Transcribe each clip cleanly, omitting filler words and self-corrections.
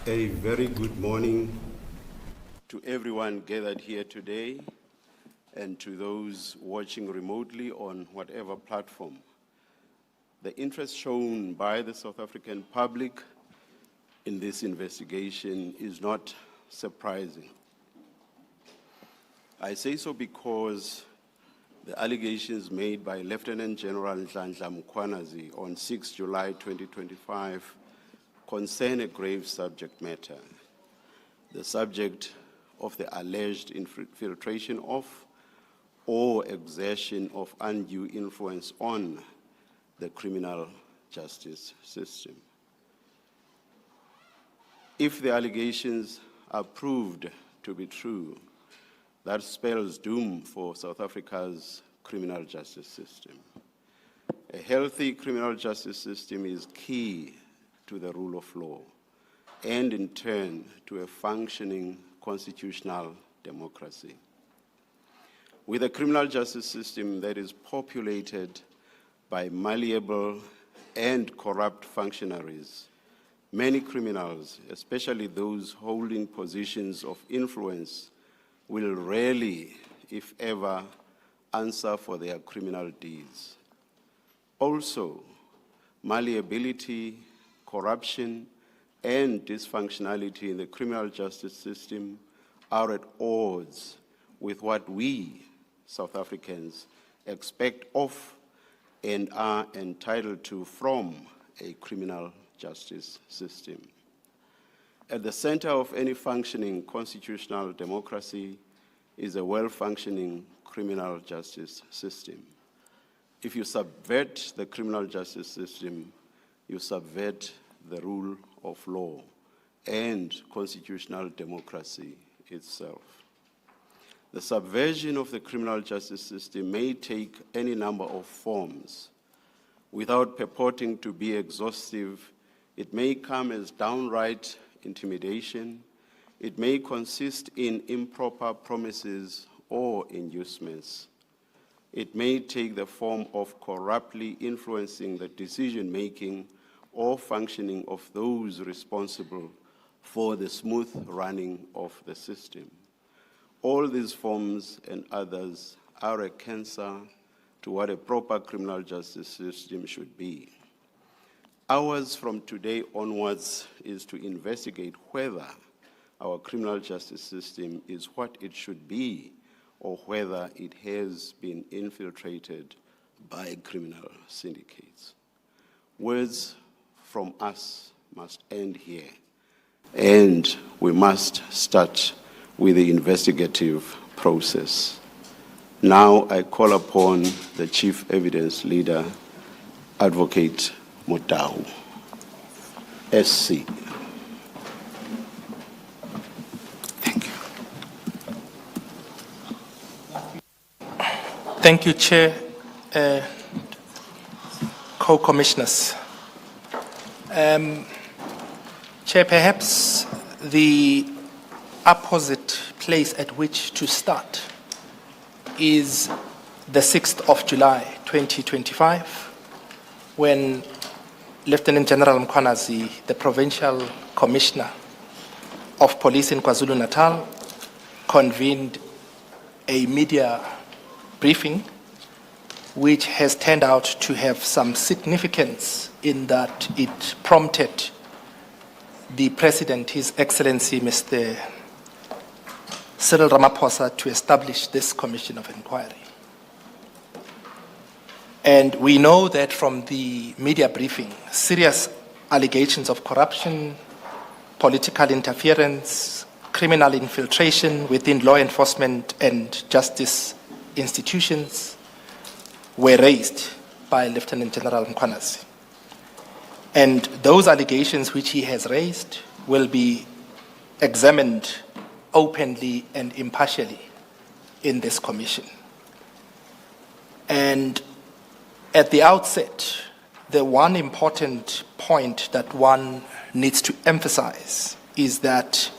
A very good morning to everyone gathered here today and to those watching remotely on whatever platform. The interest shown by the South African public in this investigation is not surprising. I say so because the allegations made by Lieutenant General Nhlanhla Mkhwanazi on 6 July 2025 concern a grave subject matter, the subject of the alleged infiltration of or exertion of undue influence on the criminal justice system. If the allegations are proved to be true, that spells doom for South Africa's criminal justice system. A healthy criminal justice system is key to the rule of law and, in turn, to a functioning constitutional democracy. With a criminal justice system that is populated by malleable and corrupt functionaries, many criminals, especially those holding positions of influence, will rarely, if ever, answer for their criminal deeds. Also, malleability, corruption, and dysfunctionality in the criminal justice system are at odds with what we, South Africans, expect of and are entitled to from a criminal justice system. At the center of any functioning constitutional democracy is a well-functioning criminal justice system. If you subvert the criminal justice system, you subvert the rule of law and constitutional democracy itself. The subversion of the criminal justice system may take any number of forms. Without purporting to be exhaustive, it may come as downright intimidation. It may consist in improper promises or inducements. It may take the form of corruptly influencing the decision-making or functioning of those responsible for the smooth running of the system. All these forms and others are a cancer to what a proper criminal justice system should be. Ours from today onwards is to investigate whether our criminal justice system is what it should be or whether it has been infiltrated by criminal syndicates. Words from us must end here, and we must start with the investigative process. Now I call upon the Chief Evidence Leader, Advocate Motau, SC. Thank you. Thank you, Chair, co-commissioners. Chair, perhaps the opposite place at which to start is the 6th of July, 2025, when Lieutenant General Mkhwanazi, the Provincial Commissioner of Police in KwaZulu-Natal, convened a media briefing which has turned out to have some significance in that it prompted the President, His Excellency Mr. Cyril Ramaphosa, to establish this commission of inquiry. And we know that from the media briefing, serious allegations of corruption, political interference, criminal infiltration within law enforcement and justice institutions were raised by Lieutenant General Mkhwanazi. And those allegations which he has raised will be examined openly and impartially in this commission. And at the outset, the one important point that one needs to emphasize is that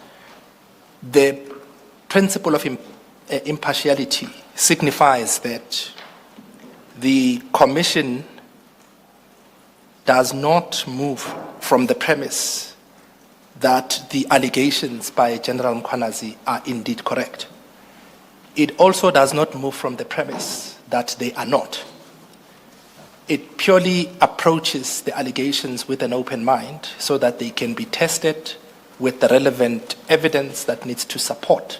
the principle of impartiality signifies that the commission does not move from the premise that the allegations by General Mkhwanazi are indeed correct. It also does not move from the premise that they are not. It purely approaches the allegations with an open mind so that they can be tested with the relevant evidence that needs to support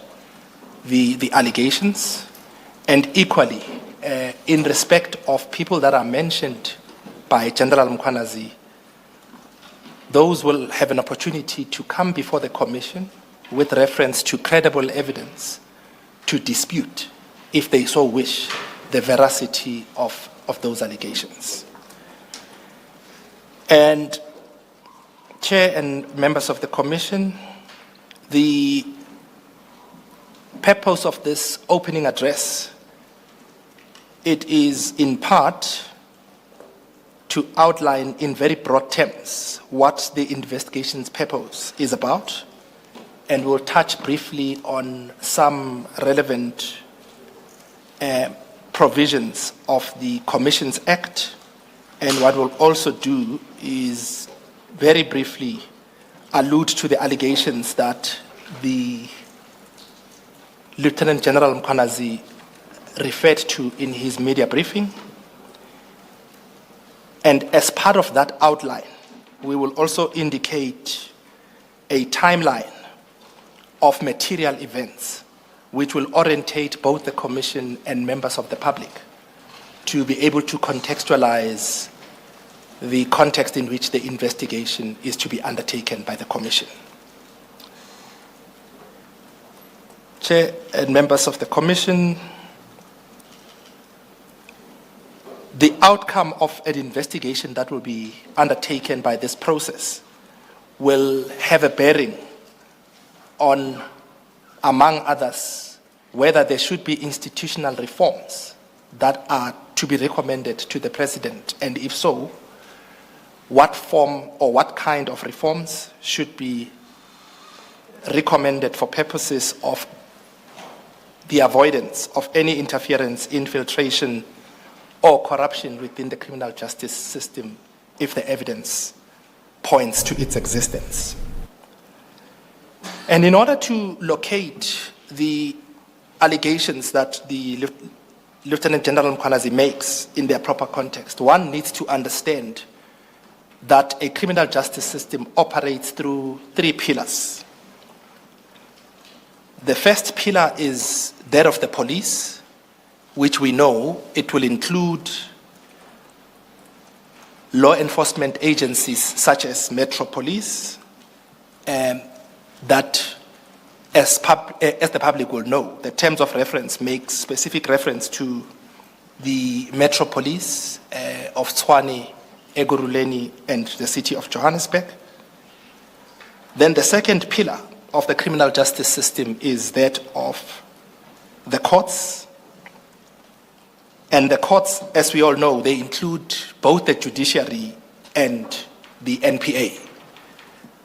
the allegations, and equally, in respect of people that are mentioned by General Mkhwanazi, those will have an opportunity to come before the commission with reference to credible evidence to dispute, if they so wish, the veracity of those allegations. And Chair and members of the Commission, the purpose of this opening address, it is in part to outline in very broad terms what the investigation's purpose is about, and we'll touch briefly on some relevant provisions of the Commissions Act And what we'll also do is very briefly allude to the allegations that the Lieutenant General Mkhwanazi referred to in his media briefing. And as part of that outline, we will also indicate a timeline of material events which will orientate both the Commission and members of the public to be able to contextualize the context in which the investigation is to be undertaken by the Commission. Chair and members of the Commission, the outcome of an investigation that will be undertaken by this process will have a bearing on, among others, whether there should be institutional reforms that are to be recommended to the President, and if so, what form or what kind of reforms should be recommended for purposes of the avoidance of any interference, infiltration, or corruption within the criminal justice system if the evidence points to its existence. And in order to locate the allegations that the Lieutenant General Mkhwanazi makes in their proper context, one needs to understand that a criminal justice system operates through three pillars. The first pillar is that of the police, which we know it will include law enforcement agencies such as Metro Police, that as the public will know, the terms of reference make specific reference to the Metro Police of Tshwane, Egoruleni, and the city of Johannesburg. Then the second pillar of the criminal justice system is that of the courts. And the courts, as we all know, they include both the judiciary and the NPA.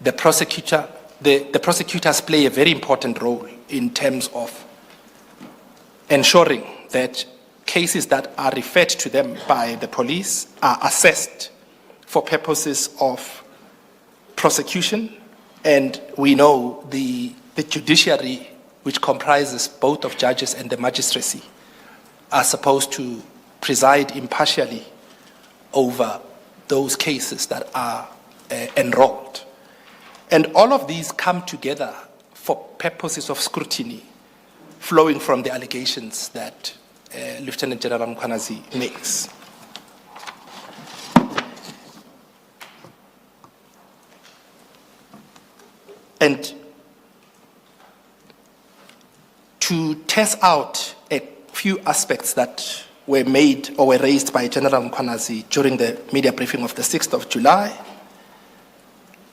The prosecutors play a very important role in terms of ensuring that cases that are referred to them by the police are assessed for purposes of prosecution. And we know the judiciary, which comprises both of judges and the magistracy, are supposed to preside impartially over those cases that are enrolled. And all of these come together for purposes of scrutiny flowing from the allegations that Lieutenant General Mkhwanazi makes. And to test out a few aspects that were made or were raised by General Mkhwanazi during the media briefing of the 6th of July,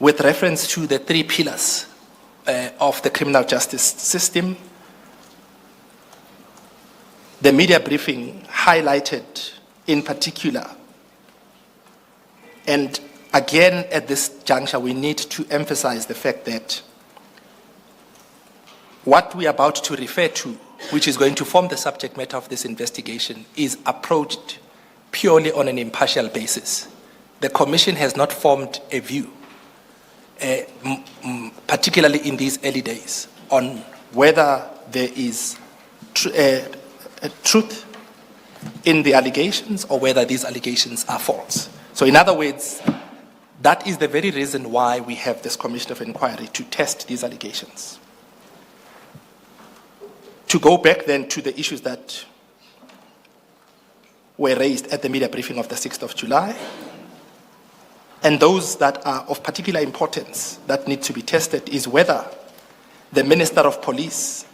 with reference to the three pillars of the criminal justice system, the media briefing highlighted in particular, and again at this juncture we need to emphasize the fact that what we are about to refer to, which is going to form the subject matter of this investigation, is approached purely on an impartial basis. The Commission has not formed a view, particularly in these early days, on whether there is truth in the allegations or whether these allegations are false. So in other words, that is the very reason why we have this Commission of Inquiry, to test these allegations. To go back then to the issues that were raised at the media briefing of the 6th of July, and those that are of particular importance that need to be tested is whether the Minister of Police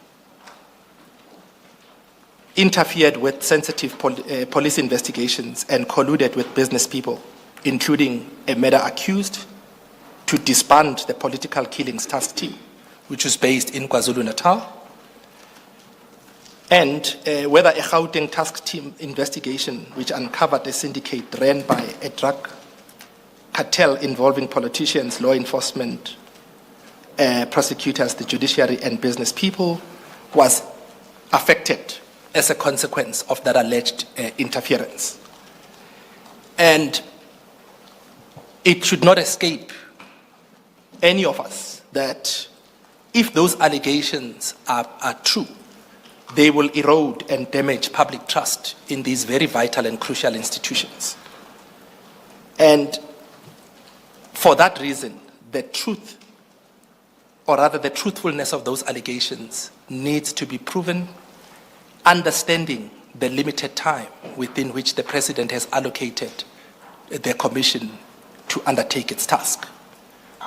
interfered with sensitive police investigations and colluded with business people, including a murder accused, to disband the political killings task team, which is based in KwaZulu-Natal, and whether a Gauteng task team investigation which uncovered a syndicate ran by a drug cartel involving politicians, law enforcement, prosecutors, the judiciary, and business people was affected as a consequence of that alleged interference. And it should not escape any of us that if those allegations are true, they will erode and damage public trust in these very vital and crucial institutions. And for that reason, the truth, or rather the truthfulness of those allegations, needs to be proven, understanding the limited time within which the President has allocated the Commission to undertake its task.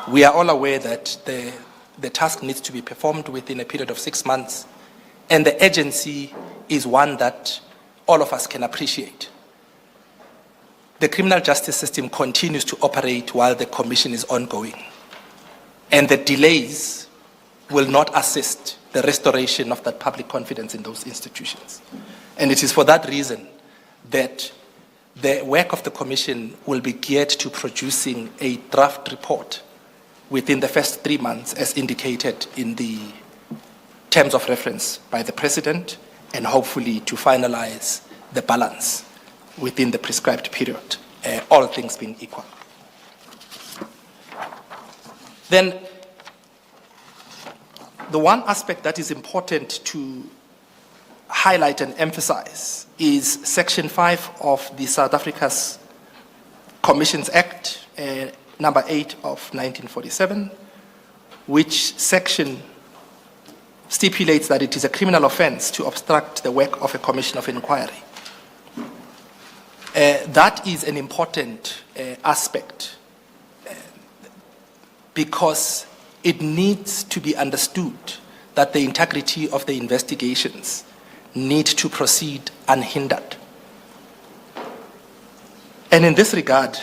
We are all aware that the task needs to be performed within a period of 6 months, and the urgency is one that all of us can appreciate. The criminal justice system continues to operate while the Commission is ongoing, and the delays will not assist the restoration of that public confidence in those institutions. And it is for that reason that the work of the Commission will be geared to producing a draft report within the first 3 months, as indicated in the terms of reference by the President, and hopefully to finalize the balance within the prescribed period, all things being equal. Then, the one aspect that is important to highlight and emphasize is Section 5 of the South Africa's Commissions Act, number 8 of 1947, which section stipulates that it is a criminal offense to obstruct the work of a commission of inquiry. That is an important aspect because it needs to be understood that the integrity of the investigations need to proceed unhindered. And in this regard,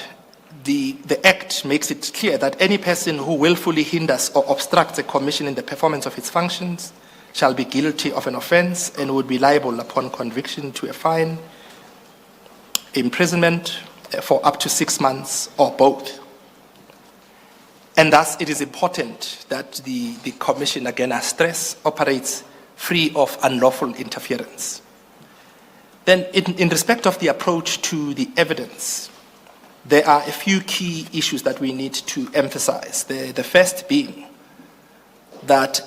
the Act makes it clear that any person who willfully hinders or obstructs a commission in the performance of its functions shall be guilty of an offense and would be liable upon conviction to a fine, imprisonment for up to 6 months, or both. And thus, it is important that the Commission, again, I stress, operates free of unlawful interference. Then, in respect of the approach to the evidence, there are a few key issues that we need to emphasize. The first being that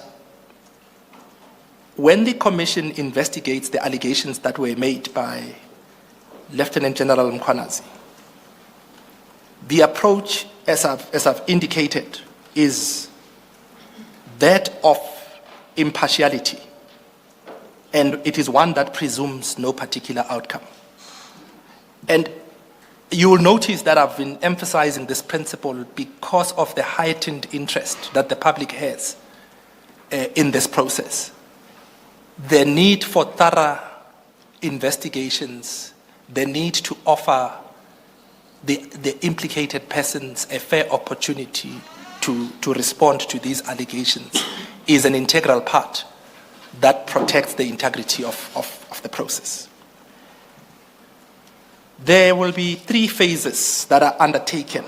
when the Commission investigates the allegations that were made by Lieutenant General Mkhwanazi, the approach, as I've indicated, is that of impartiality, and it is one that presumes no particular outcome. And you will notice that I've been emphasizing this principle because of the heightened interest that the public has in this process. The need for thorough investigations, the need to offer the implicated persons a fair opportunity to respond to these allegations is an integral part that protects the integrity of the process. There will be 3 phases that are undertaken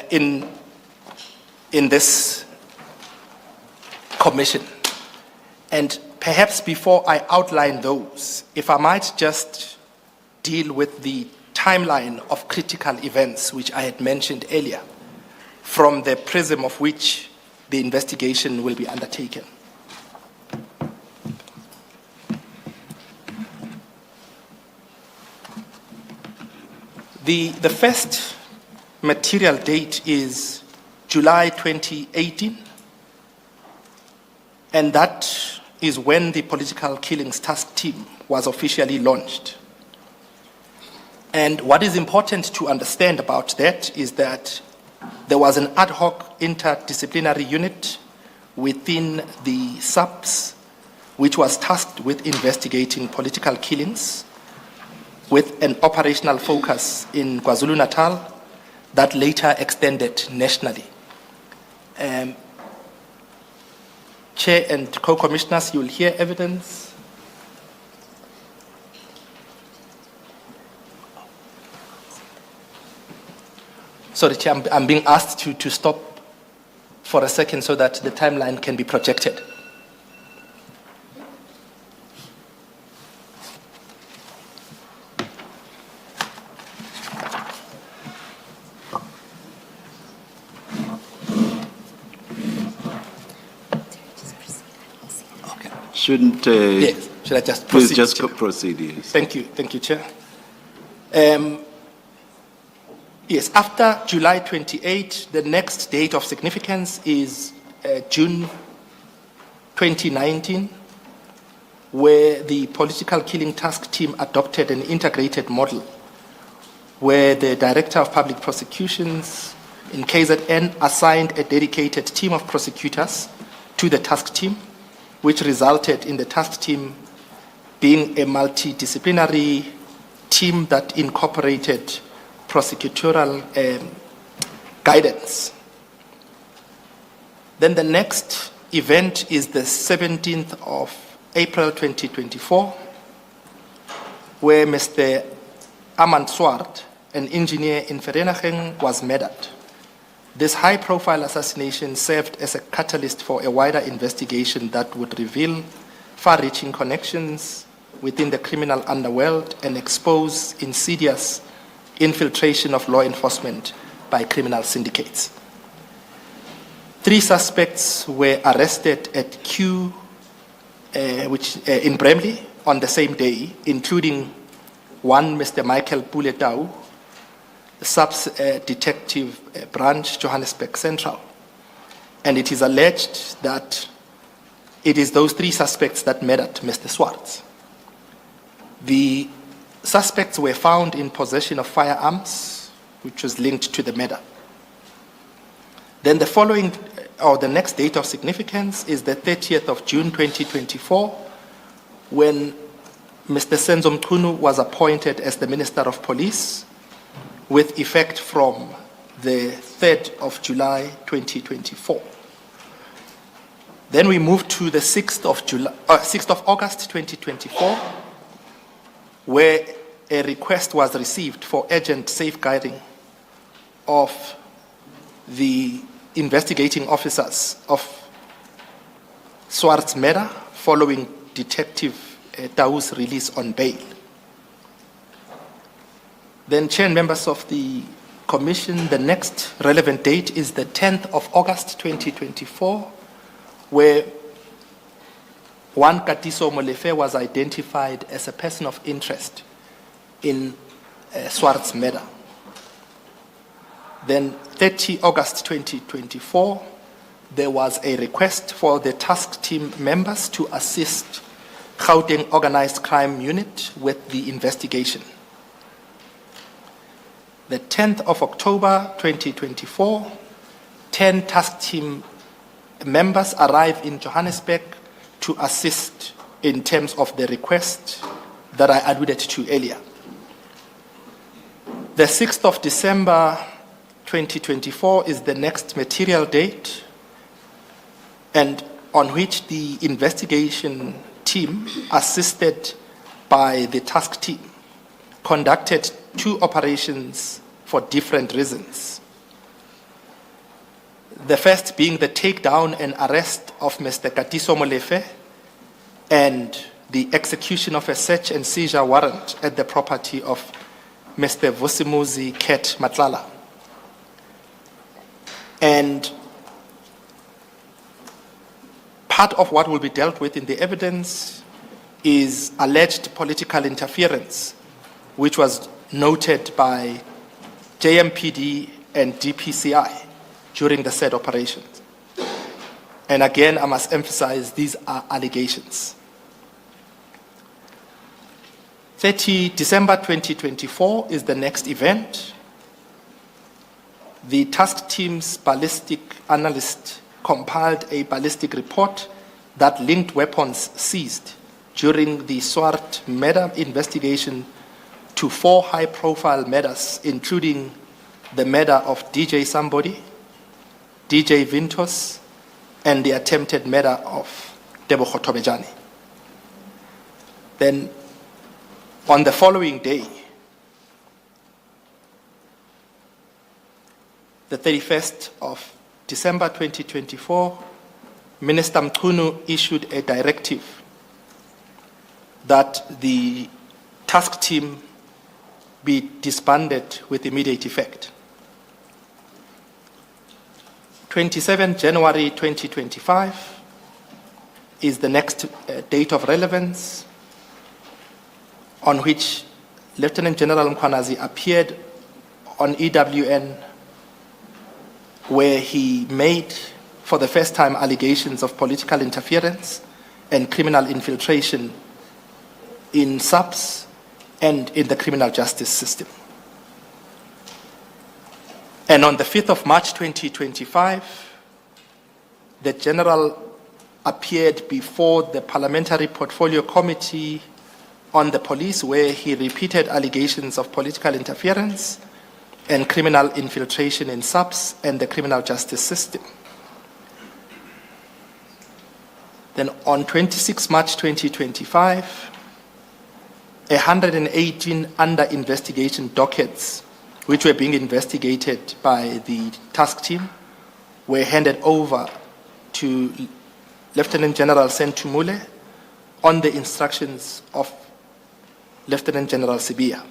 in this commission. And perhaps before I outline those, if I might just deal with the timeline of critical events which I had mentioned earlier, from the prism of which the investigation will be undertaken. The first material date is July 2018, and that is when the Political Killings Task Team was officially launched. And what is important to understand about that is that there was an ad hoc interdisciplinary unit within the SAPS, which was tasked with investigating political killings, with an operational focus in KwaZulu-Natal that later extended nationally. Chair and co-commissioners, you will hear evidence. Sorry, Chair, I'm being asked to stop for a second so that the timeline can be projected. Shouldn't, Yes, should I just please proceed? just Chair? proceed, yes. Thank you, Chair. Yes, after July 28, the next date of significance is June 2019, where the Political Killing Task Team adopted an integrated model where the Director of Public Prosecutions in KZN assigned a dedicated team of prosecutors to the task team, which resulted in the task team being a multidisciplinary team that incorporated prosecutorial guidance. Then the next event is the 17th of April 2024, where Mr. Armand Swart, an engineer in Vereeniging, was murdered. This high-profile assassination served as a catalyst for a wider investigation that would reveal far-reaching connections within the criminal underworld and expose insidious infiltration of law enforcement by criminal syndicates. 3 suspects were arrested at Q, in Bramley on the same day, including one Mr. Michael Puletau, the SAPS Detective Branch, Johannesburg Central. And it is alleged that it is those 3 suspects that murdered Mr. Swartz. The suspects were found in possession of firearms, which was linked to the murder. Then the next date of significance is the 30th of June 2024, when Mr. Senzo Mchunu was appointed as the Minister of Police with effect from the 3rd of July 2024. Then we move to the 6th of August 2024, where a request was received for urgent safeguarding of the investigating officers of Swart's murder following Detective Tau's release on bail. Then, Chair and members of the Commission, the next relevant date is the 10th of August 2024, where one Katiso Molefe was identified as a person of interest in Swart's murder. Then 30 August 2024, there was a request for the task team members to assist Gauteng Organized Crime Unit with the investigation. The 10th of October 2024, 10 task team members arrived in Johannesburg to assist in terms of the request that I alluded to earlier. The 6th of December 2024 is the next material date, and on which the investigation team, assisted by the task team, conducted 2 operations for different reasons. The first being the takedown and arrest of Mr. Katiso Molefe and the execution of a search and seizure warrant at the property of Mr. Vusimuzi Ket Matlala. And part of what will be dealt with in the evidence is alleged political interference, which was noted by JMPD and DPCI during the said operations. And again, I must emphasize, these are allegations. 30 December 2024 is the next event. The task team's ballistic analyst compiled a ballistic report that linked weapons seized during the Swart murder investigation to 4 high-profile murders, including the murder of DJ Somebody, DJ Vintos, and the attempted murder of Tebogo Tobejane. Then, on the following day, the 31st of December 2024, Minister Mchunu issued a directive that the task team be disbanded with immediate effect. 27 January 2025, is the next date of relevance, on which Lieutenant General Mkhwanazi appeared on EWN, where he made for the first time allegations of political interference and criminal infiltration in SAPS and in the criminal justice system. And on the 5th of March 2025, the General appeared before the Parliamentary Portfolio Committee on the Police, where he repeated allegations of political interference and criminal infiltration in SAPS and the criminal justice system. Then on 26 March 2025, 118 under investigation dockets, which were being investigated by the task team, were handed over to Lieutenant General Sentumule on the instructions of Lieutenant General Sibia.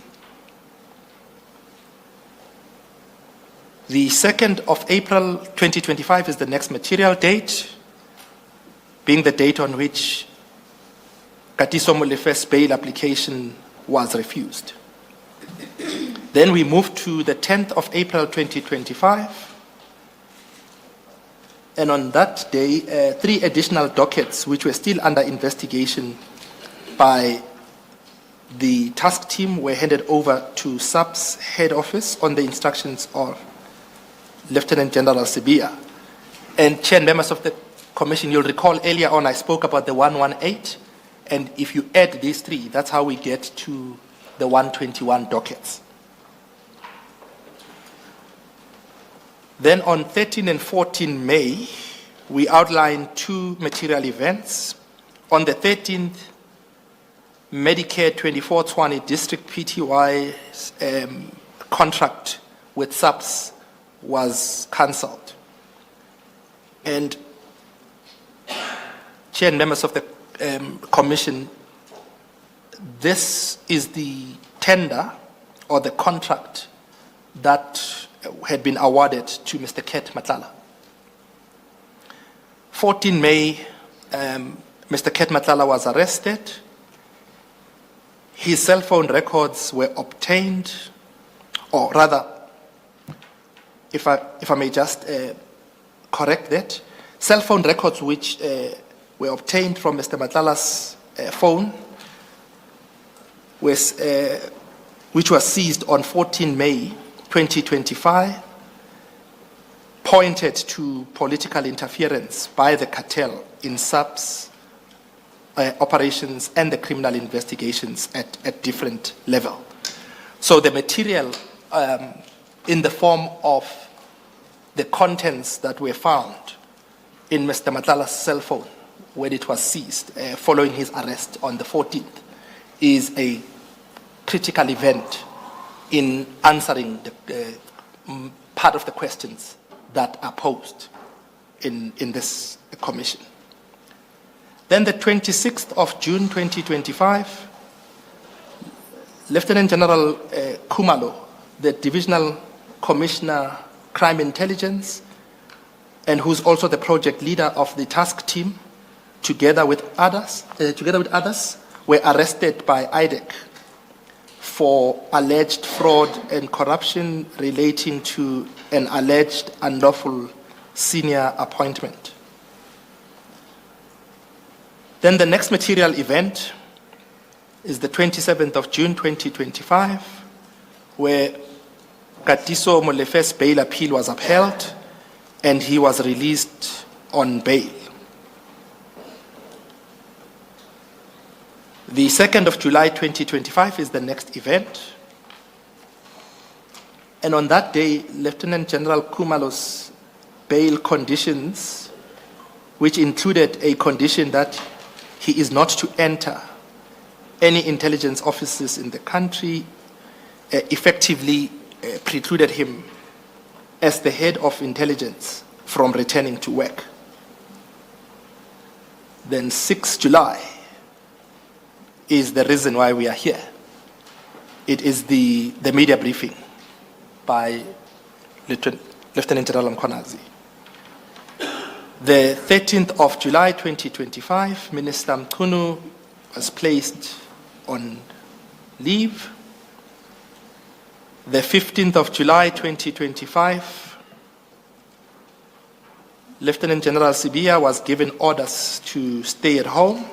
The 2nd of April 2025 is the next material date, being the date on which Katiso Molefe's bail application was refused. Then we move to the 10th of April 2025, and on that day, 3 additional dockets, which were still under investigation by the task team, were handed over to SAPS head office on the instructions of Lieutenant General Sibia. And Chair and members of the Commission, you'll recall earlier on I spoke about the 118, and if you add these 3, that's how we get to the 121 dockets. Then on 13 and 14 May, we outlined 2 material events. On the 13th, Medicare 24 Tshwane District PTY's contract with SAPS was cancelled. And Chair and members of the Commission, this is the tender or the contract that had been awarded to Mr. Ket Matlala. 14 May, Mr. Ket Matlala was arrested. His cell phone records were obtained, or rather, if I may just correct that, cell phone records which were obtained from Mr. Matlala's phone, which was seized on 14 May 2025, pointed to political interference by the cartel in SAPS operations and the criminal investigations at different levels. So the material in the form of the contents that were found in Mr. Matlala's cell phone when it was seized following his arrest on the 14th is a critical event in answering the part of the questions that are posed in this commission. Then the 26th of June 2025, Lieutenant General Khumalo, the Divisional Commissioner Crime Intelligence, and who's also the project leader of the task team, together with others, were arrested by IDEC for alleged fraud and corruption relating to an alleged unlawful senior appointment. Then the next material event is the 27th of June 2025, where Katiso Molefe's bail appeal was upheld and he was released on bail. The 2nd of July 2025 is the next event. And on that day, Lieutenant General Khumalo's bail conditions, which included a condition that he is not to enter any intelligence offices in the country, effectively precluded him as the head of intelligence from returning to work. Then 6 July is the reason why we are here. It is the media briefing by Lieutenant General Mkhwanazi. The 13th of July 2025, Minister Mkhunu was placed on leave. The 15th of July 2025, Lieutenant General Sibia was given orders to stay at home.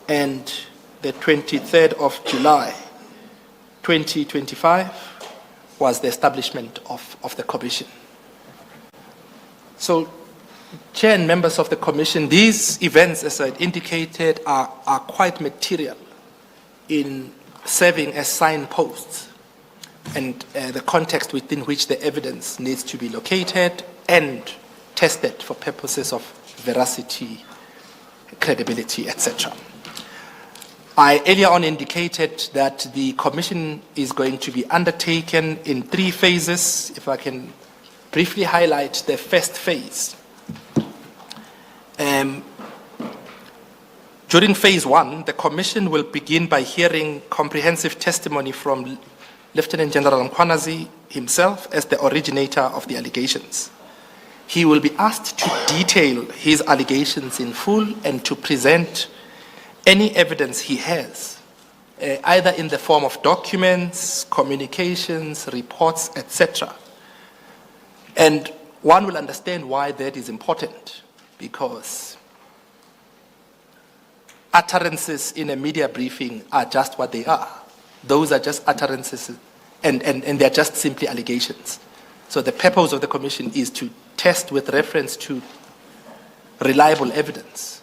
And the 23rd of July 2025 was the establishment of the commission. So, Chair and members of the commission, these events, as I indicated, are quite material in serving as signposts and the context within which the evidence needs to be located and tested for purposes of veracity, credibility, etc. I earlier on indicated that the commission is going to be undertaken in 3 phases. If I can briefly highlight the first phase. During phase 1, the commission will begin by hearing comprehensive testimony from Lieutenant General Mkhwanazi himself as the originator of the allegations. He will be asked to detail his allegations in full and to present any evidence he has, either in the form of documents, communications, reports, etc. And one will understand why that is important, because utterances in a media briefing are just what they are. Those are just utterances, and they're just simply allegations. So the purpose of the commission is to test with reference to reliable evidence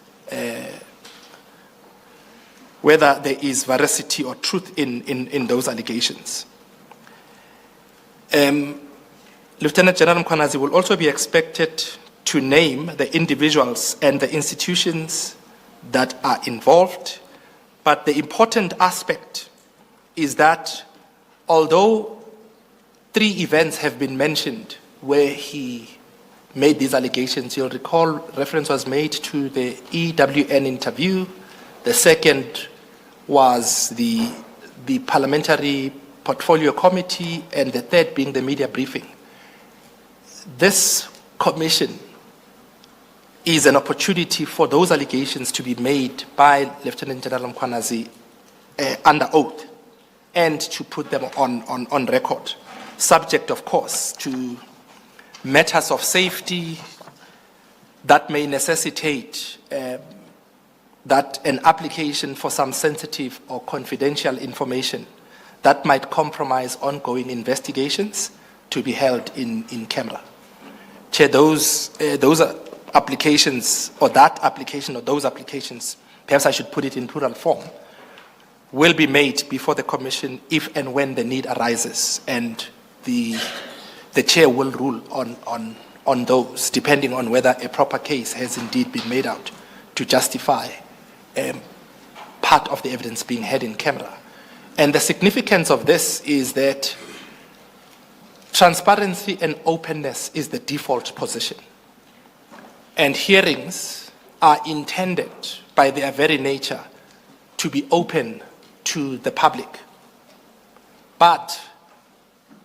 whether there is veracity or truth in those allegations. Lieutenant General Mkhwanazi will also be expected to name the individuals and the institutions that are involved, but the important aspect is that although 3 events have been mentioned where he made these allegations, you'll recall reference was made to the EWN interview, the second was the Parliamentary Portfolio Committee, and the third being the media briefing. This commission is an opportunity for those allegations to be made by Lieutenant General Mkhwanazi under oath and to put them on record, subject, of course, to matters of safety that may necessitate that an application for some sensitive or confidential information that might compromise ongoing investigations to be held in camera. Chair, those are applications, or that application, or those applications, perhaps I should put it in plural form, will be made before the commission if and when the need arises, and the chair will rule on those, depending on whether a proper case has indeed been made out to justify part of the evidence being heard in camera. And the significance of this is that transparency and openness is the default position. And hearings are intended by their very nature to be open to the public. But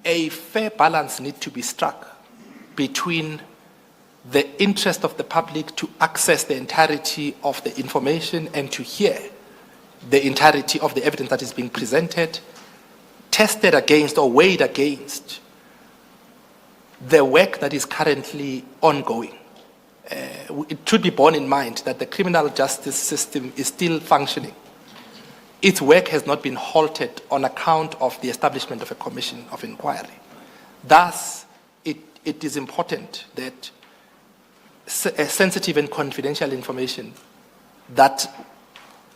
a fair balance needs to be struck between the interest of the public to access the entirety of the information and to hear the entirety of the evidence that is being presented, tested against or weighed against the work that is currently ongoing. It should be borne in mind that the criminal justice system is still functioning. Its work has not been halted on account of the establishment of a commission of inquiry. Thus, it is important that sensitive and confidential information that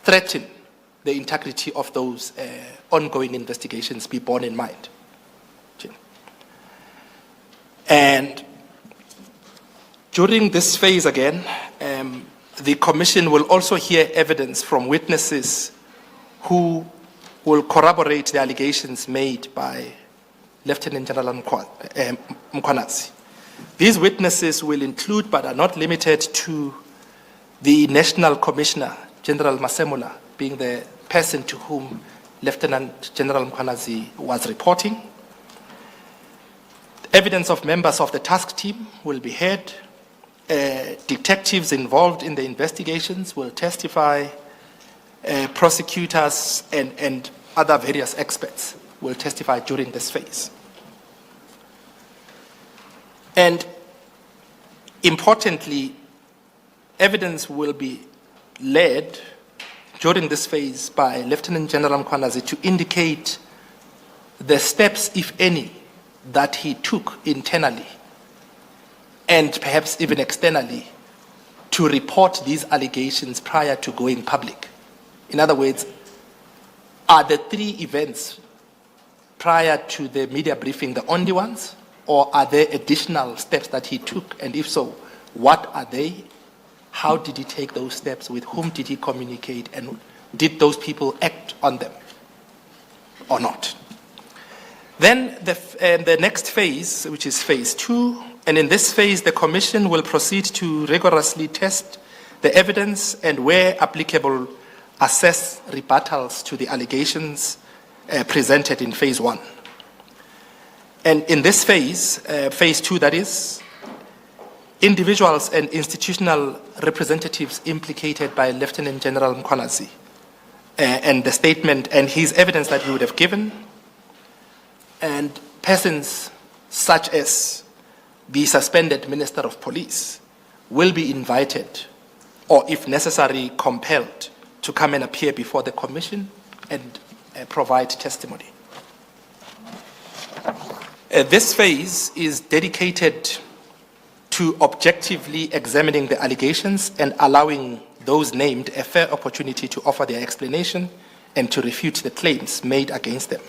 threaten the integrity of those ongoing investigations be borne in mind. And during this phase again, the commission will also hear evidence from witnesses who will corroborate the allegations made by Lieutenant General Mkhwanazi. These witnesses will include, but are not limited to, the National Commissioner, General Masemola, being the person to whom Lieutenant General Mkhwanazi was reporting. Evidence of members of the task team will be heard, detectives involved in the investigations will testify, prosecutors and other various experts will testify during this phase. And importantly, evidence will be led during this phase by Lieutenant General Mkhwanazi to indicate the steps, if any, that he took internally and perhaps even externally to report these allegations prior to going public. In other words, are the three events prior to the media briefing the only ones, or are there additional steps that he took? And if so, what are they? How did he take those steps? With whom did he communicate? And did those people act on them or not? Then the next phase, which is phase 2, and in this phase, the Commission will proceed to rigorously test the evidence and, where applicable, assess rebuttals to the allegations presented in phase 1. And in this phase, phase 2 that is, individuals and institutional representatives implicated by Lieutenant General Mkhwanazi and the statement and his evidence that he would have given, and persons such as the suspended Minister of Police will be invited, or if necessary, compelled to come and appear before the Commission and provide testimony. This phase is dedicated to objectively examining the allegations and allowing those named a fair opportunity to offer their explanation and to refute the claims made against them.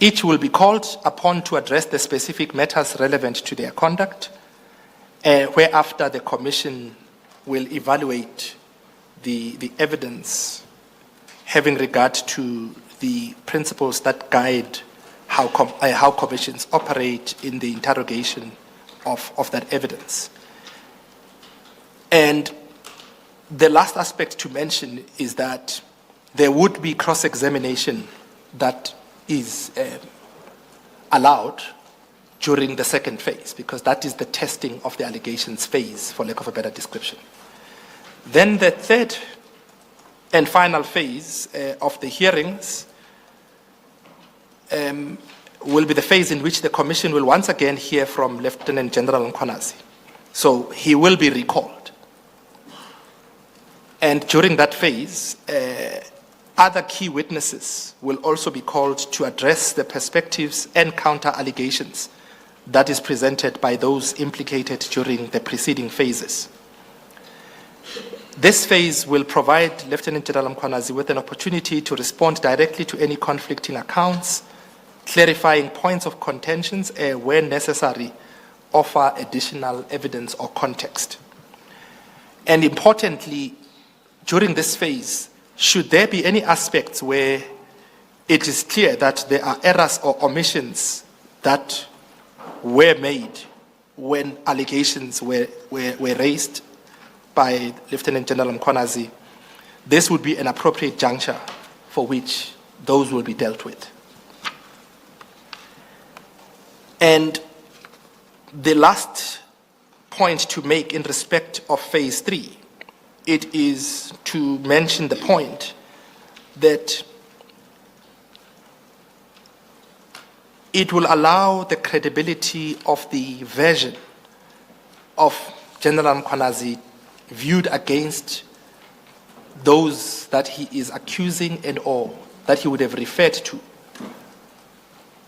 Each will be called upon to address the specific matters relevant to their conduct, whereafter the Commission will evaluate the evidence having regard to the principles that guide how commissions operate in the interrogation of that evidence. And the last aspect to mention is that there would be cross-examination that is allowed during the second phase, because that is the testing of the allegations phase, for lack of a better description. Then the third and final phase of the hearings will be the phase in which the Commission will once again hear from Lieutenant General Mkhwanazi. So he will be recalled. And during that phase, other key witnesses will also be called to address the perspectives and counter-allegations that is presented by those implicated during the preceding phases. This phase will provide Lieutenant General Mkhwanazi with an opportunity to respond directly to any conflicting accounts, clarifying points of contentions, and where necessary, offer additional evidence or context. And importantly, during this phase, should there be any aspects where it is clear that there are errors or omissions that were made when allegations were raised by Lieutenant General Mkhwanazi, this would be an appropriate juncture for which those will be dealt with. And the last point to make in respect of phase 3, it is to mention the point that it will allow the credibility of the version of General Mkhwanazi viewed against those that he is accusing and or that he would have referred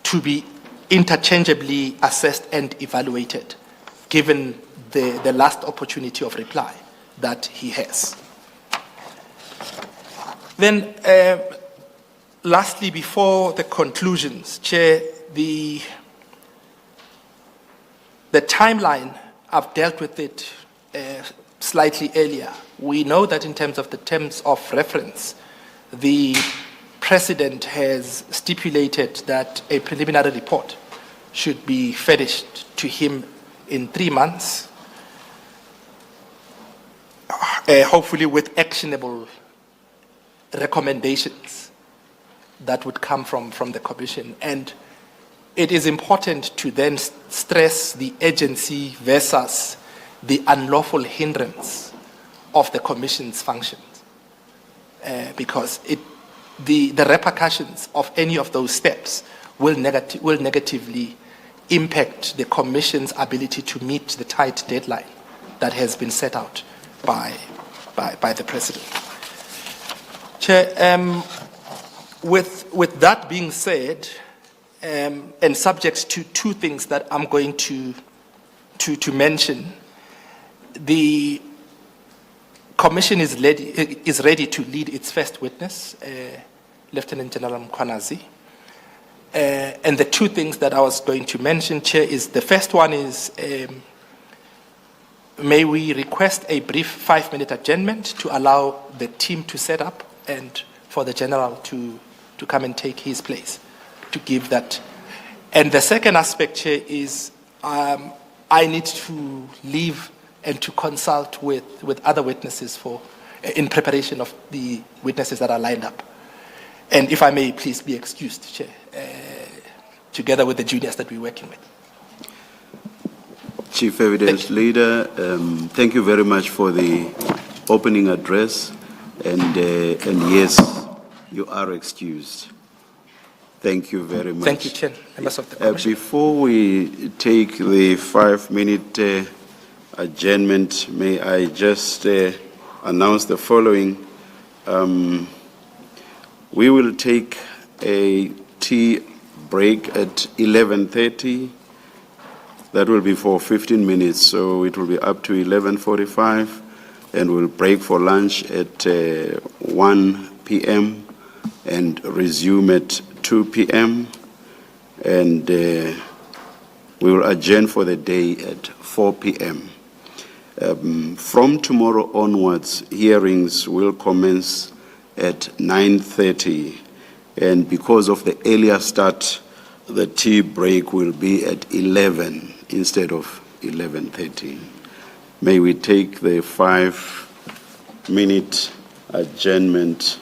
to be interchangeably assessed and evaluated, given the last opportunity of reply that he has. Then, lastly, before the conclusions, Chair, the timeline, I've dealt with it slightly earlier. We know that in terms of the terms of reference, the President has stipulated that a preliminary report should be furnished to him in 3 months, hopefully with actionable recommendations that would come from the Commission. And it is important to then stress the urgency versus the unlawful hindrance of the Commission's functions. Because the repercussions of any of those steps will negatively impact the Commission's ability to meet the tight deadline that has been set out by the President. Chair, with that being said, and subject to two things that I'm going to mention, the Commission is ready to lead its first witness, Lieutenant General Mkhwanazi. And the two things that I was going to mention, Chair, is the first one is, may we request a brief 5-minute adjournment to allow the team to set up and for the General to come and take his place, to give that. And the second aspect, Chair, is I need to leave and to consult with other witnesses in preparation of the witnesses that are lined up. And if I may, please be excused, Chair, together with the juniors that we're working with. Chief Evidence Leader, thank you very much for the opening address, and yes, you are excused. Thank you very much. Thank you, Chair. Members of the Commission. Before we take the 5-minute adjournment, may I just announce the following. We will take a tea break at 11:30. That will be for 15 minutes, so it will be up to 11:45, and we'll break for lunch at 1 p.m. and resume at 2 p.m. And we will adjourn for the day at 4 p.m. From tomorrow onwards, hearings will commence at 9:30, and because of the earlier start, the tea break will be at 11 instead of 11:30. May we take the 5-minute adjournment.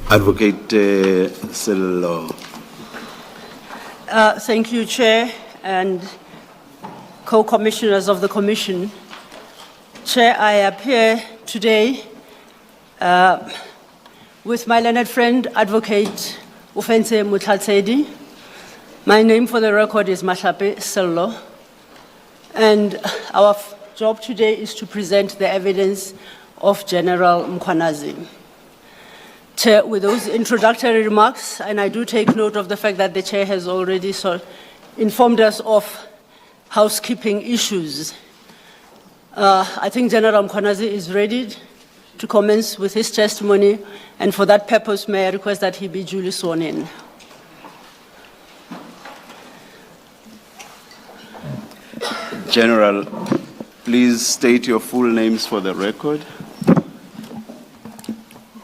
Advocate Cyril. Thank you, Chair, and co-commissioners of the Commission. Chair, I appear today with my learned friend, Advocate Mbuyiseli Madlanga. My name for the record is Mahlape Sello, and our job today is to present the evidence of General Mkhwanazi. Chair, with those introductory remarks, and I do take note of the fact that the Chair has already informed us of housekeeping issues. I think General Mkhwanazi is ready to commence with his testimony, and for that purpose, may I request that he be duly sworn in. General, please state your full names for the record.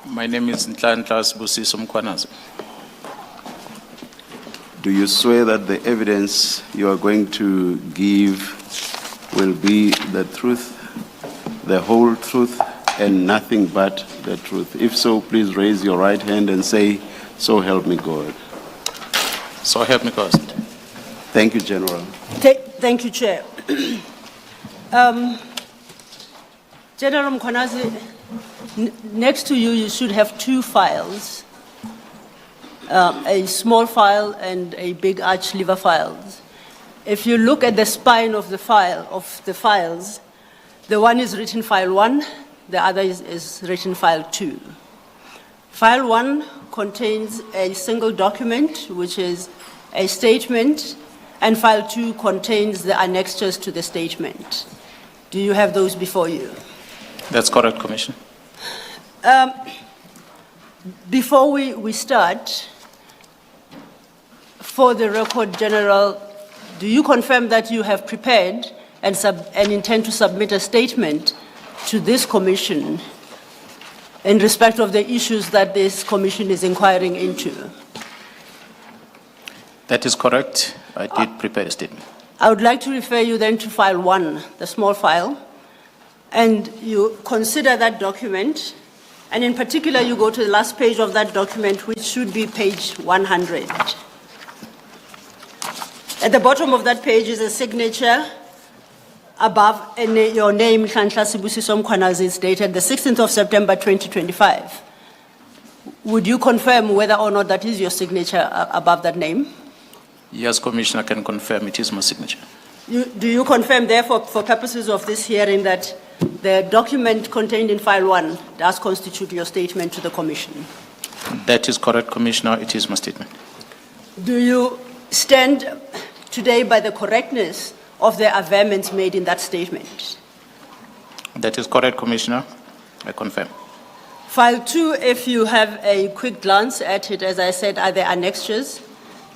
My name is Nhlanhla Mkhwanazi. Do you swear that the evidence you are going to give will be the truth, the whole truth, and nothing but the truth? If so, please raise your right hand and say, "So help me God." So help me God. Thank you, General. Thank you, Chair. General Mkhwanazi, next to you, you should have two files, a small file and a big arch lever file. If you look at the spine of the files, the one is written file 1, the other is written file 2. File 1 contains a single document, which is a statement, and file 2 contains the annexures to the statement. Do you have those before you? That's correct, Commissioner. Before we start, for the record, General, do you confirm that you have prepared and intend to submit a statement to this commission in respect of the issues that this commission is inquiring into? That is correct. I did prepare a statement. I would like to refer you then to file 1, the small file, and you consider that document, and in particular you go to the last page of that document, which should be page 100. At the bottom of that page is a signature above your name, Nhlanhla Mkhwanazi, is dated the 16th of September 2025. Would you confirm whether or not that is your signature above that name? Yes, Commissioner, I can confirm it is my signature. Do you confirm, therefore, for purposes of this hearing, that the document contained in file 1 does constitute your statement to the Commission? That is correct, Commissioner. It is my statement. Do you stand today by the correctness of the averments made in that statement? That is correct, Commissioner. I confirm. File 2, if you have a quick glance at it, as I said, are the annexures.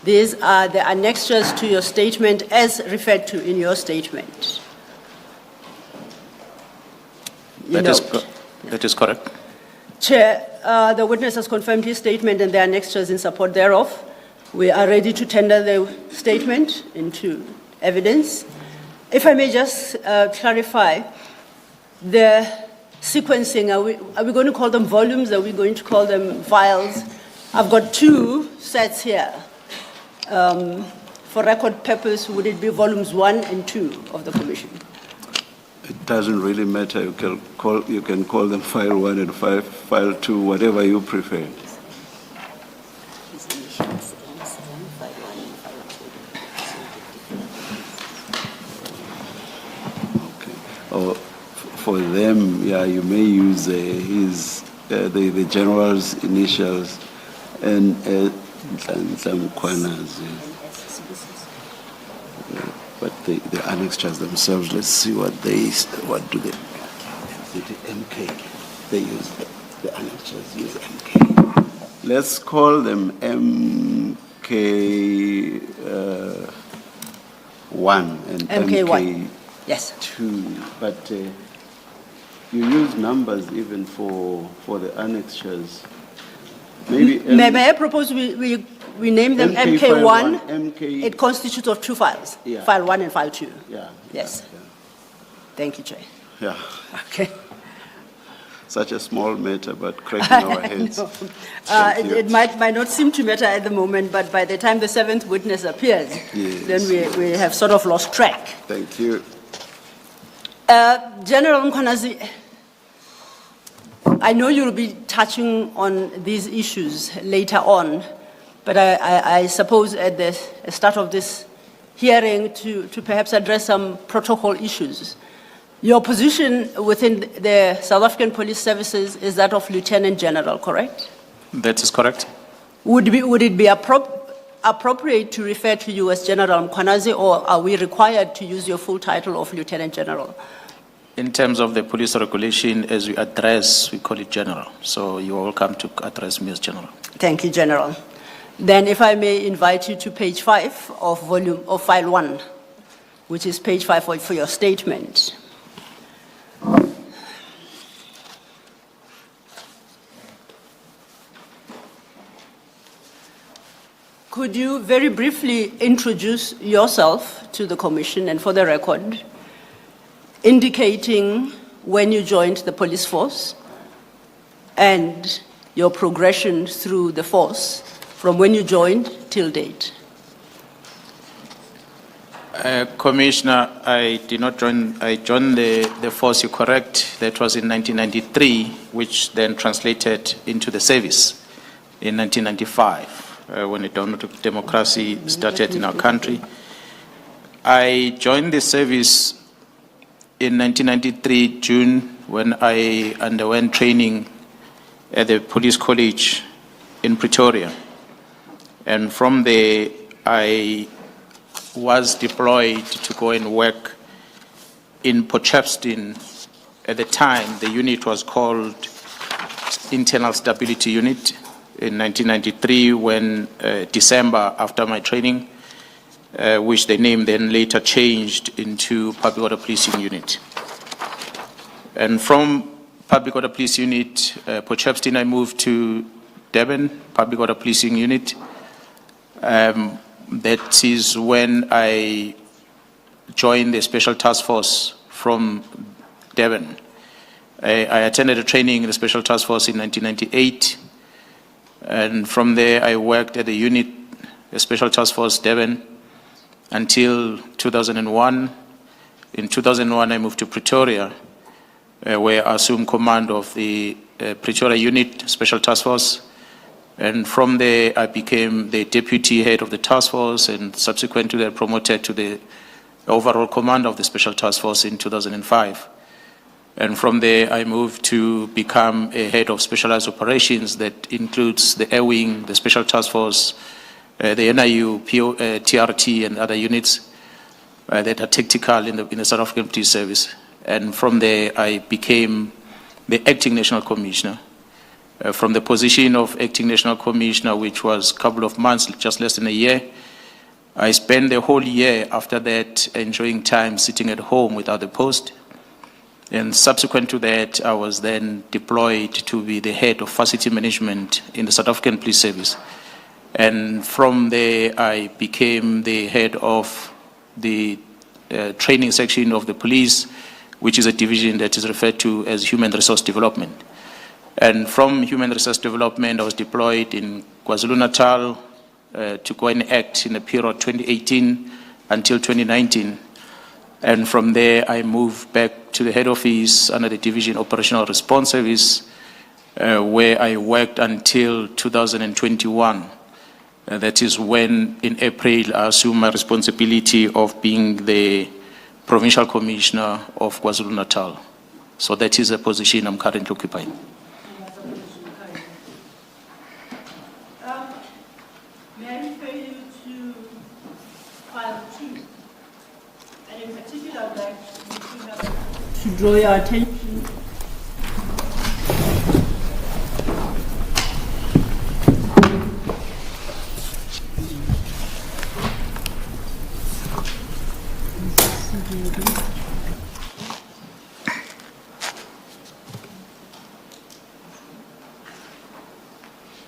These are the annexures to your statement as referred to in your statement. That is correct. Chair, the witness has confirmed his statement and the annexures in support thereof. We are ready to tender the statement into evidence. If I may just clarify, the sequencing. Are we going to call them volumes? Are we going to call them files? I've got two sets here. For record purpose, would it be volumes 1 and 2 of the commission? It doesn't really matter. You can call them file 1 and file 2, whatever you prefer. Or for them, yeah, you may use the general's initials and Nhlanhla Mkhwanazi. But the annexures themselves, let's see what do they? The MK. They use the annexures use MK. Let's call them MK 1 and MK1. Yes. 2, but you use numbers even for the annexures. Maybe May I propose we name them MK MK1? MK. It constitutes of 2 files, Yeah. file 1 and file 2. Yeah. Yes. Yeah, Thank you, Chair. yeah. Okay. Such a small matter, but cracking our heads. No. Thank you. It might not seem to matter at the moment, but by the time the 7th witness appears, Yes. then we have sort of lost track. Thank you. General Mkhwanazi, I know you'll be touching on these issues later on, but I suppose at the start of this hearing to perhaps address some protocol issues. Your position within the South African Police Services is that of Lieutenant General, correct? That is correct. Would it be appropriate to refer to you as General Mkhwanazi, or are we required to use your full title of Lieutenant General? In terms of the police regulation, as we address, we call it general. So you're welcome to address me as general. Thank you, General. Then if I may invite you to page 5 of file 1, which is page 5 for your statement. Could you very briefly introduce yourself to the Commission and for the record, indicating when you joined the police force and your progression through the force from when you joined till date? Commissioner, I did not join. I joined the force, you're correct. That was in 1993, which then translated into the service in 1995. When the dawn of democracy started in our country. I joined the service in 1993, June, when I underwent training at the police college in Pretoria. And from there, I was deployed to go and work in Potchefstroom. At the time, the unit was called Internal Stability Unit. In 1993, when December after my training, which the name then later changed into Public Order Policing Unit. And from Public Order Policing Unit, Potchefstroom, I moved to Durban, Public Order Policing Unit. That is when I joined the Special Task Force from Durban. I attended a training in the Special Task Force in 1998. And from there, I worked at the unit, the Special Task Force Durban, until 2001. In 2001, I moved to Pretoria, where I assumed command of the Pretoria unit, Special Task Force. And from there, I became the deputy head of the task force, and subsequent to that, promoted to the overall command of the Special Task Force in 2005. And from there, I moved to become a head of specialized operations that includes the Air Wing, the Special Task Force, the NIU, TRT, and other units that are tactical in the South African Police Service. And from there, I became the Acting National Commissioner. From the position of Acting National Commissioner, which was a couple of months, just less than a year, I spent the whole year after that enjoying time sitting at home without a post. And subsequent to that, I was then deployed to be the head of facility management in the South African Police Service. And from there, I became the head of the training section of the police, which is a division that is referred to as Human Resource Development. And from Human Resource Development, I was deployed in KwaZulu-Natal to go and act in the period 2018 until 2019. And from there, I moved back to the head office under the Division Operational Response Service, where I worked until 2021. That is when, in April, I assumed my responsibility of being the Provincial Commissioner of KwaZulu-Natal. So that is a position I'm currently occupying. May I refer you to file 2? And in particular, I'd like to draw your attention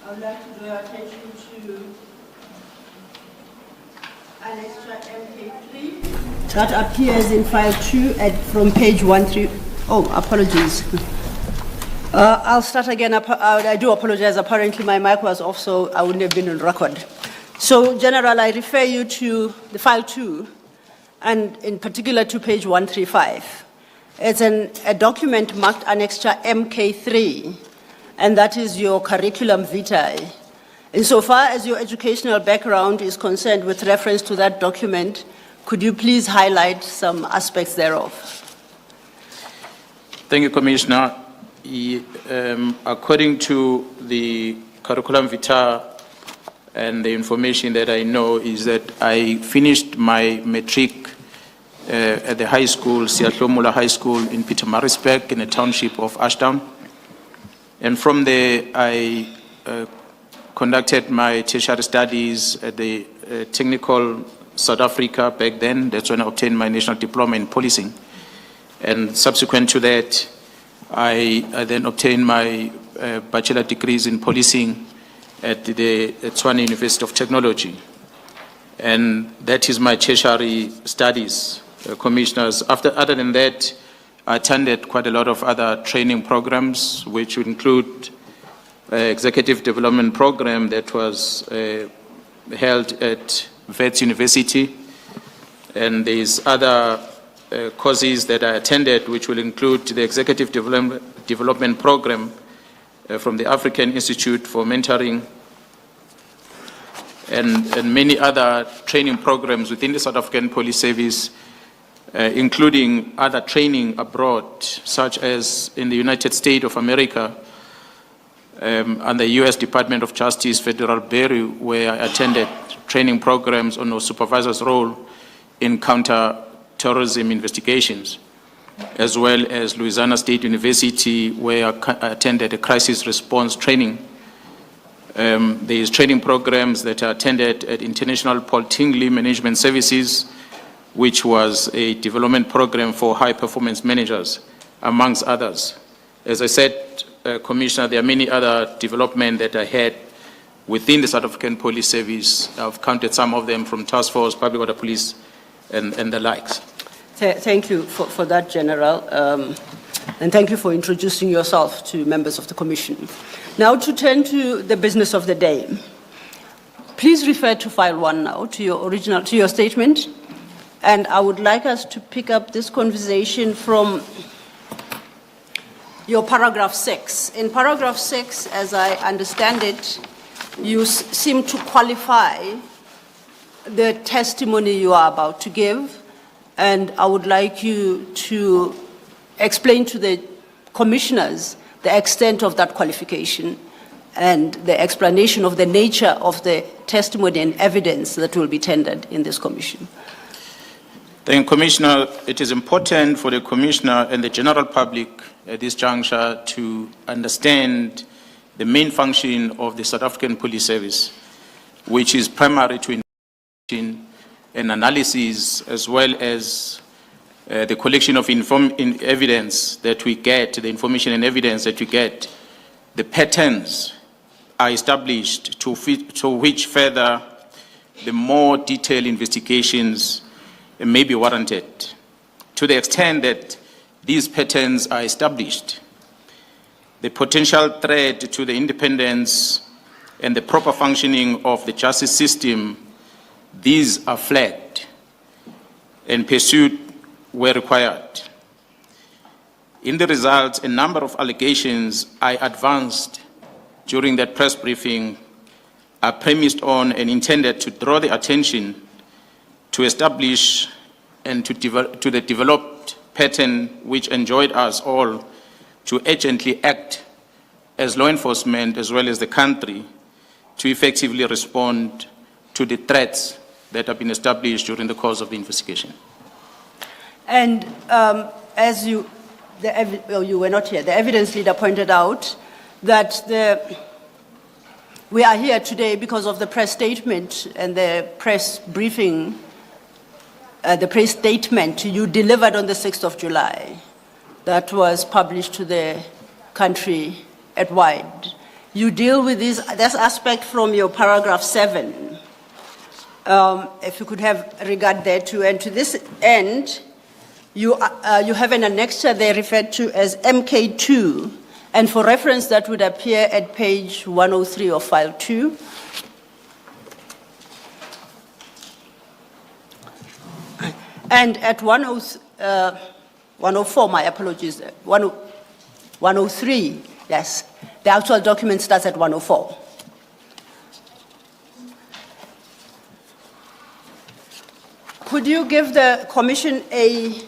I would like to draw your attention to an extra MK3 that appears in file 2 from page 13. Oh, apologies. I'll start again. I do apologize. Apparently my mic was off, so I wouldn't have been on record. So, General, I refer you to the file 2, and in particular to page 135. It's a document marked Annexure MK3, and that is your curriculum vitae. Insofar as your educational background is concerned with reference to that document, could you please highlight some aspects thereof? Thank you, Commissioner. According to the curriculum vitae and the information that I know is that I finished my matric at the high school, Siyahlomula High School in Pietermaritzburg in the township of Ashdown. And from there, I conducted my tertiary studies at the Technical South Africa back then. That's when I obtained my national diploma in policing. And subsequent to that, I then obtained my bachelor degrees in policing at the Tshwane University of Technology. And that is my tertiary studies, Commissioners. Other than that, I attended quite a lot of other training programs, which would include executive development program that was held at Wits University. And there's other courses that I attended, which will include the executive development program from the African Institute for Mentoring and many other training programs within the South African Police Service, including other training abroad, such as in the United States of America and the U.S. Department of Justice Federal Bureau, where I attended training programs on a supervisor's role in counter-terrorism investigations, as well as Louisiana State University, where I attended a crisis response training. There is training programs that are attended at International Paul Tingley Management Services, which was a development program for high-performance managers, amongst others. As I said, Commissioner, there are many other developments that I had within the South African Police Service. I've counted some of them from Task Force, Public Order Police, and the likes. Thank you for that, General, and thank you for introducing yourself to members of the Commission. Now to turn to the business of the day. Please refer to file 1 now, to your statement, and I would like us to pick up this conversation from your paragraph 6. In paragraph 6, as I understand it, you seem to qualify the testimony you are about to give, and I would like you to explain to the commissioners the extent of that qualification and the explanation of the nature of the testimony and evidence that will be tendered in this commission. Thank you, Commissioner. It is important for the Commissioner and the general public at this juncture to understand the main function of the South African Police Service, which is primary to investigation and analysis, as well as the collection of evidence that we get, the information and evidence that we get. The patterns are established to which further the more detailed investigations may be warranted, to the extent that these patterns are established, the potential threat to the independence and the proper functioning of the justice system, these are flagged and pursued where required. In the results, a number of allegations I advanced during that press briefing are premised on and intended to draw the attention to establish and to the developed pattern which enjoined us all to urgently act as law enforcement as well as the country to effectively respond to the threats that have been established during the course of the investigation. And as you were not here, the evidence leader pointed out that we are here today because of the press statement and the press briefing, the press statement you delivered on the 6th of July that was published to the country at wide. You deal with this aspect from your paragraph 7. If you could have regard there too. And to this end, you have an annexure there referred to as MK2, and for reference that would appear at page 103 of file 2. And at 104, my apologies, 103, yes, the actual document starts at 104. Could you give the Commission a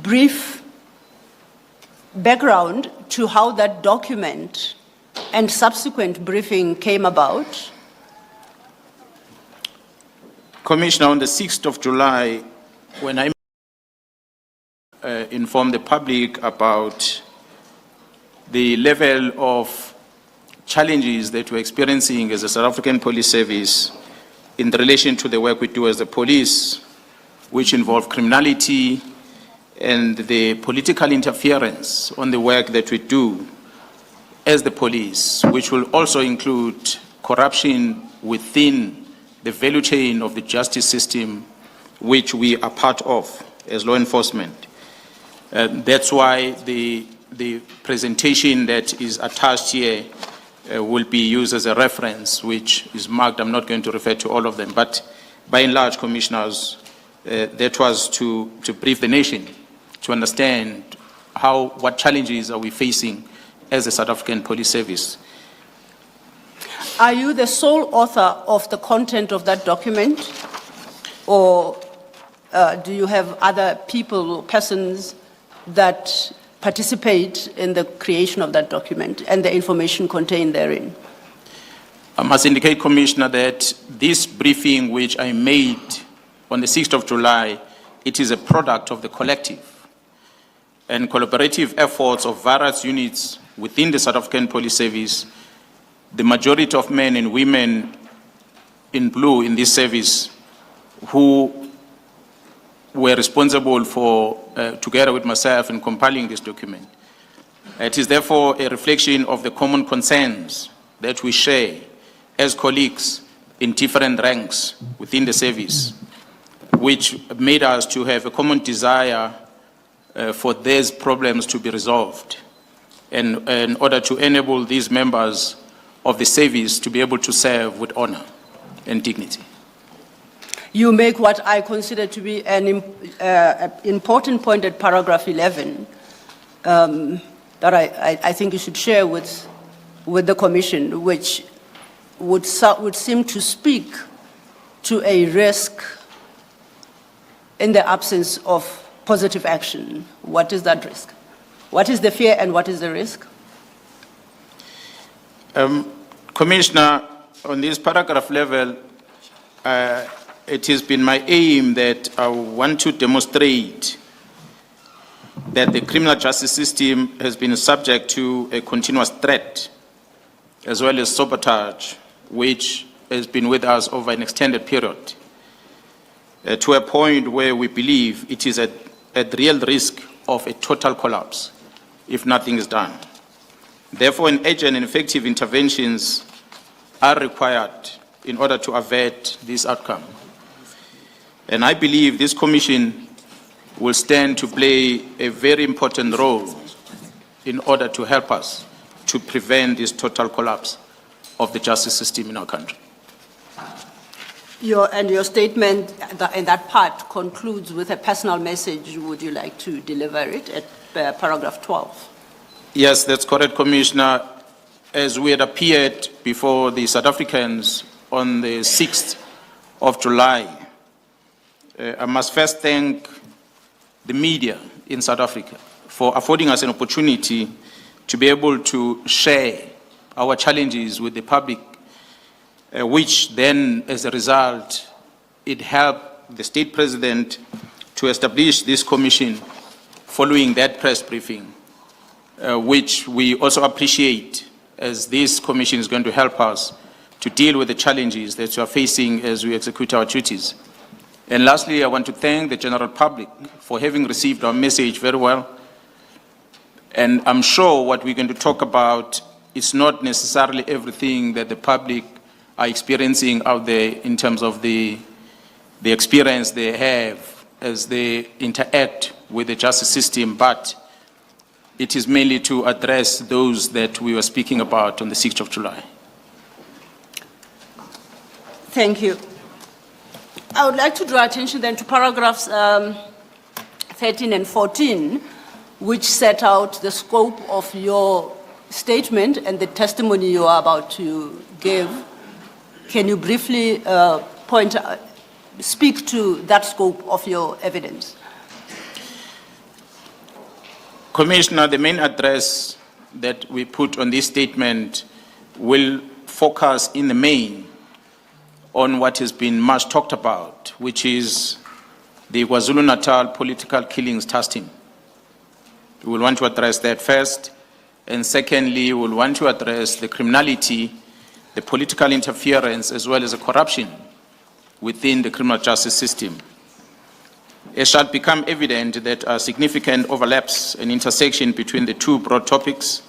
brief background to how that document and subsequent briefing came about? Commissioner, on the 6th of July, when I informed the public about the level of challenges that we're experiencing as a South African police service in relation to the work we do as the police, which involve criminality and the political interference on the work that we do as the police, which will also include corruption within the value chain of the justice system, which we are part of as law enforcement. That's why the presentation that is attached here will be used as a reference, which is marked. I'm not going to refer to all of them, but by and large, commissioners, that was to brief the nation to understand what challenges are we facing as a South African police service. Are you the sole author of the content of that document, or do you have other people or persons that participate in the creation of that document and the information contained therein? I must indicate, Commissioner, that this briefing which I made on the 6th of July, it is a product of the collective and collaborative efforts of various units within the South African Police Service. The majority of men and women in blue in this service who were responsible for, together with myself, in compiling this document. It is therefore a reflection of the common concerns that we share as colleagues in different ranks within the service, which made us to have a common desire for these problems to be resolved, and in order to enable these members of the service to be able to serve with honor and dignity. You make what I consider to be an important point at paragraph 11 that I think you should share with the Commission, which would seem to speak to a risk in the absence of positive action. What is that risk? What is the fear and what is the risk? Commissioner, on this paragraph level, it has been my aim that I want to demonstrate that the criminal justice system has been subject to a continuous threat, as well as sabotage, which has been with us over an extended period, to a point where we believe it is at real risk of a total collapse if nothing is done. Therefore, an urgent and effective interventions are required in order to avert this outcome. And I believe this Commission will stand to play a very important role in order to help us to prevent this total collapse of the justice system in our country. Your statement in that part concludes with a personal message. Would you like to deliver it at paragraph 12? Yes, that's correct, Commissioner. As we had appeared before the South Africans on the 6th of July, I must first thank the media in South Africa for affording us an opportunity to be able to share our challenges with the public, which then, as a result, it helped the state president to establish this commission following that press briefing, which we also appreciate, as this commission is going to help us to deal with the challenges that we are facing as we execute our duties. And lastly, I want to thank the general public for having received our message very well. And I'm sure what we're going to talk about is not necessarily everything that the public are experiencing out there in terms of the experience they have as they interact with the justice system, but it is mainly to address those that we were speaking about on the 6th of July. Thank you. I would like to draw attention then to paragraphs 13 and 14, which set out the scope of your statement and the testimony you are about to give. Can you briefly speak to that scope of your evidence? Commissioner, the main address that we put on this statement will focus in the main on what has been much talked about, which is the KwaZulu-Natal political killings task team. We will want to address that first, and secondly, we will want to address the criminality, the political interference, as well as the corruption within the criminal justice system. It shall become evident that significant overlaps and intersection between the two broad topics,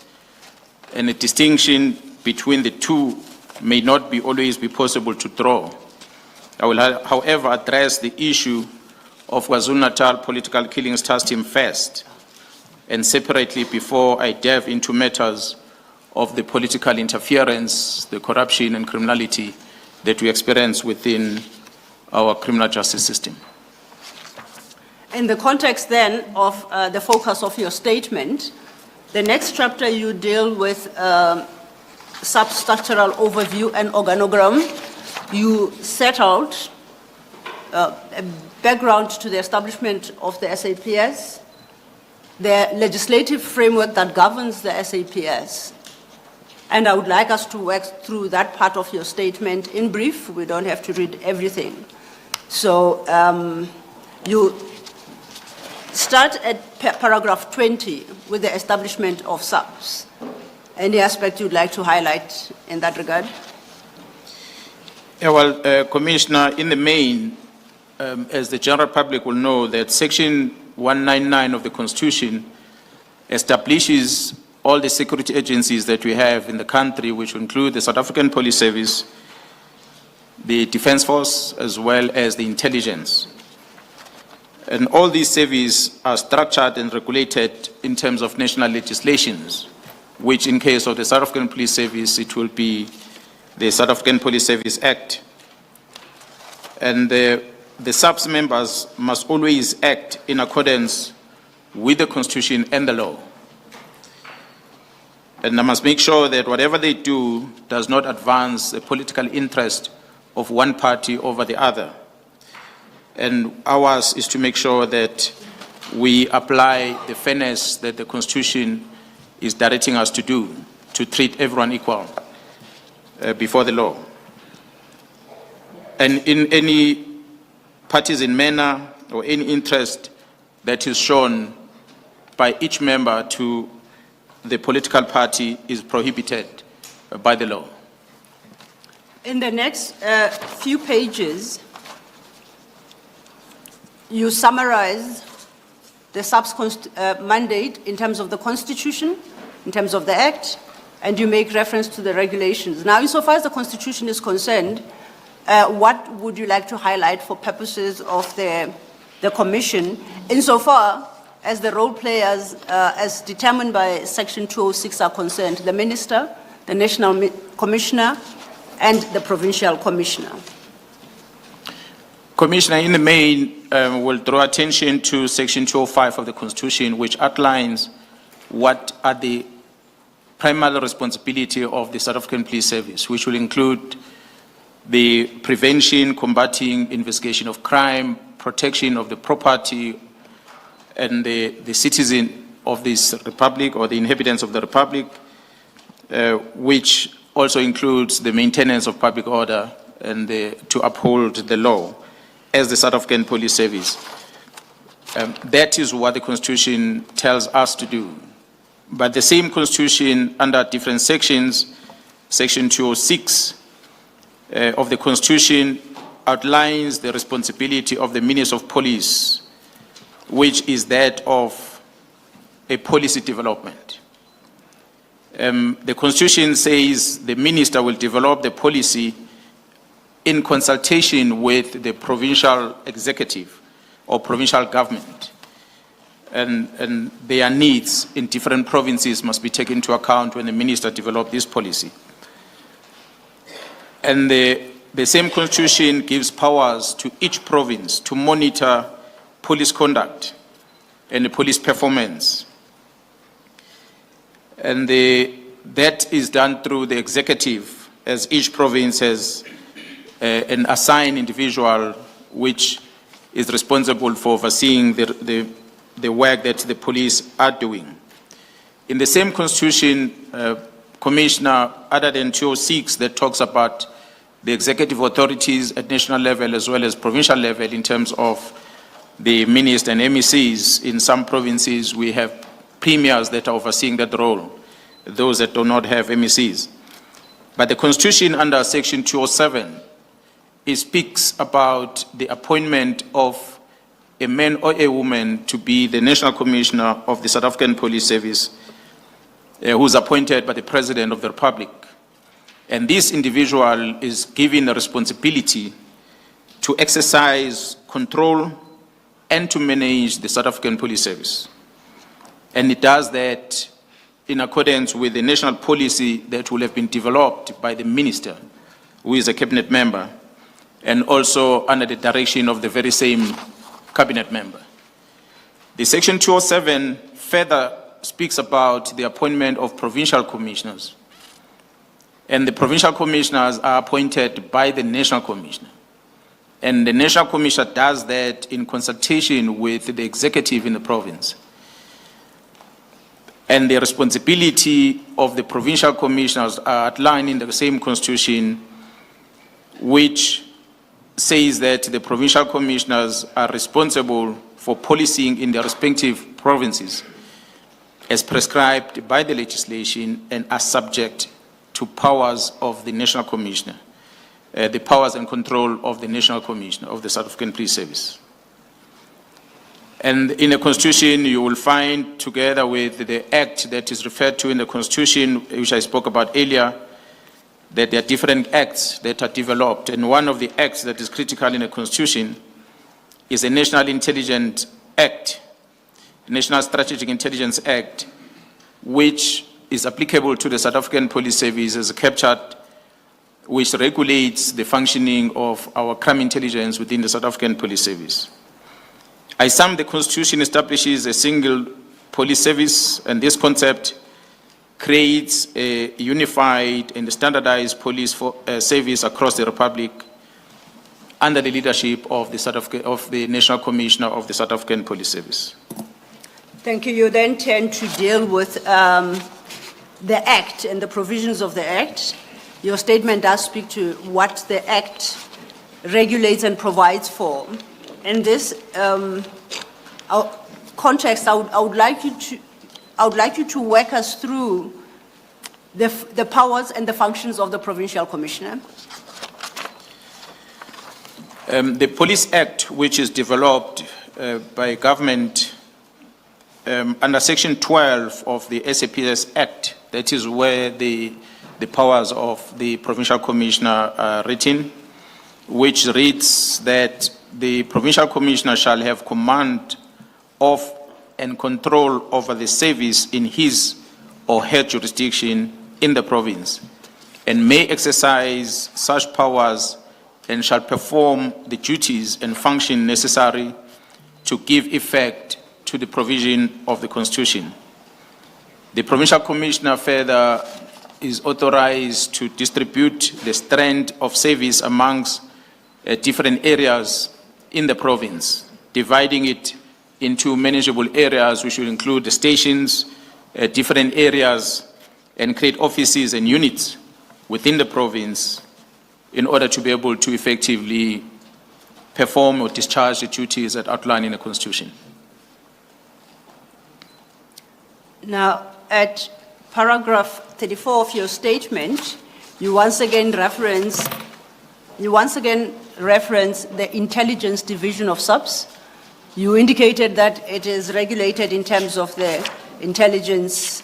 and a distinction between the two may not always be possible to draw. I will, however, address the issue of KwaZulu-Natal political killings task team first, and separately before I delve into matters of the political interference, the corruption and criminality that we experience within our criminal justice system. In the context then of the focus of your statement, the next chapter you deal with substructural overview and organogram. You set out a background to the establishment of the SAPS, the legislative framework that governs the SAPS. And I would like us to work through that part of your statement in brief. We don't have to read everything. So you start at paragraph 20 with the establishment of SAPS. Any aspect you'd like to highlight in that regard? Yeah, well, Commissioner, in the main, as the general public will know, that Section 199 of the Constitution establishes all the security agencies that we have in the country, which include the South African Police Service, the Defence Force, as well as the intelligence. And all these services are structured and regulated in terms of national legislations, which in case of the South African Police Service, it will be the South African Police Service Act. And the SAPS members must always act in accordance with the Constitution and the law. And they must make sure that whatever they do does not advance the political interest of one party over the other. And ours is to make sure that we apply the fairness that the Constitution is directing us to do, to treat everyone equal before the law. And in any partisan manner or any interest that is shown by each member to the political party is prohibited by the law. In the next few pages, you summarize the SAPS mandate in terms of the Constitution, in terms of the Act, and you make reference to the regulations. Now, insofar as the Constitution is concerned, what would you like to highlight for purposes of the the Commission insofar as the role players as determined by Section 206 are concerned, the Minister, the National Commissioner, and the Provincial Commissioner. Commissioner, in the main, will draw attention to Section 205 of the Constitution, which outlines what are the primary responsibility of the South African Police Service, which will include the prevention, combating, investigation of crime, protection of the property and the citizen of this republic or the inhabitants of the republic, which also includes the maintenance of public order and to uphold the law as the South African Police Service. That is what the Constitution tells us to do. But the same Constitution, under different sections, Section 206 of the Constitution outlines the responsibility of the Minister of Police, which is that of a policy development. The Constitution says the Minister will develop the policy in consultation with the provincial executive or provincial government. And their needs in different provinces must be taken into account when the Minister develops this policy. And the same Constitution gives powers to each province to monitor police conduct and the police performance. And that is done through the executive, as each province has an assigned individual which is responsible for overseeing the work that the police are doing. In the same Constitution, Commissioner, other than 206 that talks about the executive authorities at national level as well as provincial level in terms of the ministers and MECs, in some provinces we have premiers that are overseeing that role, those that do not have MECs. But the Constitution under Section 207, it speaks about the appointment of a man or a woman to be the National Commissioner of the South African Police Service, who is appointed by the President of the Republic. And this individual is given the responsibility to exercise control and to manage the South African Police Service. And it does that in accordance with the national policy that will have been developed by the Minister, who is a cabinet member, and also under the direction of the very same cabinet member. The Section 207 further speaks about the appointment of provincial commissioners. And the provincial commissioners are appointed by the national commissioner. And the national commissioner does that in consultation with the executive in the province. And the responsibility of the provincial commissioners are outlined in the same Constitution, which says that the provincial commissioners are responsible for policing in their respective provinces as prescribed by the legislation and are subject to powers of the national commissioner, the powers and control of the national commissioner of the South African Police Service. And in the Constitution, you will find, together with the act that is referred to in the Constitution, which I spoke about earlier, that there are different acts that are developed. And one of the acts that is critical in the Constitution is a National Intelligence Act, National Strategic Intelligence Act, which is applicable to the South African Police Service as captured, which regulates the functioning of our crime intelligence within the South African Police Service. I sum the Constitution establishes a single police service, and this concept creates a unified and standardized police service across the Republic under the leadership of the National Commissioner of the South African Police Service. Thank you. You then tend to deal with the Act and the provisions of the Act. Your statement does speak to what the Act regulates and provides for. In this context, I would like you to walk us through the powers and the functions of the Provincial Commissioner. The Police Act, which is developed by government under Section 12 of the SAPS Act, that is where the powers of the Provincial Commissioner are written, which reads that the provincial commissioner shall have command of and control over the service in his or her jurisdiction in the province, and may exercise such powers and shall perform the duties and function necessary to give effect to the provision of the Constitution. The provincial commissioner further is authorized to distribute the strength of service amongst different areas in the province, dividing it into manageable areas, which will include the stations, different areas, and create offices and units within the province in order to be able to effectively perform or discharge the duties that outline in the Constitution. Now, at paragraph 34 of your statement, you once again reference the intelligence division of SAPS. You indicated that it is regulated in terms of the intelligence,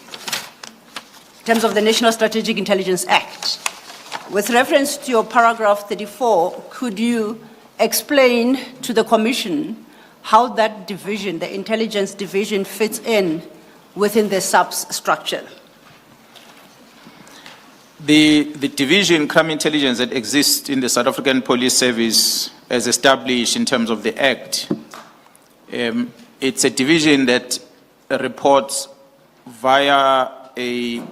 in terms of the National Strategic Intelligence Act. With reference to your paragraph 34, could you explain to the Commission how that division, the intelligence division, fits in within the SAPS structure? The division, crime intelligence, that exists in the South African Police Service as established in terms of the Act, it's a division that reports via a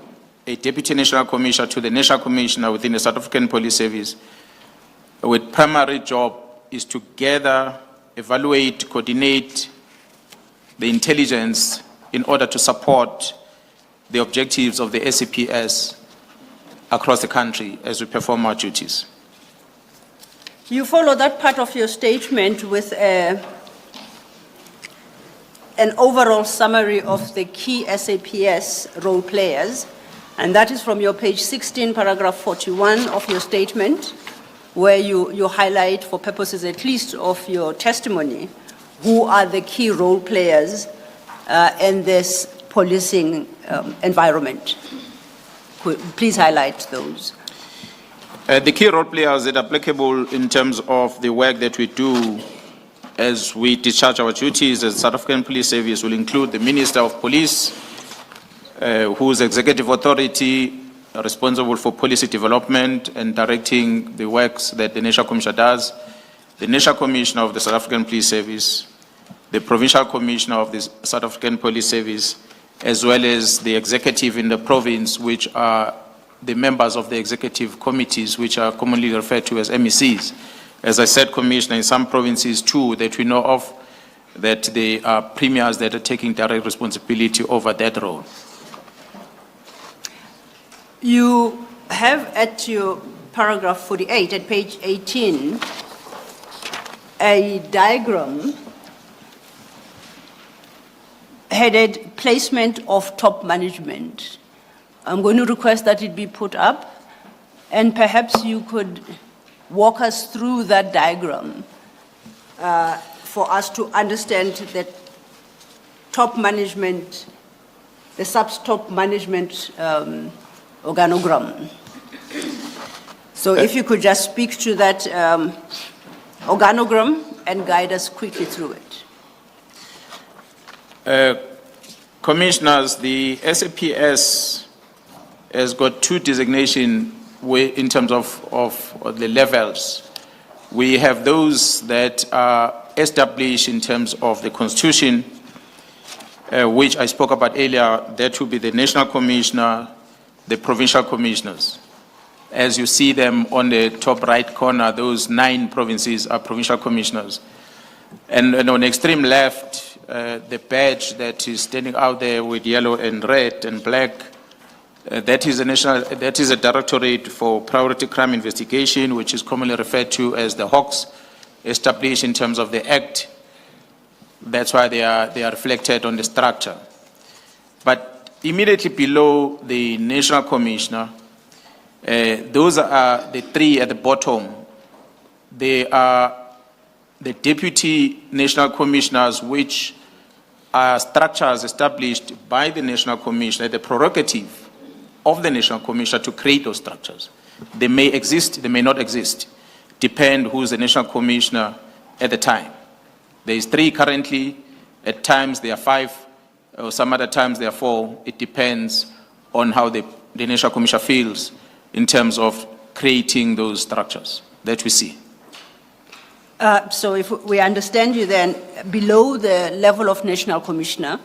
Deputy National Commissioner to the National Commissioner within the South African Police Service, with primary job is to gather, evaluate, coordinate the intelligence in order to support the objectives of the SAPS across the country as we perform our duties. You follow that part of your statement with an overall summary of the key SAPS role players, and that is from your page 16, paragraph 41 of your statement, where you highlight, for purposes at least of your testimony, who are the key role players in this policing environment. Please highlight those. The key role players that are applicable in terms of the work that we do as we discharge our duties as South African Police Service will include the Minister of Police, whose executive authority responsible for policy development and directing the works that the National Commissioner does, the National Commissioner of the South African Police Service, the Provincial Commissioner of the South African Police Service, as well as the executive in the province, which are the members of the executive committees, which are commonly referred to as MECs. As I said, Commissioner, in some provinces too that we know of, that they are premiers that are taking direct responsibility over that role. You have at your paragraph 48, at page 18, a diagram headed placement of top management. I'm going to request that it be put up, and perhaps you could walk us through that diagram for us to understand that top management, the SAPS top management organogram. So if you could just speak to that organogram and guide us quickly through it. Commissioners, the SAPS has got two designations in terms of the levels. We have those that are established in terms of the Constitution, which I spoke about earlier. That will be the National Commissioner, the Provincial Commissioners. As you see them on the top right corner, those 9 provinces are Provincial Commissioners. And on the extreme left, the badge that is standing out there with yellow and red and black, that is a directorate for priority crime investigation, which is commonly referred to as the Hawks, established in terms of the Act. That's why they are reflected on the structure. But immediately below the National Commissioner, those are the 3 at the bottom. They are the Deputy National Commissioners, which are structures established by the National Commissioner, the prerogative of the National Commissioner to create those structures. They may exist, they may not exist, depend who's the National Commissioner at the time. There is 3 currently. At times there are 5, or some other times there are 4. It depends on how the National Commission feels in terms of creating those structures that we see. So if we understand you then, below the level of National Commissioner,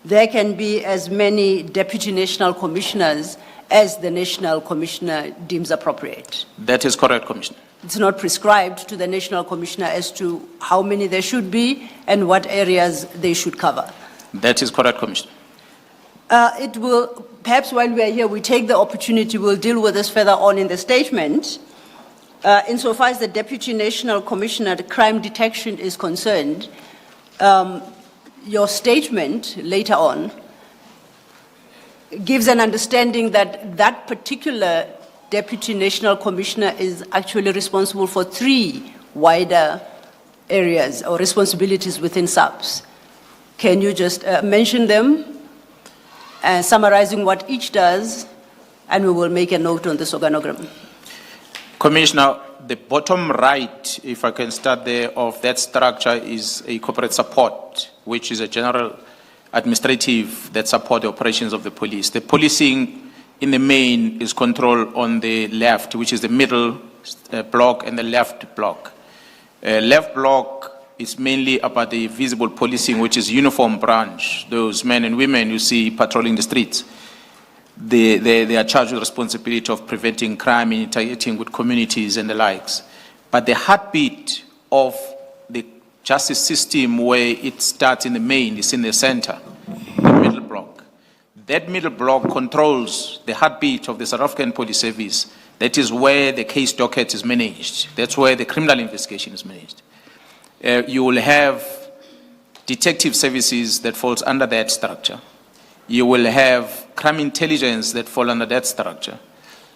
there can be as many Deputy National Commissioners as the National Commissioner deems appropriate. That is correct, Commissioner. It's not prescribed to the National Commissioner as to how many there should be and what areas they should cover. That is correct, Commissioner. It will, perhaps while we are here, we take the opportunity, we'll deal with this further on in the statement. Insofar as the Deputy National Commissioner, the crime detection is concerned, your statement later on gives an understanding that that particular Deputy National Commissioner is actually responsible for 3 wider areas or responsibilities within SAPS. Can you just mention them, summarizing what each does, and we will make a note on this organogram. Commissioner, the bottom right, if I can start there, of that structure is a corporate support, which is a general administrative that support the operations of the police. The policing in the main is controlled on the left, which is the middle block, and the left block. Left block is mainly about the visible policing, which is uniform branch, those men and women you see patrolling the streets. They are charged with the responsibility of preventing crime and interacting with communities and the likes. But the heartbeat of the justice system, where it starts in the main, is in the center, the middle block. That middle block controls the heartbeat of the South African Police Service. That is where the case docket is managed. That's where the criminal investigation is managed. You will have detective services that falls under that structure. You will have crime intelligence that fall under that structure.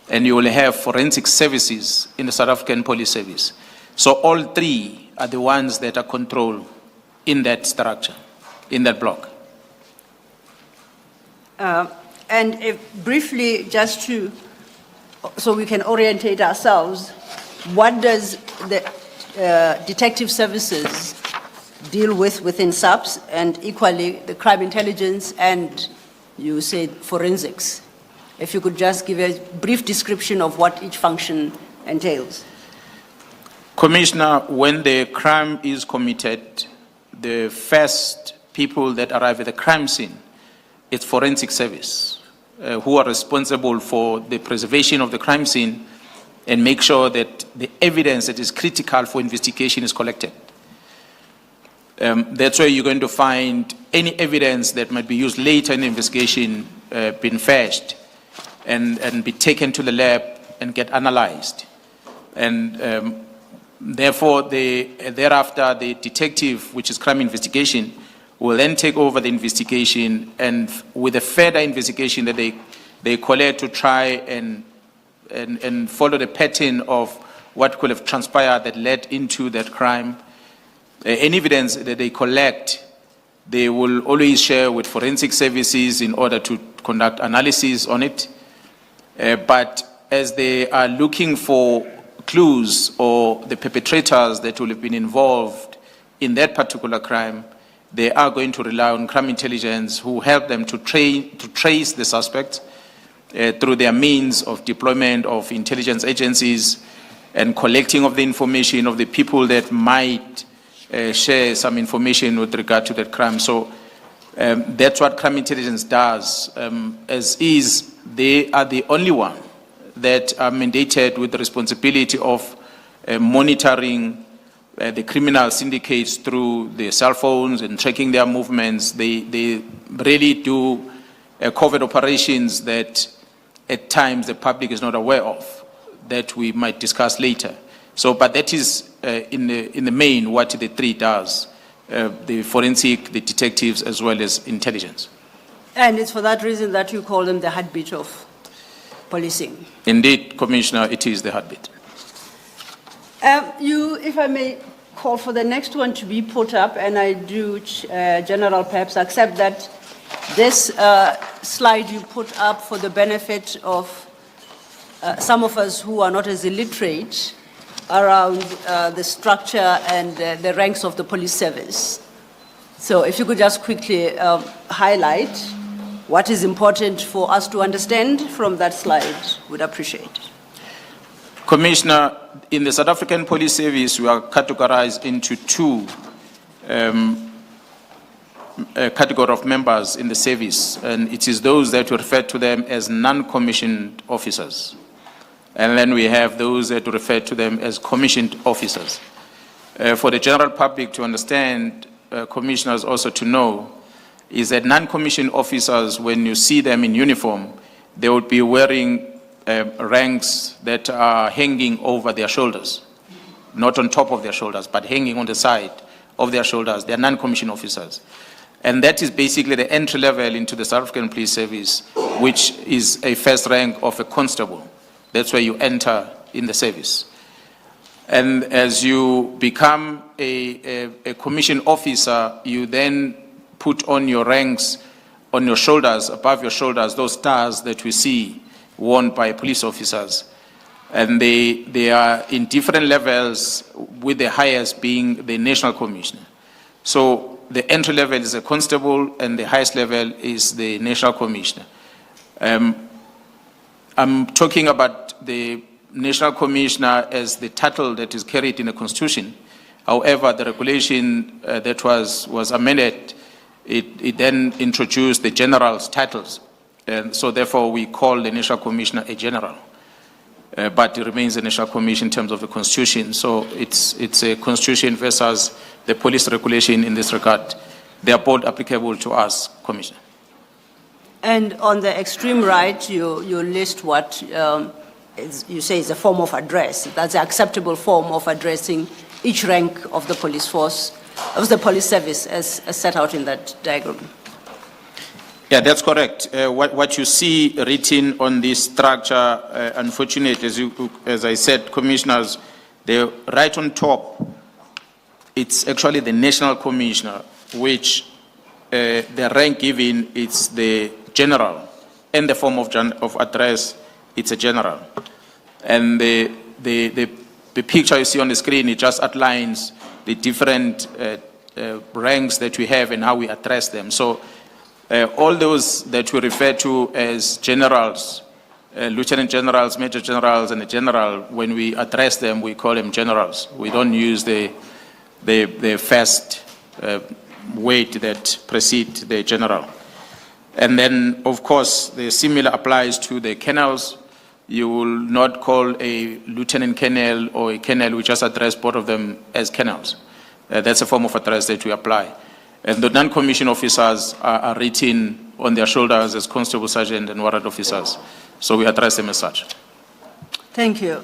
And you will have forensic services in the South African Police Service. So all 3 are the ones that are controlled in that structure, in that block. And if briefly, just to, so we can orientate ourselves, what does the detective services deal with within SAPS, and equally the crime intelligence and you said forensics? If you could just give a brief description of what each function entails. Commissioner, when the crime is committed, the first people that arrive at the crime scene, it's forensic service who are responsible for the preservation of the crime scene and make sure that the evidence that is critical for investigation is collected. That's where you're going to find any evidence that might be used later in the investigation being fetched and be taken to the lab and get analyzed. And therefore, thereafter, the detective, which is crime investigation, will then take over the investigation, and with a further investigation that they collect to try and follow the pattern of what could have transpired that led into that crime. Any evidence that they collect, they will always share with forensic services in order to conduct analysis on it. But as they are looking for clues or the perpetrators that will have been involved in that particular crime, they are going to rely on crime intelligence, who help them to trace the suspects through their means of deployment of intelligence agencies and collecting of the information of the people that might share some information with regard to that crime. So that's what crime intelligence does, as is they are the only one that are mandated with the responsibility of monitoring the criminal syndicates through their cell phones and tracking their movements. They really do covert operations that at times the public is not aware of, that we might discuss later. So, but that is in the main what the 3 does, the forensic, the detectives, as well as intelligence. And it's for that reason that you call them the heartbeat of policing. Indeed, Commissioner, it is the heartbeat. If I may call for the next one to be put up, and I do, General, perhaps accept that this slide you put up for the benefit of some of us who are not as illiterate around the structure and the ranks of the police service. So if you could just quickly highlight what is important for us to understand from that slide, would appreciate it. Commissioner, in the South African Police Service, we are categorized into two category of members in the service, and it is those that we refer to them as non-commissioned officers. And then we have those that refer to them as commissioned officers. For the general public to understand, commissioners also to know, is that non-commissioned officers, when you see them in uniform, they would be wearing ranks that are hanging over their shoulders, not on top of their shoulders, but hanging on the side of their shoulders. They are non-commissioned officers. And that is basically the entry level into the South African Police Service, which is a first rank of a constable. That's where you enter in the service. And as you become a commissioned officer, you then put on your ranks on your shoulders, above your shoulders, those stars that we see worn by police officers. And they are in different levels, with the highest being the national commissioner. So the entry level is a constable and the highest level is the national commissioner. I'm talking about the national commissioner as the title that is carried in the constitution. However, the regulation that was amended, it then introduced the general's titles. And so therefore we call the national commissioner a general. But it remains a national commission in terms of the constitution. So it's a constitution versus the police regulation in this regard. They are both applicable to us, Commissioner. And on the extreme right, you list what you say is a form of address. That's the acceptable form of addressing each rank of the police force, of the police service as set out in that diagram. Yeah, that's correct. What you see written on this structure, unfortunately, as I said, commissioners, they're right on top. It's actually the national commissioner, which the rank given is the general. In the form of address, it's a general. And the picture you see on the screen, it just outlines the different ranks that we have and how we address them. So all those that we refer to as generals, lieutenant generals, major generals, and the general, when we address them, we call them generals. We don't use the first weight that precedes the general. And then, of course, the similar applies to the colonels. You will not call a lieutenant colonel or a colonel, we just address both of them as colonels. That's a form of address that we apply. And the non-commissioned officers are written on their shoulders as constable, sergeant, and warrant officers. So we address them as such. Thank you.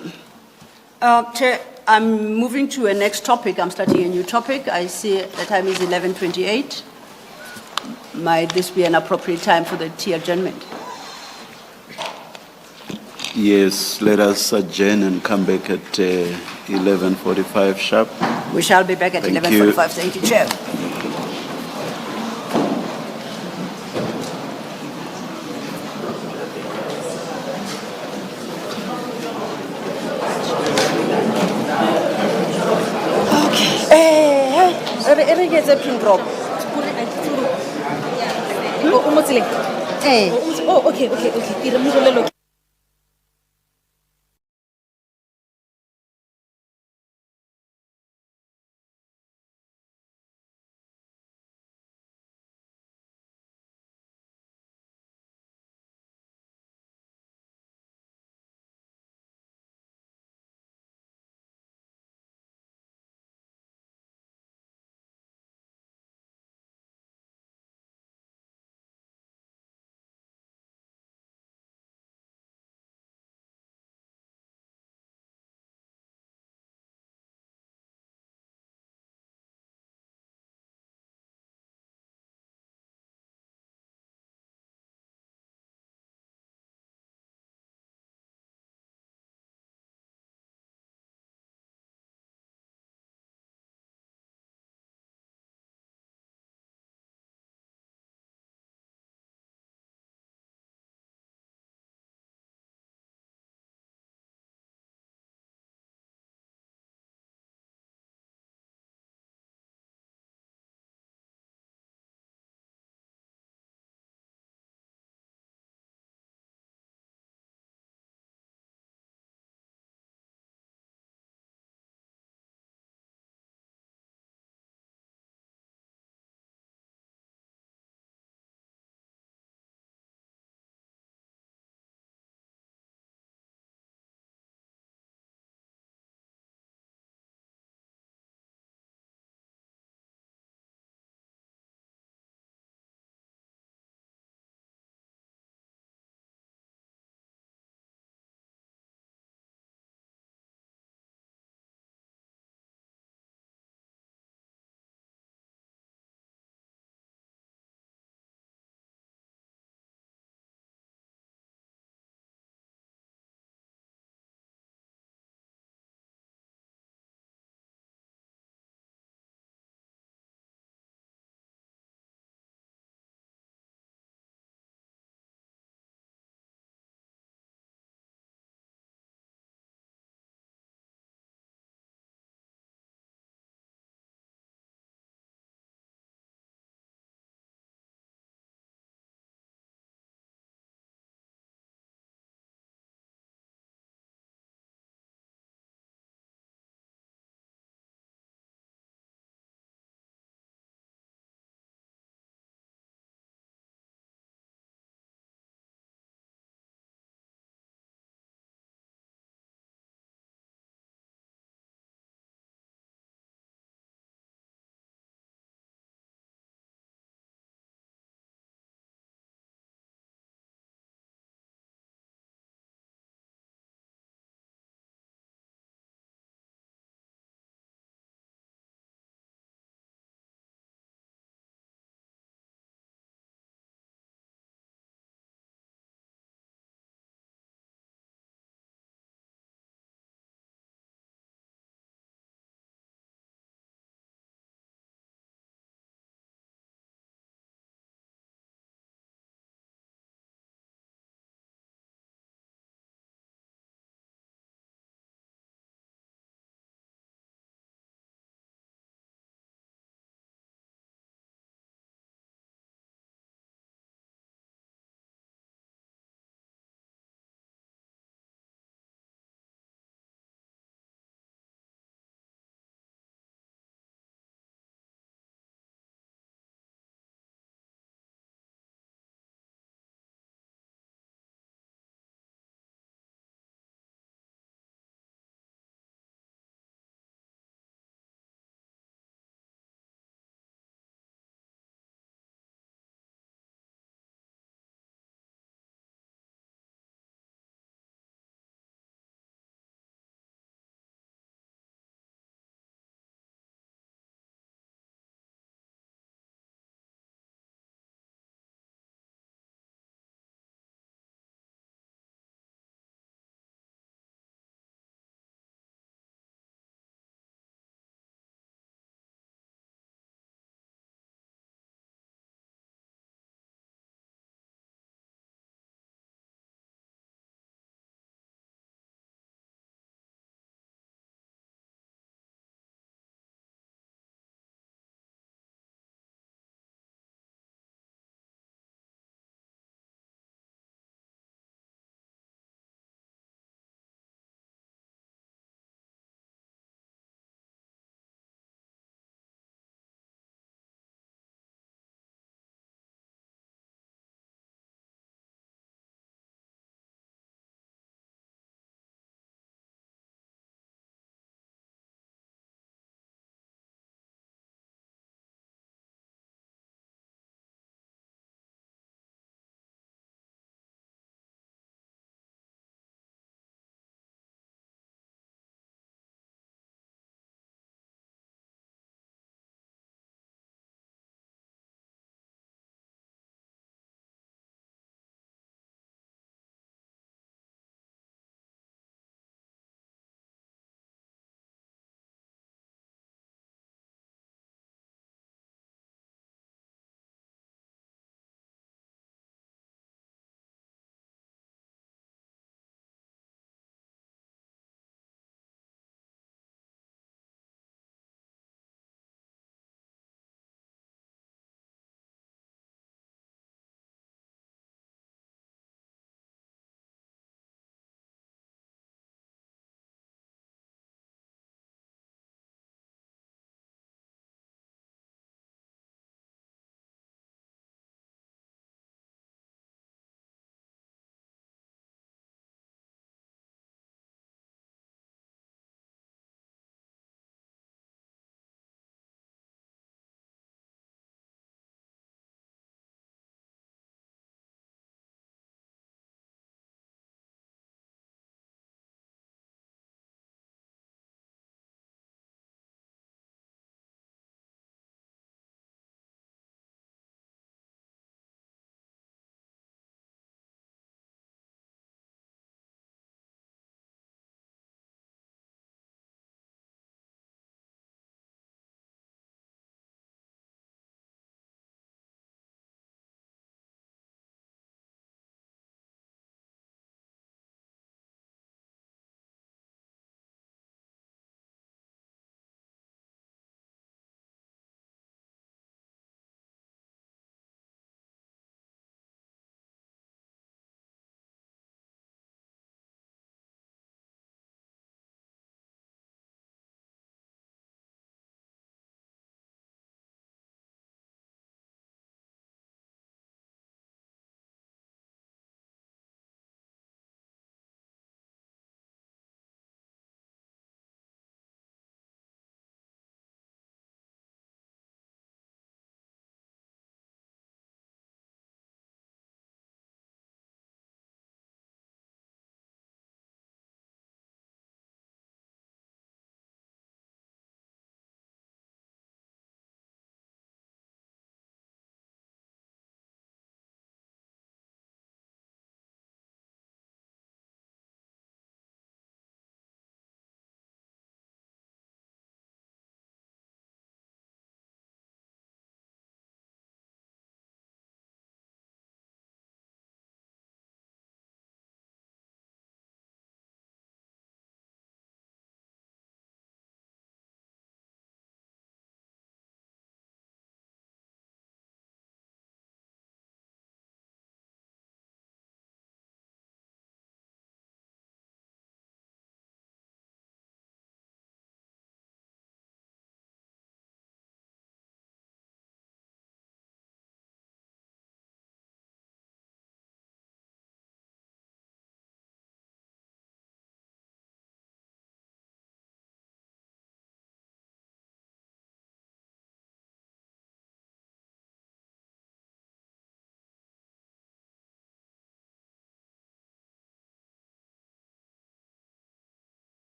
Chair, I'm moving to a next topic. I'm starting a new topic. I see the time is 11:28. Might this be an appropriate time for the tea adjournment? Yes, let us adjourn and come back at 11:45 sharp. We shall be back at 11:45. Thank you, Chair. Oh, okay.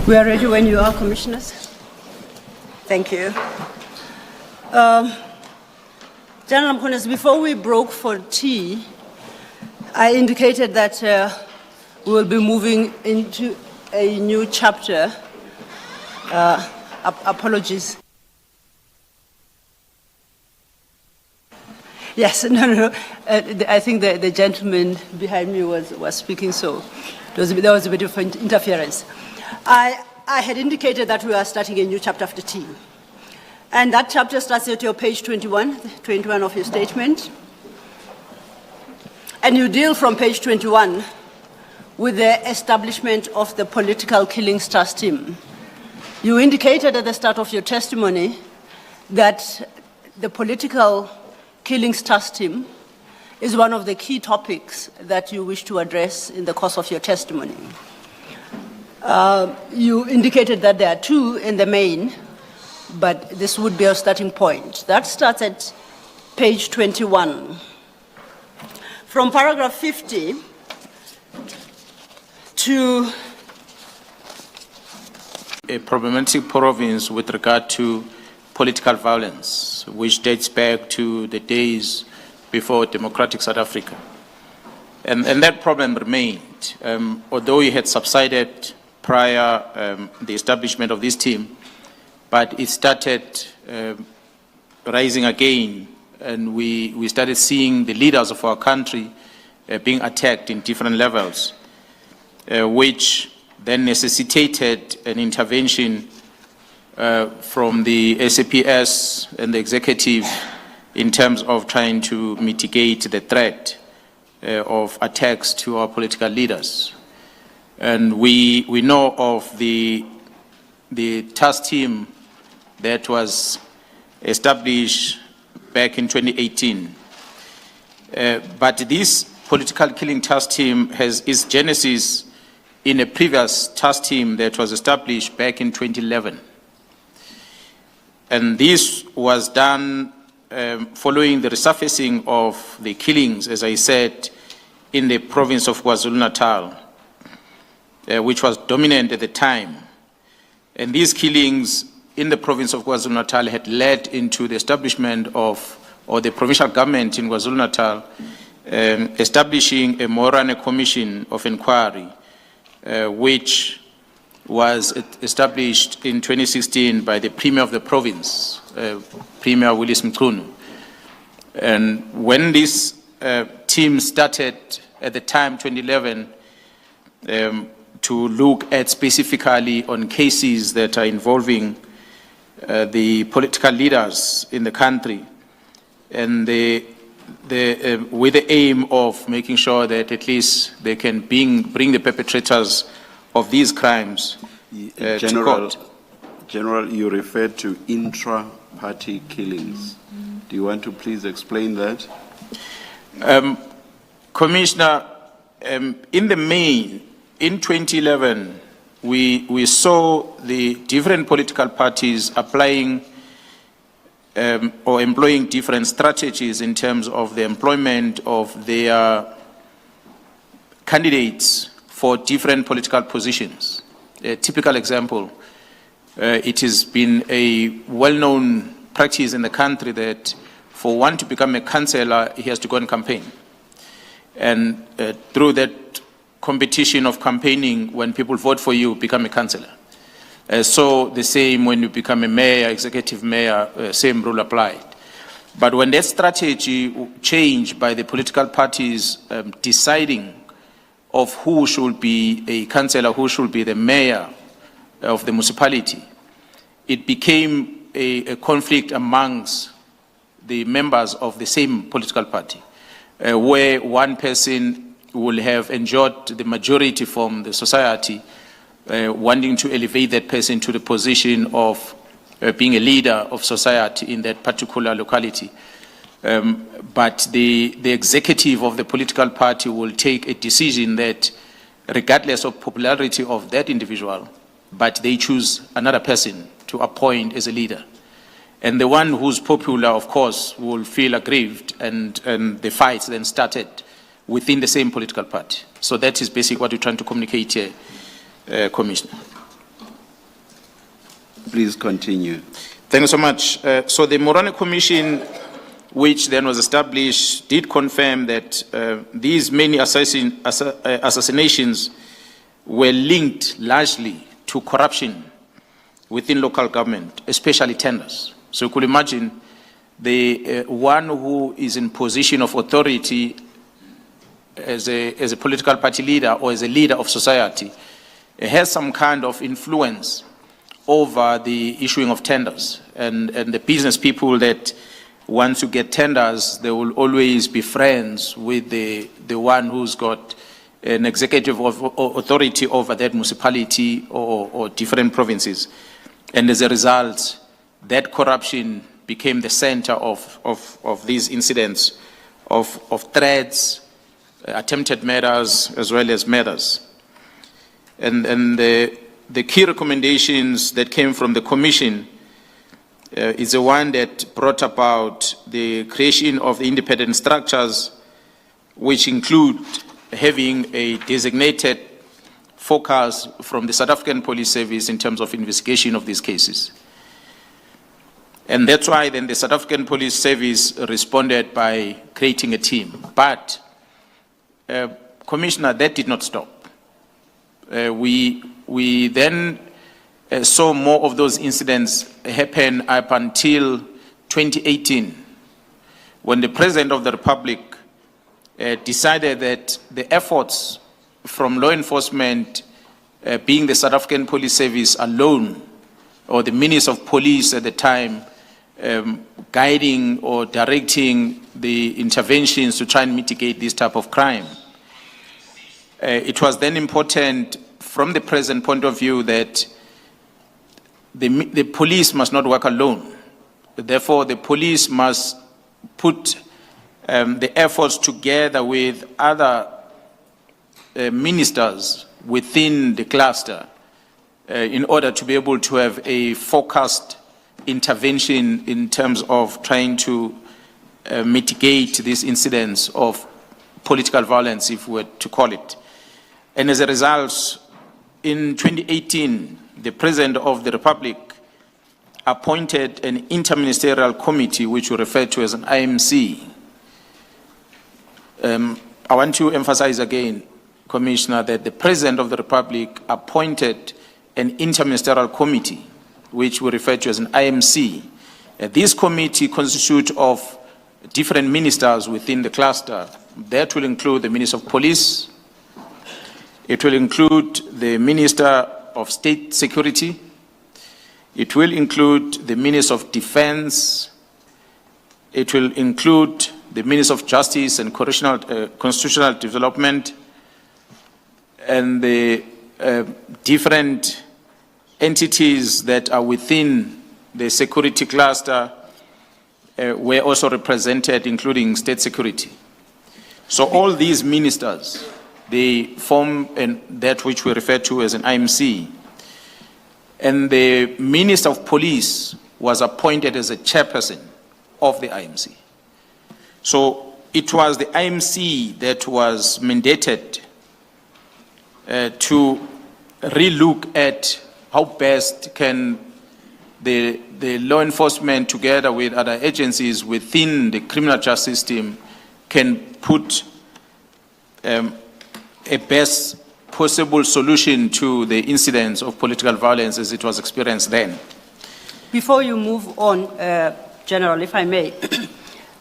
We are ready when you are, Commissioners. Thank you. General Mkhwanazi, before we broke for tea, I indicated that we will be moving into a new chapter. Apologies. Yes, no. I think the gentleman behind me was speaking, so there was a bit of interference. I had indicated that we are starting a new chapter after tea. And that chapter starts at your page 21 of your statement. And you deal from page 21 with the establishment of the Political Killings Trust Team. You indicated at the start of your testimony that the Political Killings Trust Team is one of the key topics that you wish to address in the course of your testimony. You indicated that there are two in the main, but this would be a starting point. That starts at page 21. From paragraph 50 to a problematic province with regard to political violence, which dates back to the days before democratic South Africa. And that problem remained, although it had subsided prior the establishment of this team, but it started rising again, and we started seeing the leaders of our country being attacked in different levels, which then necessitated an intervention from the SAPS and the executive in terms of trying to mitigate the threat of attacks to our political leaders. And we know of the task team that was established back in 2018. But this political killing task team has its genesis in a previous task team that was established back in 2011. And this was done following the resurfacing of the killings, as I said, in the province of KwaZulu-Natal, which was dominant at the time. And these killings in the province of KwaZulu-Natal had led into the establishment of, or the provincial government in KwaZulu-Natal, establishing a Morane Commission of Inquiry, which was established in 2016 by the Premier of the province, Premier Willis Mkhunu. And when this team started at the time, 2011, to look at specifically on cases that are involving the political leaders in the country, and with the aim of making sure that at least they can bring the perpetrators of these crimes to court. General, you referred to intra-party killings. Do you want to please explain that? Commissioner, in the main, in 2011, we saw the different political parties applying or employing different strategies in terms of the employment of their candidates for different political positions. A typical example, it has been a well-known practice in the country that for one to become a councillor, he has to go and campaign. And through that competition of campaigning, when people vote for you, become a councillor. So the same when you become a mayor, executive mayor, same rule applied. But when that strategy changed by the political parties deciding of who should be a councillor, who should be the mayor of the municipality, it became a conflict amongst the members of the same political party, where one person will have enjoyed the majority from the society, wanting to elevate that person to the position of being a leader of society in that particular locality. But the executive of the political party will take a decision that, regardless of popularity of that individual, but they choose another person to appoint as a leader. And the one who's popular, of course, will feel aggrieved, and the fights then started within the same political party. So that is basically what we're trying to communicate here, Commissioner. Please continue. Thank you so much. So the Morane Commission, which then was established, did confirm that these many assassinations were linked largely to corruption within local government, especially tenders. So you could imagine the one who is in position of authority as a political party leader or as a leader of society has some kind of influence over the issuing of tenders. And the business people that want to get tenders, they will always be friends with the one who's got an executive authority over that municipality or different provinces. And as a result, that corruption became the center of these incidents of threats, attempted murders, as well as murders. And the key recommendations that came from the Commission is the one that brought about the creation of the independent structures, which include having a designated focus from the South African Police Service in terms of investigation of these cases. And that's why then the South African Police Service responded by creating a team. But, Commissioner, that did not stop. We then saw more of those incidents happen up until 2018, when the President of the Republic decided that the efforts from law enforcement, being the South African Police Service alone, or the Minister of Police at the time, guiding or directing the interventions to try and mitigate this type of crime. It was then important from the present point of view that the police must not work alone. Therefore, the police must put the efforts together with other ministers within the cluster in order to be able to have a focused intervention in terms of trying to mitigate these incidents of political violence, if we were to call it. And as a result, in 2018, the President of the Republic appointed an interministerial committee, which we refer to as an IMC. I want to emphasize again, Commissioner, that the President of the Republic appointed an interministerial committee, which we refer to as an IMC. This committee constitutes of different ministers within the cluster. That will include the Minister of Police. It will include the Minister of State Security. It will include the Minister of Defense. It will include the Minister of Justice and Constitutional Development, and the different entities that are within the security cluster were also represented, including state security. So all these ministers, they form that which we refer to as an IMC. And the Minister of Police was appointed as a chairperson of the IMC. So it was the IMC that was mandated to relook at how best can the law enforcement, together with other agencies within the criminal justice system, can put a best possible solution to the incidents of political violence as it was experienced then. Before you move on, General, if I may,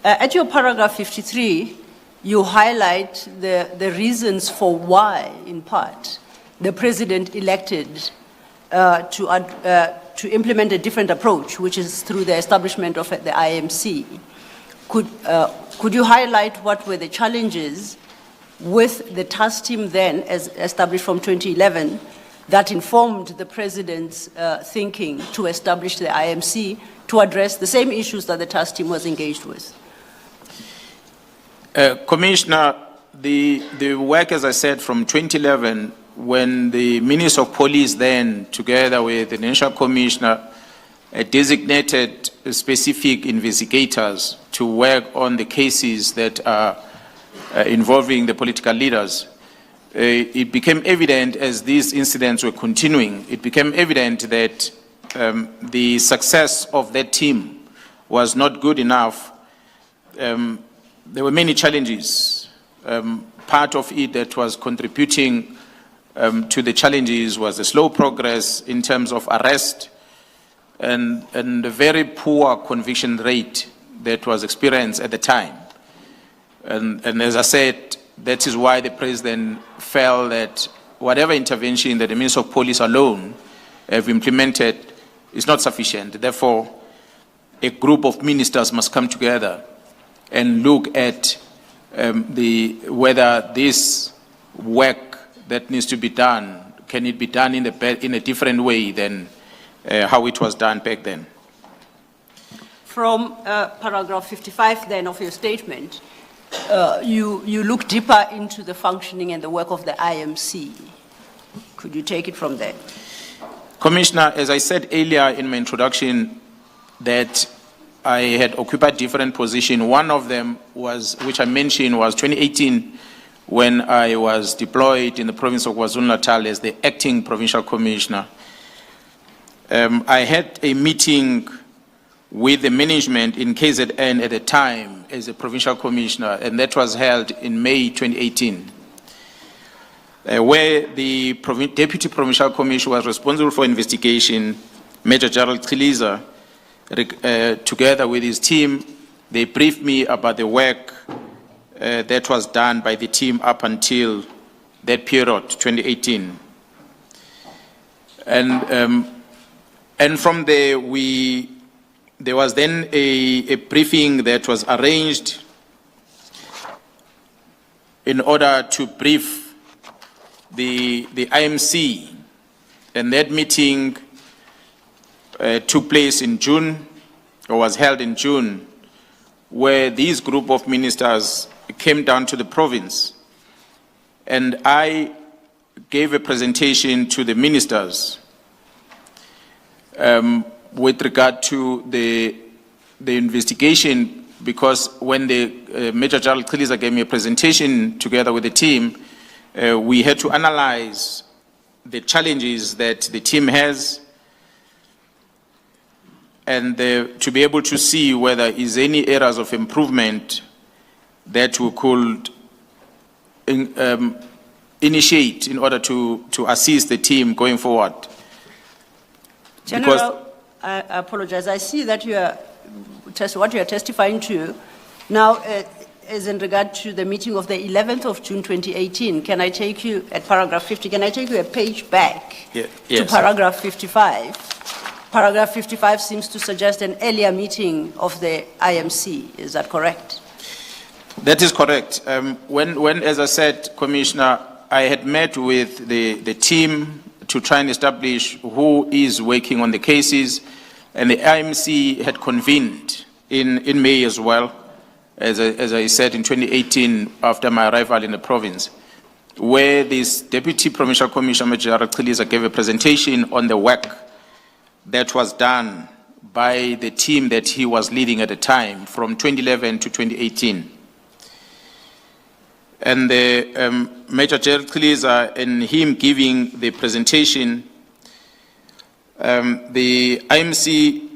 at your paragraph 53, you highlight the reasons for why, in part, the President elected to implement a different approach, which is through the establishment of the IMC. Could you highlight what were the challenges with the task team then, as established from 2011, that informed the President's thinking to establish the IMC to address the same issues that the task team was engaged with? Commissioner, the work, as I said, from 2011, when the Minister of Police then, together with the National Commissioner, designated specific investigators to work on the cases that are involving the political leaders, it became evident as these incidents were continuing, it became evident that the success of that team was not good enough, there were many challenges. Part of it that was contributing to the challenges was the slow progress in terms of arrest and the very poor conviction rate that was experienced at the time. And as I said, that is why the President felt that whatever intervention that the Minister of Police alone have implemented is not sufficient. Therefore, a group of ministers must come together and look at whether this work that needs to be done, can it be done in a different way than how it was done back then. From paragraph 55 then of your statement, you look deeper into the functioning and the work of the IMC. Could you take it from there? Commissioner, as I said earlier in my introduction, that I had occupied different positions. One of them was, which I mentioned, was 2018, when I was deployed in the province of KwaZulu-Natal as the acting provincial commissioner. I had a meeting with the management in KZN at the time as a provincial commissioner, and that was held in May 2018, where the deputy provincial commissioner was responsible for investigation, Major General Teliza, together with his team. They briefed me about the work that was done by the team up until that period, 2018. And from there, there was then a briefing that was arranged in order to brief the IMC. And that meeting took place in June, or was held in June, where these group of ministers came down to the province. And I gave a presentation to the ministers with regard to the investigation, because when the Major General Teliza gave me a presentation together with the team, we had to analyze the challenges that the team has and to be able to see whether is any areas of improvement that we could initiate in order to assist the team going forward. General, I apologize. I see that what you are testifying to now is in regard to the meeting of the 11th of June 2018. Can I take you at paragraph 50? Can I take you a page back to paragraph 55? Paragraph 55 seems to suggest an earlier meeting of the IMC. Is that correct? That is correct. When, as I said, Commissioner, I had met with the team to try and establish who is working on the cases, and the IMC had convened in May as well, as I said, in 2018 after my arrival in the province, where this Deputy Provincial Commissioner, Major Teliza, gave a presentation on the work that was done by the team that he was leading at the time from 2011 to 2018. And the Major General Teliza, and him giving the presentation, the IMC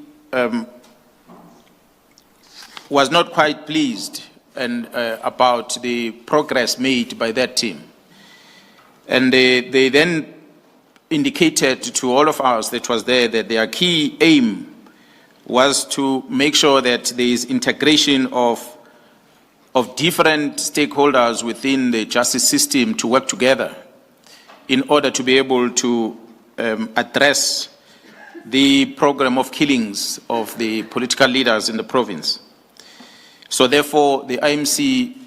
was not quite pleased about the progress made by that team. And they then indicated to all of us that was there that their key aim was to make sure that there is integration of different stakeholders within the justice system to work together in order to be able to address the program of killings of the political leaders in the province. So therefore, the IMC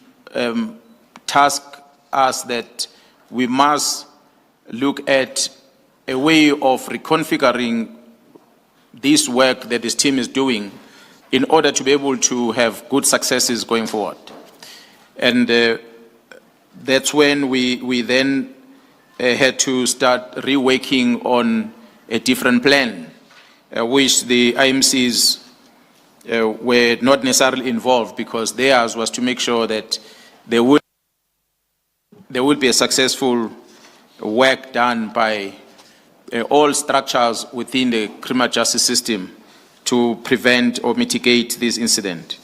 tasked us that we must look at a way of reconfiguring this work that this team is doing in order to be able to have good successes going forward. And that's when we then had to start reworking on a different plan, which the IMCs were not necessarily involved, because theirs was to make sure that there would be a successful work done by all structures within the criminal justice system to prevent or mitigate this incident.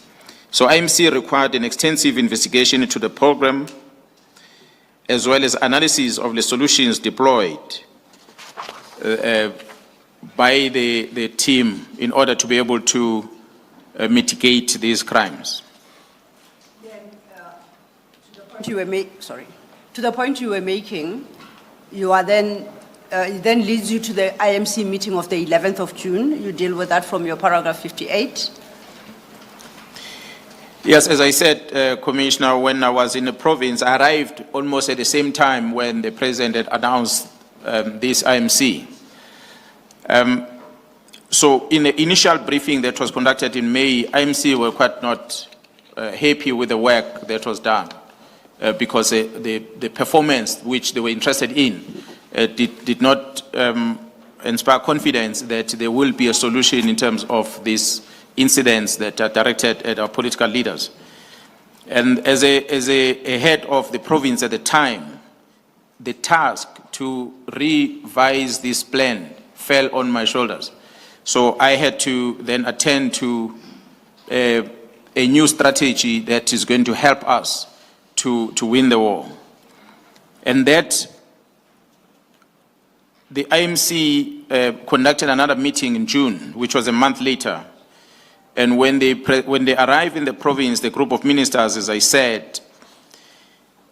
So IMC required an extensive investigation into the program, as well as analysis of the solutions deployed by the team in order to be able to mitigate these crimes. To the point you were making, you are then, it then leads you to the IMC meeting of the 11th of June. You deal with that from your paragraph 58. Yes, as I said, Commissioner, when I was in the province, I arrived almost at the same time when the President had announced this IMC. So in the initial briefing that was conducted in May, IMC were quite not happy with the work that was done because the performance which they were interested in did not inspire confidence that there will be a solution in terms of these incidents that are directed at our political leaders. And as a head of the province at the time, the task to revise this plan fell on my shoulders. So I had to then attend to a new strategy that is going to help us to win the war. And that the IMC conducted another meeting in June, which was a month later. And when they arrived in the province, the group of ministers, as I said,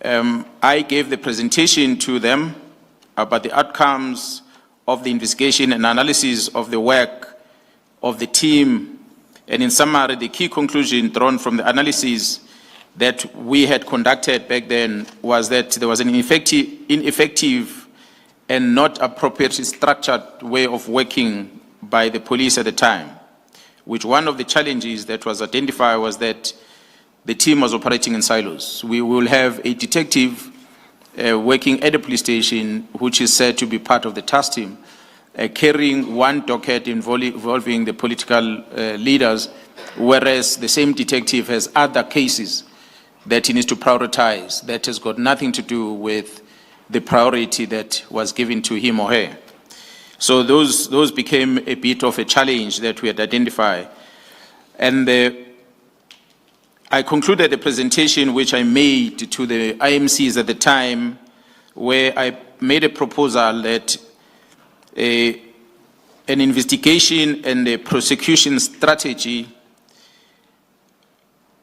I gave the presentation to them about the outcomes of the investigation and analysis of the work of the team. And in summary, the key conclusion drawn from the analysis that we had conducted back then was that there was an ineffective and not appropriately structured way of working by the police at the time, which one of the challenges that was identified was that the team was operating in silos. We will have a detective working at the police station, which is said to be part of the task team, carrying one docket involving the political leaders, whereas the same detective has other cases that he needs to prioritize that has got nothing to do with the priority that was given to him or her. So those became a bit of a challenge that we had identified. And I concluded the presentation which I made to the IMCs at the time, where I made a proposal that an investigation and a prosecution strategy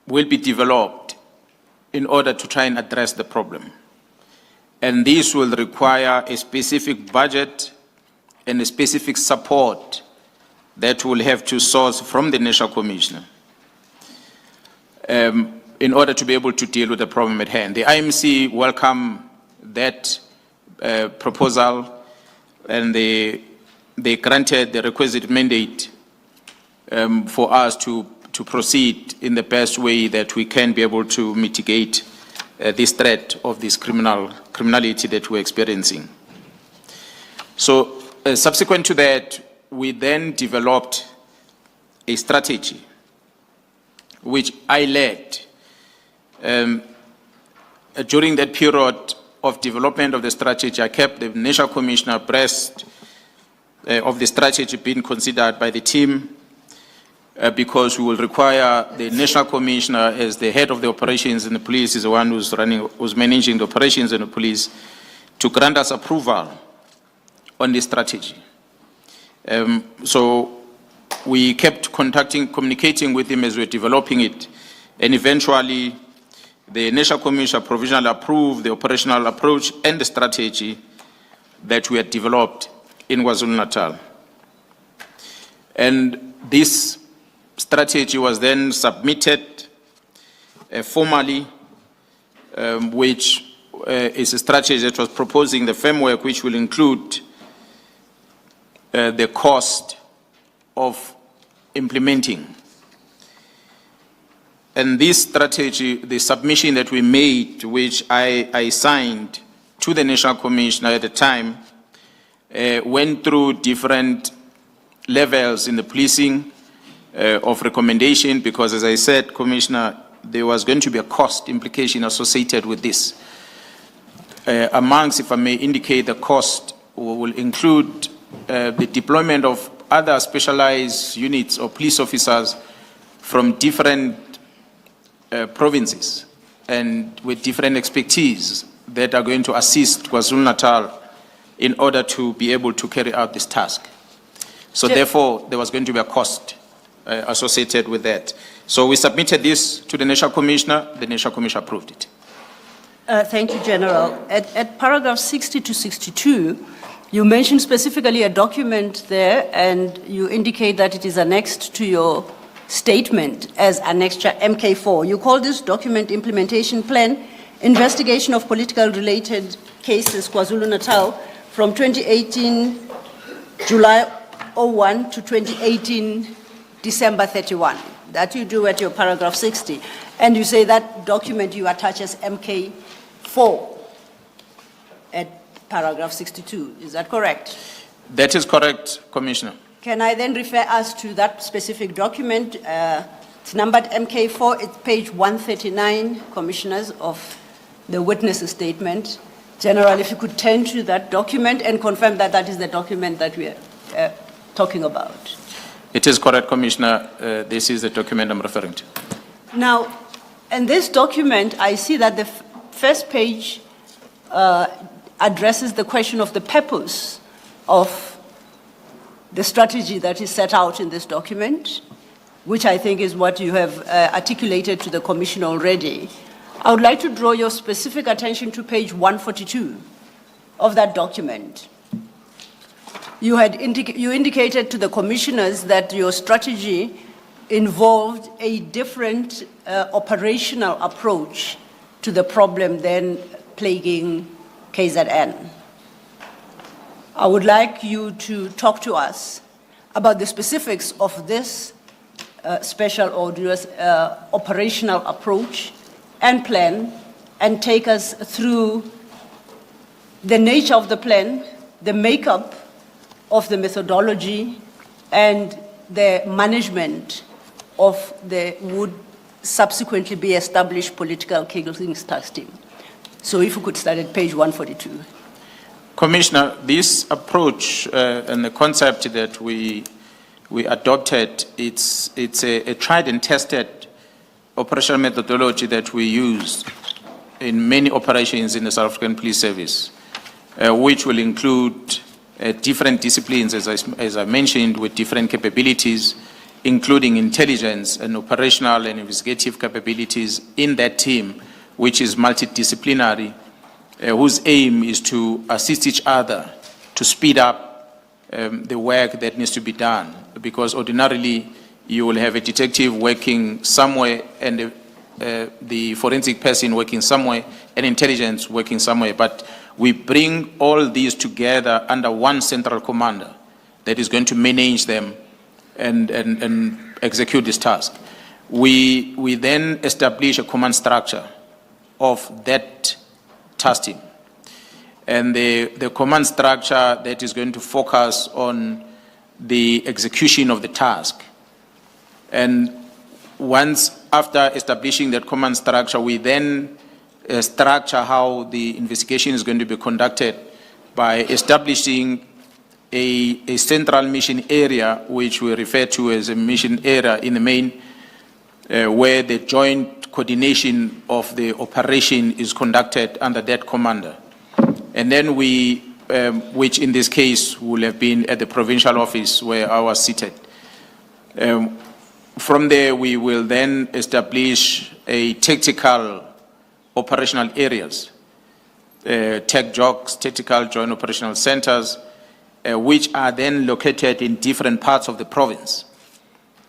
will be developed in order to try and address the problem. And this will require a specific budget and a specific support that will have to source from the National Commissioner in order to be able to deal with the problem at hand. The IMC welcomed that proposal, and they granted the requisite mandate for us to proceed in the best way that we can be able to mitigate this threat of this criminality that we're experiencing. So subsequent to that, we then developed a strategy which I led. During that period of development of the strategy, I kept the National Commissioner abreast of the strategy being considered by the team, because we will require the National Commissioner, as the head of the operations in the police, is the one who's managing the operations in the police, to grant us approval on this strategy. So we kept communicating with him as we're developing it, and eventually the National Commissioner provisionally approved the operational approach and the strategy that we had developed in KwaZulu-Natal. And this strategy was then submitted formally, which is a strategy that was proposing the framework which will include the cost of implementing. And this strategy, the submission that we made, which I signed to the National Commissioner at the time, went through different levels in the policing of recommendation, because, as I said, Commissioner, there was going to be a cost implication associated with this. Amongst, if I may indicate, the cost will include the deployment of other specialized units or police officers from different provinces and with different expertise that are going to assist KwaZulu-Natal in order to be able to carry out this task. So therefore, there was going to be a cost associated with that. So we submitted this to the National Commissioner. The National Commissioner approved it. Thank you, General. At paragraph 60 to 62, you mentioned specifically a document there, and you indicate that it is annexed to your statement as annexure MK4. You call this document Implementation Plan, Investigation of Political Related Cases, KwaZulu-Natal, from 2018 July 01 to 2018 December 31. That you do at your paragraph 60. And you say that document you attach as MK4 at paragraph 62. Is that correct? That is correct, Commissioner. Can I then refer us to that specific document? It's numbered MK4, it's page 139, Commissioners, of the witness statement. General, if you could turn to that document and confirm that that is the document that we are talking about. It is correct, Commissioner. This is the document I'm referring to. Now, in this document, I see that the first page addresses the question of the purpose of the strategy that is set out in this document, which I think is what you have articulated to the Commission already. I would like to draw your specific attention to page 142 of that document. You indicated to the Commissioners that your strategy involved a different operational approach to the problem then plaguing KZN. I would like you to talk to us about the specifics of this special or operational approach and plan, and take us through the nature of the plan, the makeup of the methodology, and the management of the would subsequently be established political killing task team. So if you could start at page 142. Commissioner, this approach and the concept that we adopted, it's a tried and tested operational methodology that we use in many operations in the South African Police Service, which will include different disciplines, as I mentioned, with different capabilities, including intelligence and operational and investigative capabilities in that team, which is multidisciplinary, whose aim is to assist each other to speed up the work that needs to be done. Because ordinarily, you will have a detective working somewhere and the forensic person working somewhere and intelligence working somewhere. But we bring all these together under one central commander that is going to manage them and execute this task. We then establish a command structure of that task team. And the command structure that is going to focus on the execution of the task. And once after establishing that command structure, we then structure how the investigation is going to be conducted by establishing a central mission area, which we refer to as a mission area in the main, where the joint coordination of the operation is conducted under that commander. And then we, which in this case will have been at the provincial office where I was seated. From there, we will then establish a tactical operational areas, TACJOCs, Tactical Joint Operational Centers, which are then located in different parts of the province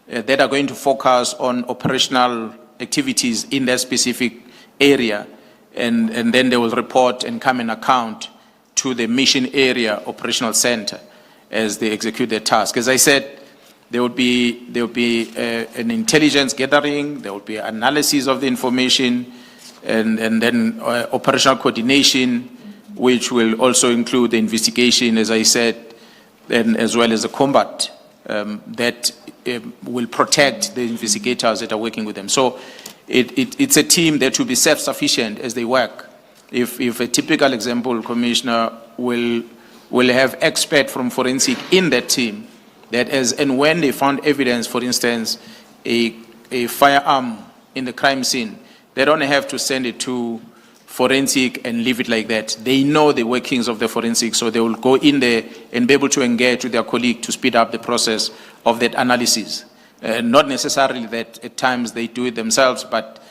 that are going to focus on operational activities in that specific area, and then they will report and come in account to the mission area operational center as they execute their task. As I said, there will be an intelligence gathering, there will be analysis of the information, and then operational coordination, which will also include the investigation, as I said, and as well as the combat that will protect the investigators that are working with them. So it's a team that will be self-sufficient as they work. If a typical example, Commissioner, will will have experts from forensic in that team that and when they found evidence, for instance, a firearm in the crime scene, they don't have to send it to forensic and leave it like that. They know the workings of the forensic, so they will go in there and be able to engage with their colleague to speed up the process of that analysis. Not necessarily that at times they do it themselves, but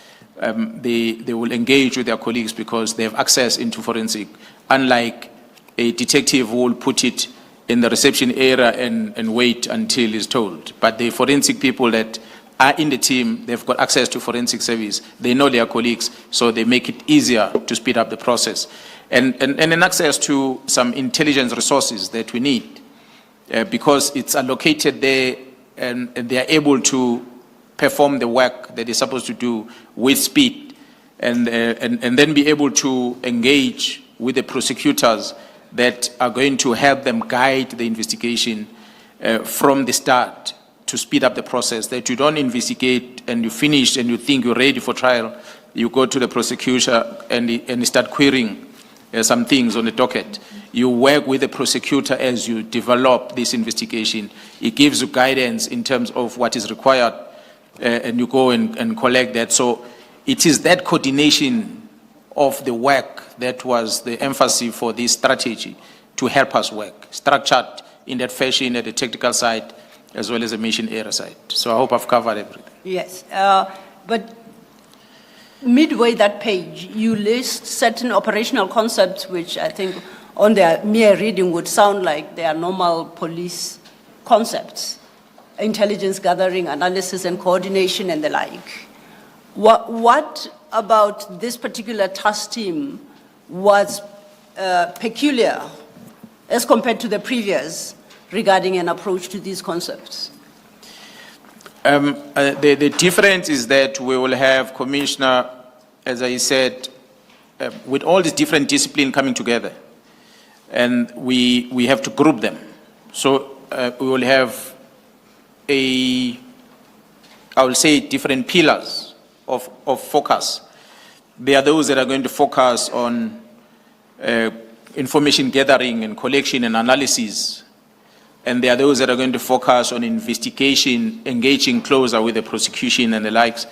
they will engage with their colleagues because they have access into forensic, unlike a detective who will put it in the reception area and wait until he's told. But the forensic people that are in the team, they've got access to forensic service. They know their colleagues, so they make it easier to speed up the process. And an access to some intelligence resources that we need, because it's allocated there and they are able to perform the work that they're supposed to do with speed and then be able to engage with the prosecutors that are going to help them guide the investigation from the start, to speed up the process, that you don't investigate and you finish and you think you're ready for trial, you go to the prosecutor and you start querying some things on the docket. You work with the prosecutor as you develop this investigation. It gives you guidance in terms of what is required, and you go and collect that. So it is that coordination of the work that was the emphasis for this strategy to help us work, structured in that fashion at the technical side as well as the mission area side. So I hope I've covered everything. Yes, but midway that page, you list certain operational concepts which I think on their mere reading would sound like they are normal police concepts: intelligence gathering, analysis and coordination and the like. What about this particular task team was peculiar as compared to the previous regarding an approach to these concepts? The difference is that we will have, Commissioner, as I said, with all these different disciplines coming together, and we have to group them. So we will have I will say, different pillars of focus. There are those that are going to focus on information gathering and collection and analysis. And there are those that are going to focus on investigation, engaging closer with the prosecution and the likes.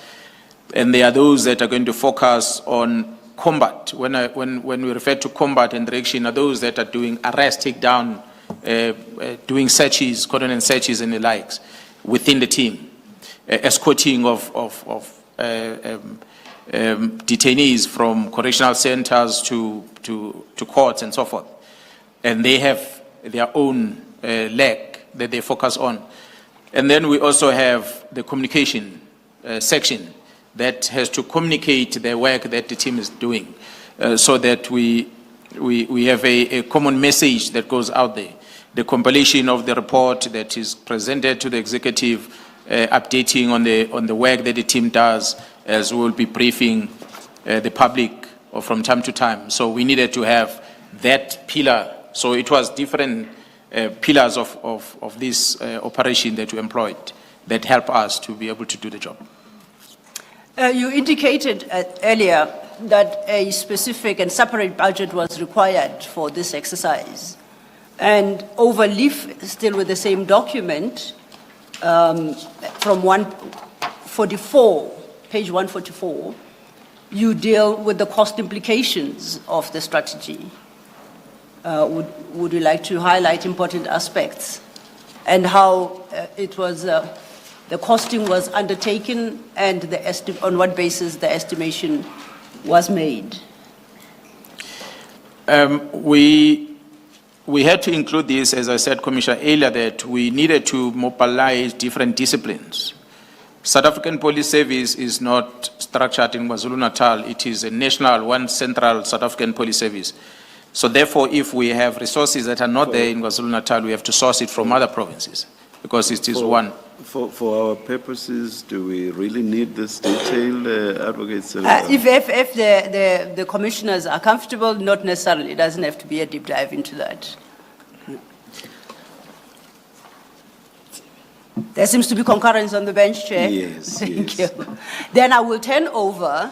And there are those that are going to focus on combat. When we refer to combat and direction, are those that are doing arrest, takedown, doing searches, coordinate searches and the likes within the team, escorting of detainees from correctional centers to courts and so forth. And they have their own leg that they focus on. And then we also have the communication section that has to communicate the work that the team is doing, so that we have a common message that goes out there. The compilation of the report that is presented to the executive, updating on the work that the team does, as we will be briefing the public from time to time. So we needed to have that pillar. So it was different pillars of this operation that we employed that help us to be able to do the job. You indicated earlier that a specific and separate budget was required for this exercise. And overleaf, still with the same document, from 144, page 144, you deal with the cost implications of the strategy. Would you like to highlight important aspects and how it was, the costing was undertaken and on what basis the estimation was made? We had to include this, as I said, Commissioner, earlier, that we needed to mobilize different disciplines. South African Police Service is not structured in KwaZulu-Natal. It is a national, one central South African Police Service. So therefore, if we have resources that are not there in KwaZulu-Natal, we have to source it from other provinces, because it is one. For our purposes, do we really need this detail, advocates? If the commissioners are comfortable, not necessarily. It doesn't have to be a deep dive into that. There seems to be concurrence on the bench, Chair. Yes. Thank you. Then I will turn over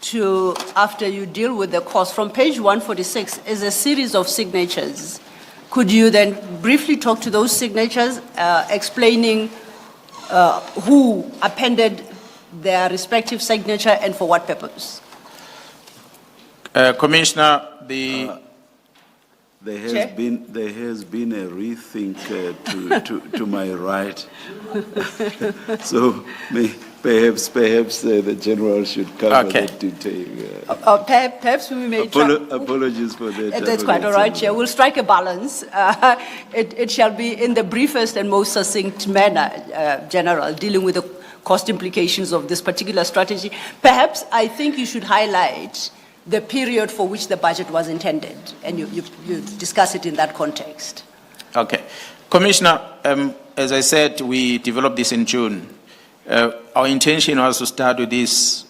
to, after you deal with the cost, from page 146 is a series of signatures Could you then briefly talk to those signatures, explaining who appended their respective signature and for what purpose? Commissioner, There Chair? has been a rethink to my right. So perhaps the general should cover Okay. that detail. Perhaps we may try. Apologies for that. That's quite all right, Chair. We'll strike a balance. It shall be in the briefest and most succinct manner, General, dealing with the cost implications of this particular strategy. Perhaps I think you should highlight the period for which the budget was intended, and you discuss it in that context. Okay. Commissioner, as I said, we developed this in June. Our intention was to start with this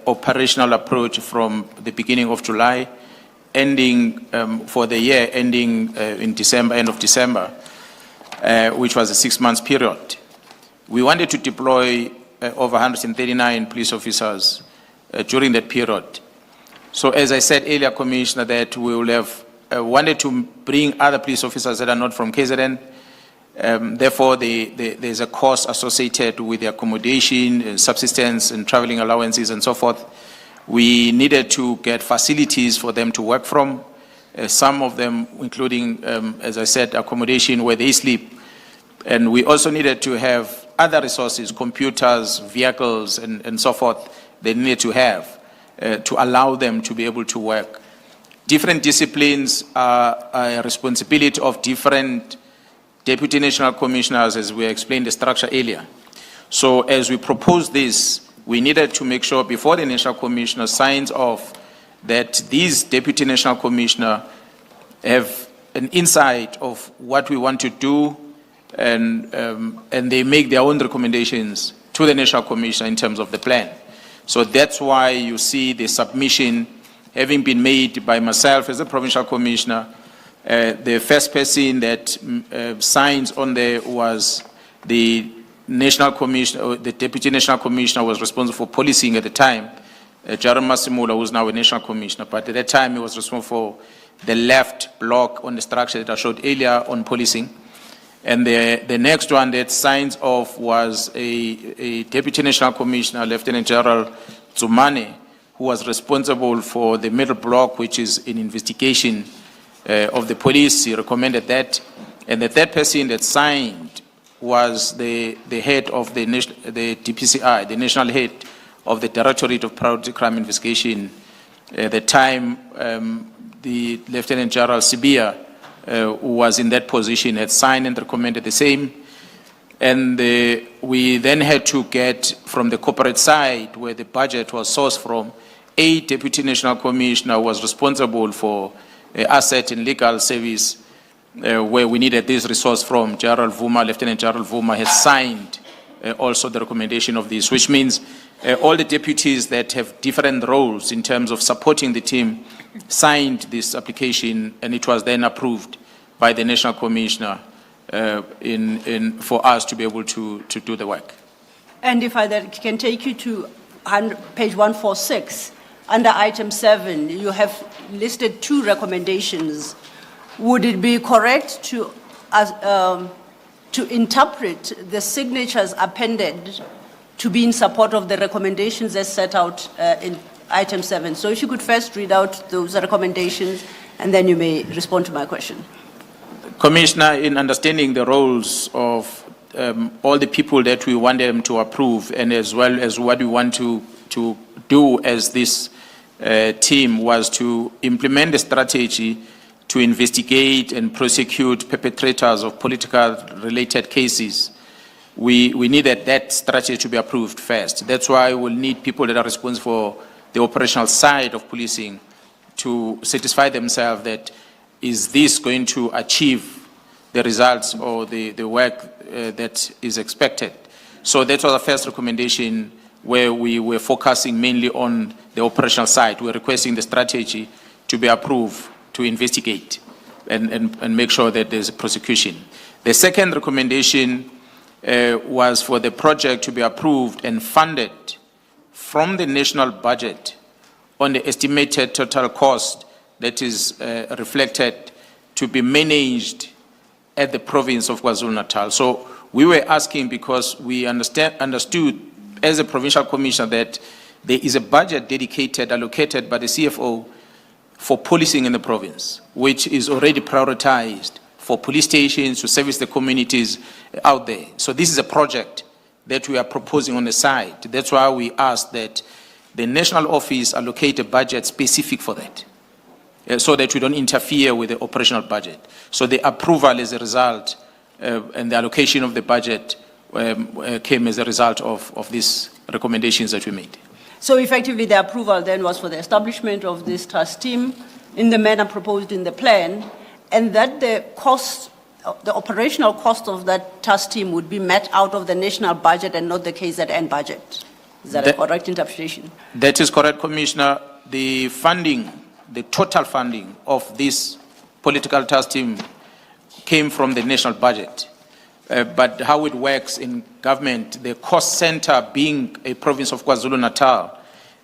operational approach from the beginning of July, ending for the year ending in December, end of December, which was a 6 months period. We wanted to deploy over 139 police officers during that period. So as I said earlier, Commissioner, that we will have wanted to bring other police officers that are not from KZN. Therefore, there's a cost associated with the accommodation, subsistence, and traveling allowances and so forth. We needed to get facilities for them to work from, some of them including, as I said, accommodation where they sleep. And we also needed to have other resources, computers, vehicles, and so forth, they needed to have to allow them to be able to work. Different disciplines are a responsibility of different deputy national commissioners, as we explained the structure earlier. So as we proposed this, we needed to make sure before the national commissioner signs off that these deputy national commissioner have an insight of what we want to do, and they make their own recommendations to the national commissioner in terms of the plan. So that's why you see the submission having been made by myself as a provincial commissioner. The first person that signs on there was the national commissioner, the deputy national commissioner was responsible for policing at the time, Jaron Masimula, who's now a national commissioner, but at that time he was responsible for the left block on the structure that I showed earlier on policing. And the next one that signs off was a Deputy National Commissioner, Lieutenant General Zumane, who was responsible for the middle block, which is in investigation of the police. He recommended that. And the third person that signed was the head of the DPCI, the national head of the Directorate of Priority Crime Investigation. At the time, the Lieutenant General Sibia, who was in that position, had signed and recommended the same. And we then had to get from the corporate side, where the budget was sourced from, a Deputy National Commissioner was responsible for asset and legal service, where we needed this resource from. General Vuma, Lieutenant General Vuma, has signed also the recommendation of this, which means all the deputies that have different roles in terms of supporting the team signed this application, and it was then approved by the National Commissioner for us to be able to do the work. And if I then can take you to page 146, under item 7, you have listed 2 recommendations. Would it be correct to interpret the signatures appended to be in support of the recommendations as set out in item 7? So if you could first read out those recommendations, and then you may respond to my question. Commissioner, in understanding the roles of all the people that we want them to approve, and as well as what we want to do as this team, was to implement the strategy to investigate and prosecute perpetrators of political related cases. We needed that strategy to be approved first. That's why we'll need people that are responsible for the operational side of policing to satisfy themselves that is this going to achieve the results or the work that is expected. So that was the first recommendation, where we were focusing mainly on the operational side. We're requesting the strategy to be approved to investigate and make sure that there's a prosecution. The second recommendation was for the project to be approved and funded from the national budget on the estimated total cost that is reflected to be managed at the province of KwaZulu-Natal. So we were asking because we understood as a provincial commissioner that there is a budget dedicated, allocated by the CFO for policing in the province, which is already prioritized for police stations to service the communities out there. So this is a project that we are proposing on the side. That's why we asked that the national office allocate a budget specific for that, so that we don't interfere with the operational budget. So the approval as a result and the allocation of the budget came as a result of these recommendations that we made. So effectively, the approval then was for the establishment of this task team in the manner proposed in the plan, and that the cost, the operational cost of that task team would be met out of the national budget and not the KZN budget. Is that a correct interpretation? That is correct, Commissioner. The funding, the total funding of this political task team came from the national budget. But how it works in government, the cost center being a province of KwaZulu-Natal,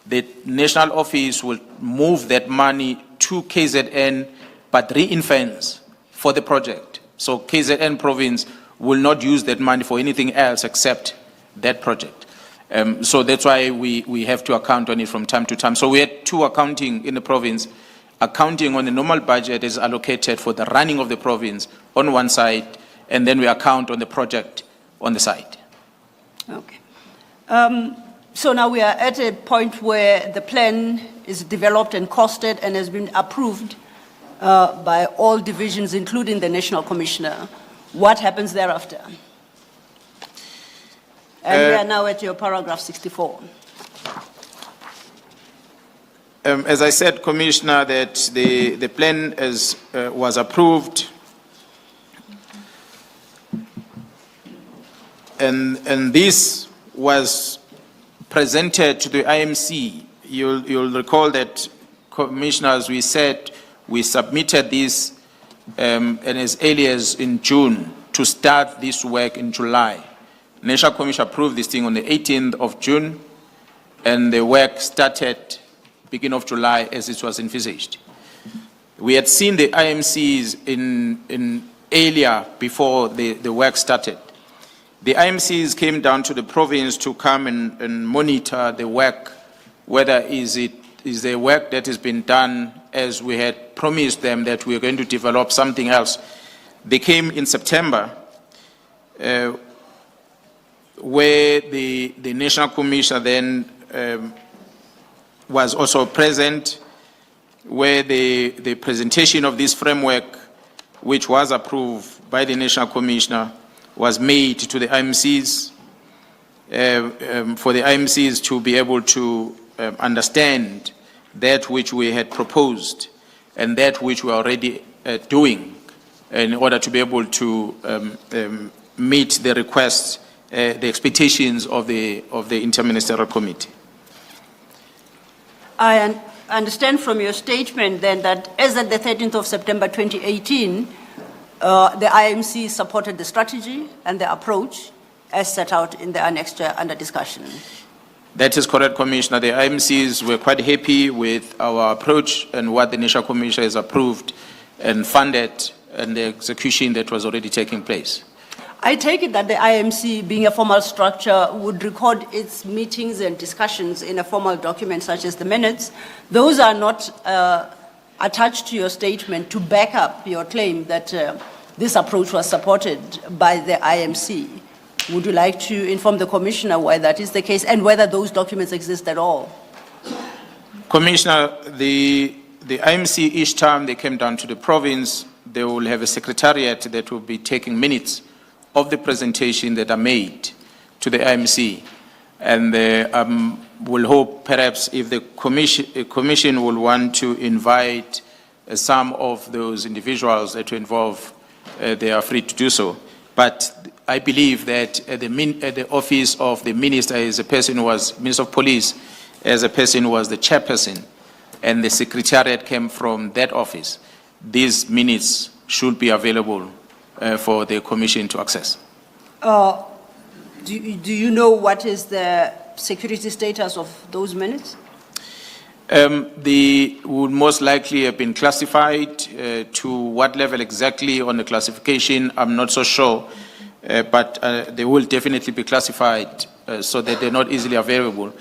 the national office will move that money to KZN, but ring-fence for the project. So KZN province will not use that money for anything else except that project. So that's why we have to account on it from time to time. So we had two accounting in the province. Accounting on the normal budget is allocated for the running of the province on one side, and then we account on the project on the side. Okay. So now we are at a point where the plan is developed and costed and has been approved by all divisions, including the National Commissioner. What happens thereafter? And we are now at your paragraph 64. As I said, Commissioner, that the plan was approved, and this was presented to the IMC. You'll recall that, Commissioners, we said we submitted this and as early as in June to start this work in July. National Commission approved this thing on the 18th of June, and the work started beginning of July as it was envisaged. We had seen the IMCs in earlier before the work started. The IMCs came down to the province to come and monitor the work, whether is the work that has been done as we had promised them that we were going to develop something else. They came in September, where the National Commission then was also present, where the presentation of this framework, which was approved by the National Commissioner, was made to the IMCs, for the IMCs to be able to understand that which we had proposed and that which we are already doing in order to be able to meet the requests, the expectations of the Interministerial Committee. I understand from your statement then that as at the 13th of September 2018, the IMC supported the strategy and the approach as set out in the annexure under discussion. That is correct, Commissioner. The IMCs were quite happy with our approach and what the National Commission has approved and funded and the execution that was already taking place. I take it that the IMC, being a formal structure, would record its meetings and discussions in a formal document such as the minutes. Those are not attached to your statement to back up your claim that this approach was supported by the IMC. Would you like to inform the Commissioner why that is the case and whether those documents exist at all? Commissioner, the IMC, each time they came down to the province, they will have a secretariat that will be taking minutes of the presentation that are made to the IMC. And we'll hope perhaps if the commission will want to invite some of those individuals that are involved, they are free to do so. But I believe that at the office of the minister, as a person who was Minister of Police, as a person who was the chairperson, and the secretariat came from that office, these minutes should be available for the commission to access. Do you know what is the security status of those minutes? They would most likely have been classified. To what level exactly on the classification, I'm not so sure, but they will definitely be classified so that they're not easily available.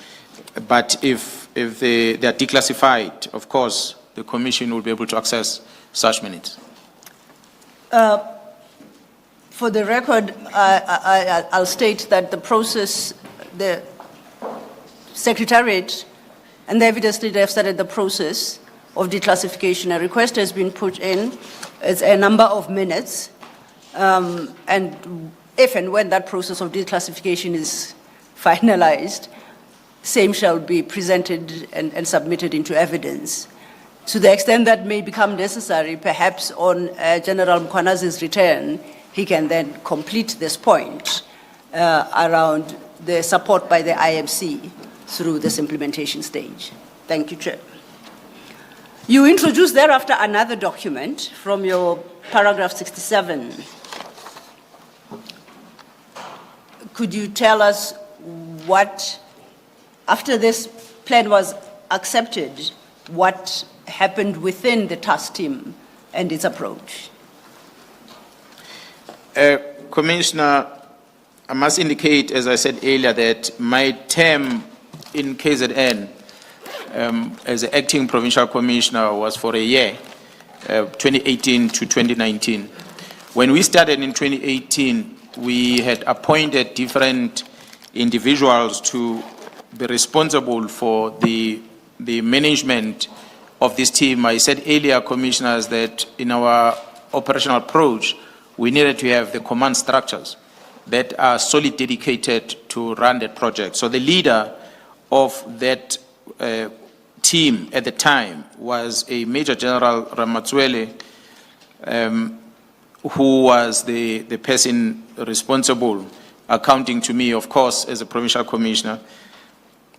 But if they are declassified, of course, the Commission will be able to access such minutes. For the record, I'll state that the process, the Secretariat and the evidence leader have started the process of declassification. A request has been put in. It's a number of minutes. And if and when that process of declassification is finalized, same shall be presented and submitted into evidence. To the extent that may become necessary, perhaps on General Mkhwanazi's return, he can then complete this point around the support by the IMC through this implementation stage. Thank you, Chair. You introduced thereafter another document from your paragraph 67. Could you tell us what, after this plan was accepted, what happened within the task team and its approach? Commissioner, I must indicate, as I said earlier, that my term in KZN as an acting provincial commissioner was for a year, 2018 to 2019. When we started in 2018, we had appointed different individuals to be responsible for the management of this team. I said earlier, commissioners, that in our operational approach, we needed to have the command structures that are solely dedicated to run that project. So the leader of that team at the time was a Major General Ramatswele, who was the person responsible, accounting to me, of course, as a provincial commissioner.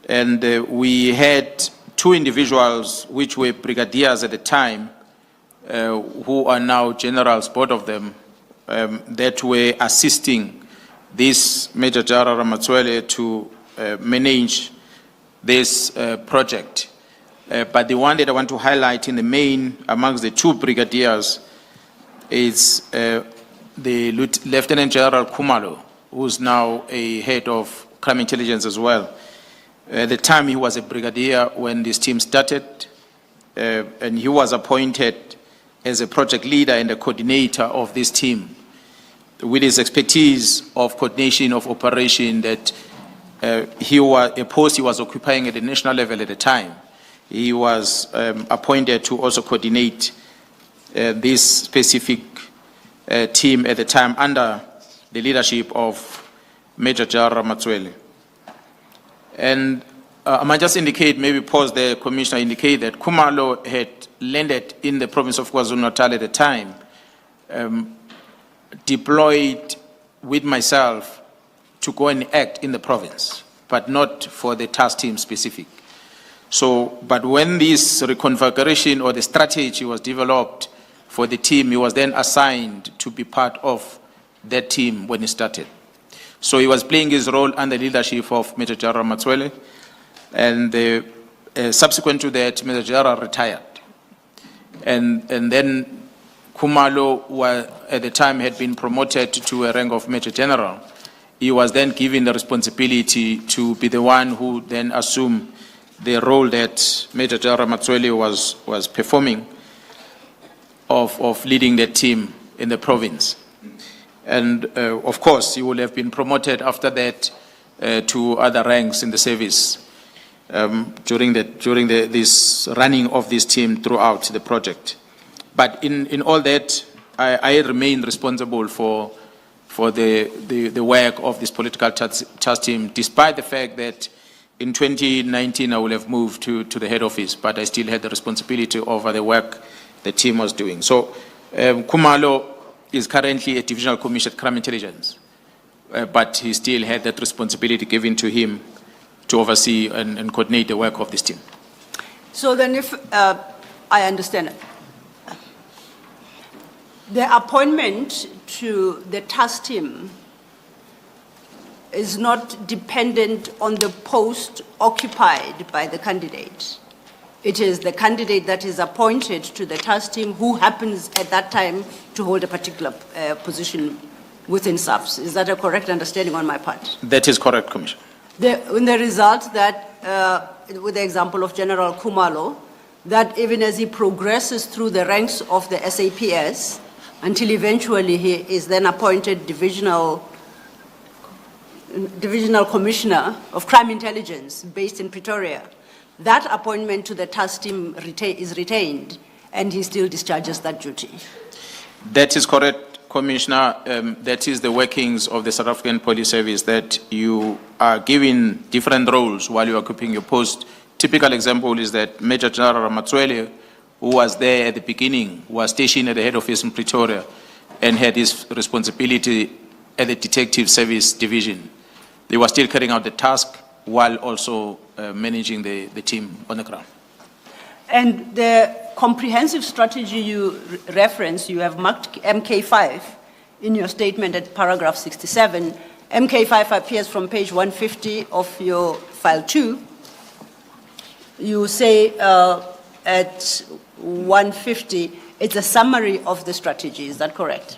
And we had two individuals, which were brigadiers at the time, who are now generals, both of them, that were assisting this Major General Ramatswele to manage this project. But the one that I want to highlight in the main amongst the two brigadiers is the Lieutenant General Khumalo, who's now a head of crime intelligence as well. At the time, he was a brigadier when this team started, and he was appointed as a project leader and a coordinator of this team, with his expertise of coordination of operation that he was a post he was occupying at the national level at the time. He was appointed to also coordinate this specific team at the time under the leadership of Major General Ramatswele. And I might just indicate, maybe pause there, Commissioner, indicate that Khumalo had landed in the province of KwaZulu-Natal at the time, deployed with myself to go and act in the province, but not for the task team specific. So, but when this reconfiguration or the strategy was developed for the team, he was then assigned to be part of that team when he started. So he was playing his role under leadership of Major General Ramatswele, and subsequent to that, Major General retired. And then Khumalo, at the time, had been promoted to a rank of Major General. He was then given the responsibility to be the one who then assumed the role that Major General Ramatswele was performing of leading the team in the province. And of course, he would have been promoted after that to other ranks in the service during this running of this team throughout the project. But in all that, I remain responsible for the work of this political task team, despite the fact that in 2019 I will have moved to the head office, but I still had the responsibility over the work the team was doing. So Khumalo is currently a divisional commissioner at crime intelligence, but he still had that responsibility given to him to oversee and coordinate the work of this team. So then if I understand it, the appointment to the task team is not dependent on the post occupied by the candidate. it is the candidate that is appointed to the task team who happens at that time to hold a particular position within SAPS. Is that a correct understanding on my part? That is correct, Commissioner. In the result that, with the example of General Khumalo, that even as he progresses through the ranks of the SAPS, until eventually he is then appointed divisional commissioner of crime intelligence based in Pretoria, that appointment to the task team is retained and he still discharges that duty. That is correct, Commissioner. That is the workings of the South African Police Service, that you are given different roles while you are occupying your post. Typical example is that Major General Ramatsuele, who was there at the beginning, was stationed at the head office in Pretoria and had his responsibility at the Detective Service Division. They were still carrying out the task while also managing the team on the ground. And the comprehensive strategy you reference, you have marked MK5 in your statement at paragraph 67. MK5 appears from page 150 of your file 2. You say at 150, it's a summary of the strategy, is that correct?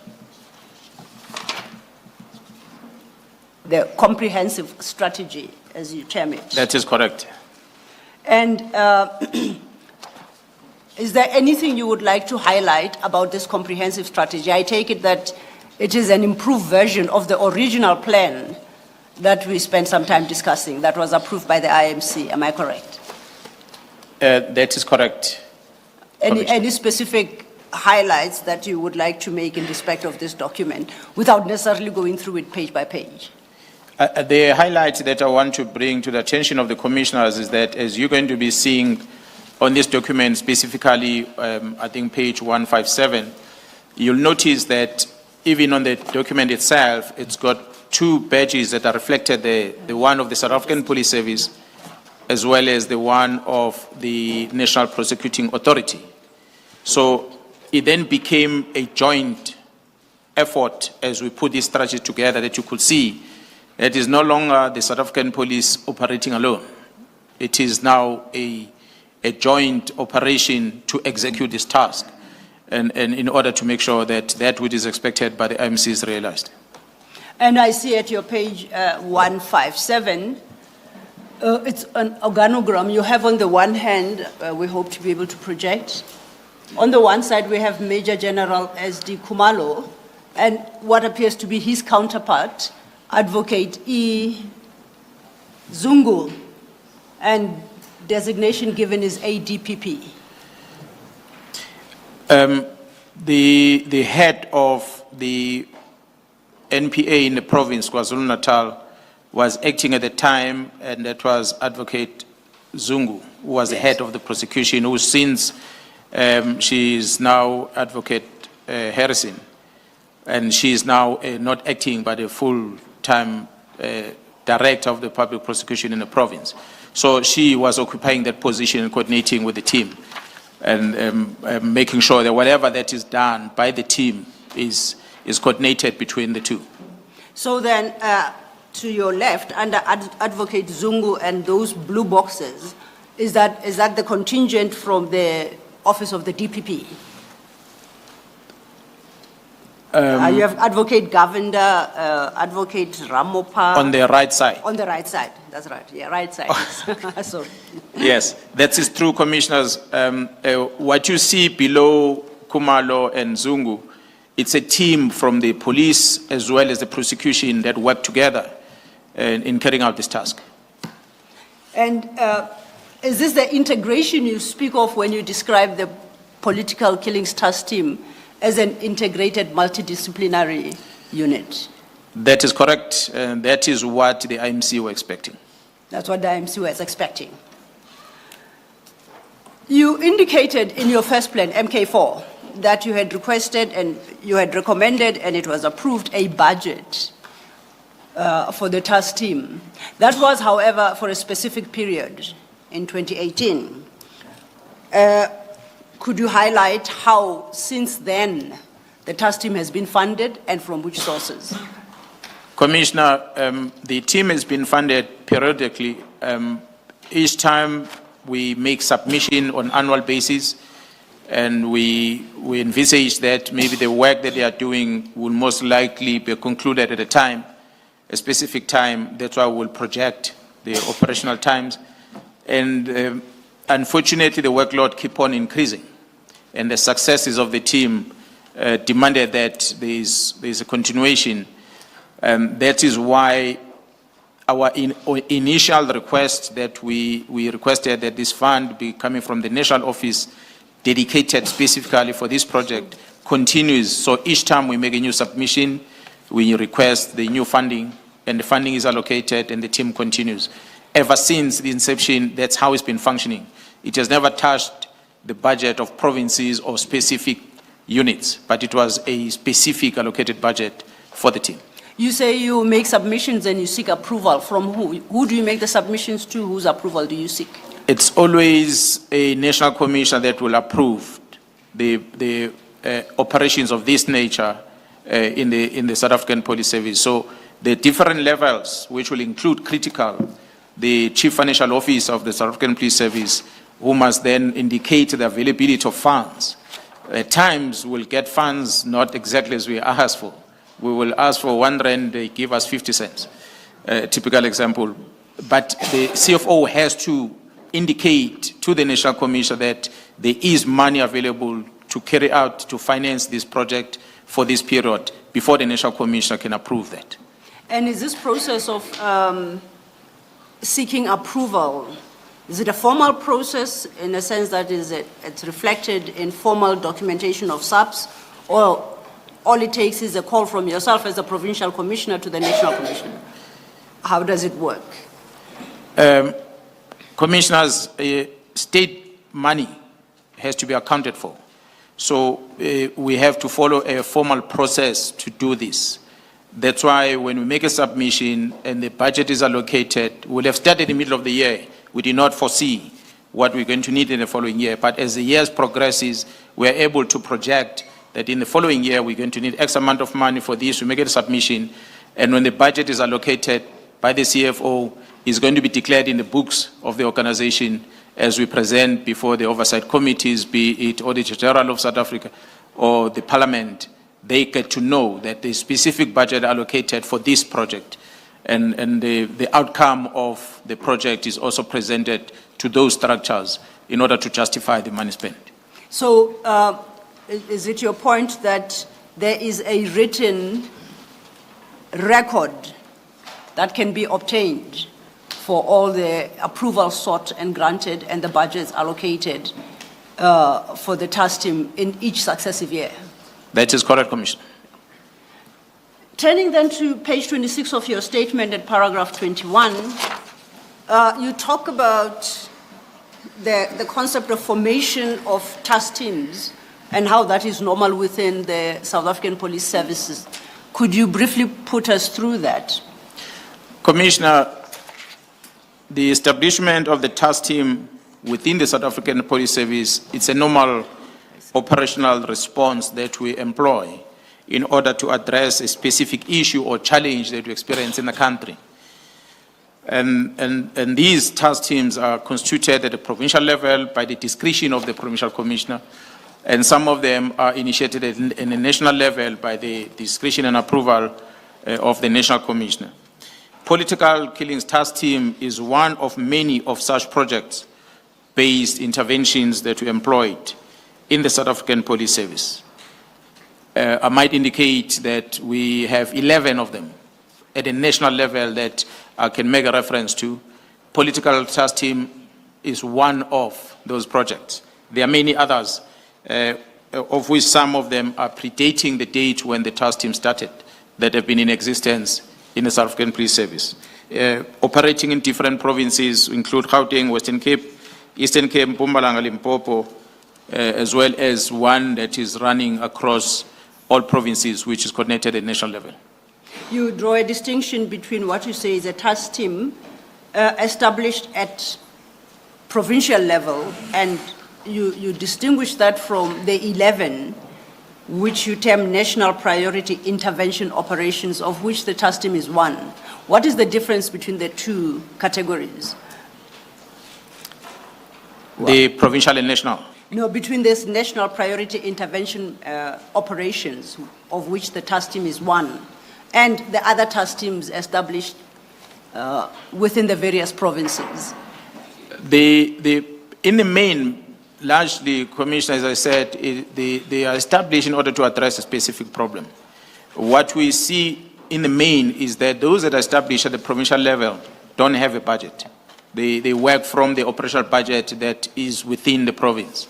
The comprehensive strategy, as you term it. That is correct. And is there anything you would like to highlight about this comprehensive strategy? I take it that it is an improved version of the original plan that we spent some time discussing, that was approved by the IMC, am I correct? That is correct. Any specific highlights that you would like to make in respect of this document without necessarily going through it page by page? The highlights that I want to bring to the attention of the commissioners is that, as you're going to be seeing on this document, specifically, I think page 157, you'll notice that even on the document itself, it's got two badges that are reflected there, the one of the South African Police Service, as well as the one of the National Prosecuting Authority. So it then became a joint effort as we put this strategy together, that you could see it is no longer the South African police operating alone. It is now a joint operation to execute this task, and in order to make sure that that which is expected by the IMC is realized. And I see at your page 157, it's an organogram. You have on the one hand, we hope to be able to project. On the one side, we have Major General S.D. Khumalo, and what appears to be his counterpart, Advocate E. Zungu, and designation given is ADPP. The head of the NPA in the province, KwaZulu-Natal, was acting at the time, and that was Advocate Zungu, who was the head of the prosecution, who since she is now Advocate Harrison, and she is now not acting but a full-time director of the public prosecution in the province. So she was occupying that position and coordinating with the team and making sure that whatever that is done by the team is coordinated between the two. So then, to your left, under Advocate Zungu and those blue boxes, is that the contingent from the office of the DPP? You have Advocate Govender, Advocate Ramopa. On the right side. On the right side, that's right. Yeah, right side. Sorry. Yes, that is true, Commissioners. What you see below Khumalo and Zungu, it's a team from the police as well as the prosecution that work together in carrying out this task. And is this the integration you speak of when you describe the political killings task team as an integrated multidisciplinary unit? That is correct, and that is what the IMC were expecting. That's what the IMC was expecting. You indicated in your first plan, MK4, that you had requested and you had recommended, and it was approved, a budget for the task team. That was, however, for a specific period in 2018. Could you highlight how, since then, the task team has been funded and from which sources? Commissioner, the team has been funded periodically. Each time we make submission on annual basis, and we envisage that maybe the work that they are doing will most likely be concluded at a specific time. That's why we'll project the operational times. And unfortunately, the workload keep on increasing, and the successes of the team demanded that there's a continuation. That is why our initial request that we requested that this fund be coming from the national office dedicated specifically for this project continues. So each time we make a new submission, we request the new funding, and the funding is allocated and the team continues. Ever since the inception, that's how it's been functioning. It has never touched the budget of provinces or specific units, but it was a specific allocated budget for the team. You say you make submissions and you seek approval from who? Who do you make the submissions to? Whose approval do you seek? It's always a national commissioner that will approve the operations of this nature in the South African Police Service. So the different levels, which will include critical, the Chief Financial Officer of the South African Police Service, who must then indicate the availability of funds. At times, we'll get funds not exactly as we ask for. We will ask for 1 rand, they give us 50 cents, typical example. But the CFO has to indicate to the National Commissioner that there is money available to carry out, to finance this project for this period before the National Commissioner can approve that. And is this process of seeking approval, is it a formal process in a sense that it's reflected in formal documentation of SAPS, or all it takes is a call from yourself as a provincial commissioner to the national commissioner? How does it work? Commissioners, state money has to be accounted for. So we have to follow a formal process to do this. That's why when we make a submission and the budget is allocated, we'll have started in the middle of the year. We did not foresee what we're going to need in the following year. But as the years progresses, we're able to project that in the following year, we're going to need X amount of money for this. We make a submission. And when the budget is allocated by the CFO, it's going to be declared in the books of the organization as we present before the oversight committees, be it Auditor General of South Africa or the Parliament. They get to know that the specific budget allocated for this project and the outcome of the project is also presented to those structures in order to justify the money spent. So is it your point that there is a written record that can be obtained for all the approvals sought and granted and the budgets allocated for the task team in each successive year? That is correct, Commissioner. Turning then to page 26 of your statement at paragraph 21, you talk about the concept of formation of task teams and how that is normal within the South African Police Services. Could you briefly put us through that? Commissioner, the establishment of the task team within the South African Police Service, it's a normal operational response that we employ in order to address a specific issue or challenge that we experience in the country. And these task teams are constituted at the provincial level by the discretion of the provincial commissioner, and some of them are initiated at the national level by the discretion and approval of the national commissioner. Political Killings Task Team is one of many of such projects-based interventions that we employed in the South African Police Service. I might indicate that we have 11 of them at a national level that I can make a reference to. Political Task Team is one of those projects. There are many others, of which some of them are predating the date when the task team started, that have been in existence in the South African Police Service. Operating in different provinces include Gauteng, Western Cape, Eastern Cape, Mpumalanga, Limpopo, as well as one that is running across all provinces, which is coordinated at national level. You draw a distinction between what you say is a task team established at provincial level, and you distinguish that from the 11 which you term national priority intervention operations, of which the task team is one. What is the difference between the two categories? The provincial and national. No, between this national priority intervention operations, of which the task team is one, and the other task teams established within the various provinces. In the main, largely, Commissioner, as I said, they are established in order to address a specific problem. What we see in the main is that those that are established at the provincial level don't have a budget. They work from the operational budget that is within the province.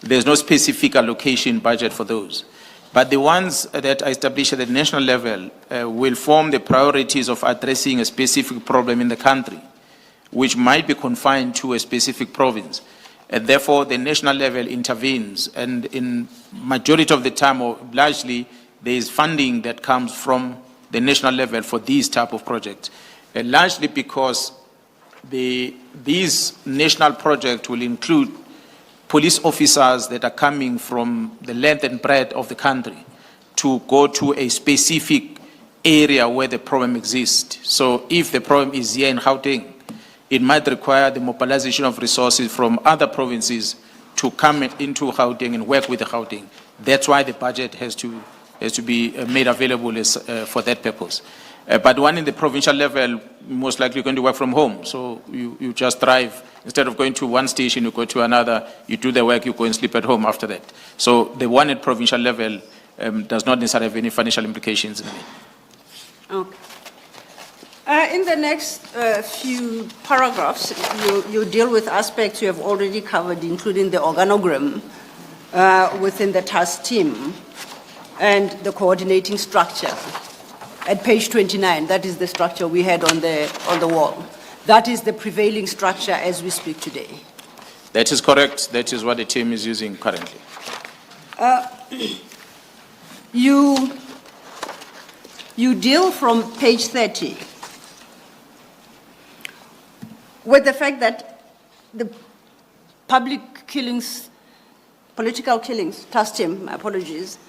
There's no specific allocation budget for those. But the ones that are established at the national level will form the priorities of addressing a specific problem in the country, which might be confined to a specific province. And therefore, the national level intervenes. And in majority of the time, or largely, there is funding that comes from the national level for these type of projects. And largely because these national projects will include police officers that are coming from the length and breadth of the country to go to a specific area where the problem exists. So if the problem is here in Gauteng, it might require the mobilization of resources from other provinces to come into Gauteng and work with the Gauteng. That's why the budget has to be made available for that purpose. But one in the provincial level, most likely going to work from home. So you just drive, instead of going to one station, you go to another, you do the work, you go and sleep at home after that. So the one at provincial level does not necessarily have any financial implications. Okay. In the next few paragraphs, you deal with aspects you have already covered, including the organogram within the task team and the coordinating structure. At page 29, that is the structure we had on the wall. That is the prevailing structure as we speak today. That is correct. That is what the team is using currently. You deal from page 30 with the fact that the public killings, political killings, task team, my apologies,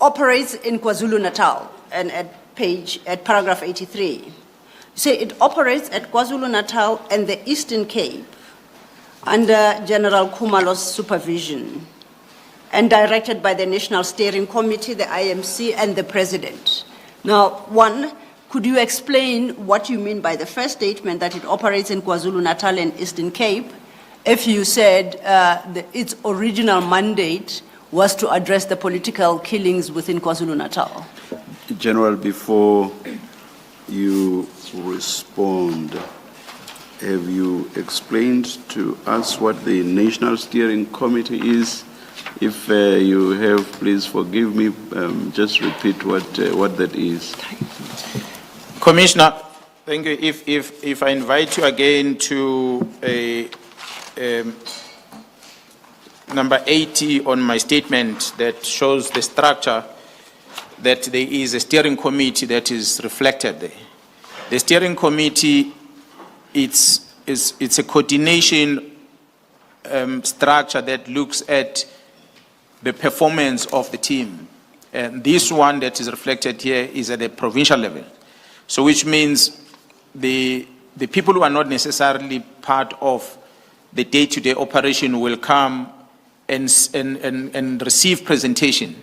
operates in KwaZulu-Natal, and at paragraph 83. You say it operates at KwaZulu-Natal and the Eastern Cape under General Khumalo's supervision and directed by the National Steering Committee, the IMC, and the President. Now, one, could you explain what you mean by the first statement that it operates in KwaZulu-Natal and Eastern Cape, if you said its original mandate was to address the political killings within KwaZulu-Natal? General, before you respond, have you explained to us what the National Steering Committee is? If you have, please forgive me, just repeat what that is. Commissioner, thank you. If I invite you again to number 80 on my statement that shows the structure, that there is a steering committee that is reflected there. The steering committee, it's a coordination structure that looks at the performance of the team. And this one that is reflected here is at the provincial level. So which means the people who are not necessarily part of the day-to-day operation will come and receive presentation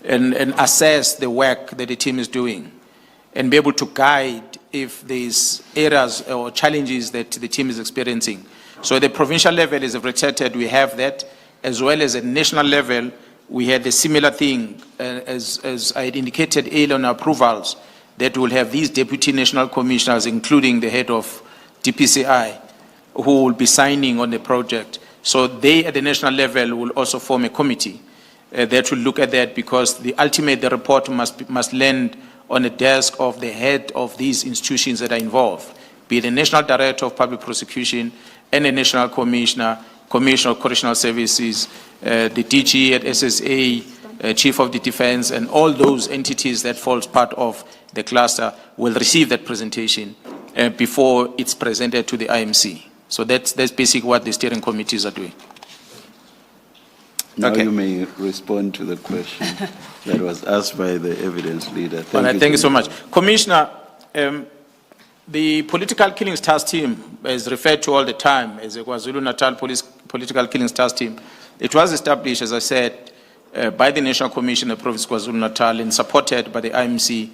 and assess the work that the team is doing and be able to guide if there's areas or challenges that the team is experiencing. So at the provincial level is reflected, we have that, as well as at national level, we had a similar thing, as I had indicated earlier on approvals, that will have these deputy national commissioners, including the head of DPCI, who will be signing on the project. So they at the national level will also form a committee that will look at that, because the report must land on the desk of the head of these institutions that are involved, be it the National Director of Public Prosecution and the National Commissioner of Correctional Services, the DG at SSA, Chief of the Defense, and all those entities that falls part of the cluster will receive that presentation before it's presented to the IMC. So that's basically what the steering committees are doing. Now Okay. you may respond to the question that was asked by the evidence leader. Thank you so much. Commissioner, The political killings task team is referred to all the time as a KwaZulu-Natal political killings task team. It was established, as I said, by the National Commission of the Province of KwaZulu-Natal and supported by the IMC.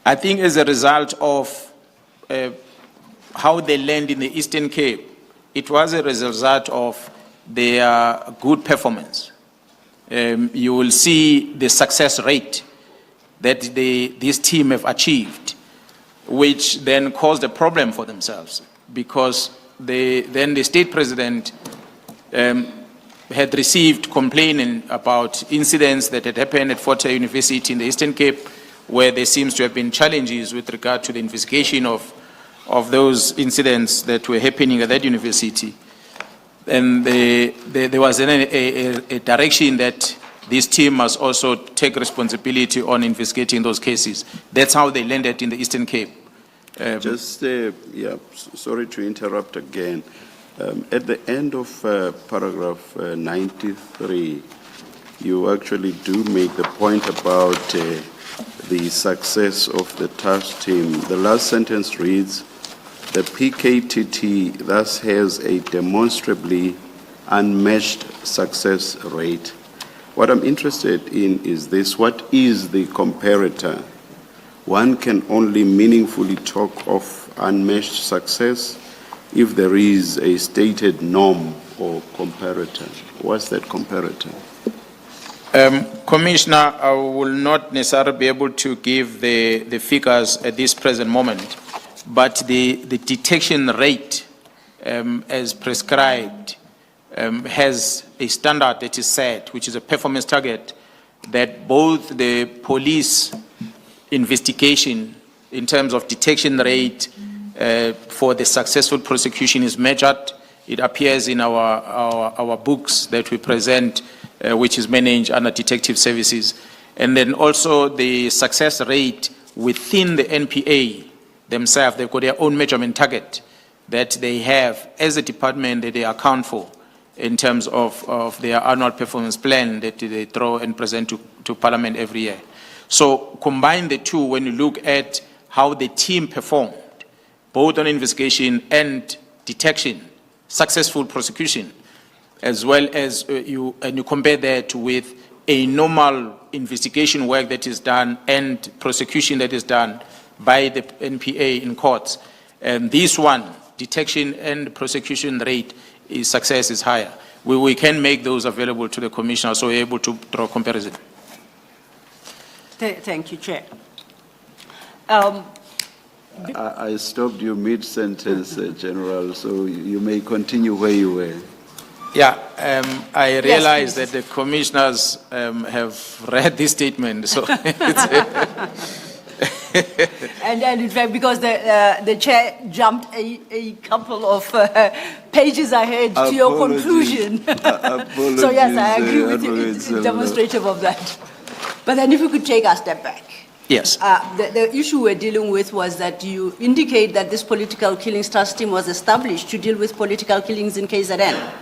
I think as a result of how they land in the Eastern Cape, it was a result of their good performance. You will see the success rate that this team have achieved, which then caused a problem for themselves, because then the state president had received complaining about incidents that had happened at Fort Hare University in the Eastern Cape, where there seems to have been challenges with regard to the investigation of those incidents that were happening at that university. And there was a direction that this team must also take responsibility on investigating those cases. That's how they landed in the Eastern Cape. Sorry to interrupt again. At the end of paragraph 93, you actually do make the point about the success of the task team. The last sentence reads, the PKTT thus has a demonstrably unmatched success rate. What I'm interested in is this: what is the comparator? One can only meaningfully talk of unmatched success if there is a stated norm or comparator. What's that comparator? Commissioner, I will not necessarily be able to give the figures at this present moment, but the detection rate as prescribed has a standard that is set, which is a performance target, that both the police investigation in terms of detection rate for the successful prosecution is measured. It appears in our books that we present, which is managed under detective services. And then also the success rate within the NPA themselves. They've got their own measurement target that they have as a department that they account for in terms of their annual performance plan that they throw and present to Parliament every year. So combine the two when you look at how the team performed, both on investigation and detection, successful prosecution, as well as you compare that with a normal investigation work that is done and prosecution that is done by the NPA in courts. And this one, detection and prosecution rate, success is higher. We can make those available to the Commissioner, so we're able to draw a comparison. Thank you, Chair. I stopped you mid-sentence, General, so you may continue where you were. Yeah, I realize Yes, that the commissioners have read this statement, so And in fact, because the chair jumped a couple of pages ahead to your conclusion. So yes, I agree with you. It's demonstrative of that. But then if you could take a step back. yes. The issue we're dealing with was that you indicate that this political killings task team was established to deal with political killings in KZN.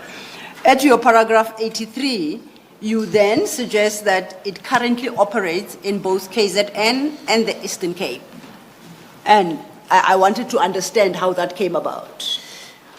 At your paragraph 83, you then suggest that it currently operates in both KZN and the Eastern Cape. And I wanted to understand how that came about.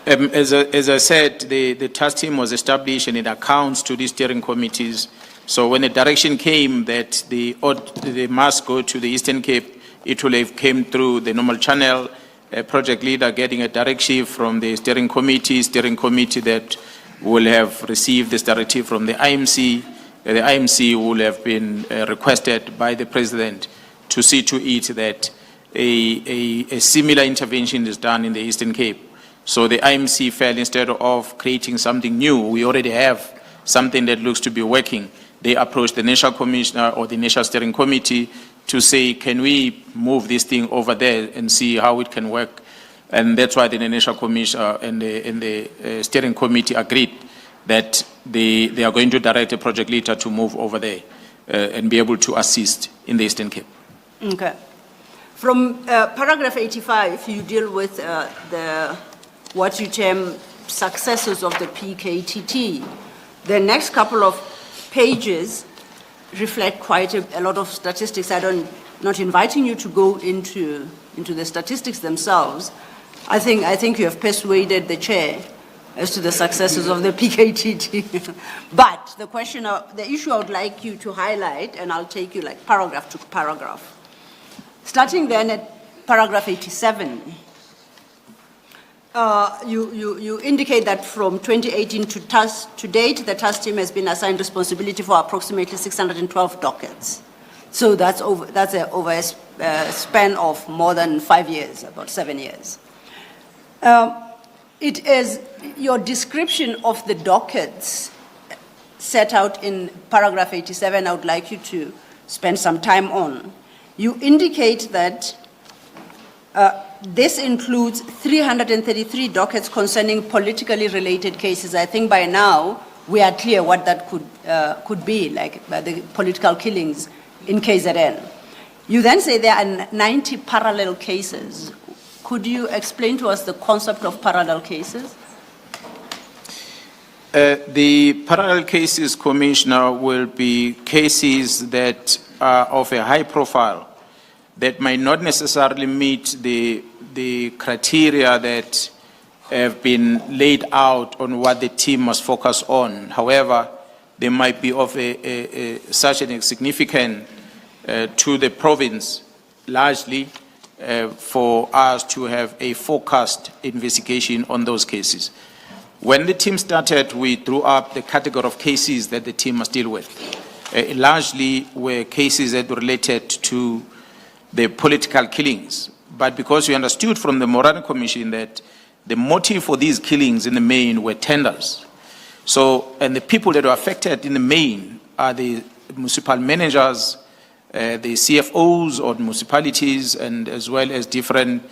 As I said, the task team was established and it accounts to these steering committees. So when the direction came that they must go to the Eastern Cape, it will have came through the normal channel, a project leader getting a directive from the steering committee that will have received this directive from the IMC. The IMC will have been requested by the President to see to it that a similar intervention is done in the Eastern Cape. So the IMC felt instead of creating something new, we already have something that looks to be working. They approached the National Commissioner or the National Steering Committee to say, can we move this thing over there and see how it can work? And that's why the National Commissioner and the Steering Committee agreed that they are going to direct a project leader to move over there and be able to assist in the Eastern Cape. Okay. From paragraph 85, you deal with what you term successes of the PKTT. The next couple of pages reflect quite a lot of statistics. Not inviting you to go into into the statistics themselves, I think you have persuaded the chair as to the successes of the PKTT. But the issue I would like you to highlight, and I'll take you like paragraph to paragraph. Starting then at paragraph 87, you indicate that from 2018 to date, the task team has been assigned responsibility for approximately 612 dockets. So that's over a span of more than 5 years, about 7 years. It is your description of the dockets set out in paragraph 87 I would like you to spend some time on. You indicate that this includes 333 dockets concerning politically related cases. I think by now we are clear what that could be, like the political killings in KZN. You then say there are 90 parallel cases. Could you explain to us the concept of parallel cases? The parallel cases, Commissioner, will be cases that are of a high profile that might not necessarily meet the criteria that have been laid out on what the team must focus on. However, they might be of such a significant to the province, largely, for us to have a focused investigation on those cases. When the team started, we drew up the category of cases that the team must deal with. Largely were cases that were related to the political killings. But because we understood from the Moran Commission that the motive for these killings in the main were tenders. So, and the people that were affected in the main are the municipal managers, the CFOs or municipalities, and as well as different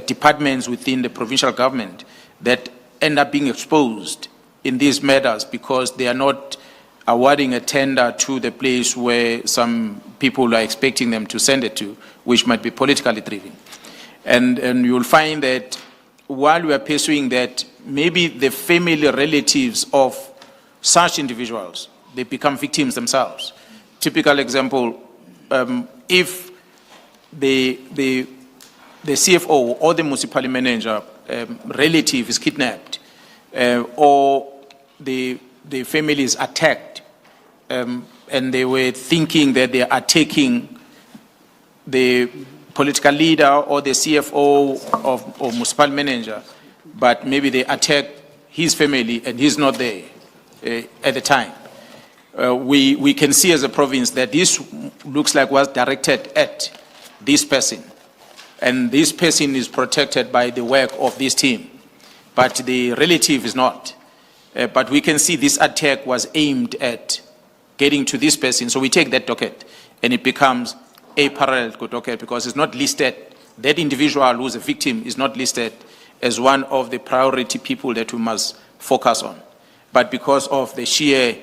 departments within the provincial government that end up being exposed in these matters because they are not awarding a tender to the place where some people are expecting them to send it to, which might be politically driven. And you'll find that while we are pursuing that, maybe the family relatives of such individuals, they become victims themselves. Typical example, if the CFO or the municipal manager relative is kidnapped or the family is attacked and they were thinking that they are attacking the political leader or the CFO or municipal manager, but maybe they attack his family and he's not there at the time. We can see as a province that this looks like was directed at this person. And this person is protected by the work of this team. But the relative is not. But we can see this attack was aimed at getting to this person. So we take that docket and it becomes a parallel docket because it's not listed. That individual who's a victim is not listed as one of the priority people that we must focus on. But because of the sheer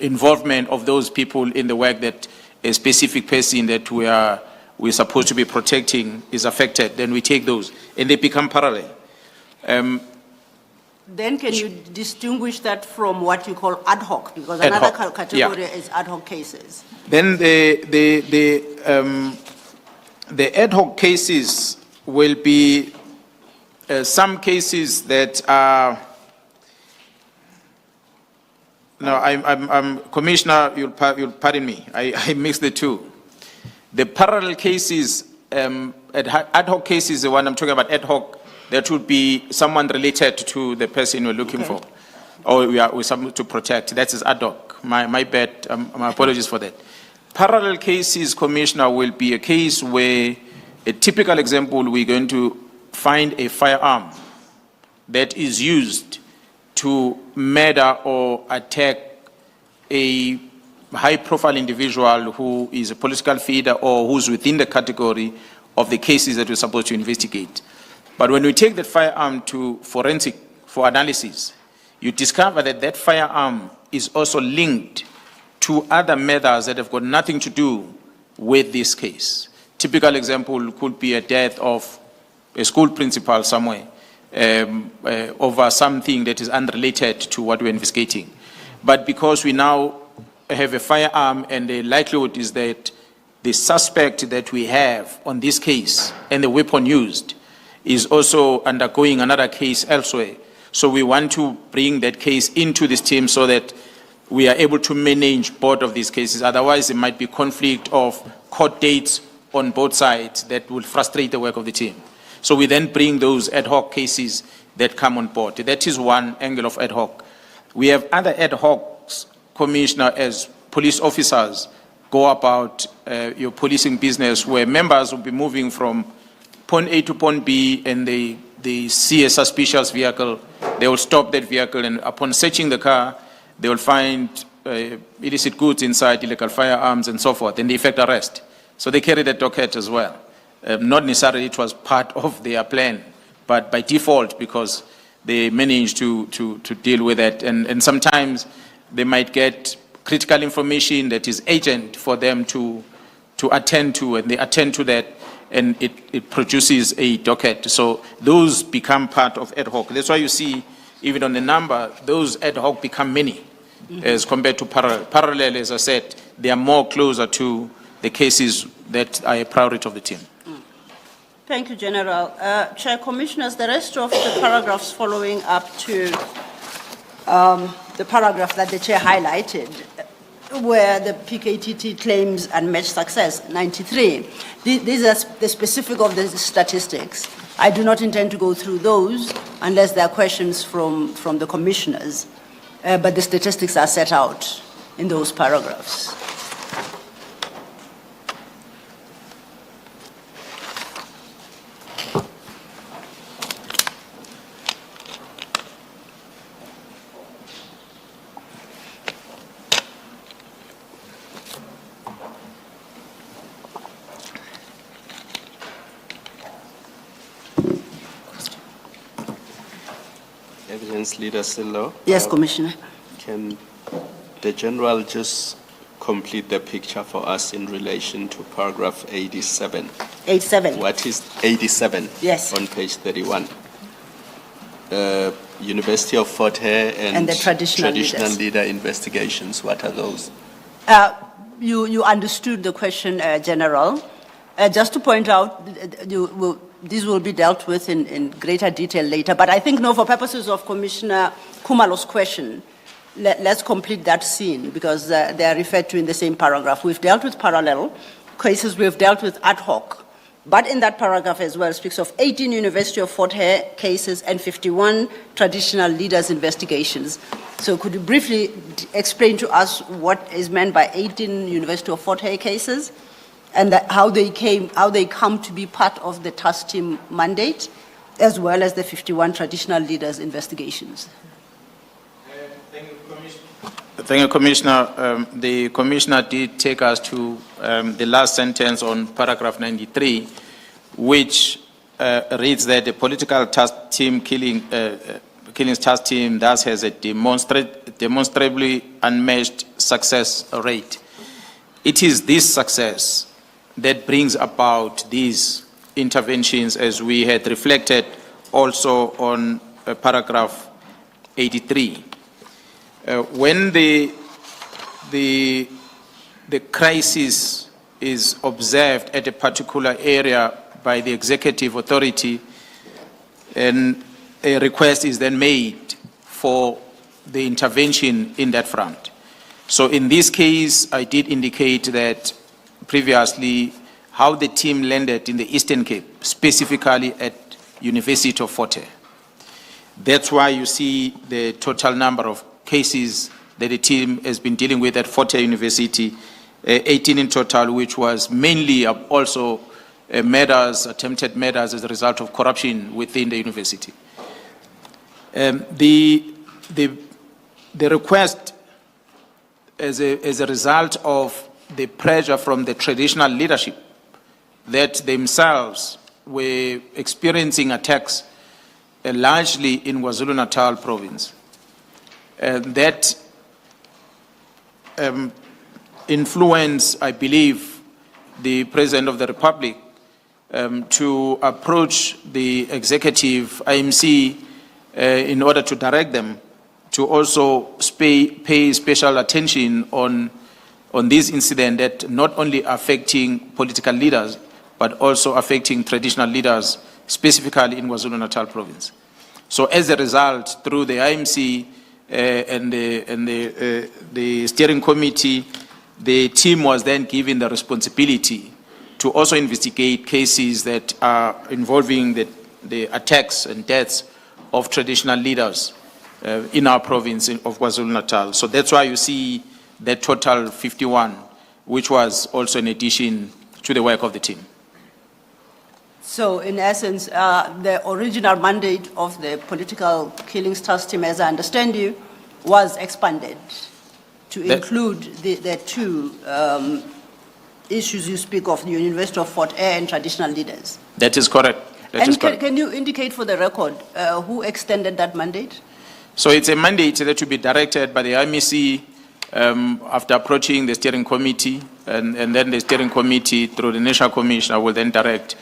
involvement of those people in the work that a specific person that we're supposed to be protecting is affected, then we take those and they become parallel. Then can you distinguish that from what you call ad hoc? Because another category is ad hoc cases. Then the ad hoc cases will be some cases that are. No, I'm Commissioner, you'll pardon me. I mixed the two. The parallel cases, ad hoc cases, the one I'm talking about ad hoc, that would be someone related to the person we're looking for, or we're supposed to protect. That is ad hoc. My bad. My apologies for that. Parallel cases, Commissioner, will be a case where a typical example, we're going to find a firearm that is used to murder or attack a high-profile individual who is a political figure or who's within the category of the cases that we're supposed to investigate. But when we take that firearm to forensic for analysis, you discover that that firearm is also linked to other matters that have got nothing to do with this case. Typical example could be a death of a school principal somewhere, over something that is unrelated to what we're investigating. But because we now have a firearm, and the likelihood is that the suspect that we have on this case and the weapon used is also undergoing another case elsewhere. So we want to bring that case into this team so that we are able to manage both of these cases. Otherwise, there might be conflict of court dates on both sides that will frustrate the work of the team. So we then bring those ad hoc cases that come on board. That is one angle of ad hoc. We have other ad hocs, Commissioner, as police officers go about your policing business, where members will be moving from point A to point B, and they see a suspicious vehicle. They will stop that vehicle, and upon searching the car, they will find illicit goods inside, illegal firearms and so forth, and they effect arrest. So they carry the docket as well. Not necessarily it was part of their plan, but by default, because they managed to deal with it. And sometimes they might get critical information that is urgent for them to attend to, and they attend to that, and it produces a docket. So those become part of ad hoc. That's why you see, even on the number, those ad hoc become many as compared to parallel. Parallel, as I said, they are more closer to the cases that are a priority of the team. Thank you, General. Chair, Commissioners, the rest of the paragraphs following up to the paragraph that the Chair highlighted, where the PKTT claims unmatched success, 93. These are the specific of the statistics. I do not intend to go through those unless there are questions from the Commissioners, but the statistics are set out in those paragraphs. Evidence Leader Sillo. Yes, Commissioner. Can the General just complete the picture for us in relation to paragraph 87? 87. What is 87? Yes. On page 31. University of Fort Hare and the traditional leader investigations. What are those? You understood the question, General. Just to point out, these will be dealt with in greater detail later, but I think, no, for purposes of Commissioner Khumalo's question, let's complete that scene, because they are referred to in the same paragraph. We've dealt with parallel cases, we've dealt with ad hoc, but in that paragraph as well speaks of 18 University of Fort Hare cases and 51 traditional leaders investigations. So could you briefly explain to us what is meant by 18 University of Fort Hare cases, and how they come to be part of the task team mandate, as well as the 51 traditional leaders investigations? Thank you, Commissioner. The Commissioner did take us to the last sentence on paragraph 93, which reads that the political task team killings task team thus has a demonstrably unmatched success rate. It is this success that brings about these interventions, as we had reflected also on paragraph 83. When the crisis is observed at a particular area by the executive authority, and a request is then made for the intervention in that front. So in this case, I did indicate that previously how the team landed in the Eastern Cape, specifically at University of Fort Hare. That's why you see the total number of cases that the team has been dealing with at Fort Hare University, 18 in total, which was mainly also murders, attempted murders as a result of corruption within the university. The request as a result of the pressure from the traditional leadership that themselves were experiencing attacks largely in KwaZulu-Natal province. That influence, I believe, the President of the Republic to approach the executive IMC in order to direct them to also pay special attention on on this incident that not only affecting political leaders, but also affecting traditional leaders, specifically in KwaZulu-Natal province. So as a result, through the IMC and the steering committee, the team was then given the responsibility to also investigate cases that are involving the attacks and deaths of traditional leaders in our province of KwaZulu-Natal. So that's why you see the total 51, which was also in addition to the work of the team. So in essence, the original mandate of the political killings task team, as I understand you, was expanded to include the two issues you speak of, the University of Fort Hare and traditional leaders. That is correct. That is correct. Can you indicate for the record who extended that mandate? So it's a mandate that will be directed by the IMC after approaching the steering committee, and then the steering committee through the National Commissioner will then direct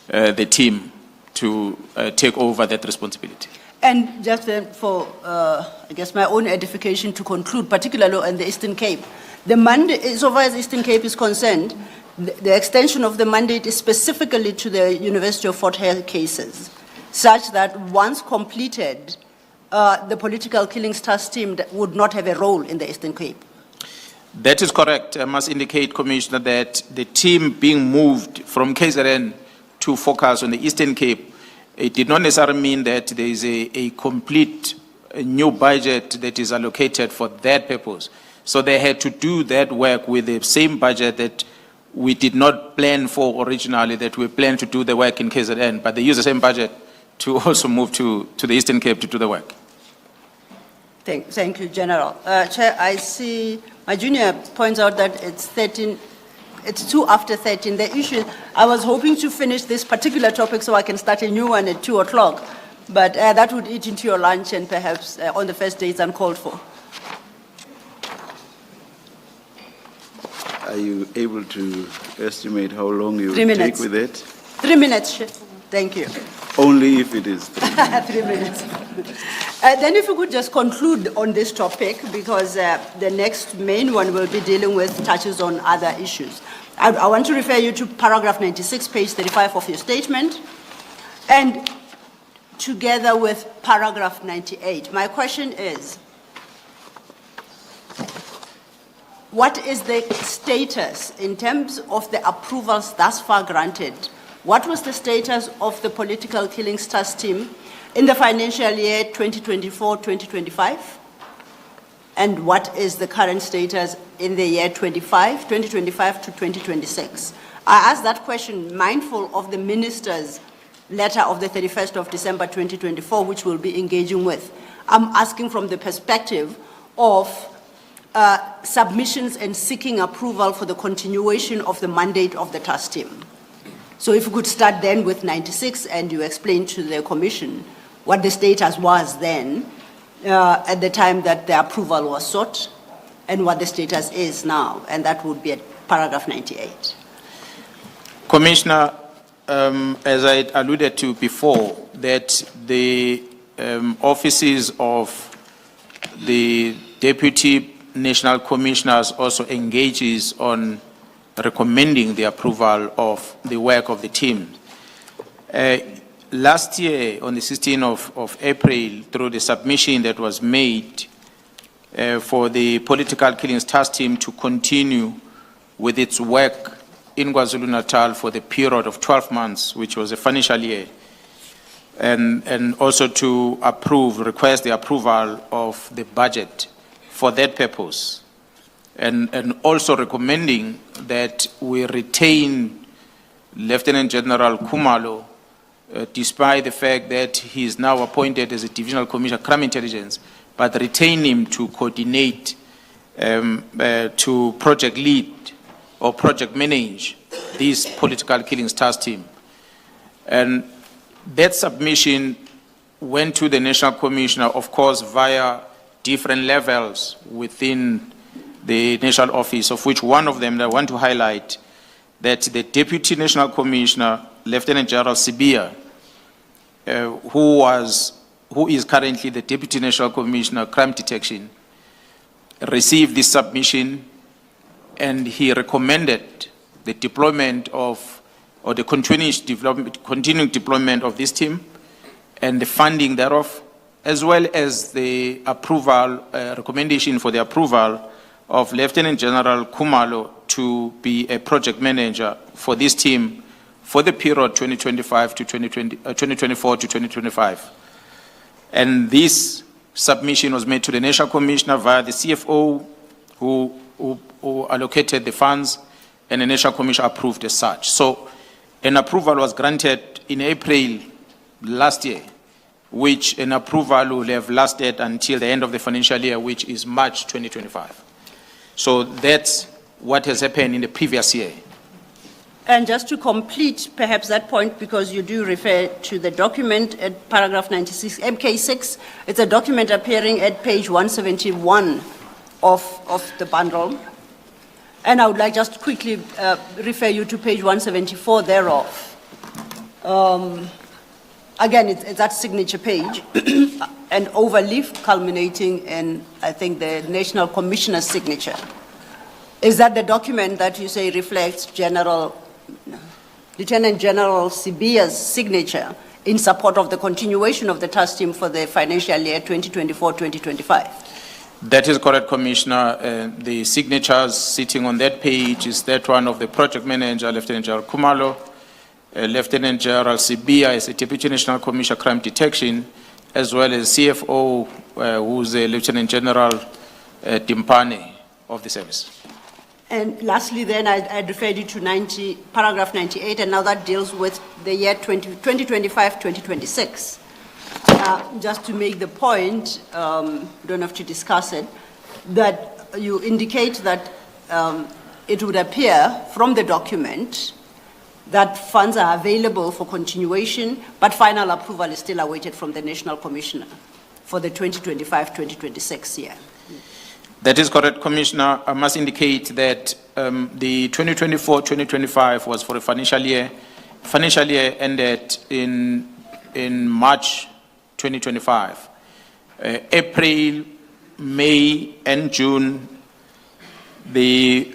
the team to take over that responsibility. And just for, I guess, my own edification to conclude, particularly on the Eastern Cape, the mandate, so far as Eastern Cape is concerned, the extension of the mandate is specifically to the University of Fort Hare cases, such that once completed, the political killings task team would not have a role in the Eastern Cape. That is correct. I must indicate, Commissioner, that the team being moved from KZN to focus on the Eastern Cape, it did not necessarily mean that there is a complete new budget that is allocated for that purpose. So they had to do that work with the same budget that we did not plan for originally, that we planned to do the work in KZN, but they use the same budget to also move to the Eastern Cape to do the work. Thank you, General. Chair, I see my junior points out that it's 13, it's 2 after 13. The issue, I was hoping to finish this particular topic so I can start a new one at 2 o'clock, but that would eat into your lunch and perhaps on the first day it's uncalled for. Are you able to estimate how long you 3 will minutes. take with it? 3 minutes, Chair. Thank you. Only if it is 3 minutes. 3 minutes. Then if you could just conclude on this topic, because the next main one will be dealing with touches on other issues. I want to refer you to paragraph 96, page 35 of your statement, and together with paragraph 98. My question is, what is the status in terms of the approvals thus far granted? What was the status of the political killings task team in the financial year 2024-2025? And what is the current status in the year 2025 to 2026? I ask that question mindful of the minister's letter of the 31st of December 2024, which we'll be engaging with. I'm asking from the perspective of submissions and seeking approval for the continuation of the mandate of the task team. So if you could start then with 96 and you explain to the Commission what the status was then at the time that the approval was sought and what the status is now, and that would be at paragraph 98. Commissioner, as I alluded to before, that the offices of the Deputy National Commissioners also engages on recommending the approval of the work of the team. Last year, on the 16th of April, through the submission that was made for the political killings task team to continue with its work in KwaZulu-Natal for the period of 12 months, which was a financial year, and also to request the approval of the budget for that purpose, and also recommending that we retain Lieutenant General Khumalo, despite the fact that he is now appointed as a Divisional Commissioner of Crime Intelligence, but retain him to coordinate, to project lead or project manage this political killings task team. And that submission went to the National Commissioner, of course, via different levels within the National Office, of which one of them that I want to highlight, that the Deputy National Commissioner, Lieutenant General Sibia, who is currently the Deputy National Commissioner of Crime Detection, received this submission, and he recommended the deployment of, or the continuing deployment of this team and the funding thereof, as well as the approval, recommendation for the approval of Lieutenant General Khumalo to be a project manager for this team for the period 2024 to 2025. And this submission was made to the National Commissioner via the CFO, who allocated the funds, and the National Commissioner approved as such. So an approval was granted in April last year, which an approval will have lasted until the end of the financial year, which is March 2025. So that's what has happened in the previous year. And just to complete perhaps that point, because you do refer to the document at paragraph 96, MK6, it's a document appearing at page 171 of the bundle. And I would like just quickly refer you to page 174 thereof. Again, it's that signature page, an overleaf culminating in, I think, the National Commissioner's signature. Is that the document that you say reflects Lieutenant General Sibia's signature in support of the continuation of the task team for the financial year 2024-2025? That is correct, Commissioner. The signatures sitting on that page is that one of the project manager, Lieutenant General Khumalo, Lieutenant General Sibia is a Deputy National Commissioner Crime Detection, as well as CFO, who's a Lieutenant General Timpane of the service. And lastly, then, I referred you to paragraph 98, and now that deals with the year 2025-2026. Just to make the point, you don't have to discuss it, that you indicate that it would appear from the document that funds are available for continuation, but final approval is still awaited from the National Commissioner for the 2025-2026 year. That is correct, Commissioner. I must indicate that the 2024-2025 was for a financial year. Financial year ended in March 2025. April, May, and June, the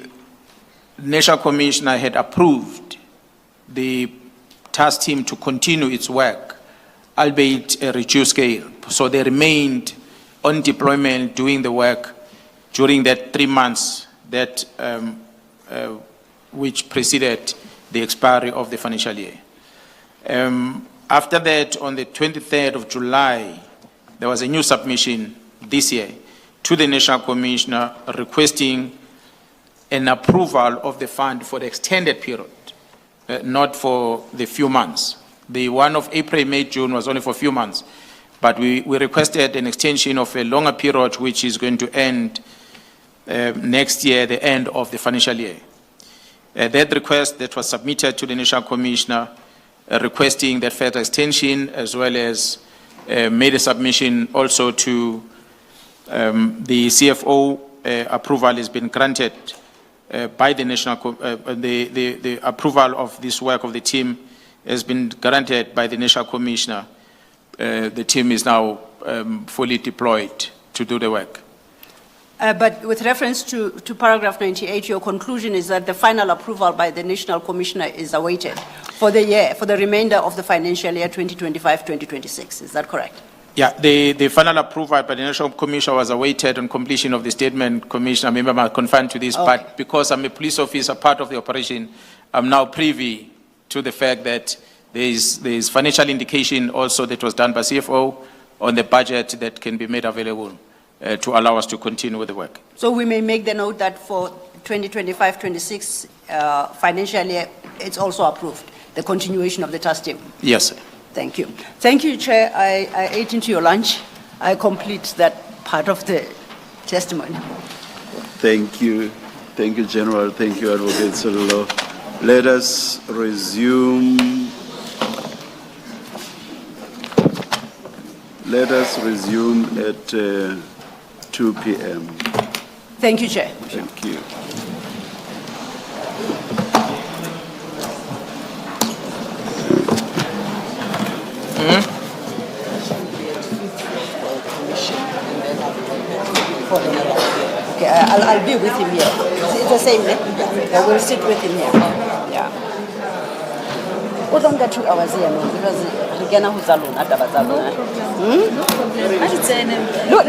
National Commissioner had approved the task team to continue its work, albeit a reduced scale. So they remained on deployment doing the work during that 3 months that which preceded the expiry of the financial year. After that, on the 23rd of July, there was a new submission this year to the National Commissioner requesting an approval of the fund for the extended period, not for the few months. The one of April, May, June was only for a few months, but we requested an extension of a longer period, which is going to end next year, the end of the financial year. That request that was submitted to the National Commissioner requesting that further extension, as well as made a submission also to the CFO. Approval has been granted by the National, the approval of this work of the team has been granted by the National Commissioner. The team is now fully deployed to do the work. But with reference to paragraph 98, your conclusion is that the final approval by the National Commissioner is awaited for the year, for the remainder of the financial year 2025-2026. Is that correct? Yeah, the final approval by the National Commissioner was awaited on completion of the statement. Commissioner, member might confirm to this, but because I'm a police officer, part of the operation, I'm now privy to the fact that there is financial indication also that was done by CFO on the budget that can be made available to allow us to continue with the work. So we may make the note that for 2025-26 financial year, it's also approved, the continuation of the task team. Yes, sir. Thank you. Thank you, Chair. I ate into your lunch. I complete that part of the testimony. Thank you. Thank you, General. Thank you, Advocate Cyril. Let us resume. Let us resume at 2 p.m. Thank you, Chair. Thank you. Okay, I'll be with him here. the same, eh? Yeah, we'll sit with him here. Yeah. We don't get 2 hours here, no, because we can have Zalun at the Bazalun. No problem. No,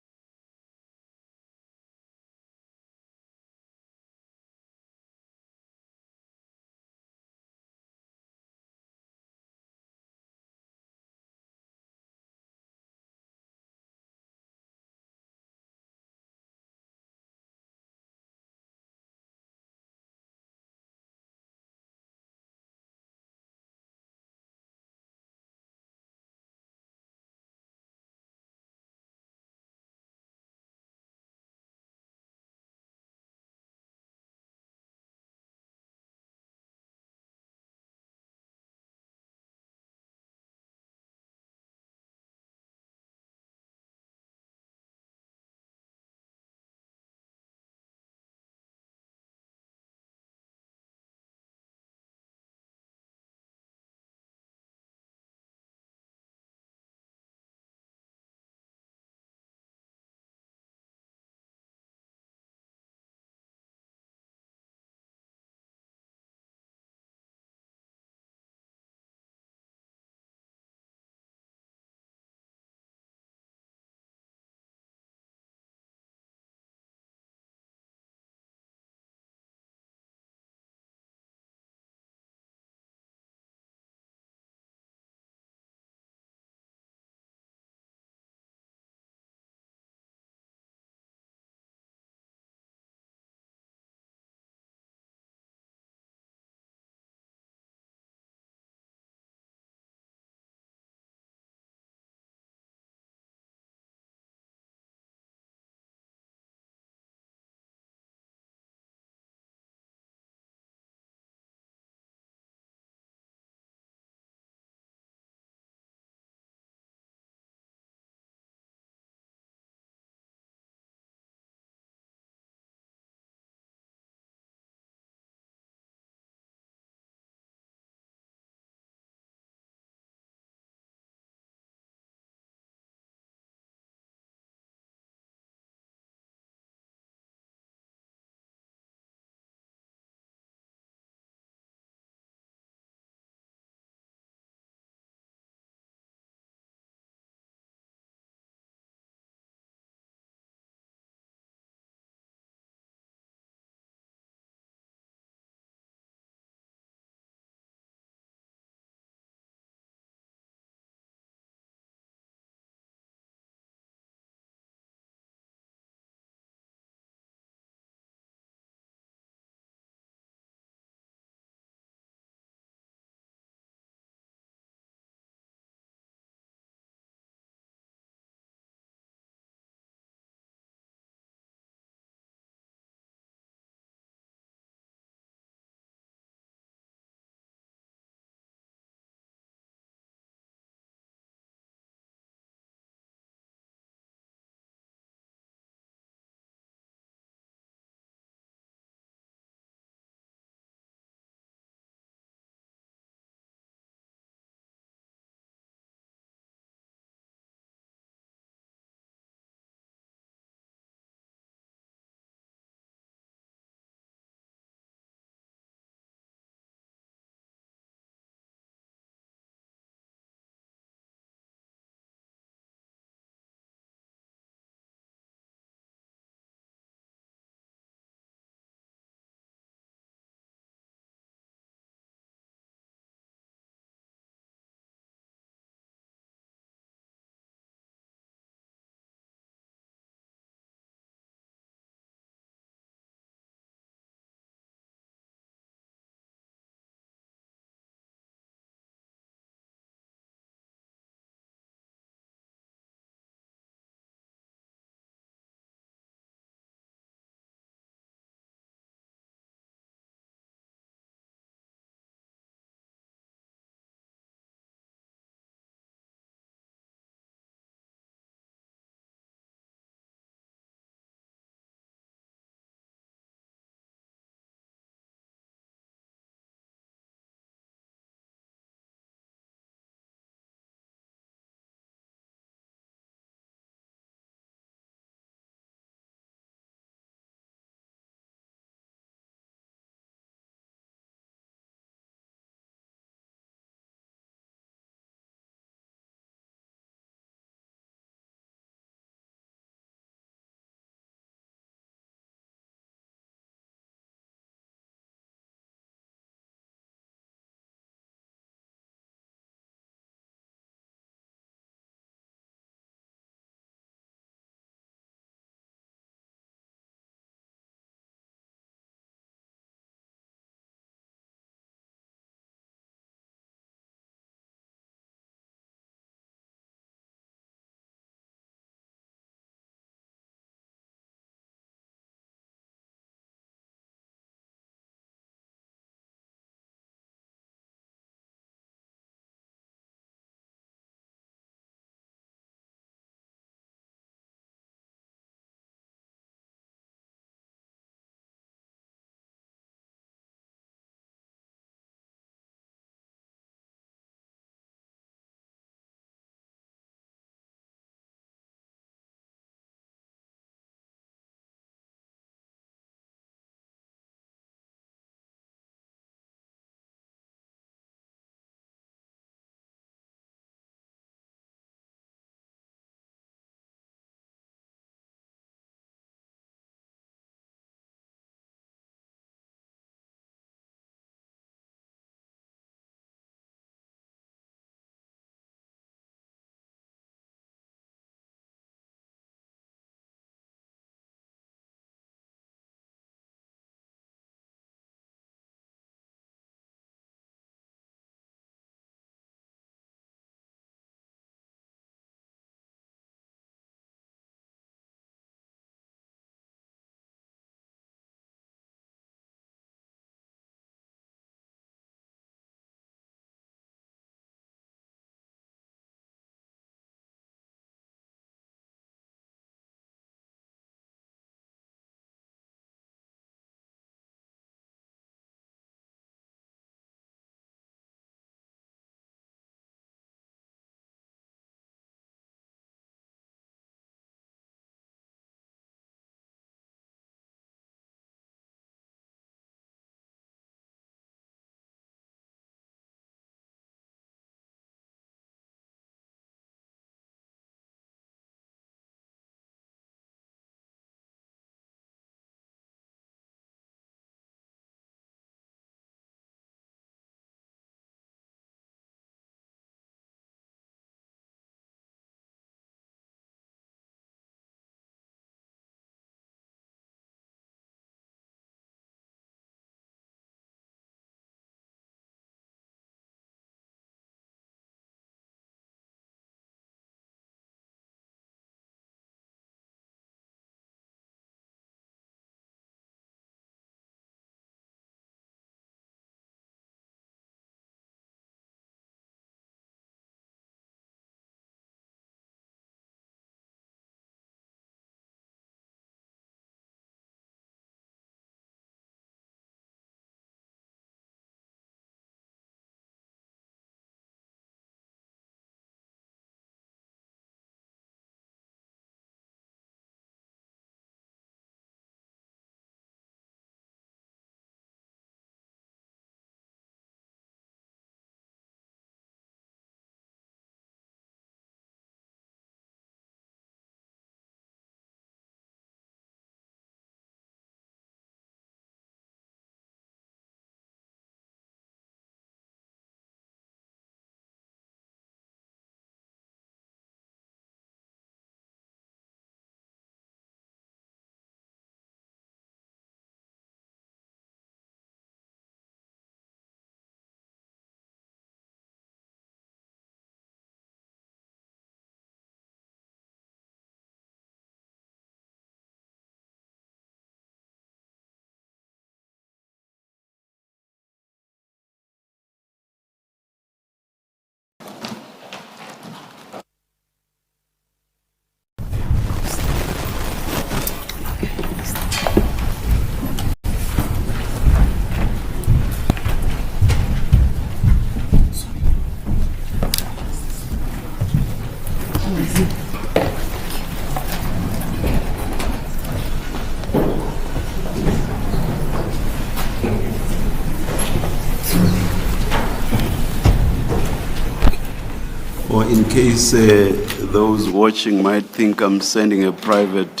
in case those watching might think I'm sending a private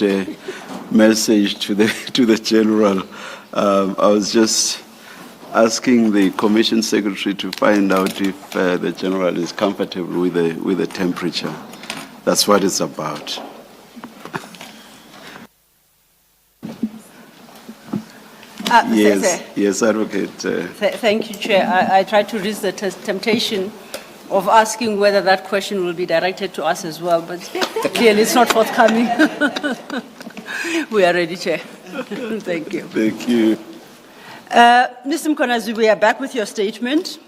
message to the General, I was just asking the Commission Secretary to find out if the General is comfortable with the temperature. That's what it's about. Yes, Advocate. Thank you, Chair. I tried to resist the temptation of asking whether that question will be directed to us as well, but clearly it's not forthcoming. We are ready, Chair. Thank you. Thank you. Mr. Mkhwanazi, we are back with your statement.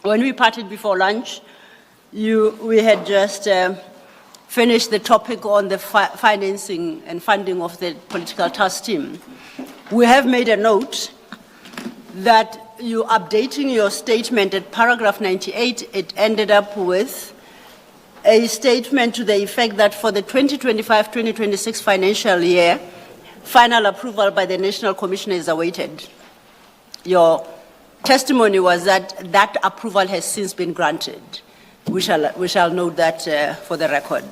When we parted before lunch, we had just finished the topic on the financing and funding of the political task team. We have made a note that you updating your statement at paragraph 98, it ended up with a statement to the effect that for the 2025-2026 financial year, final approval by the National Commissioner is awaited. Your testimony was that that approval has since been granted. We shall note that for the record.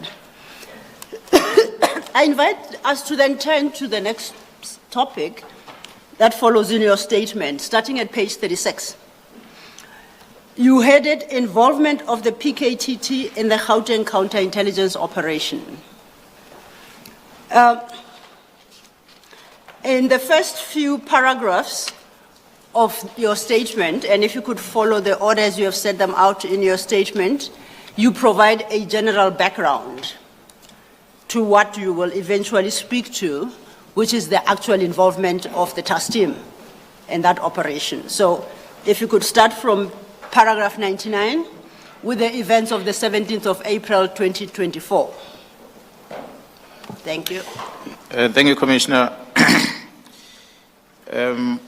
I invite us to then turn to the next topic that follows in your statement, starting at page 36. You headed involvement of the PKTT in the Gauteng counterintelligence operation. In the first few paragraphs of your statement, and if you could follow the orders you have set them out in your statement, you provide a general background to what you will eventually speak to, which is the actual involvement of the task team in that operation. So if you could start from paragraph 99 with the events of the 17th of April 2024. Thank you. Thank you, Commissioner. I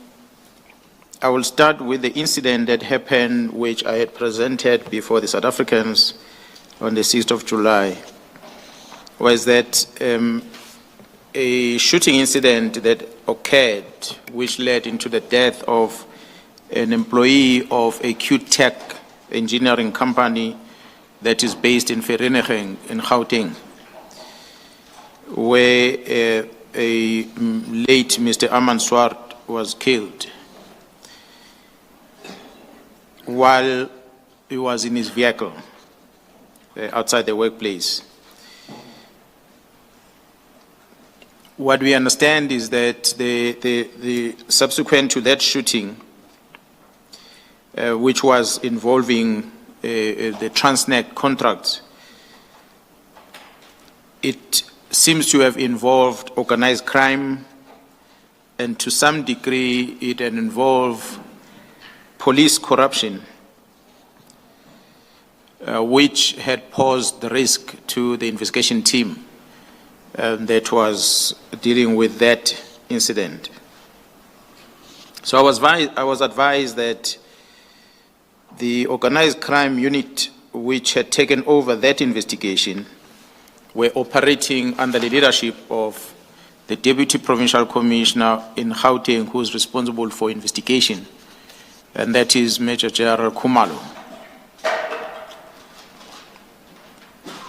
will start with the incident that happened, which I had presented before the South Africans on the 6th of July, was that a shooting incident that occurred, which led into the death of an employee of a Q-Tech engineering company that is based in Vereeniging in Gauteng, where a late Mr. Aman Swart was killed while he was in his vehicle outside the workplace. What we understand is that the subsequent to that shooting, which was involving the Transnet contracts, it seems to have involved organized crime, and to some degree it had involved police corruption, which had posed the risk to the investigation team that was dealing with that incident. So I was advised that the organized crime unit, which had taken over that investigation, were operating under the leadership of the Deputy Provincial Commissioner in Gauteng, who is responsible for investigation, and that is Major General Khumalo.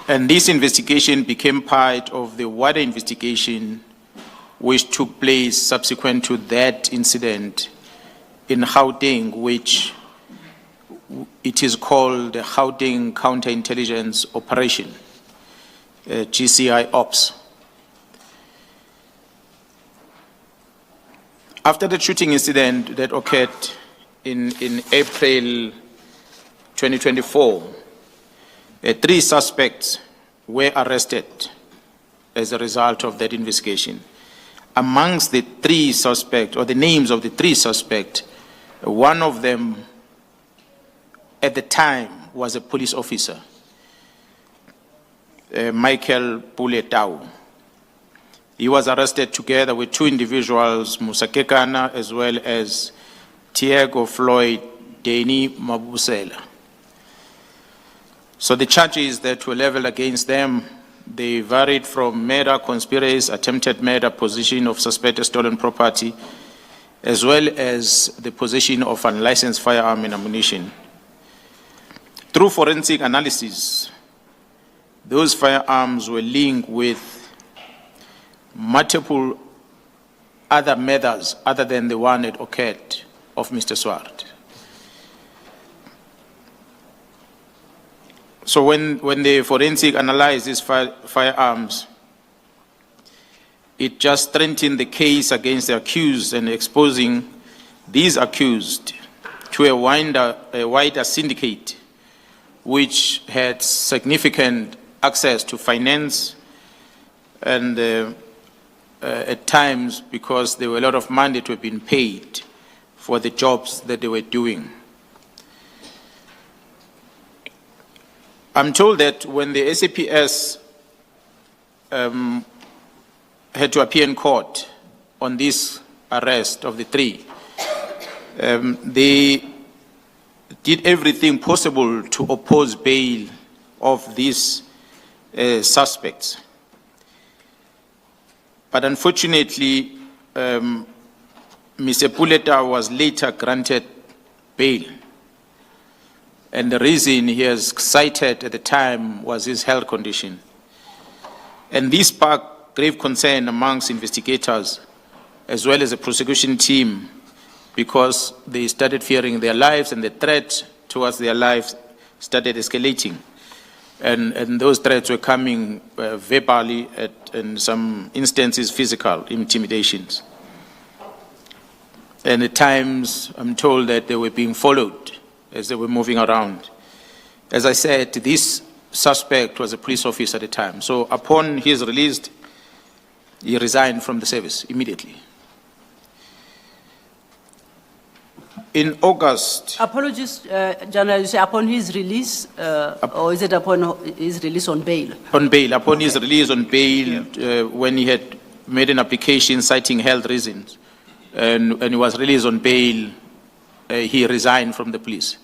And this investigation became part of the wider investigation which took place subsequent to that incident in Gauteng, which it is called the Gauteng Counterintelligence Operation, GCI Ops. After the shooting incident that occurred in April 2024, 3 suspects were arrested as a result of that investigation. Amongst the 3 suspects, or the names of the 3 suspects, one of them at the time was a police officer, Michael Puletau. He was arrested together with 2 individuals, Musa Kekana as well as Tiago Floyd Deni Mabusela. So the charges that were leveled against them, they varied from murder, conspiracy, attempted murder, possession of suspected stolen property, as well as the possession of unlicensed firearm and ammunition. Through forensic analysis, those firearms were linked with multiple other murders other than the one that occurred of Mr. Swart. So when the forensic analyzed these firearms, it just strengthened the case against the accused and exposing these accused to a wider syndicate which had significant access to finance and at times, because there were a lot of money that were being paid for the jobs that they were doing. I'm told that when the SAPS had to appear in court on this arrest of the three, they did everything possible to oppose bail of these suspects. But unfortunately, Mr. Puleta was later granted bail. And the reason he has cited at the time was his health condition. And this sparked grave concern amongst investigators as well as the prosecution team, because they started fearing their lives and the threat towards their lives started escalating. And those threats were coming verbally and in some instances physical intimidations. And at times I'm told that they were being followed as they were moving around. As I said, this suspect was a police officer at the time. So upon his release, he resigned from the service immediately. In August... Apologies, General, you say upon his release, or is it upon his release on bail? On bail, upon his release on bail, when he had made an application citing health reasons, and he was released on bail, he resigned from the police.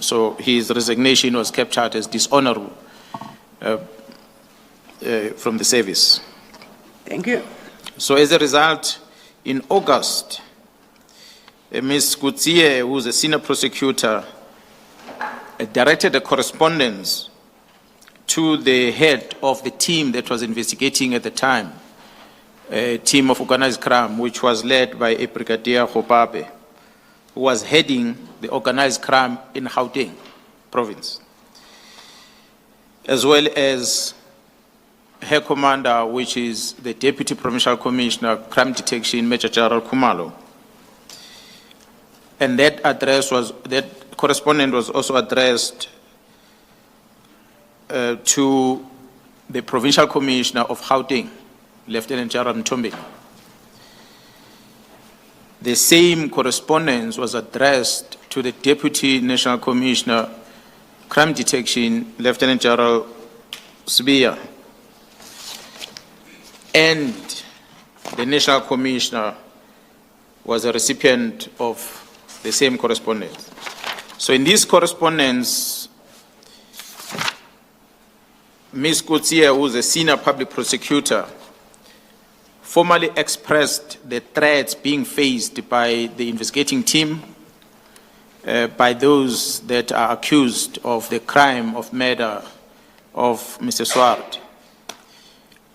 So his resignation was kept out as dishonorable from the service. Thank you. So as a result, in August, Ms. Kutsie, who is a senior prosecutor, directed a correspondence to the head of the team that was investigating at the time, a team of organized crime, which was led by a Brigadier Hopabe, who was heading the organized crime in Gauteng province, as well as her commander, which is the Deputy Provincial Commissioner, Crime Detection, Major General Kumalo. And that correspondence was also addressed to the Provincial Commissioner of Gauteng, Lieutenant General Mtombeni. The same correspondence was addressed to the Deputy National Commissioner, Crime Detection, Lieutenant General Sibia, and the National Commissioner was a recipient of the same correspondence. So in this correspondence, Ms. Kutsie, who is a senior public prosecutor, formally expressed the threats being faced by the investigating team, by those that are accused of the crime of murder of Mr. Swart,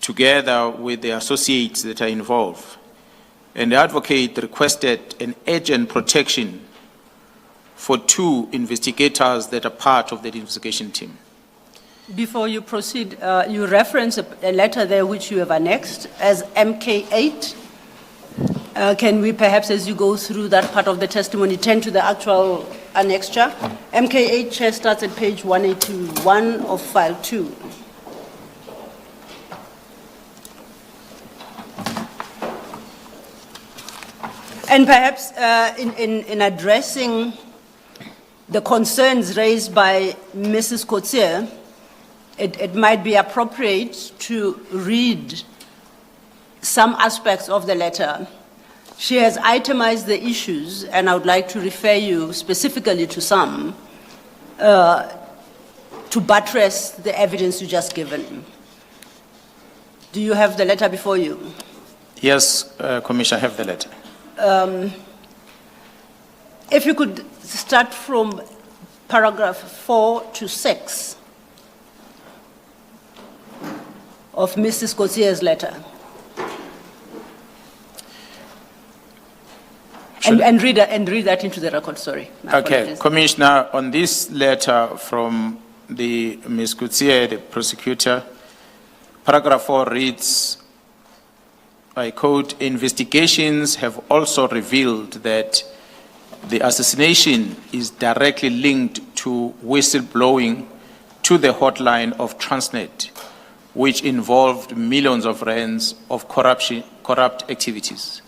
together with the associates that are involved. And the advocate requested an urgent protection for 2 investigators that are part of the investigation team. Before you proceed, you reference a letter there which you have annexed as MK8. Can we perhaps, as you go through that part of the testimony, turn to the actual annexure? MK8 chair starts at page 181 of file 2. And perhaps in addressing the concerns raised by Mrs. Kutsie, it might be appropriate to read some aspects of the letter. She has itemized the issues, and I would like to refer you specifically to some to buttress the evidence you just given. Do you have the letter before you? Yes, Commissioner, I have the letter. If you could start from paragraph 4 to 6 of Mrs. Kotsie's letter. And read that into the record, sorry. My Okay, apologies. Commissioner, on this letter from the Ms. Kutsie, the prosecutor, paragraph 4 reads, I quote, investigations have also revealed that the assassination is directly linked to whistleblowing to the hotline of Transnet, which involved millions of rands of corrupt activities.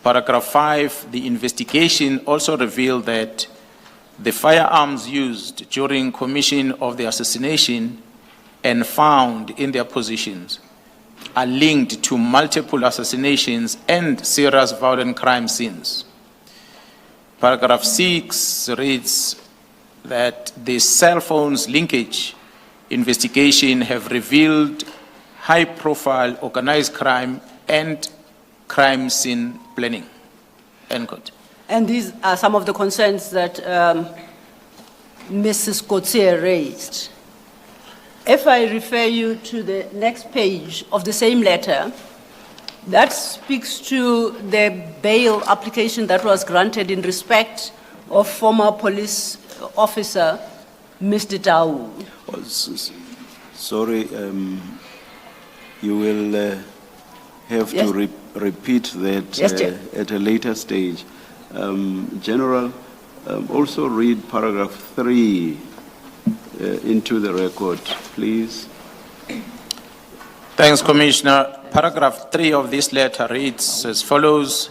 Paragraph 5, the investigation also revealed that the firearms used during commission of the assassination and found in their positions are linked to multiple assassinations and serious violent crime scenes. Paragraph 6 reads that the cell phones linkage investigation have revealed high-profile organized crime and crime scene planning. End quote. And these are some of the concerns that Mrs. Kotsie raised. If I refer you to the next page of the same letter, that speaks to the bail application that was granted in respect of former police officer, Mr. Tau. Sorry, you will have Yes. to repeat that Yes, Chair. at a later stage. General, also read paragraph 3 into the record, please. Thanks, Commissioner. Paragraph 3 of this letter reads as follows.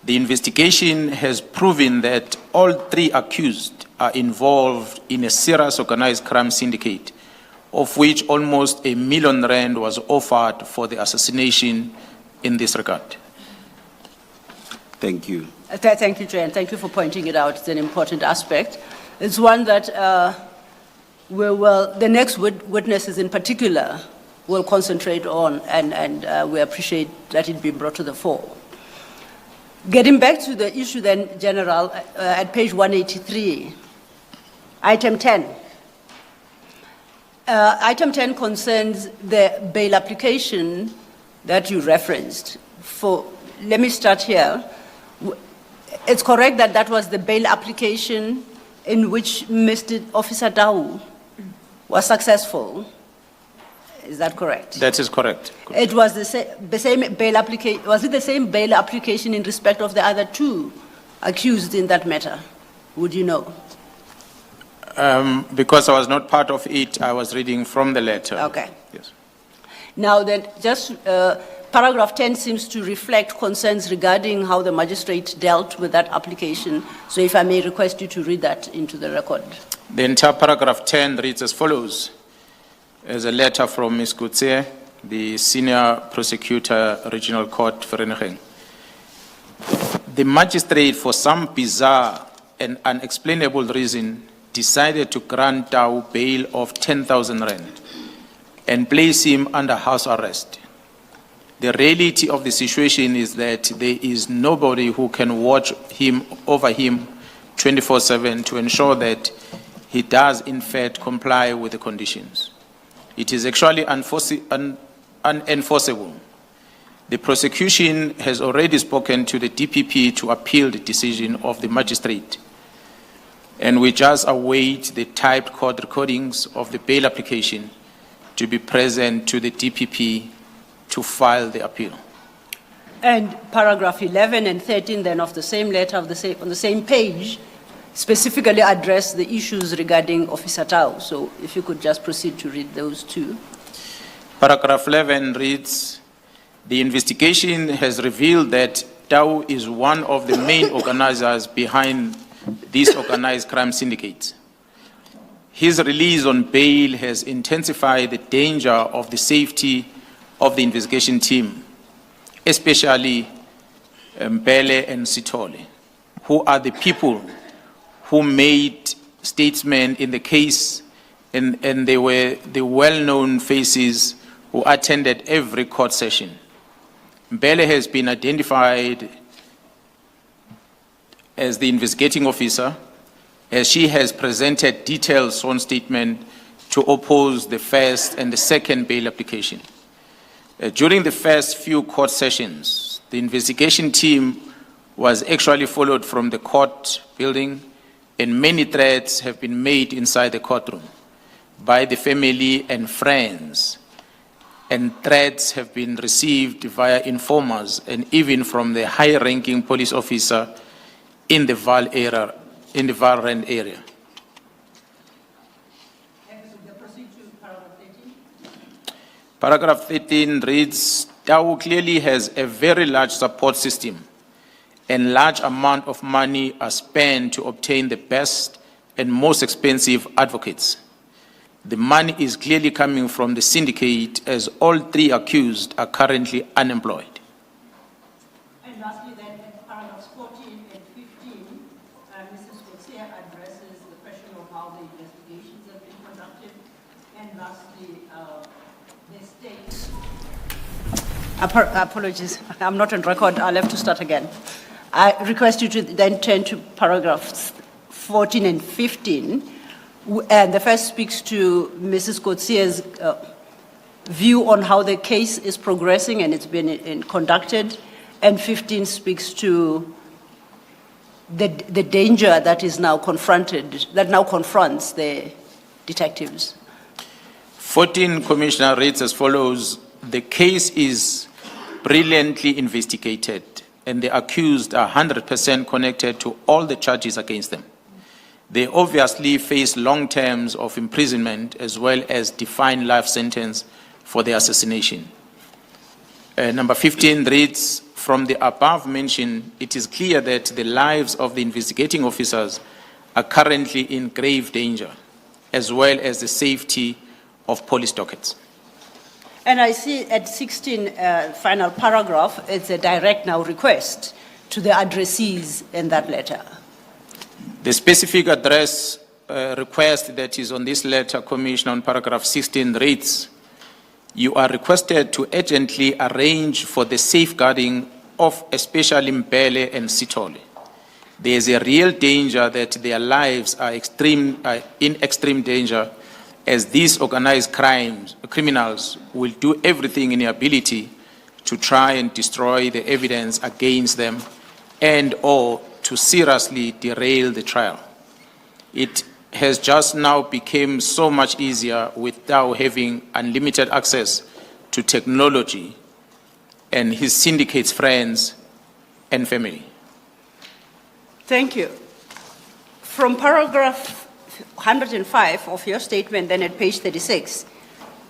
The investigation has proven that all 3 accused are involved in a serious organized crime syndicate, of which almost R1 million was offered for the assassination in this regard. Thank you. Thank you, Chair, and thank you for pointing it out. It's an important aspect. It's one that the next witnesses in particular will concentrate on, and we appreciate that it be brought to the fore. Getting back to the issue then, General, at page 183, item 10. Item 10 concerns the bail application that you referenced. Let me start here. It's correct that that was the bail application in which Mr. Officer Tau was successful. Is that correct? That is correct. It was the same bail application. Was it the same bail application in respect of the other 2 accused in that matter? Would you know? Because I was not part of it, I was reading from the letter. Okay. Yes. Now then, just paragraph 10 seems to reflect concerns regarding how the magistrate dealt with that application. So if I may request you to read that into the record. The entire paragraph 10 reads as follows. As a letter from Ms. Kutsie, the Senior Prosecutor, Regional Court, Vereeniging. The magistrate, for some bizarre and unexplainable reason, decided to grant Tau bail of 10,000 rand and place him under house arrest. The reality of the situation is that there is nobody who can watch over him 24/7 to ensure that he does in fact comply with the conditions. It is actually unenforceable. The prosecution has already spoken to the DPP to appeal the decision of the magistrate, and we just await the typed court recordings of the bail application to be present to the DPP to file the appeal. And paragraph 11 and 13 then of the same letter on the same page specifically address the issues regarding Officer Tau. So if you could just proceed to read those 2. Paragraph 11 reads, the investigation has revealed that Tau is one of the main organizers behind these organized crime syndicates. His release on bail has intensified the danger of the safety of the investigation team, especially Mbele and Sithole, who are the people who made statements in the case, and they were the well-known faces who attended every court session. Mbele has been identified as the investigating officer, as she has presented detailed sworn statement to oppose the first and the second bail application. During the first few court sessions, the investigation team was actually followed from the court building, and many threats have been made inside the courtroom by the family and friends, and threats have been received via informers and even from the high-ranking police officer in the Val area, in the Val Rand area. Paragraph 13 reads, Tau clearly has a very large support system, and large amount of money are spent to obtain the best and most expensive advocates. The money is clearly coming from the syndicate, as all three accused are currently unemployed. And lastly, then, at paragraphs 14 and 15, Mrs. Coetzee addresses the question of how the investigations have been conducted. And lastly, the state. Apologies, I'm not on record. I'll have to start again. I request you to then turn to paragraphs 14 and 15. And the first speaks to Mrs. Coetzee's view on how the case is progressing and it's been conducted. And 15 speaks to the danger that is now confronted, that now confronts the detectives. 14, Commissioner, reads as follows. The case is brilliantly investigated, and the accused are 100% connected to all the charges against them. They obviously face long terms of imprisonment as well as defined life sentence for the assassination. Number 15 reads, from the above mentioned, it is clear that the lives of the investigating officers are currently in grave danger, as well as the safety of police dockets. And I see at 16, final paragraph, it's a direct now request to the addressees in that letter. The specific address request that is on this letter, Commissioner, on paragraph 16 reads, you are requested to urgently arrange for the safeguarding of especially Mbele and Sithole. There is a real danger that their lives are in extreme danger, as these organized criminals will do everything in their ability to try and destroy the evidence against them and or to seriously derail the trial. It has just now become so much easier without having unlimited access to technology and his syndicate's friends and family. Thank you. From paragraph 105 of your statement, then at page 36,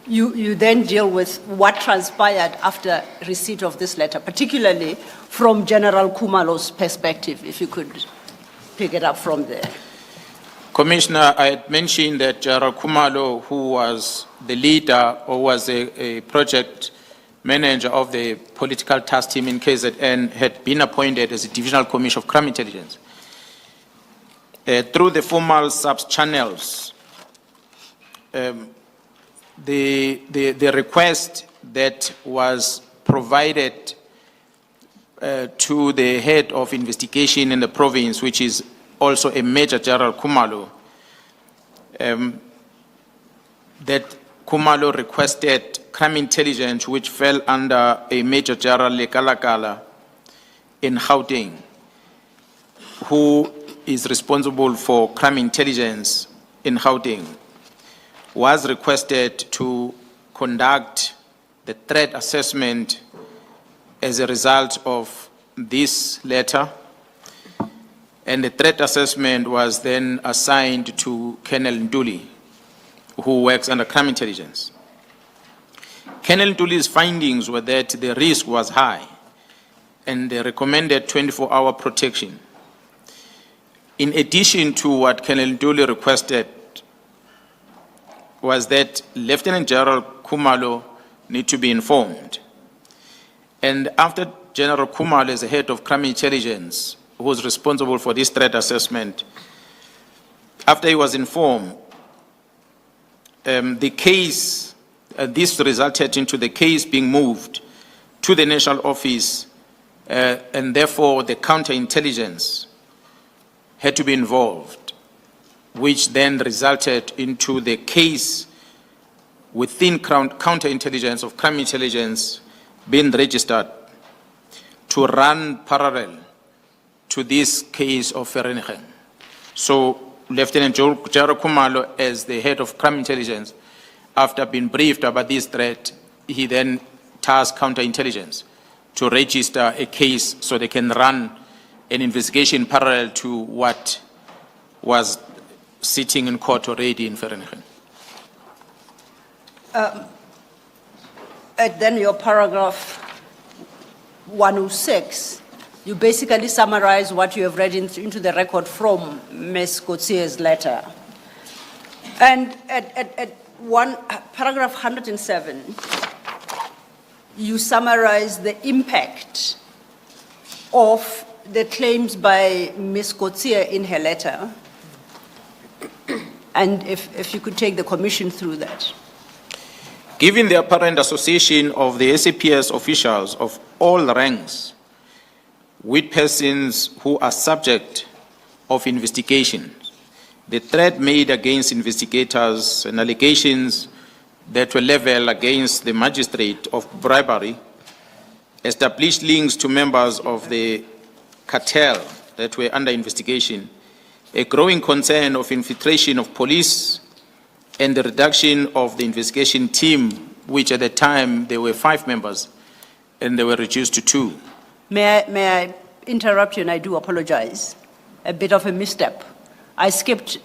you then deal with what transpired after receipt of this letter, particularly from General Khumalo's perspective, if you could pick it up from there. Commissioner, I had mentioned that General Khumalo, who was the leader or was a project manager of the political task team in KZN, had been appointed as a divisional commissioner of crime intelligence. Through the formal SAPS channels, the request that was provided to the head of investigation in the province, which is also a Major General Khumalo, that Khumalo requested crime intelligence, which fell under a Major General Lekalakala in Gauteng, who is responsible for crime intelligence in Gauteng, was requested to conduct the threat assessment as a result of this letter. And the threat assessment was then assigned to Colonel Ntuli, who works under crime intelligence. Colonel Ntuli's findings were that the risk was high and they recommended 24-hour protection. In addition to what Colonel Ntuli requested was that Lieutenant General Khumalo need to be informed. And after General Khumalo, as the head of crime intelligence, who was responsible for this threat assessment, after he was informed, the case, this resulted into the case being moved to the national office, and therefore the counterintelligence had to be involved. which then resulted into the case within counterintelligence of crime intelligence being registered to run parallel to this case of Vereeniging. So Lieutenant Jaro Khumalo, as the head of crime intelligence, after being briefed about this threat, he then tasked counterintelligence to register a case so they can run an investigation parallel to what was sitting in court already in Vereeniging. Then your paragraph 106, you basically summarize what you have read into the record from Ms. Coetzee letter. And at paragraph 107, you summarize the impact of the claims by Ms. Coetzee in her letter. And if you could take the commission through that. Given the apparent association of the SAPS officials of all ranks with persons who are subject of investigation, the threat made against investigators and allegations that were leveled against the magistrate of bribery, established links to members of the cartel that were under investigation, a growing concern of infiltration of police, and the reduction of the investigation team, which at the time there were 5 members, and they were reduced to 2. May I interrupt you, and I do apologize. A bit of a misstep. I skipped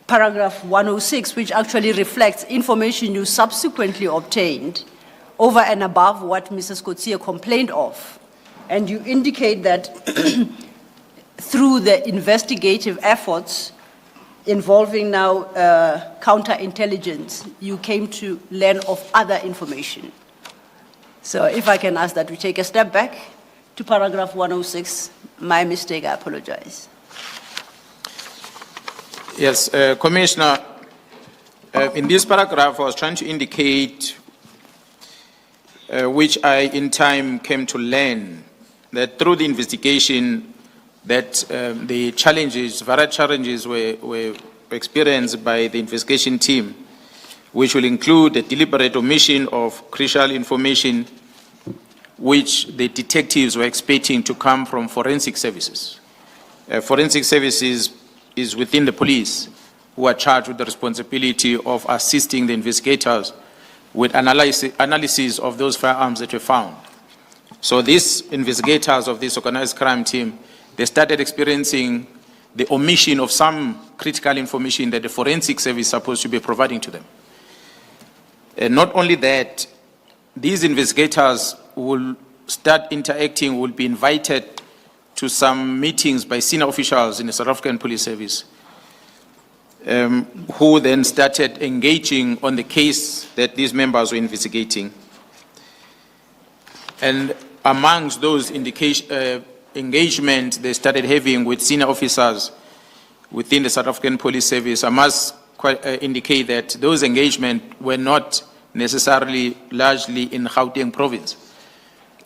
paragraph 106, which actually reflects information you subsequently obtained over and above what Mrs. Coetzee complained of. And you indicate that through the investigative efforts involving now counterintelligence, you came to learn of other information. So if I can ask that we take a step back to paragraph 106, my mistake, I apologize. Yes, Commissioner, in this paragraph, I was trying to indicate, which I in time came to learn, that through the investigation, that the challenges, various challenges were experienced by the investigation team, which will include the deliberate omission of crucial information which the detectives were expecting to come from forensic services. Forensic services is within the police, who are charged with the responsibility of assisting the investigators with analysis of those firearms that were found. So these investigators of this organized crime team, they started experiencing the omission of some critical information that the forensic service is supposed to be providing to them. And not only that, these investigators will start interacting, will be invited to some meetings by senior officials in the South African Police Service, who then started engaging on the case that these members were investigating. And amongst those engagement they started having with senior officers within the South African Police Service, I must indicate that those engagements were not necessarily largely in Gauteng province,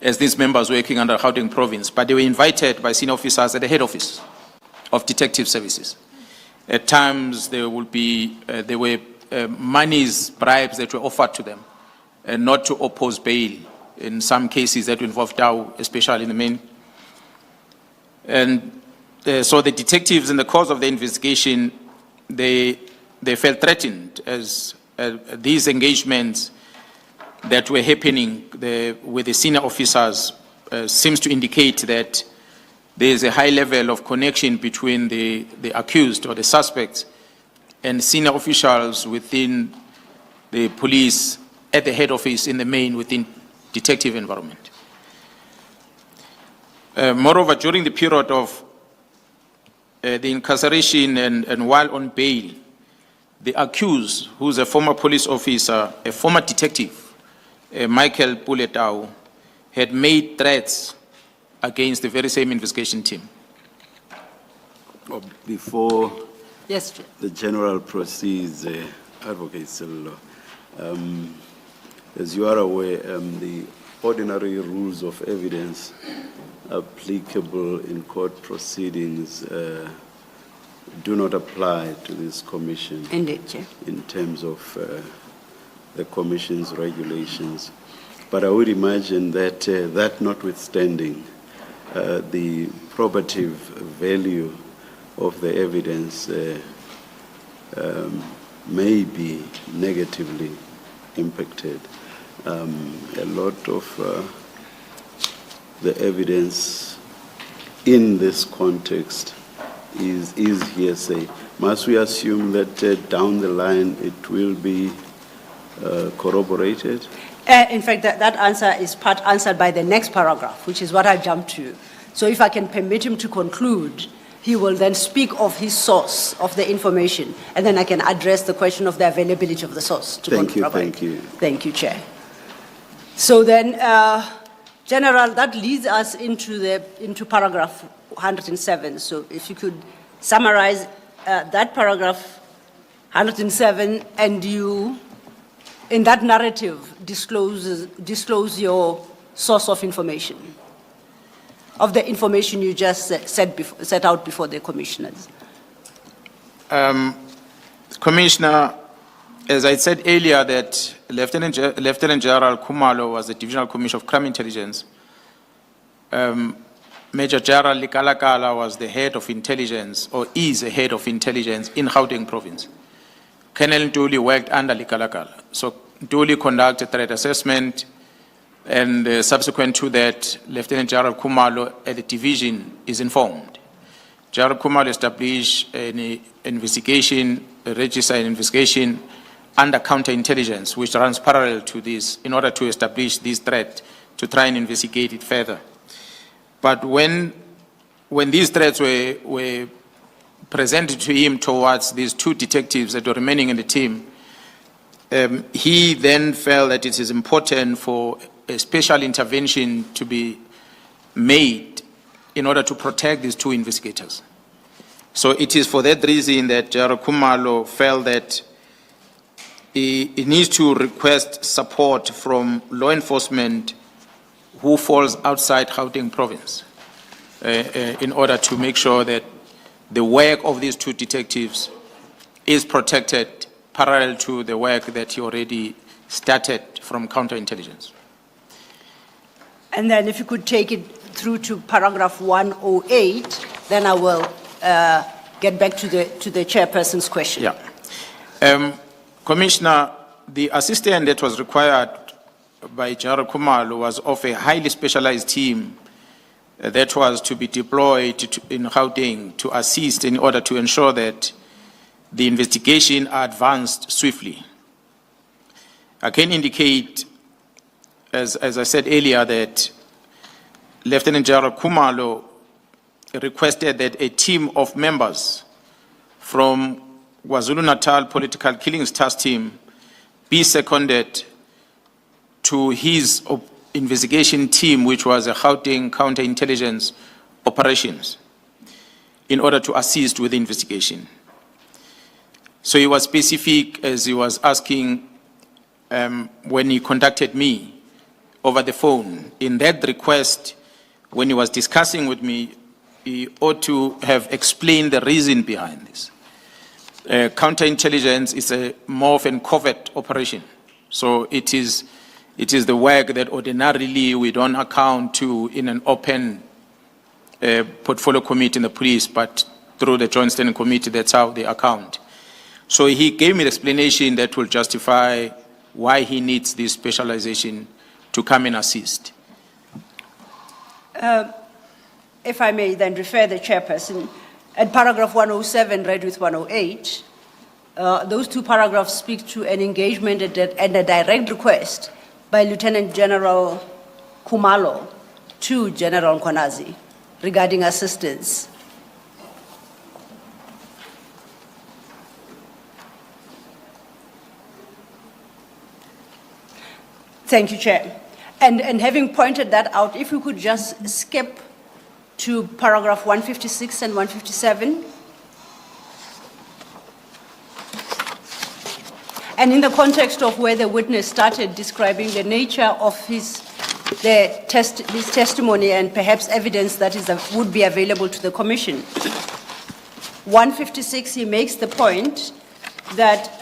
as these members were working under Gauteng province, but they were invited by senior officers at the head office of detective services. At times there were monies, bribes that were offered to them, and not to oppose bail. In some cases that involved Dow, especially in the main. And so the detectives, in the course of the investigation, they felt threatened as these engagements that were happening with the senior officers seems to indicate that there is a high level of connection between the accused or the suspects and senior officials within the police at the head office in the main within detective environment. Moreover, during the period of the incarceration and while on bail, the accused, who's a former police officer, a former detective, Michael Puletau, had made threats against the very same investigation team. Before Yes, the general proceeds, Advocate Cyril, as you are aware, the ordinary rules of evidence applicable in court proceedings do not apply to this commission Indeed, Chair. in terms of the commission's regulations. But I would imagine that that notwithstanding, the probative value of the evidence may be negatively impacted. A lot of the evidence in this context is hearsay. Must we assume that down the line it will be corroborated? In fact, that answer is part answered by the next paragraph, which is what I jumped to. So if I can permit him to conclude, he will then speak of his source of the information, and then I can address the question of the availability of the source. Thank you, thank you. Thank you, Chair. So then, General, that leads us into paragraph 107. So if you could summarize that paragraph 107, and you, in that narrative, disclose your source of information, of the information you just set out before the commissioners. Commissioner, as I said earlier, that Lieutenant General Khumalo was the Divisional Commissioner of Crime Intelligence. Major General Likalakala was the head of intelligence, or is the head of intelligence in Gauteng province. Colonel Ntuli worked under Likalakala. So Ntuli conducted threat assessment, and subsequent to that, Lieutenant General Khumalo at the division is informed. General Khumalo established an investigation, a register an investigation under counterintelligence, which runs parallel to this, in order to establish this threat, to try and investigate it further. But when these threats were presented to him towards these two detectives that were remaining in the team, he then felt that it is important for a special intervention to be made in order to protect these two investigators. So it is for that reason that General Khumalo felt that he needs to request support from law enforcement who falls outside Gauteng province in order to make sure that the work of these two detectives is protected parallel to the work that he already started from counterintelligence. And then if you could take it through to paragraph 108, then I will get back to the chairperson's question. Yeah. Commissioner, the assistance that was required by General Khumalo was of a highly specialized team that was to be deployed in Gauteng to assist in order to ensure that the investigation advanced swiftly. I can indicate, as I said earlier, that Lieutenant General Khumalo requested that a team of members from KwaZulu-Natal Political Killings Task Team be seconded to his investigation team, which was a Gauteng counterintelligence operations, in order to assist with the investigation. So he was specific as he was asking when he contacted me over the phone. In that request, when he was discussing with me, he ought to have explained the reason behind this. Counterintelligence is a more of a covert operation. So it is the work that ordinarily we don't account to in an open portfolio committee in the police, but through the Joint Standing Committee, that's how they account. So he gave me the explanation that will justify why he needs this specialization to come and assist. If I may then refer the chairperson, at paragraph 107 read with 108, those two paragraphs speak to an engagement and a direct request by Lieutenant General Khumalo to General Mkhwanazi regarding assistance. Thank you, Chair. And having pointed that out, if we could just skip to paragraph 156 and 157. And in the context of where the witness started describing the nature of his testimony and perhaps evidence that would be available to the commission, 156, he makes the point that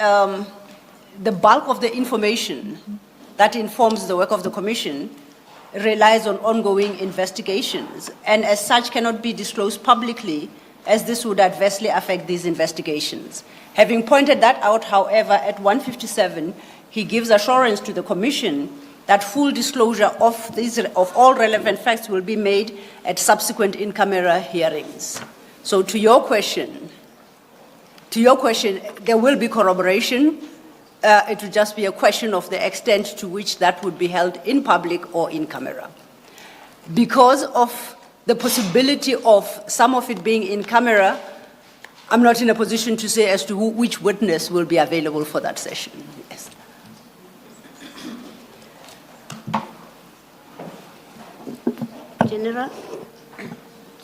the bulk of the information that informs the work of the Commission relies on ongoing investigations, and as such cannot be disclosed publicly, as this would adversely affect these investigations. Having pointed that out, however, at 157, he gives assurance to the Commission that full disclosure of all relevant facts will be made at subsequent in-camera hearings. So to your question, there will be corroboration. It will just be a question of the extent to which that would be held in public or in camera. Because of the possibility of some of it being in camera, I'm not in a position to say as to which witness will be available for that session. Yes.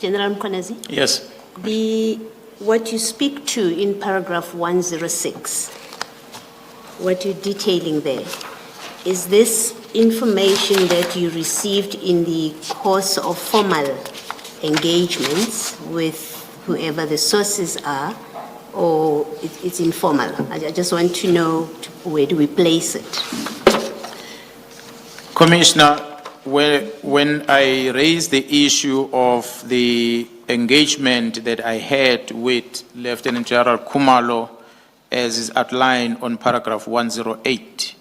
General Mkhwanazi? Yes. What you speak to in paragraph 106, what you're detailing there, is this information that you received in the course of formal engagements with whoever the sources are, or it's informal? I just want to know where do we place it? Commissioner, when I raised the issue of the engagement that I had with Lieutenant General Khumalo, as is outlined on paragraph 108,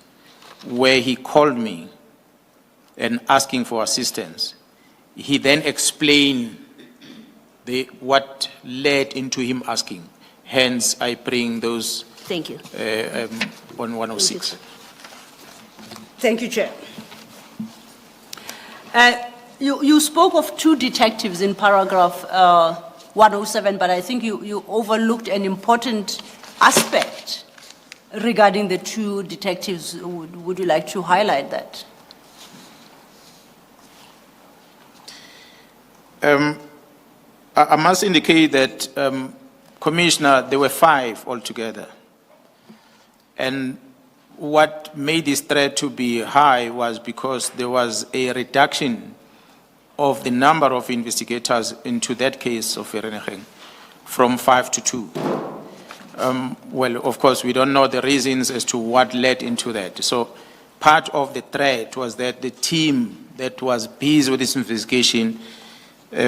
where he called me and asking for assistance, he then explained what led into him asking. Hence, I bring those. Thank you. On 106. Thank you, Chair. You spoke of two detectives in paragraph 107, but I think you overlooked an important aspect regarding the two detectives. Would you like to highlight that? I must indicate that, Commissioner, there were 5 altogether. And what made this threat to be high was because there was a reduction of the number of investigators into that case of Vereeniging from 5 to 2. Well, of course, we don't know the reasons as to what led into that. So part of the threat was that the team that was busy with this investigation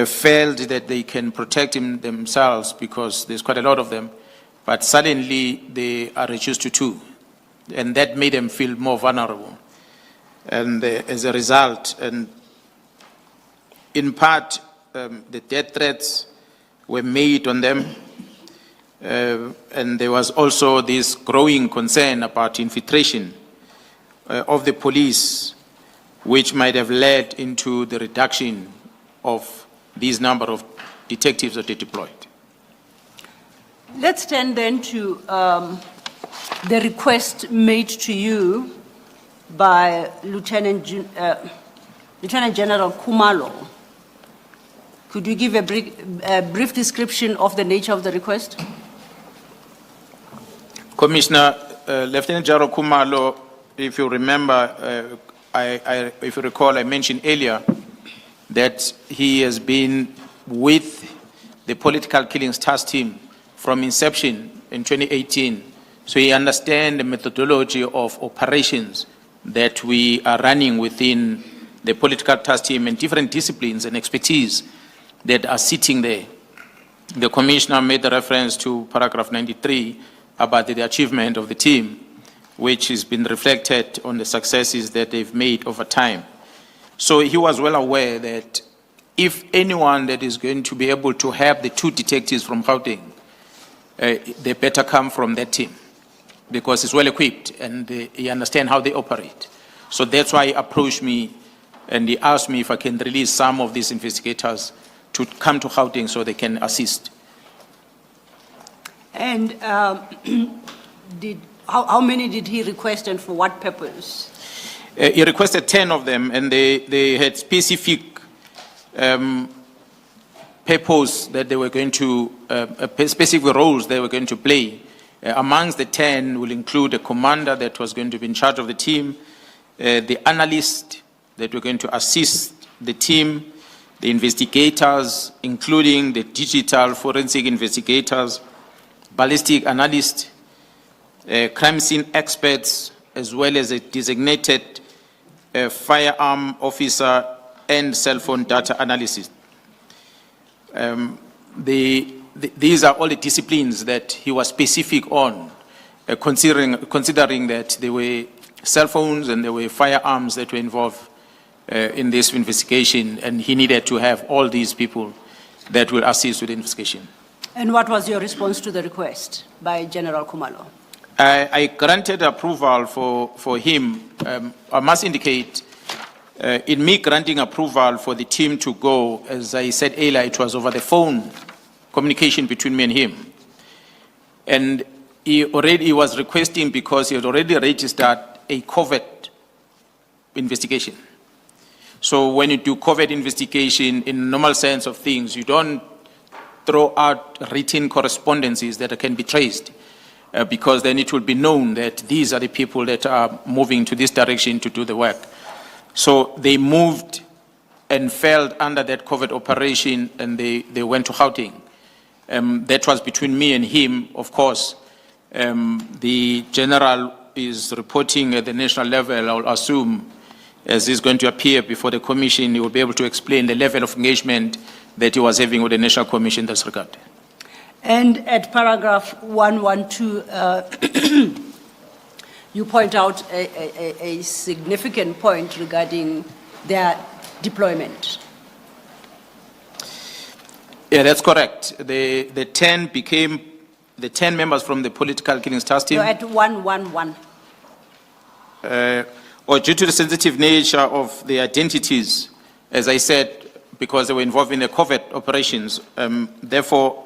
felt that they can protect themselves because there's quite a lot of them, but suddenly they are reduced to 2. And that made them feel more vulnerable. And as a result, and in part, the death threats were made on them. And there was also this growing concern about infiltration of the police, which might have led into the reduction of these number of detectives that they deployed. Let's turn then to the request made to you by Lieutenant General Khumalo. Could you give a brief description of the nature of the request? Commissioner, Lieutenant General Khumalo, if you remember, if you recall, I mentioned earlier that he has been with the political killings task team from inception in 2018. So he understands the methodology of operations that we are running within the political task team and different disciplines and expertise that are sitting there. The Commissioner made the reference to paragraph 93 about the achievement of the team, which has been reflected on the successes that they've made over time. So he was well aware that if anyone that is going to be able to help the 2 detectives from Gauteng, they better come from that team because it's well equipped and he understands how they operate. So that's why he approached me and he asked me if I can release some of these investigators to come to Gauteng so they can assist. And how many did he request and for what purpose? He requested 10 of them, and they had specific purpose that they were going to, specific roles they were going to play. Amongst the 10 will include a commander that was going to be in charge of the team, the analyst that were going to assist the team, the investigators, including the digital forensic investigators, ballistic analysts, crime scene experts, as well as a designated firearm officer and cell phone data analysis. These are all the disciplines that he was specific on, considering that there were cell phones and there were firearms that were involved in this investigation, and he needed to have all these people that will assist with the investigation. And what was your response to the request by General Khumalo? I granted approval for him. I must indicate, in me granting approval for the team to go, as I said earlier, it was over the phone communication between me and him. And he was requesting because he had already registered a covert investigation. So when you do covert investigation in normal sense of things, you don't throw out written correspondences that can be traced. Because then it will be known that these are the people that are moving to this direction to do the work. So they moved and failed under that covert operation, and they went to Gauteng. That was between me and him, of course. The general is reporting at the national level. I'll assume, as he's going to appear before the commission, he will be able to explain the level of engagement that he was having with the National Commission in this regard. And at paragraph 112, you point out a significant point regarding their deployment. Yeah, that's correct. The 10 members from the political killings task team. You're at 111. Or due to the sensitive nature of the identities, as I said, because they were involved in the covert operations, therefore,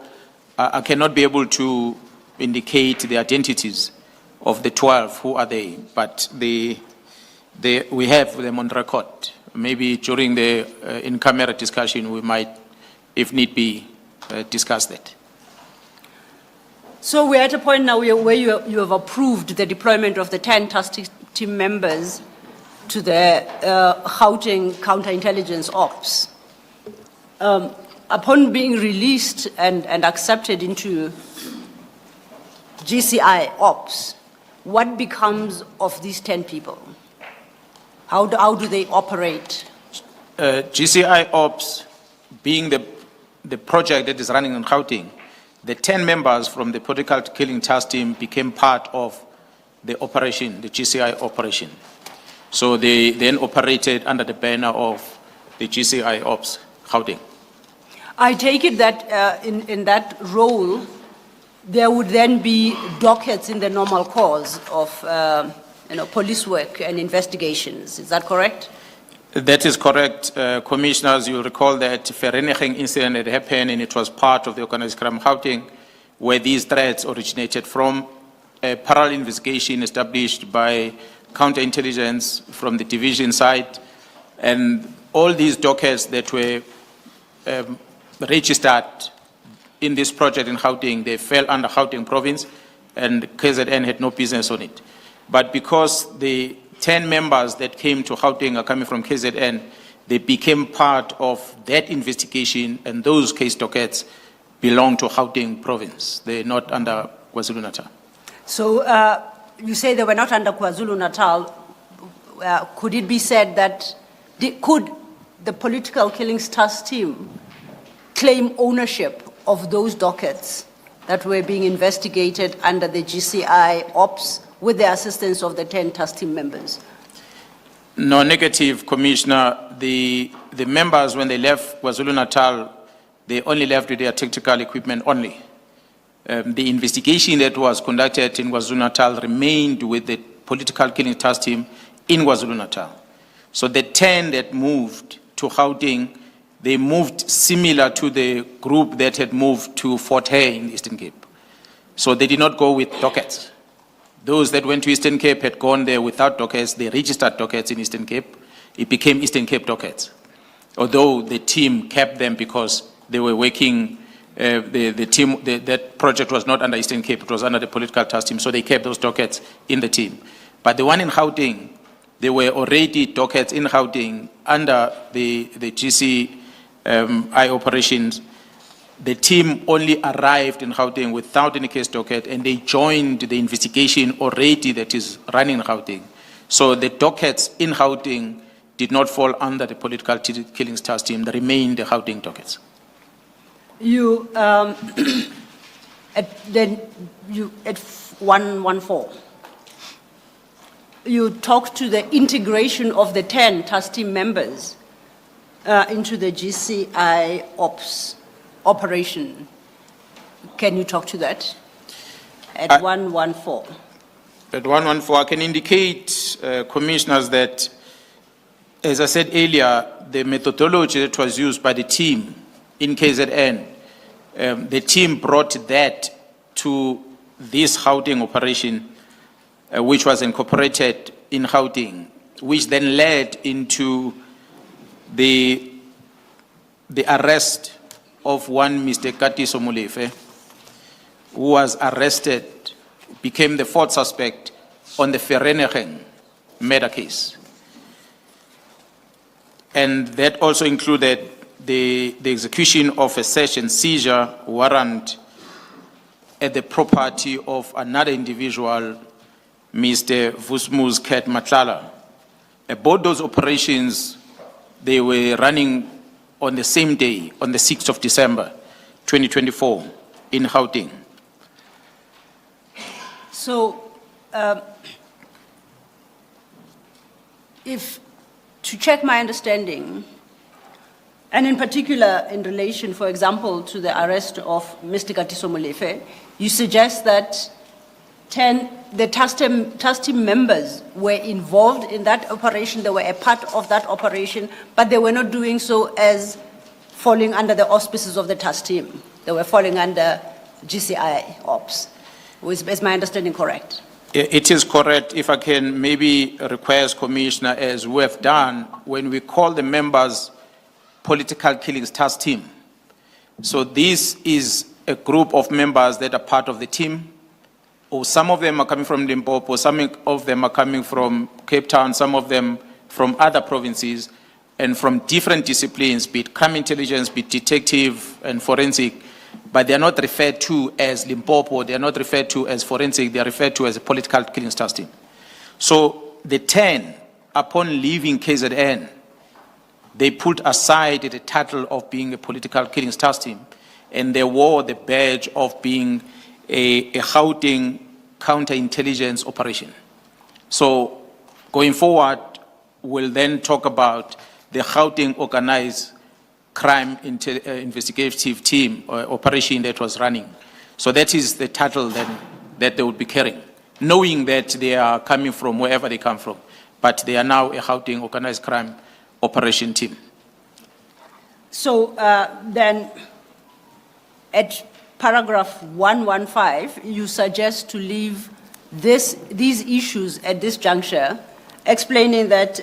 I cannot be able to indicate the identities of the 12, who are they, but we have them on record. Maybe during the in-camera discussion, we might, if need be, discuss that. So we're at a point now where you have approved the deployment of the 10 task team members to the Gauteng counterintelligence ops. Upon being released and accepted into GCI ops, what becomes of these 10 people? How do they operate? GCI ops, being the project that is running in Gauteng, the 10 members from the political killing task team became part of the operation, the GCI operation. So they then operated under the banner of the GCI ops Gauteng. I take it that in that role, there would then be dockets in the normal course of police work and investigations. Is that correct? That is correct, Commissioners. You'll recall that Vereeniging incident had happened, and it was part of the organized crime Gauteng, where these threats originated from. A parallel investigation established by counterintelligence from the division side, and all these dockets that were registered in this project in Gauteng, they fell under Gauteng province, and KZN had no business on it. But because the 10 members that came to Gauteng are coming from KZN, they became part of that investigation, and those case dockets belong to Gauteng province. They're not under KwaZulu-Natal. So you say they were not under KwaZulu-Natal. Could it be said that could the political killings task team claim ownership of those dockets that were being investigated under the GCI ops with the assistance of the 10 task team members? No, negative, Commissioner. The members, when they left KwaZulu-Natal, they only left with their tactical equipment only. The investigation that was conducted in KwaZulu-Natal remained with the political killing task team in KwaZulu-Natal. So the 10 that moved to Gauteng, they moved similar to the group that had moved to Fort Hare in the Eastern Cape. So they did not go with dockets. Those that went to Eastern Cape had gone there without dockets. They registered dockets in Eastern Cape. It became Eastern Cape dockets. Although the team kept them because they were working, that project was not under Eastern Cape, it was under the political task team, so they kept those dockets in the team. But the one in Gauteng, there were already dockets in Gauteng under the GC I operations, the team only arrived in Gauteng without any case docket, and they joined the investigation already that is running in Gauteng. So the dockets in Gauteng did not fall under the political killings task team. They remained the Gauteng dockets. You, at 114, you talked to the integration of the 10 task team members into the GCI ops operation. Can you talk to that? At 114. At 114, I can indicate, commissioners, that, as I said earlier, the methodology that was used by the team in KZN, the team brought that to this Gauteng operation, which was incorporated in Gauteng, which then led into the arrest of one Mr. Katiso Molefe, who was arrested, became the fourth suspect on the Vereeniging murder case. And that also included the execution of a search and seizure warrant at the property of another individual, Mr. Vusmus Ket Matlala. Both those operations, they were running on the same day, on the 6th of December, 2024, in Gauteng. So, if, to check my understanding, and in particular in relation, for example, to the arrest of Mr. Katiso Molefe, you suggest that the task team members were involved in that operation, they were a part of that operation, but they were not doing so as falling under the auspices of the task team. They were falling under GCI ops. Is my understanding correct? It is correct. If I can maybe request, Commissioner, as we have done, when we call the members political killings task team. So this is a group of members that are part of the team, or some of them are coming from Limpopo, some of them are coming from Cape Town, some of them from other provinces, and from different disciplines, be it crime intelligence, be it detective and forensic, but they are not referred to as Limpopo, they are not referred to as forensic, they are referred to as a political killings task team. So the 10, upon leaving KZN, they put aside the title of being a political killings task team, and they wore the badge of being a Gauteng counterintelligence operation. So going forward, we'll then talk about the Gauteng organized crime investigative team operation that was running. So that is the title that they would be carrying, knowing that they are coming from wherever they come from, but they are now a Gauteng organized crime operation team. So then at paragraph 115, you suggest to leave these issues at this juncture, explaining that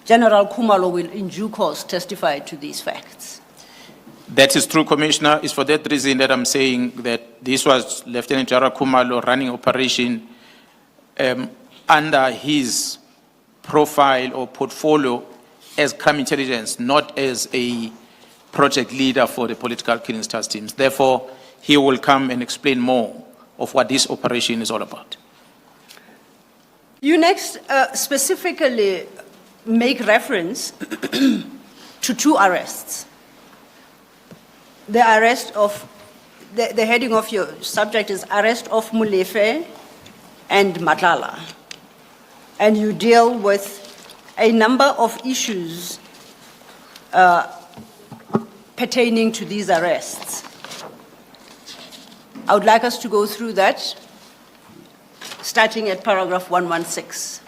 General Khumalo will in due course testify to these facts. That is true, Commissioner. It's for that reason that I'm saying that this was Lieutenant General Khumalo running operation under his profile or portfolio as crime intelligence, not as a project leader for the political killings task teams. Therefore, he will come and explain more of what this operation is all about. You next specifically make reference to two arrests. The arrest of, the heading of your subject is arrest of Molefe and Madlanga. And you deal with a number of issues pertaining to these arrests. I would like us to go through that, starting at paragraph 116.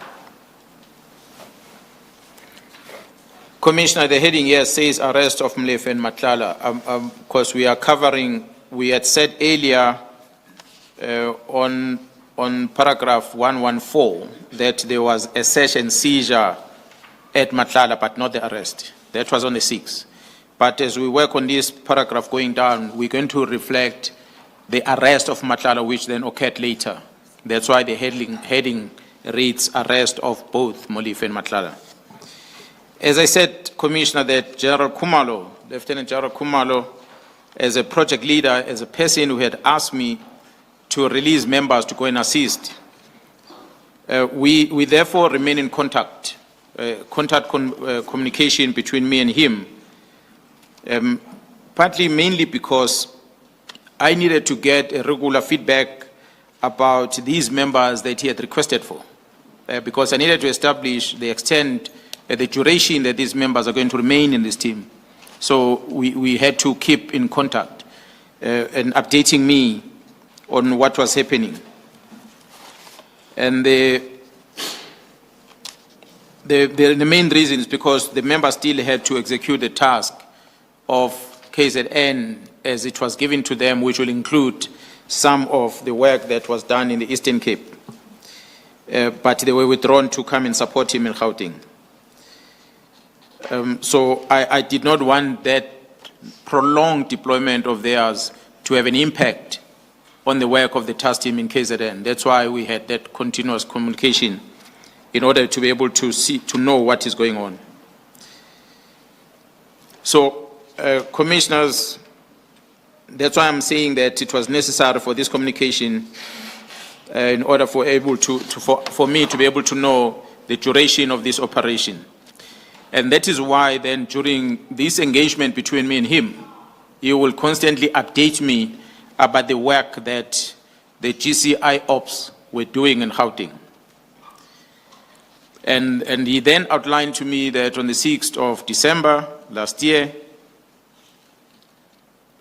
Commissioner, the heading here says arrest of Molefe and Madlanga. Of course, we are covering, we had said earlier on paragraph 114 that there was a search and seizure at Madlanga, but not the arrest. That was on the 6th. But as we work on this paragraph going down, we're going to reflect the arrest of Madlanga, which then occurred later. That's why the heading reads arrest of both Molefe and Madlanga. As I said, Commissioner, that General Kumalo, Lieutenant General Kumalo, as a project leader, as a person who had asked me to release members to go and assist, we therefore remain in contact, communication between me and him, partly mainly because I needed to get a regular feedback about these members that he had requested for, because I needed to establish the extent, the duration that these members are going to remain in this team. So we had to keep in contact and updating me on what was happening. And the main reason is because the members still had to execute the task of KZN as it was given to them, which will include some of the work that was done in the Eastern Cape. But they were withdrawn to come and support him in Gauteng. So I did not want that prolonged deployment of theirs to have an impact on the work of the task team in KZN. That's why we had that continuous communication in order to be able to know what is going on. So, commissioners, that's why I'm saying that it was necessary for this communication in order for me to be able to know the duration of this operation. And that is why then during this engagement between me and him, he will constantly update me about the work that the GCI ops were doing in Gauteng. And he then outlined to me that on the 6th of December last year,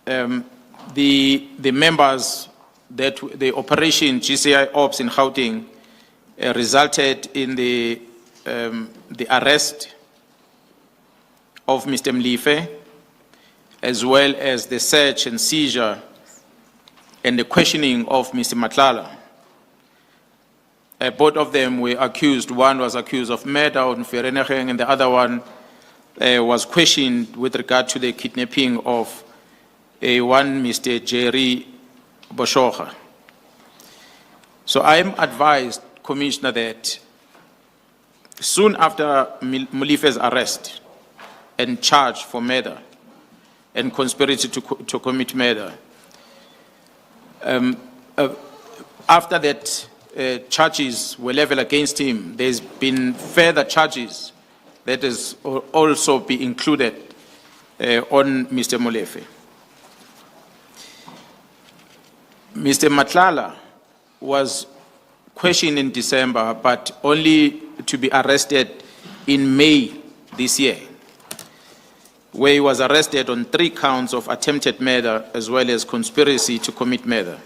the members that the operation GCI ops in Gauteng resulted in the arrest of Mr. Mlife, as well as the search and seizure and the questioning of Mr. Nhlanhla. Both of them were accused. One was accused of murder on Vereeniging, and the other one was questioned with regard to the kidnapping of one Mr. Jerry Boshoga. So I am advised, Commissioner, that soon after Mlife's arrest and charged for murder and conspiracy to commit murder, after that charges were leveled against him, there's been further charges that has also been included on Mr. Molefe. Mr. Nhlanhla was questioned in December, but only to be arrested in May this year, where he was arrested on 3 counts of attempted murder as well as conspiracy to commit murder.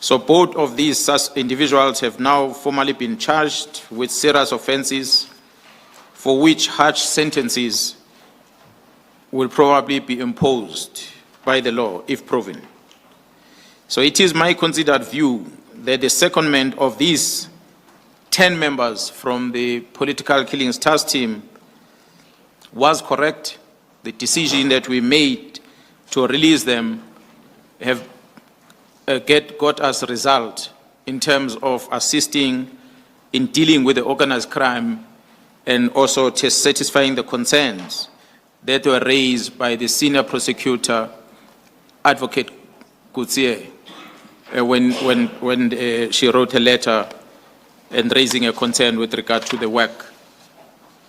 So both of these individuals have now formally been charged with serious offenses for which harsh sentences will probably be imposed by the law if proven. So it is my considered view that the secondment of these 10 members from the political killings task team was correct. The decision that we made to release them have got us a result in terms of assisting in dealing with the organized crime and also satisfying the concerns that were raised by the senior prosecutor, Advocate Kutsie, when she wrote a letter and raising a concern with regard to the work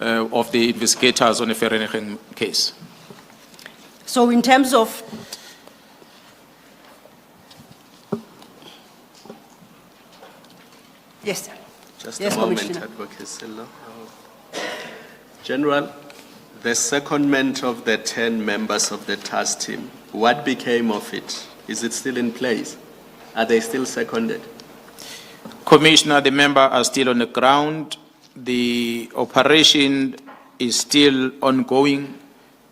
of the investigators on the Vereeniging case. So in terms of yes, sir. Just Yes, a moment, Commissioner. Advocate Silla. General, the secondment of the 10 members of the task team, what became of it? Is it still in place? Are they still seconded? Commissioner, the members are still on the ground. The operation is still ongoing.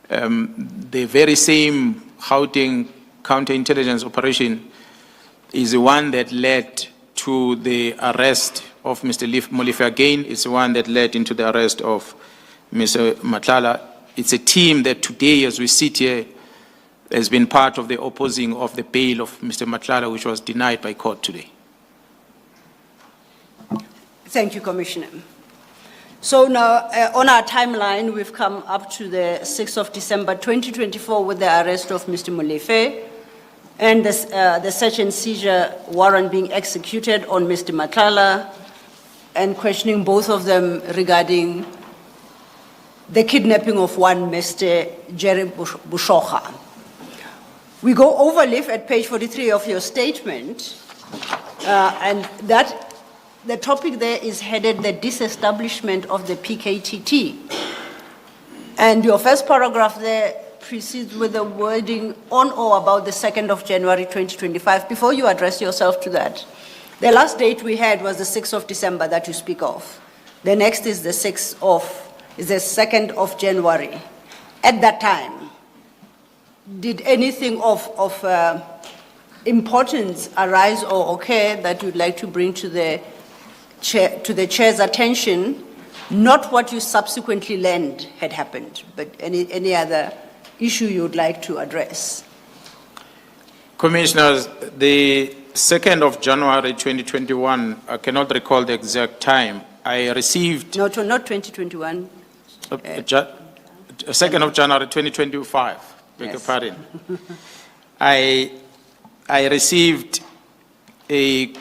The very same Gauteng counterintelligence operation is the one that led to the arrest of Mr. Molefe again. It's the one that led into the arrest of Mr. Nhlanhla. It's a team that today, as we sit here, has been part of the opposing of the bail of Mr. Nhlanhla, which was denied by court today. Thank you, Commissioner. So now, on our timeline, we've come up to the 6th of December 2024 with the arrest of Mr. Molefe and the search and seizure warrant being executed on Mr. Nhlanhla and questioning both of them regarding the kidnapping of one Mr. Jerry Bushocha. We go overleaf at page 43 of your statement, and the topic there is headed the disestablishment of the PKTT. And your first paragraph there precedes with the wording on or about the 2nd of January 2025. Before you address yourself to that, the last date we had was the 6th of December that you speak of. The next is the 2nd of January. At that time, did anything of importance arise or occur that you'd like to bring to the chair's attention, not what you subsequently learned had happened, but any other issue you would like to address? Commissioners, the 2nd of January 2021, I cannot recall the exact time, I received... No, not 2021. 2nd of January 2025, beg your pardon. I received a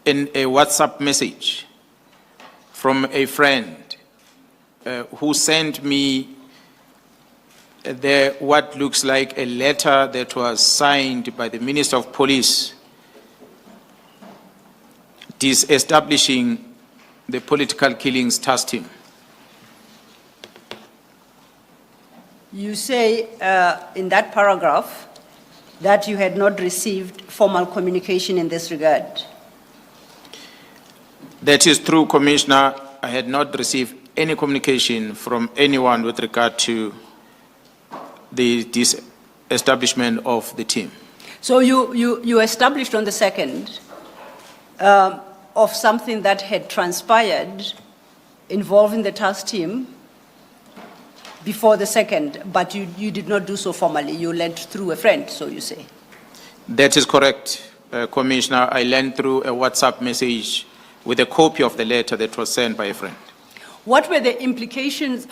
WhatsApp message from a friend who sent me what looks like a letter that was signed by the Minister of Police disestablishing the political killings task team. You say in that paragraph that you had not received formal communication in this regard. That is true, Commissioner. I had not received any communication from anyone with regard to the disestablishment of the team. So you established on the 2nd of something that had transpired involving the task team before the 2nd, but you did not do so formally. You learned through a friend, so you say. That is correct, Commissioner. I learned through a WhatsApp message with a copy of the letter that was sent by a friend. What were the implications?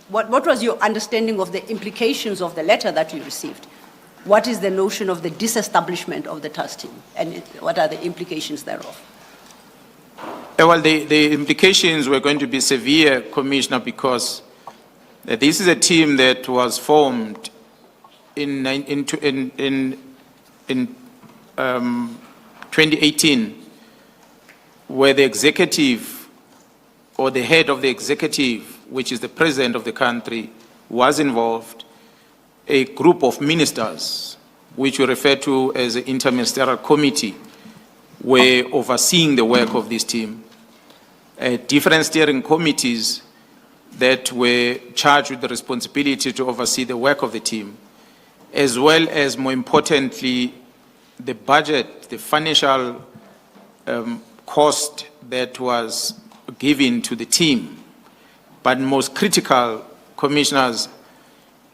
What was your understanding of the implications of the letter that you received? What is the notion of the disestablishment of the task team, and what are the implications thereof? Well, the implications were going to be severe, Commissioner, because this is a team that was formed in 2018, where the executive or the head of the executive, which is the president of the country, was involved. A group of ministers, which we refer to as the Interministerial Committee, were overseeing the work of this team. Different steering committees that were charged with the responsibility to oversee the work of the team, as well as, more importantly, the budget, the financial cost that was given to the team. But most critical, Commissioners,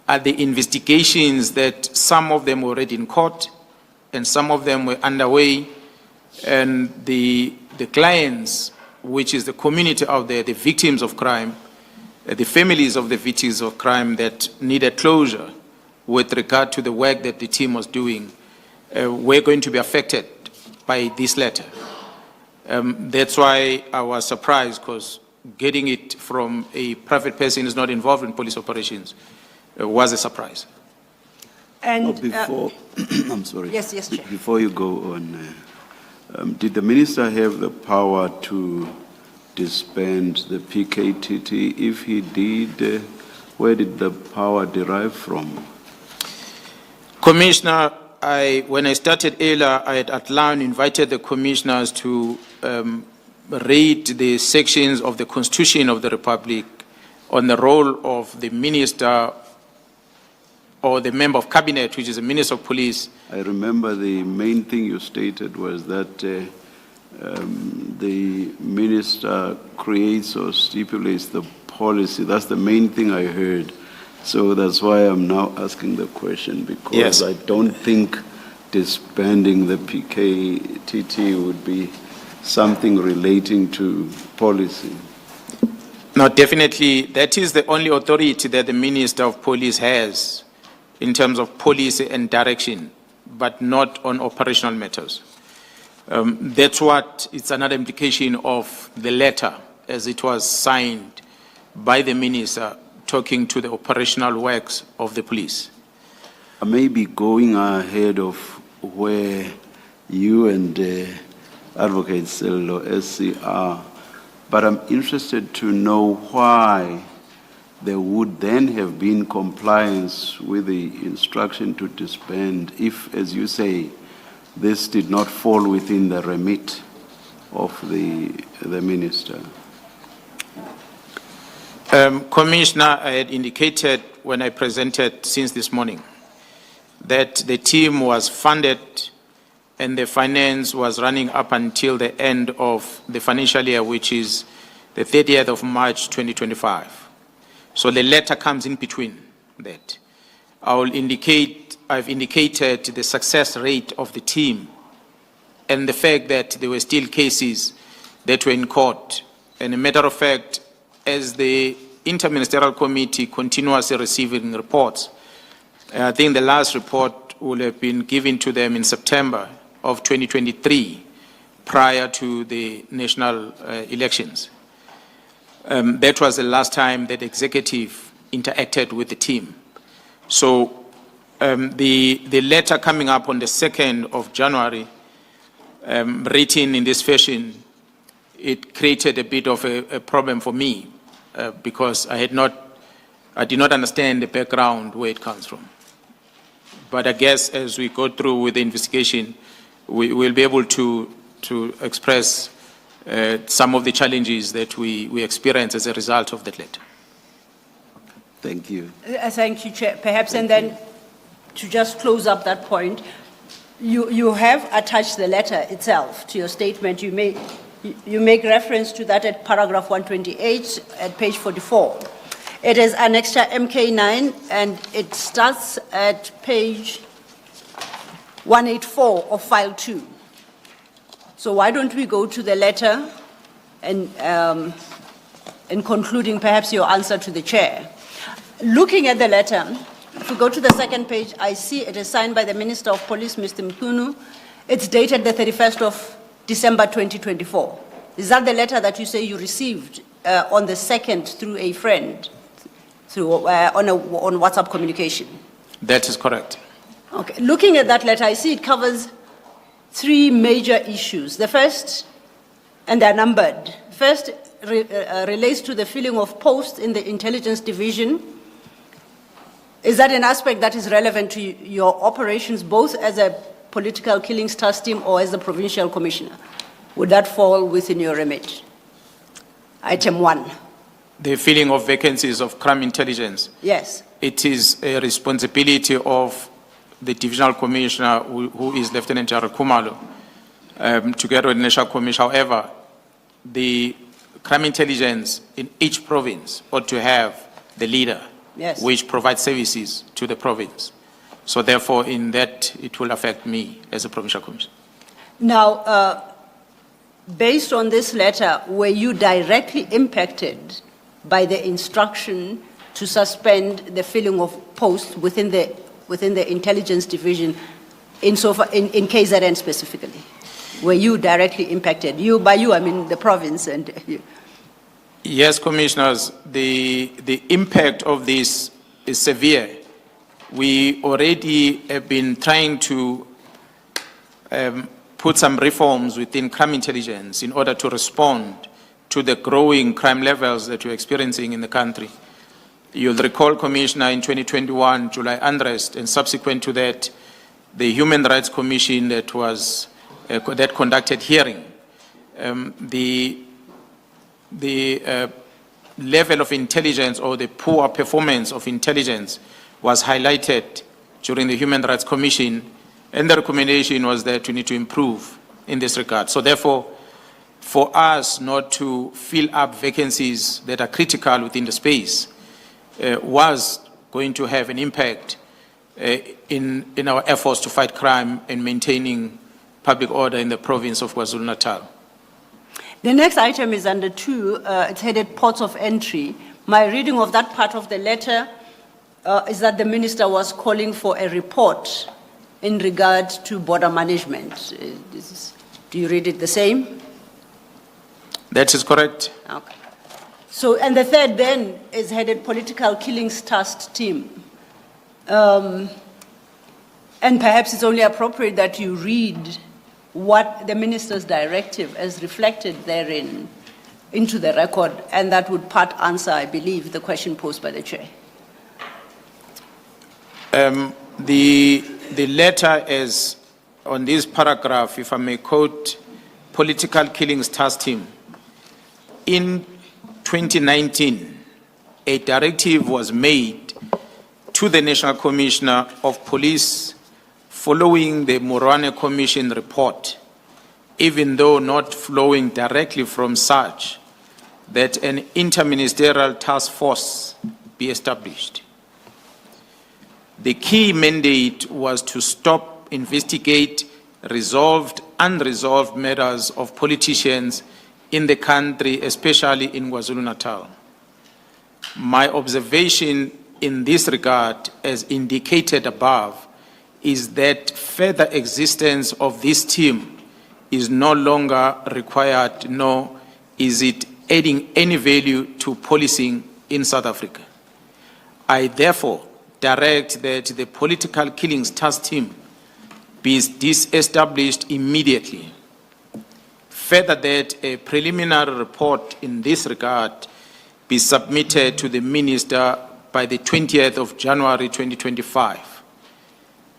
are the investigations that some of them were already in court and some of them were underway, and the clients, which is the community out there, the victims of crime, the families of the victims of crime that needed closure with regard to the work that the team was doing, were going to be affected by this letter. That's why I was surprised, because getting it from a private person who's not involved in police operations was a surprise. And before, I'm sorry. Yes, Chair. Before you go on, did the minister have the power to disband the PKTT? If he did, where did the power derive from? Commissioner, when I started earlier, I had outlined, invited the commissioners to read the sections of the Constitution of the Republic on the role of the minister or the member of cabinet, which is the Minister of Police. I remember the main thing you stated was that the minister creates or stipulates the policy. That's the main thing I heard. So that's why I'm now asking the question, because yes, I don't think disbanding the PKTT would be something relating to policy? No, definitely, that is the only authority that the Minister of Police has in terms of policy and direction, but not on operational matters. That's what, it's another implication of the letter as it was signed by the Minister talking to the operational works of the police. I may be going ahead of where you and Advocate Sello SC are, but I'm interested to know why there would then have been compliance with the instruction to disband if, as you say, this did not fall within the remit of the minister. Commissioner, I had indicated when I presented since this morning that the team was funded and the finance was running up until the end of the financial year, which is the 30th of March 2025. So the letter comes in between that. I've indicated the success rate of the team and the fact that there were still cases that were in court. And a matter of fact, as the Interministerial Committee continuously receiving reports, I think the last report will have been given to them in September of 2023, prior to the national elections. That was the last time that executive interacted with the team. So the letter coming up on the 2nd of January, written in this fashion, it created a bit of a problem for me because I did not understand the background where it comes from. But I guess as we go through with the investigation, we will be able to express some of the challenges that we experience as a result of that letter. Thank you. Thank you, Chair. Perhaps, and then to just close up that point, you have attached the letter itself to your statement. You make reference to that at paragraph 128 at page 44. It is annexure MK9 and it starts at page 184 of file 2. So why don't we go to the letter and concluding perhaps your answer to the chair. Looking at the letter, if we go to the second page, I see it is signed by the Minister of Police, Mr. Mkhwanazi. It's dated the 31st of December 2024. Is that the letter that you say you received on the 2nd through a friend, on WhatsApp communication? That is correct. Okay. Looking at that letter, I see it covers 3 major issues. The first, and they're numbered. First relates to the filling of posts in the intelligence division. Is that an aspect that is relevant to your operations, both as a political killings task team or as the provincial commissioner? Would that fall within your remit? Item 1. The filling of vacancies of crime intelligence. Yes. It is a responsibility of the divisional commissioner, who is Lieutenant General Khumalo, together with the National Commission. However, the crime intelligence in each province ought to have the leader, yes, which provides services to the province. So therefore, in that, it will affect me as a provincial commissioner. Now, based on this letter, were you directly impacted by the instruction to suspend the filling of posts within the intelligence division, in KZN specifically? Were you directly impacted? By you, I mean the province and you. Yes, commissioners, the impact of this is severe. We already have been trying to put some reforms within crime intelligence in order to respond to the growing crime levels that we're experiencing in the country. You'll recall, Commissioner, in 2021, July unrest, and subsequent to that, the Human Rights Commission that conducted hearing. The level of intelligence or the poor performance of intelligence was highlighted during the Human Rights Commission, and the recommendation was that we need to improve in this regard. So therefore, for us not to fill up vacancies that are critical within the space was going to have an impact in our efforts to fight crime and maintaining public order in the province of KwaZulu-Natal. The next item is under 2, it's headed ports of entry. My reading of that part of the letter is that the minister was calling for a report in regard to border management. Do you read it the same? That is correct. Okay. So, and the third then is headed Political Killings Task Team. And perhaps it's only appropriate that you read what the minister's directive as reflected therein into the record, and that would part answer, I believe, the question posed by the chair. The letter is on this paragraph, if I may quote, Political Killings Task Team. In 2019, a directive was made to the National Commissioner of Police following the Morane Commission report, even though not flowing directly from such, that an interministerial task force be established. The key mandate was to stop, investigate, resolved, unresolved matters of politicians in the country, especially in KwaZulu-Natal. My observation in this regard, as indicated above, is that further existence of this team is no longer required, nor is it adding any value to policing in South Africa. I therefore direct that the Political Killings Task Team be disestablished immediately. Further, that a preliminary report in this regard be submitted to the Minister by the 20th of January 2025.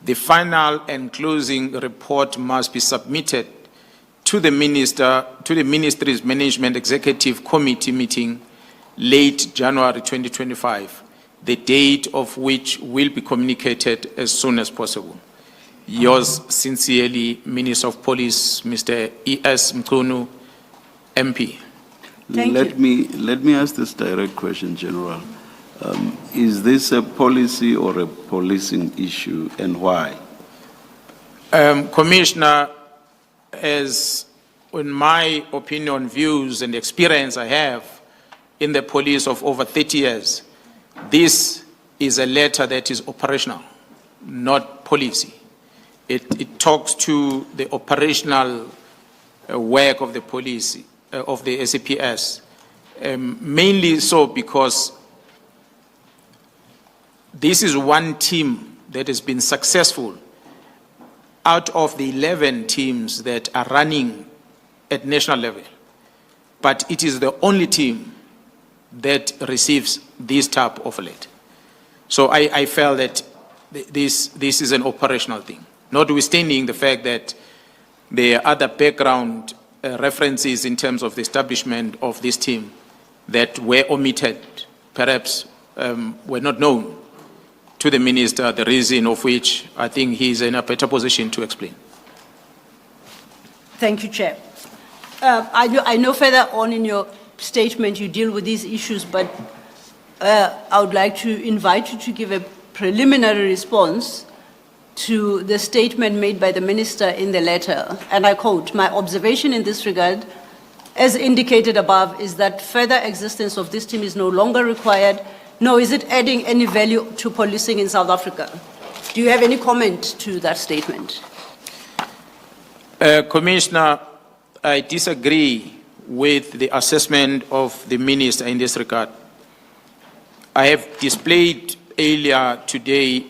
The final and closing report must be submitted to the Ministry's Management Executive Committee meeting late January 2025, the date of which will be communicated as soon as possible. Yours sincerely, Minister of Police, Mr. E.S. Mkhwanazi, MP. Let me ask this direct question, General. Is this a policy or a policing issue, and why? Commissioner, as in my opinion, views and experience I have in the police of over 30 years, this is a letter that is operational, not policy. It talks to the operational work of the police, of the SAPS, mainly so because this is one team that has been successful out of the 11 teams that are running at national level. But it is the only team that receives this type of letter. So I felt that this is an operational thing, notwithstanding the fact that there are other background references in terms of the establishment of this team that were omitted, perhaps were not known to the minister, the reason of which I think he is in a better position to explain. Thank you, Chair. I know further on in your statement you deal with these issues, but I would like to invite you to give a preliminary response to the statement made by the minister in the letter. And I quote, "My observation in this regard, as indicated above, is that further existence of this team is no longer required, nor is it adding any value to policing in South Africa." Do you have any comment to that statement? Commissioner, I disagree with the assessment of the minister in this regard. I have displayed earlier today,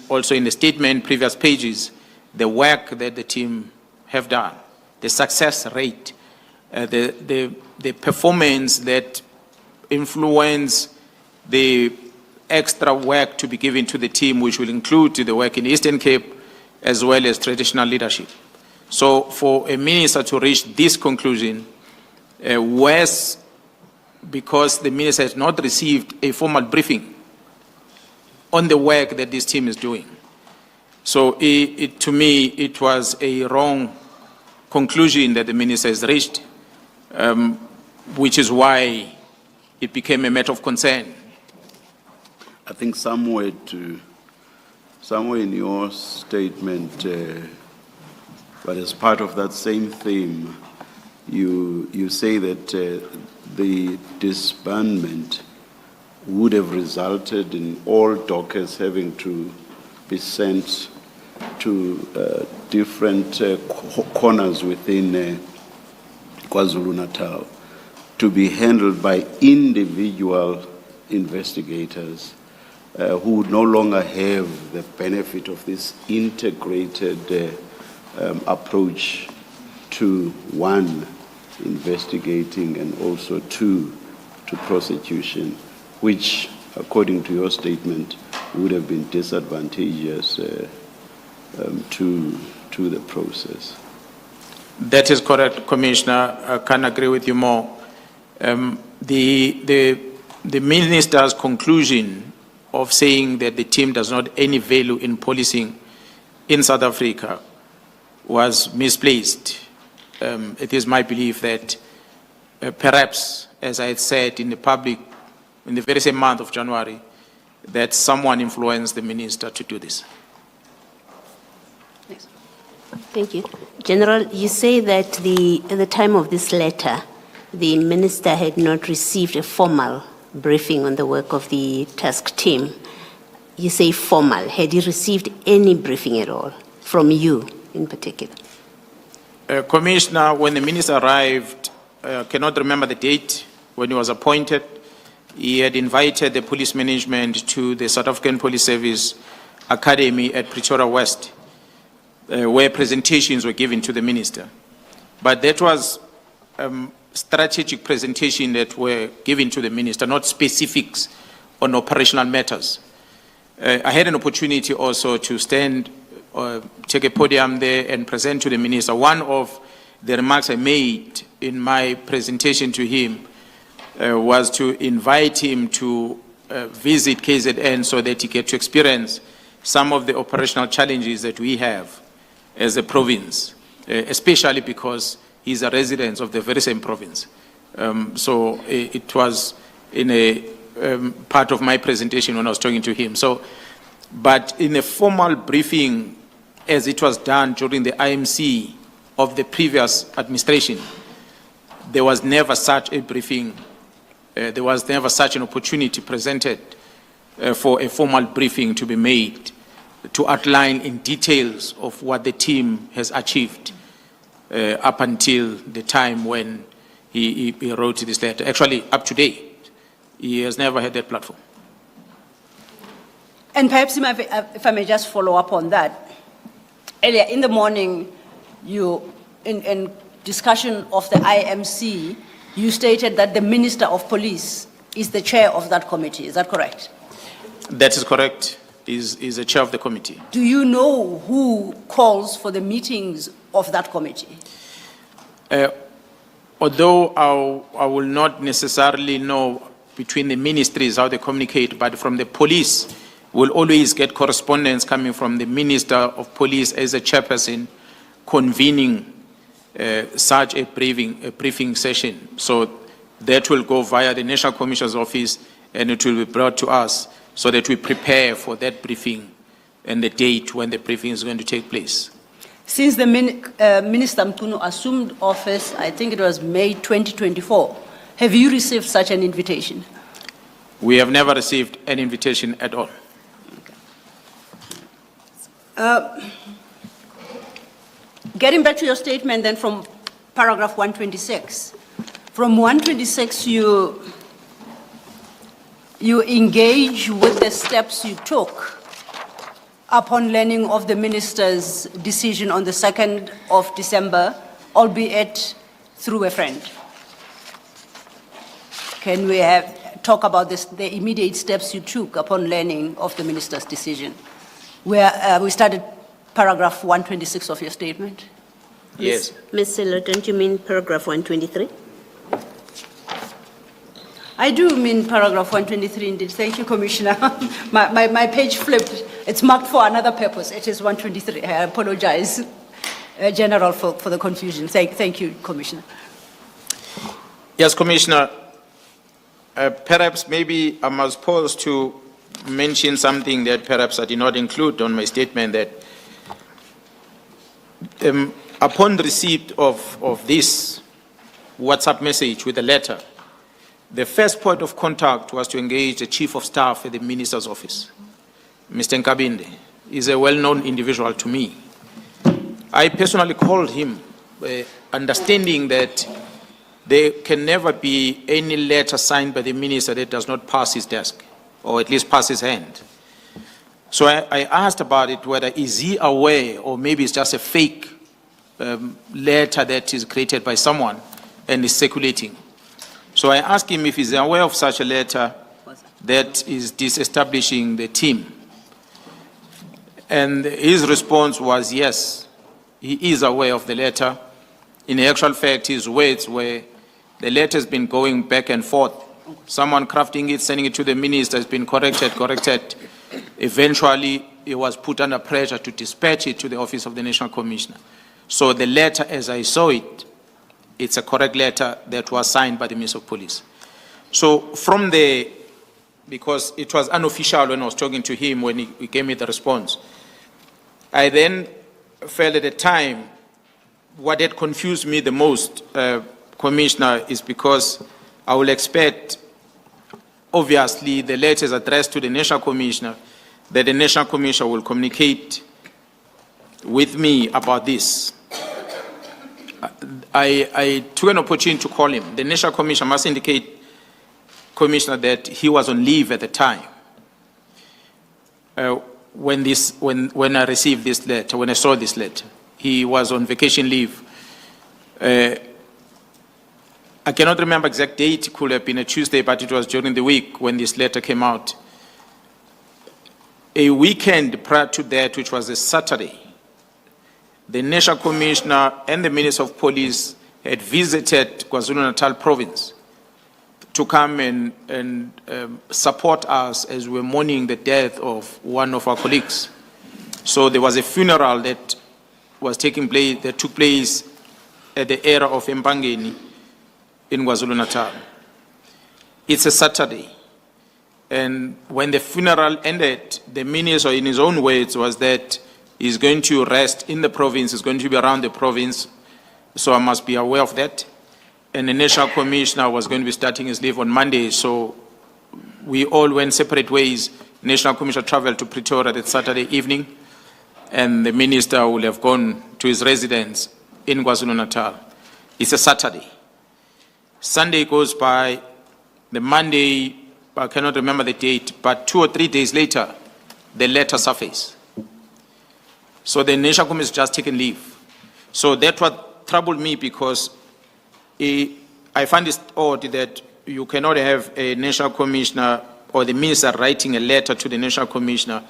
also in the statement, previous pages, the work that the team have done, the success rate, the performance that influence the extra work to be given to the team, which will include the work in Eastern Cape as well as traditional leadership. So for a minister to reach this conclusion, was because the minister has not received a formal briefing on the work that this team is doing. So to me, it was a wrong conclusion that the minister has reached, which is why it became a matter of concern. I think somewhere in your statement, but as part of that same theme, you say that the disbandment would have resulted in all dockets having to be sent to different corners within KwaZulu-Natal to be handled by individual investigators who would no longer have the benefit of this integrated approach to one, investigating, and also two, to prosecution, which, according to your statement, would have been disadvantageous to the process. That is correct, Commissioner. I can agree with you more. The minister's conclusion of saying that the team does not any value in policing in South Africa was misplaced. It is my belief that perhaps, as I had said in the public, in the very same month of January, that someone influenced the minister to do this. Thank you. General, you say that at the time of this letter, the minister had not received a formal briefing on the work of the task team. You say formal. Had he received any briefing at all from you in particular? Commissioner, when the minister arrived, I cannot remember the date when he was appointed, he had invited the police management to the South African Police Service Academy at Pretoria West, where presentations were given to the minister. But that was strategic presentation that were given to the minister, not specifics on operational matters. I had an opportunity also to stand, take a podium there and present to the minister. One of the remarks I made in my presentation to him was to invite him to visit KZN so that he get to experience some of the operational challenges that we have as a province, especially because he's a resident of the very same province. So it was in a part of my presentation when I was talking to him. So, but in a formal briefing, as it was done during the IMC of the previous administration, there was never such a briefing. There was never such an opportunity presented for a formal briefing to be made to outline in details of what the team has achieved up until the time when he wrote this letter. Actually, up to date, he has never had that platform. And perhaps if I may just follow up on that. Earlier in the morning, you, in discussion of the IMC, you stated that the Minister of Police is the chair of that committee. Is that correct? That is correct. Is the chair of the committee. Do you know who calls for the meetings of that committee? Although I will not necessarily know between the ministries how they communicate, but from the police, we'll always get correspondence coming from the Minister of Police as a chairperson convening such a briefing session. So that will go via the National Commissioner's Office and it will be brought to us so that we prepare for that briefing and the date when the briefing is going to take place. Since the Minister Mkhunu assumed office, I think it was May 2024, have you received such an invitation? We have never received an invitation at all. Getting back to your statement then from paragraph 126. From 126, you engage with the steps you took upon learning of the minister's decision on the 2nd of December, albeit through a friend. Can we talk about the immediate steps you took upon learning of the minister's decision? Where we started paragraph 126 of your statement. Yes. Ms. Silo, don't you mean paragraph 123? I do mean paragraph 123 indeed. Thank you, Commissioner. my page flipped. It's marked for another purpose. It is 123. I apologize, General, for the confusion. Thank you, Commissioner. Yes, Commissioner. Perhaps maybe I must pause to mention something that perhaps I did not include on my statement, that upon receipt of this WhatsApp message with a letter. The first point of contact was to engage the Chief of Staff at the Minister's office, Mr. Nkabinde. He's a well-known individual to me. I personally called him, understanding that there can never be any letter signed by the minister that does not pass his desk, or at least pass his hand. So I asked about it, whether is he aware, or maybe it's just a fake letter that is created by someone and is circulating. So I asked him if he's aware of such a letter that is disestablishing the team. And his response was yes, he is aware of the letter. In actual fact, his words were, the letter has been going back and forth. Someone crafting it, sending it to the minister, has been corrected. Eventually, it was put under pressure to dispatch it to the Office of the National Commissioner. So the letter, as I saw it, it's a correct letter that was signed by the Minister of Police. So from there, because it was unofficial when I was talking to him when he gave me the response, I then felt at the time what had confused me the most, Commissioner, is because I will expect, obviously, the letters addressed to the National Commissioner, that the National Commissioner will communicate with me about this. I took an opportunity to call him. The National Commissioner must indicate, Commissioner, that he was on leave at the time when I received this letter, when I saw this letter. He was on vacation leave. I cannot remember exact date. It could have been a Tuesday, but it was during the week when this letter came out. A weekend prior to that, which was a Saturday, the National Commissioner and the Minister of Police had visited KwaZulu-Natal province to come and support us as we were mourning the death of one of our colleagues. So there was a funeral that took place at the area of Mpangeni in KwaZulu-Natal. It's a Saturday. And when the funeral ended, the minister, in his own words, was that he's going to rest in the province, he's going to be around the province, so I must be aware of that. And the National Commissioner was going to be starting his leave on Monday, so we all went separate ways. National Commissioner traveled to Pretoria that Saturday evening, and the minister will have gone to his residence in KwaZulu-Natal. It's a Saturday. Sunday goes by, the Monday, I cannot remember the date, but 2 or 3 days later, the letter surfaced. So the National Commissioner has just taken leave. So that what troubled me, because I find it odd that you cannot have a National Commissioner or the minister writing a letter to the National Commissioner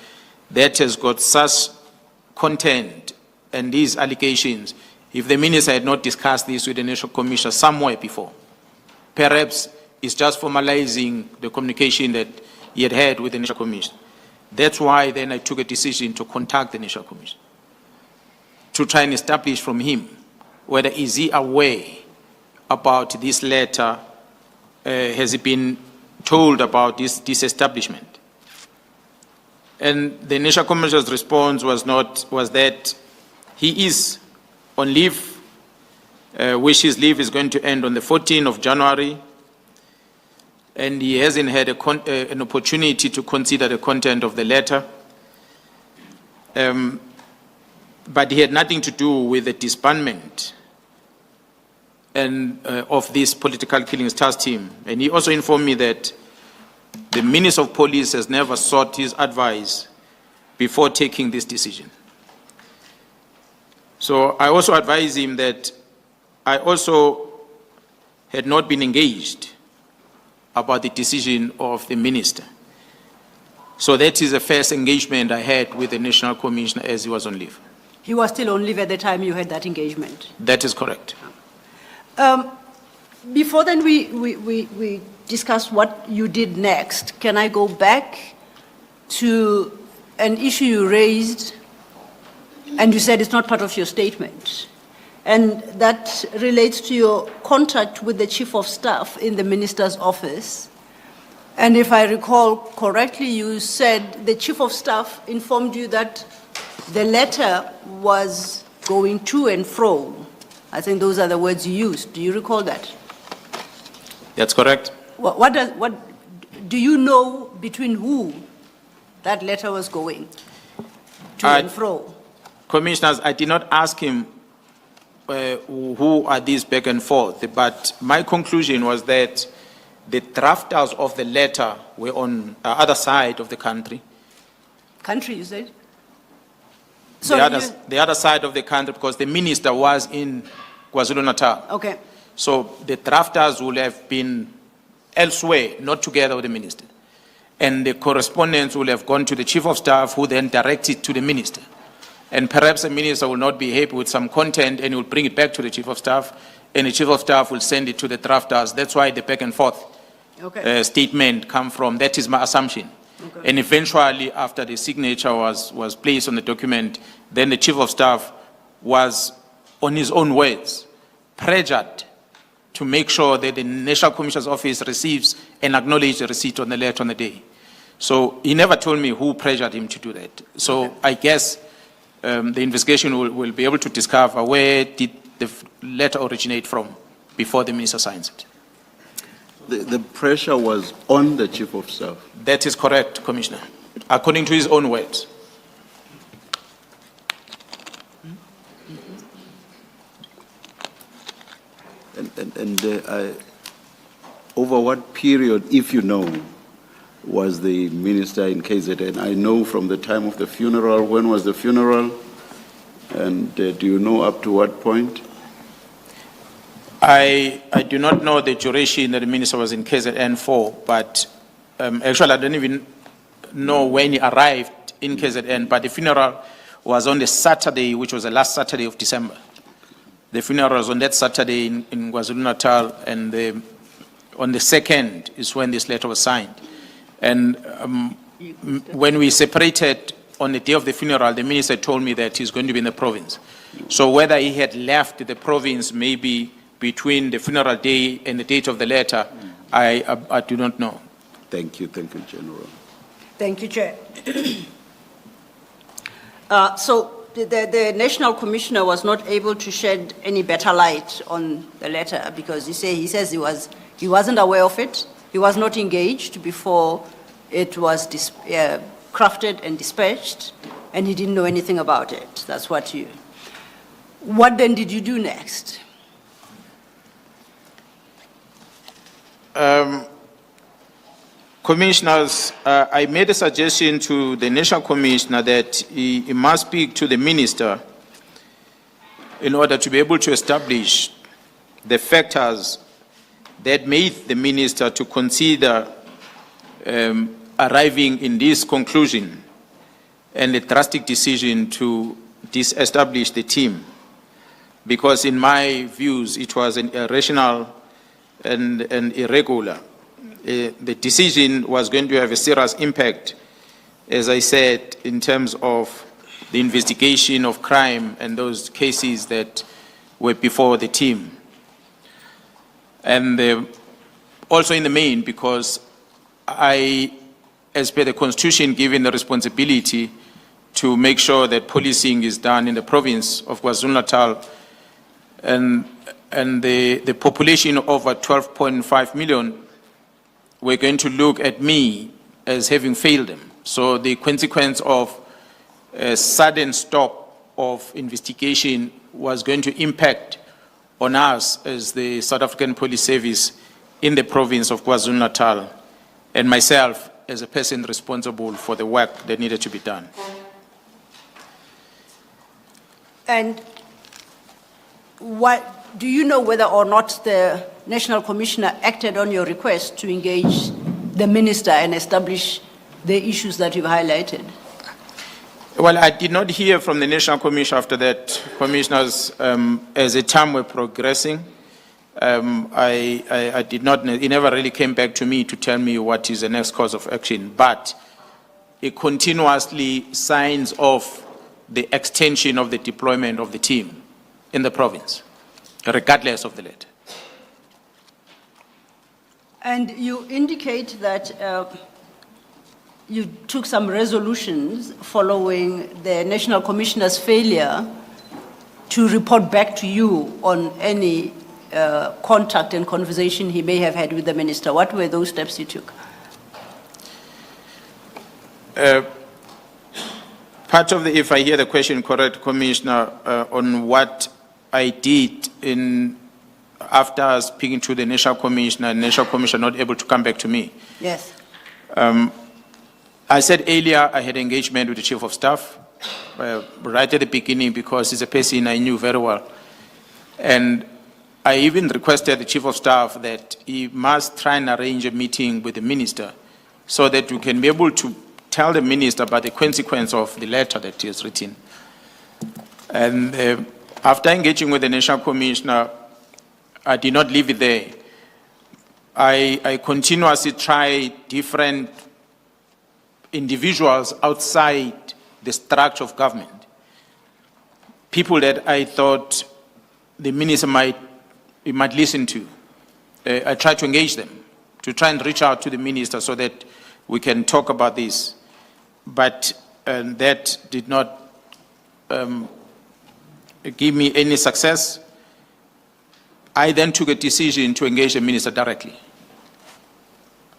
that has got such content and these allegations, if the minister had not discussed this with the National Commissioner somewhere before. Perhaps it's just formalizing the communication that he had had with the National Commissioner. That's why then I took a decision to contact the National Commissioner to try and establish from him whether is he aware about this letter, has he been told about this disestablishment. And the National Commissioner's response was that he is on leave, which his leave is going to end on the 14th of January, and he hasn't had an opportunity to consider the content of the letter. But he had nothing to do with the disbandment of this political killings task team. And he also informed me that the Minister of Police has never sought his advice before taking this decision. So I also advised him that I also had not been engaged about the decision of the minister. So that is the first engagement I had with the National Commissioner as he was on leave. He was still on leave at the time you had that engagement? That is correct. Before then we discuss what you did next, can I go back to an issue you raised and you said it's not part of your statement, and that relates to your contact with the Chief of Staff in the Minister's office. And if I recall correctly, you said the Chief of Staff informed you that the letter was going to and fro. I think those are the words you used. Do you recall that? That's correct. What do you know between who that letter was going to I- and fro? Commissioners, I did not ask him who are these back and forth, but my conclusion was that the drafters of the letter were on the other side of the country. Country, you said? The other side of the country, because the minister was in KwaZulu-Natal. Okay. So the drafters would have been elsewhere, not together with the minister. And the correspondence will have gone to the chief of staff, who then directs it to the minister. And perhaps the minister will not be happy with some content and will bring it back to the chief of staff, and the chief of staff will send it to the drafters. That's why the back and forth statement come from. That is my assumption. Okay. And eventually, after the signature was placed on the document, then the chief of staff was, on his own words, pressured to make sure that the National Commissioner's Office receives and acknowledges the receipt on the letter on the day. So he never told me who pressured him to do that. So I guess the investigation will be able to discover where did the letter originate from before the minister signs it. The pressure was on the chief of staff. That is correct, Commissioner, according to his own words. Over what period, if you know, was the minister in KZN? I know from the time of the funeral. When was the funeral? And do you know up to what point? I do not know the duration that the minister was in KZN for, but actually I don't even know when he arrived in KZN, but the funeral was on the Saturday, which was the last Saturday of December. The funeral was on that Saturday in KwaZulu-Natal, and on the 2nd is when this letter was signed. And when we separated on the day of the funeral, the minister told me that he's going to be in the province. So whether he had left the province maybe between the funeral day and the date of the letter, I do not know. Thank you, General. Thank you, Chair. So the National Commissioner was not able to shed any better light on the letter because he says he wasn't aware of it. He was not engaged before it was crafted and dispatched, and he didn't know anything about it. That's what you. What then did you do next? Commissioners, I made a suggestion to the National Commissioner that he must speak to the minister in order to be able to establish the factors that made the minister to consider arriving in this conclusion and the drastic decision to disestablish the team. Because in my views, it was an irrational and irregular. The decision was going to have a serious impact, as I said, in terms of the investigation of crime and those cases that were before the team. And also in the main, because I, as per the Constitution, given the responsibility to make sure that policing is done in the province of KwaZulu-Natal, and the population of over 12.5 million, we're going to look at me as having failed them. So the consequence of a sudden stop of investigation was going to impact on us as the South African Police Service in the province of KwaZulu-Natal, and myself as a person responsible for the work that needed to be done. And what, do you know whether or not the National Commissioner acted on your request to engage the minister and establish the issues that you've highlighted? Well, I did not hear from the National Commissioner after that, Commissioners, as the time were progressing. I did not, he never really came back to me to tell me what is the next course of action, but it continuously signs off the extension of the deployment of the team in the province, regardless of the letter. And you indicate that you took some resolutions following the National Commissioner's failure to report back to you on any contact and conversation he may have had with the minister? What were those steps he took? Part of the, if I hear the question correct, Commissioner, on what I did after speaking to the National Commissioner, and National Commissioner not able to come back to me. Yes. I said earlier I had engagement with the Chief of Staff right at the beginning because he's a person I knew very well. And I even requested the Chief of Staff that he must try and arrange a meeting with the Minister so that we can be able to tell the Minister about the consequence of the letter that he has written. And after engaging with the National Commissioner, I did not leave it there. I continuously tried different individuals outside the structure of government, people that I thought the minister might listen to. I tried to engage them, to try and reach out to the minister so that we can talk about this. But that did not give me any success. I then took a decision to engage the minister directly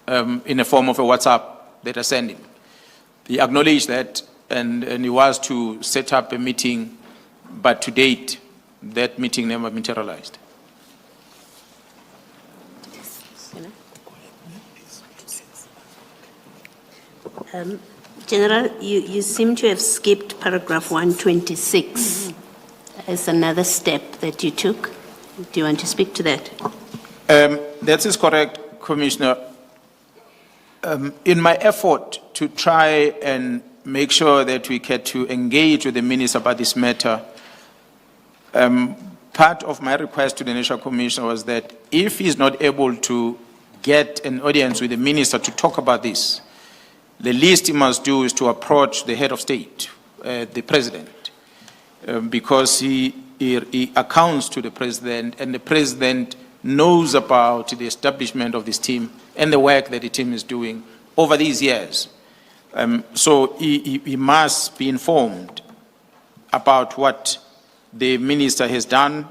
in the form of a WhatsApp that I sent him. He acknowledged that and he was to set up a meeting, but to date, that meeting never materialized. General, you seem to have skipped paragraph 126 as another step that you took. Do you want to speak to that? That is correct, Commissioner. In my effort to try and make sure that we get to engage with the minister about this matter, part of my request to the National Commissioner was that if he's not able to get an audience with the minister to talk about this, the least he must do is to approach the head of state, the president, because he accounts to the president, and the president knows about the establishment of this team and the work that the team is doing over these years. So he must be informed about what the minister has done,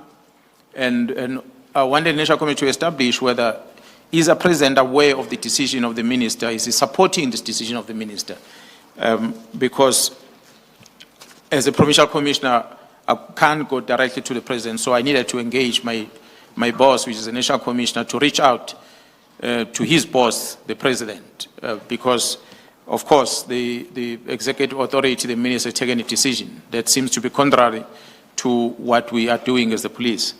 and I wanted the National Committee to establish whether is the president aware of the decision of the minister, is he supporting this decision of the minister? Because as a provincial commissioner, I can't go directly to the president, so I needed to engage my boss, which is the National Commissioner, to reach out to his boss, the president, because, of course, the executive authority, the minister, taking a decision that seems to be contrary to what we are doing as the police.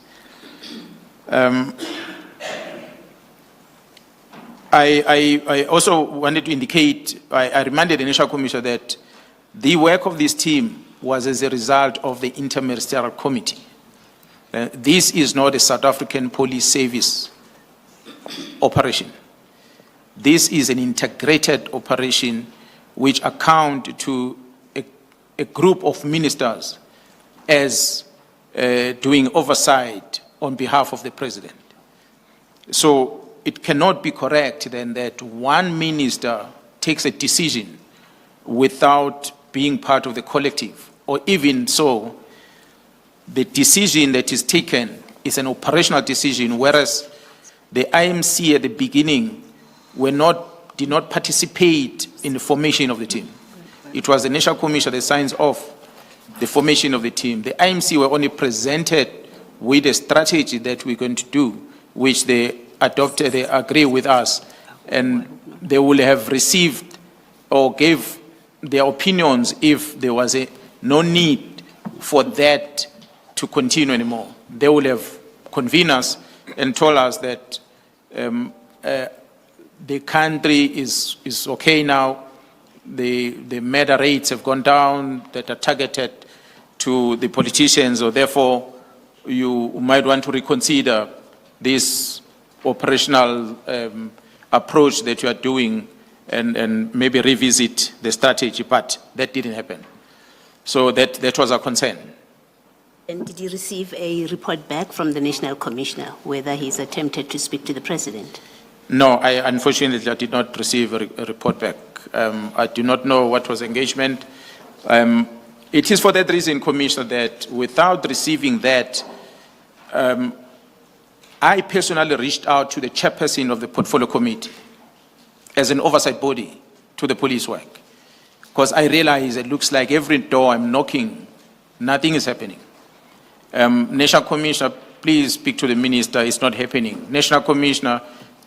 I also wanted to indicate, I reminded the National Commissioner that the work of this team was as a result of the Interministerial Committee. This is not a South African Police Service operation. This is an integrated operation which account to a group of ministers as doing oversight on behalf of the president. So it cannot be correct then that one minister takes a decision without being part of the collective, or even so, the decision that is taken is an operational decision, whereas the IMC at the beginning did not participate in the formation of the team. It was the National Commission that signs off the formation of the team. The IMC were only presented with a strategy that we're going to do, which they adopted, they agree with us, and they will have received or gave their opinions if there was no need for that to continue anymore. They will have convened us and told us that the country is okay now, the murder rates have gone down that are targeted to the politicians, or therefore you might want to reconsider this operational approach that you are doing and maybe revisit the strategy, but that didn't happen. So that was our concern. And did you receive a report back from the National Commissioner whether he's attempted to speak to the President? No, unfortunately, I did not receive a report back. I do not know what was engagement. It is for that reason, Commissioner, that without receiving that, I personally reached out to the chairperson of the portfolio committee as an oversight body to the police work, because I realize it looks like every door I'm knocking, nothing is happening. National Commissioner, please speak to the minister, it's not happening. National Commissioner,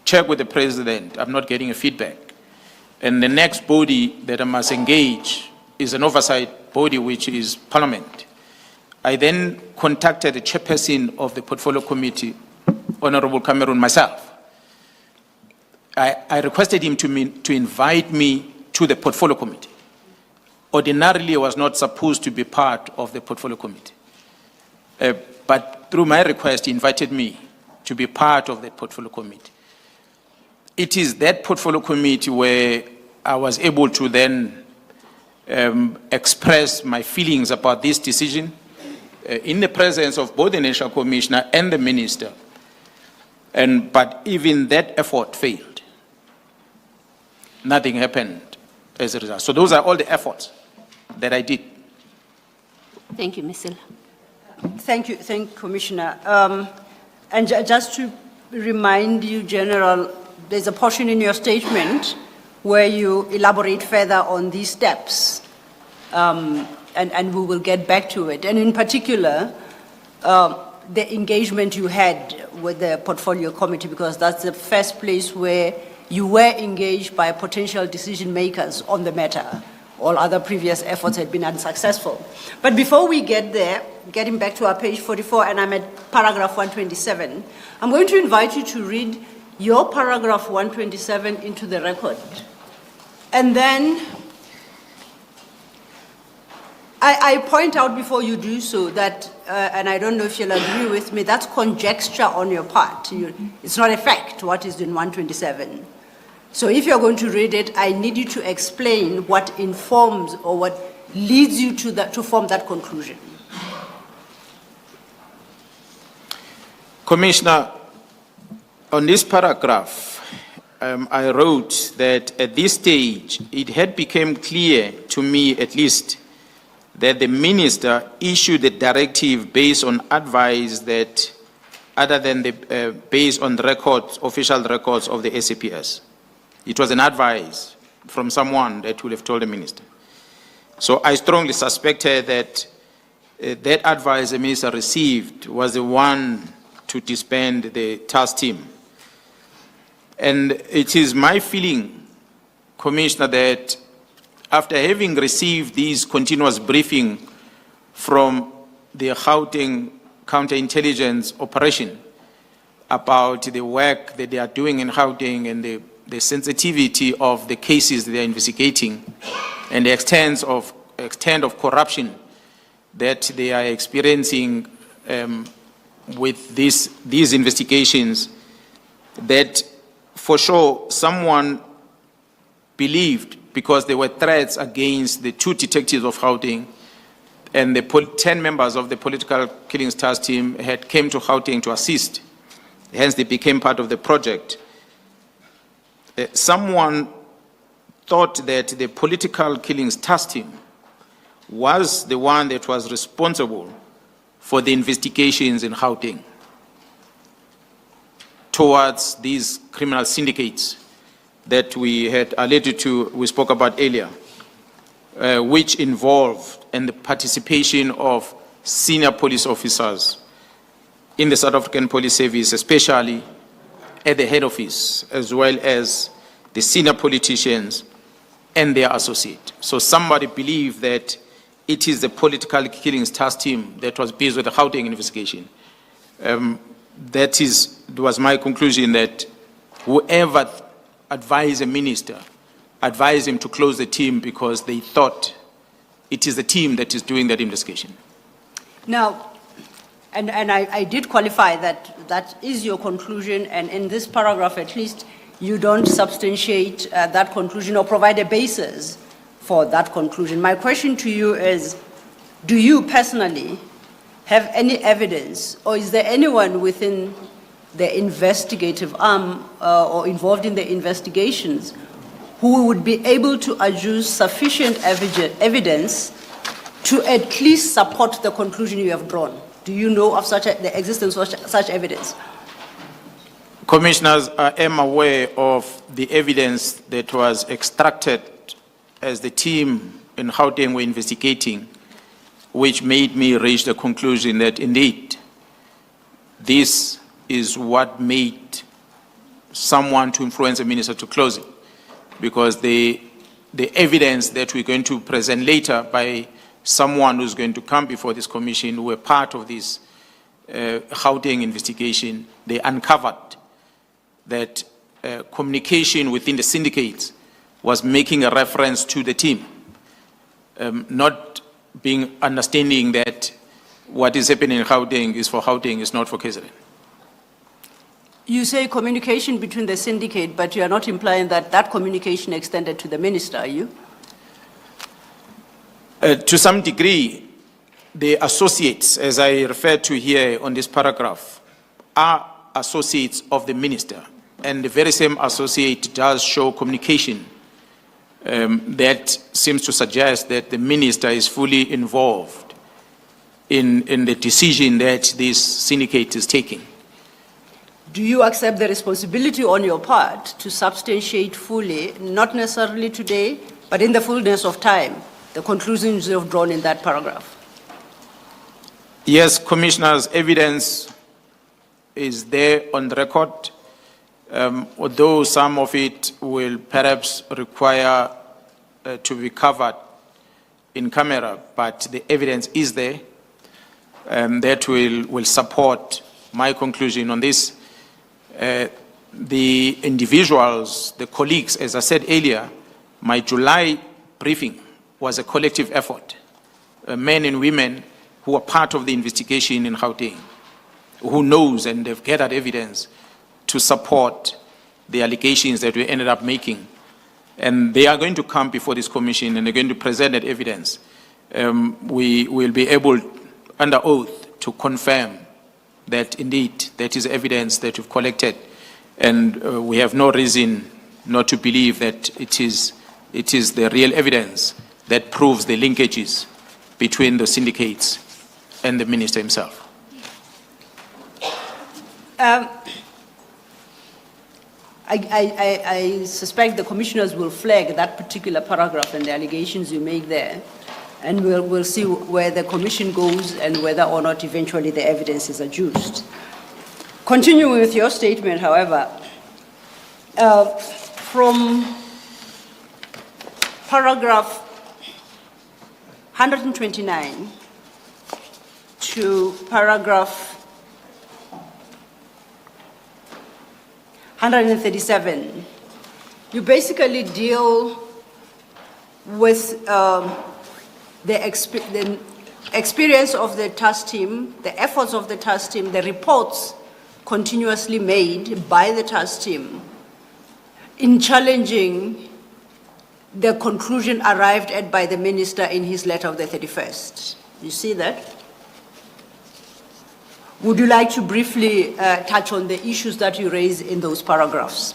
check with the president, I'm not getting a feedback. And the next body that I must engage is an oversight body, which is Parliament. I then contacted the chairperson of the portfolio committee, Honorable Cameron, myself. I requested him to invite me to the portfolio committee. Ordinarily, I was not supposed to be part of the portfolio committee. But through my request, he invited me to be part of the portfolio committee. It is that portfolio committee where I was able to then express my feelings about this decision in the presence of both the National Commissioner and the Minister. But even that effort failed. Nothing happened as a result. So those are all the efforts that I did. Thank you, Ms. Silla. Thank you, Commissioner. And just to remind you, General, there's a portion in your statement where you elaborate further on these steps, and we will get back to it. And in particular, the engagement you had with the portfolio committee, because that's the first place where you were engaged by potential decision makers on the matter. All other previous efforts had been unsuccessful. But before we get there, getting back to our page 44, and I'm at paragraph 127, I'm going to invite you to read your paragraph 127 into the record. And then I point out before you do so that, and I don't know if you'll agree with me, that's conjecture on your part. It's not a fact what is in 127. So if you're going to read it, I need you to explain what informs or what leads you to form that conclusion. Commissioner, on this paragraph, I wrote that at this stage, it had become clear to me at least that the minister issued the directive based on advice that other than the based on the records, official records of the SAPS. It was an advice from someone that would have told the minister. So I strongly suspected that that advice the minister received was the one to disband the task team. And it is my feeling, Commissioner, that after having received these continuous briefing from the Gauteng counterintelligence operation about the work that they are doing in Gauteng and the sensitivity of the cases they are investigating and the extent of corruption that they are experiencing with these investigations, that for sure someone believed, because there were threats against the 2 detectives of Gauteng and the 10 members of the political killings task team had came to Gauteng to assist. Hence, they became part of the project. Someone thought that the political killings task team was the one that was responsible for the investigations in Gauteng towards these criminal syndicates that we had alluded to, we spoke about earlier, which involved in the participation of senior police officers in the South African Police Service, especially at the head office, as well as the senior politicians and their associate. So somebody believed that it is the political killings task team that was busy with the Gauteng investigation. That was my conclusion, that whoever advised a minister advised him to close the team because they thought it is the team that is doing that investigation. Now, and I did qualify that that is your conclusion, and in this paragraph at least, you don't substantiate that conclusion or provide a basis for that conclusion. My question to you is, do you personally have any evidence, or is there anyone within the investigative arm or involved in the investigations who would be able to adduce sufficient evidence to at least support the conclusion you have drawn? Do you know of the existence of such evidence? Commissioners, I am aware of the evidence that was extracted as the team in Gauteng were investigating, which made me reach the conclusion that indeed this is what made someone to influence the minister to close it, because the evidence that we're going to present later by someone who's going to come before this commission who were part of this Gauteng investigation, they uncovered that communication within the syndicates was making a reference to the team, not being understanding that what is happening in Gauteng is for Gauteng, is not for KZN. You say communication between the syndicate, but you are not implying that that communication extended to the minister, are you? To some degree, the associates, as I referred to here on this paragraph, are associates of the minister. And the very same associate does show communication that seems to suggest that the minister is fully involved in the decision that this syndicate is taking. Do you accept the responsibility on your part to substantiate fully, not necessarily today, but in the fullness of time, the conclusions you have drawn in that paragraph? Yes, Commissioners, evidence is there on the record, although some of it will perhaps require to be covered in camera, but the evidence is there that will support my conclusion on this. The individuals, the colleagues, as I said earlier, my July briefing was a collective effort. Men and women who are part of the investigation in Gauteng, who knows and they've gathered evidence to support the allegations that we ended up making. And they are going to come before this commission and they're going to present that evidence. We will be able, under oath, to confirm that indeed that is evidence that we've collected, and we have no reason not to believe that it is the real evidence that proves the linkages between the syndicates and the minister himself. I suspect the commissioners will flag that particular paragraph and the allegations you make there, and we'll see where the commission goes and whether or not eventually the evidence is adduced. Continuing with your statement, however, from paragraph 129 to paragraph 137, you basically deal with the experience of the task team, the efforts of the task team, the reports continuously made by the task team in challenging the conclusion arrived at by the minister in his letter of the 31st. You see that? Would you like to briefly touch on the issues that you raise in those paragraphs?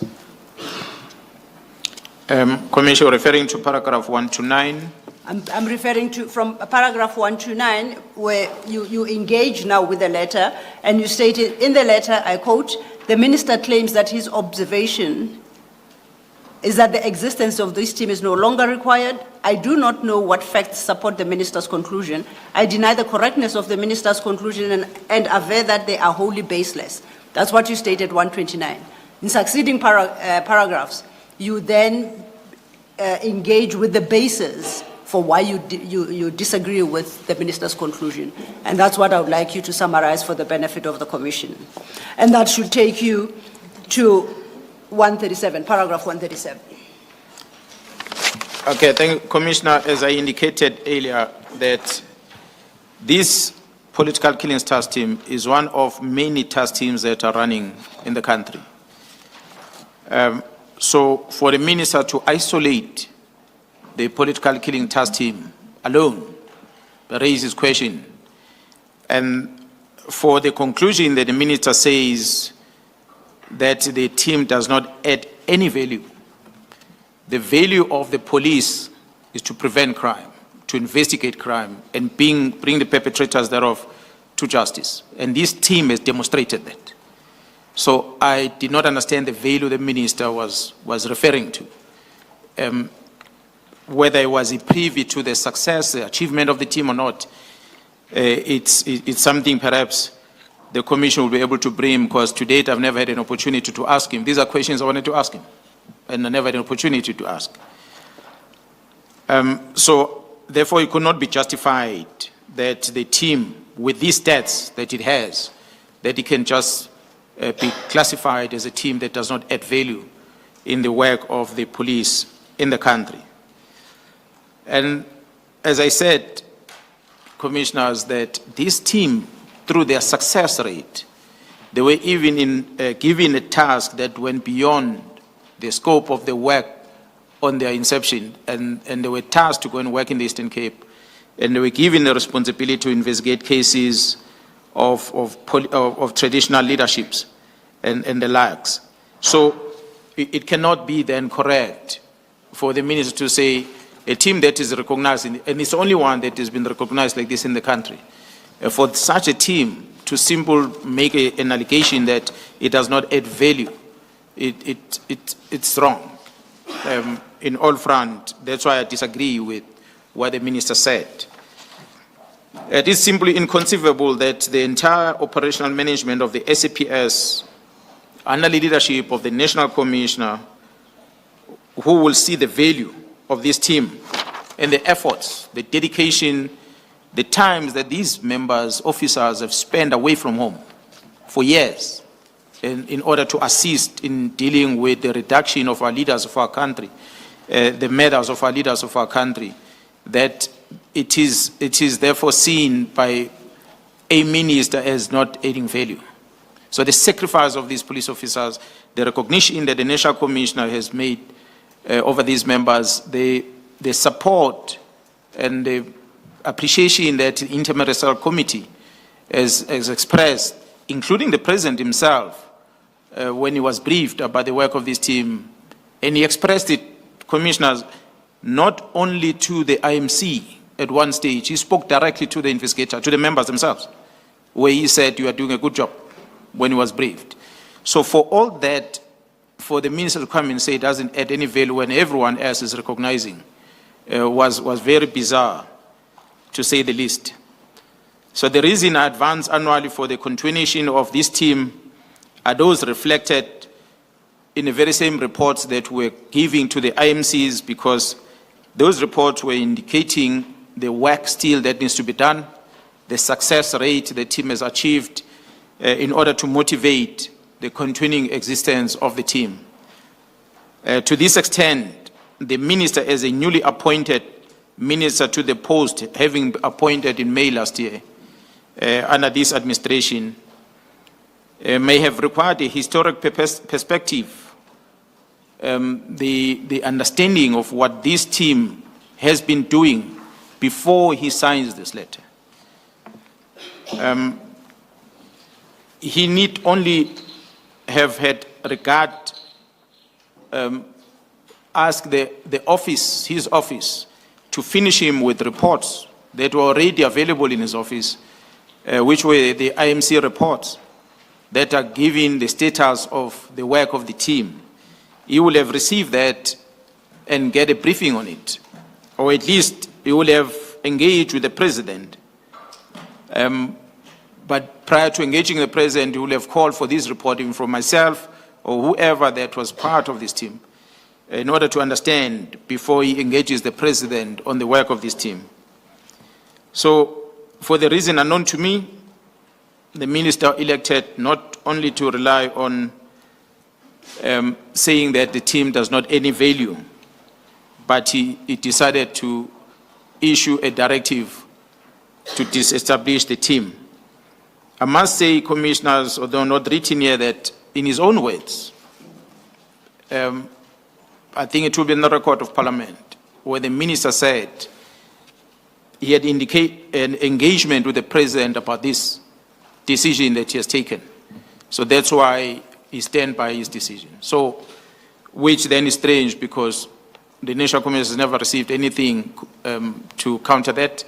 Commissioner, referring to paragraph 129. I'm referring to from paragraph 129, where you engage now with the letter, and you stated in the letter, I quote, the minister claims that his observation is that the existence of this team is no longer required. I do not know what facts support the minister's conclusion. I deny the correctness of the minister's conclusion and aver that they are wholly baseless. That's what you stated 129. In succeeding paragraphs, you then engage with the basis for why you disagree with the minister's conclusion. And that's what I would like you to summarize for the benefit of the commission. And that should take you to 137, paragraph 137. Okay, thank you, Commissioner. As I indicated earlier, that this political killings task team is one of many task teams that are running in the country. So for the minister to isolate the political killing task team alone raises question. And for the conclusion that the minister says that the team does not add any value, the value of the police is to prevent crime, to investigate crime, and bring the perpetrators thereof to justice. And this team has demonstrated that. So I did not understand the value the minister was referring to. Whether was he privy to the success, the achievement of the team or not, it's something perhaps the commission will be able to bring, because to date I've never had an opportunity to ask him. These are questions I wanted to ask him, and I never had an opportunity to ask. So therefore it could not be justified that the team, with these stats that it has, that it can just be classified as a team that does not add value in the work of the police in the country. And as I said, commissioners, that this team, through their success rate, they were even given a task that went beyond the scope of the work on their inception, and they were tasked to go and work in the Eastern Cape, and they were given the responsibility to investigate cases of traditional leaderships and the likes. So it cannot be then correct for the minister to say a team that is recognized, and it's only one that has been recognized like this in the country, for such a team to simply make an allegation that it does not add value, it's wrong in all front. That's why I disagree with what the minister said. It is simply inconceivable that the entire operational management of the SAPS, under the leadership of the National Commissioner, who will see the value of this team and the efforts, the dedication, the times that these members, officers have spent away from home for years in order to assist in dealing with the reduction of our leaders of our country, the murders of our leaders of our country, that it is therefore seen by a minister as not adding value. So the sacrifice of these police officers, the recognition that the National Commissioner has made over these members, the support and the appreciation that the Interministerial Committee has expressed, including the President himself, when he was briefed about the work of this team, and he expressed it, commissioners, not only to the IMC at one stage, he spoke directly to the investigator, to the members themselves, where he said, you are doing a good job, when he was briefed. So for all that, for the minister to come and say it doesn't add any value when everyone else is recognizing, was very bizarre, to say the least. So the reason I advance annually for the continuation of this team are those reflected in the very same reports that we're giving to the IMCs, because those reports were indicating the work still that needs to be done, the success rate the team has achieved in order to motivate the continuing existence of the team. To this extent, the minister, as a newly appointed minister to the post, having appointed in May last year, under this administration, may have required a historic perspective, the understanding of what this team has been doing before he signs this letter. He need only have had regard, ask the office, his office, to finish him with reports that were already available in his office, which were the IMC reports that are giving the status of the work of the team. He will have received that and get a briefing on it, or at least he will have engaged with the president. But prior to engaging the president, he will have called for this reporting from myself or whoever that was part of this team, in order to understand before he engages the president on the work of this team. So, for the reason unknown to me, the minister elected not only to rely on saying that the team does not add any value, but he decided to issue a directive to disestablish the team. I must say, commissioners, although not written here, that in his own words, I think it will be in the record of Parliament, where the minister said he had indicated an engagement with the president about this decision that he has taken. So that's why he stands by his decision. So, which then is strange, because the National Commission has never received anything to counter that.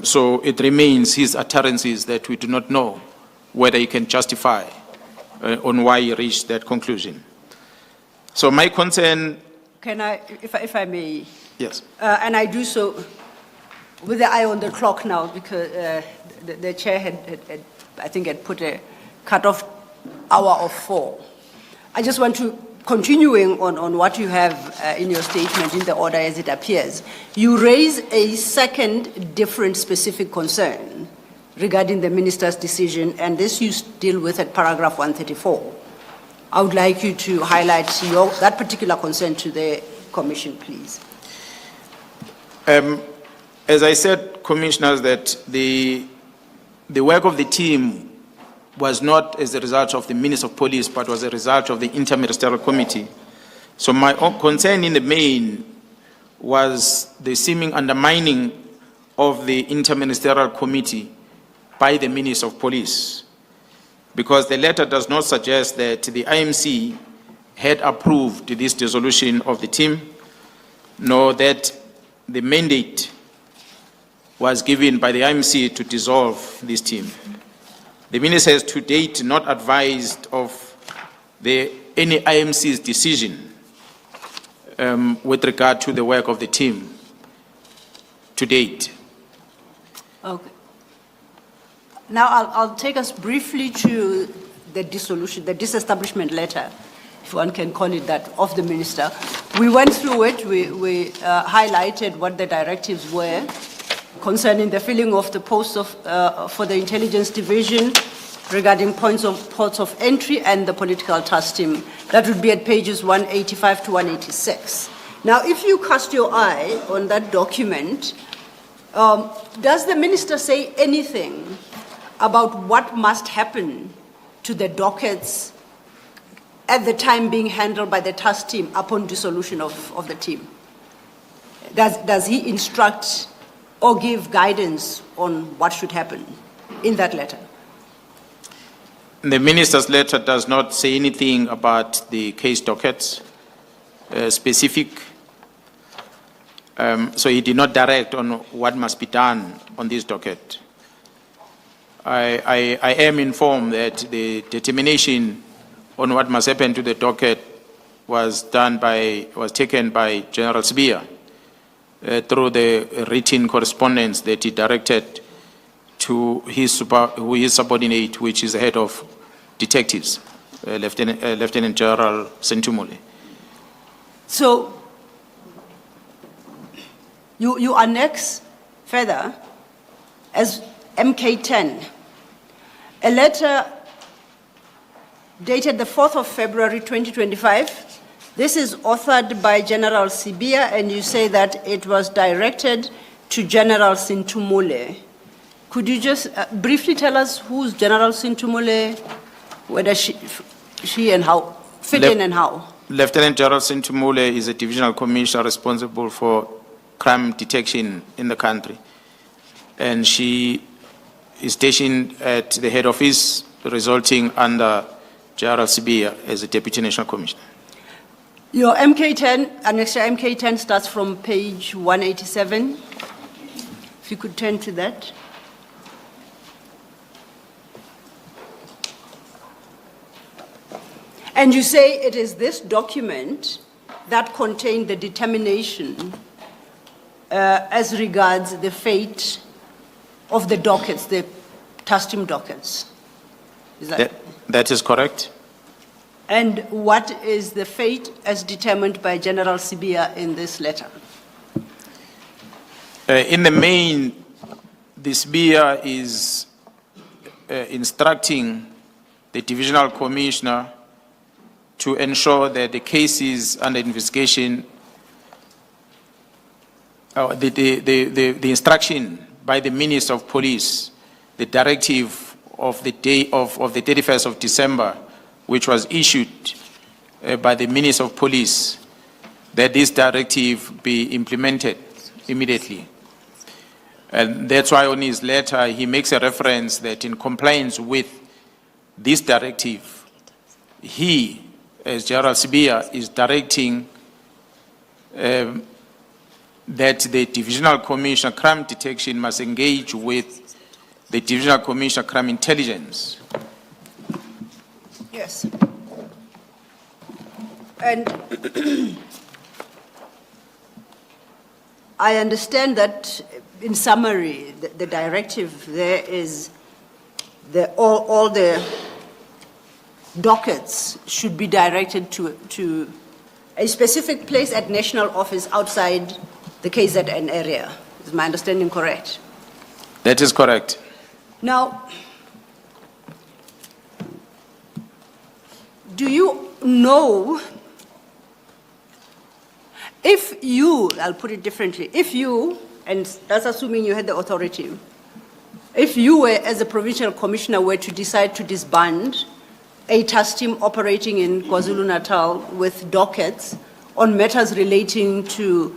So it remains his utterances that we do not know whether he can justify on why he reached that conclusion. So my concern, Can I, if I may, yes. and I do so with the eye on the clock now, because the chair had, I think, had put a cut-off hour of 4. I just want to, continuing on what you have in your statement in the order as it appears, you raise a second different specific concern regarding the minister's decision, and this you deal with at paragraph 134. I would like you to highlight that particular concern to the Commission, please. As I said, Commissioners, that the work of the team was not as a result of the Minister of Police, but was a result of the Interministerial Committee. So my own concern in the main was the seeming undermining of the Interministerial Committee by the Minister of Police, because the letter does not suggest that the IMC had approved this dissolution of the team, nor that the mandate was given by the IMC to dissolve this team. The Minister has to date not advised of any IMC's decision with regard to the work of the team to date. Okay. Now I'll take us briefly to the dissolution, the disestablishment letter, if one can call it that, of the minister. We went through it, we highlighted what the directives were concerning the filling of the posts of, for the intelligence division regarding ports of entry and the political task team. That would be at pages 185 to 186. Now, if you cast your eye on that document, does the minister say anything about what must happen to the dockets at the time being handled by the task team upon dissolution of the team? Does he instruct or give guidance on what should happen in that letter? The minister's letter does not say anything about the case dockets specific. So he did not direct on what must be done on this docket. I am informed that the determination on what must happen to the docket was taken by General Sibia through the written correspondence that he directed to his subordinate, which is the head of detectives, Lieutenant General Sentumule. So you annex further as MK10 a letter dated the 4th of February 2025. This is authored by General Sibia, and you say that it was directed to General Sentumule. Could you just briefly tell us who's General Sentumule, whether she and how, fit in and how? Lieutenant General Sentumule is a divisional commissioner responsible for crime detection in the country. And she is stationed at the head office, resulting under General Sibia as a Deputy National Commissioner. Your MK10, Annexure MK10 starts from page 187. If you could turn to that. And you say it is this document that contained the determination as regards the fate of the dockets, the task team dockets. Is That is correct. And what is the fate as determined by General Sibia in this letter? In the main, the Sibia is instructing the divisional commissioner to ensure that the cases under investigation, the instruction by the Minister of Police, the directive of the day of the 31st of December, which was issued by the Minister of Police, that this directive be implemented immediately. And that's why on his letter, he makes a reference that in compliance with this directive, he, as General Sibia, is directing that the Divisional Commissioner Crime Detection must engage with the Divisional Commissioner Crime Intelligence. Yes. And I understand that, in summary, the directive there is all the dockets should be directed to a specific place at national office outside the KZN area. Is my understanding correct? That is correct. Now, do you know if you, I'll put it differently, if you, and that's assuming you had the authority, if you were, as a provincial commissioner, were to decide to disband a task team operating in KwaZulu-Natal with dockets on matters relating to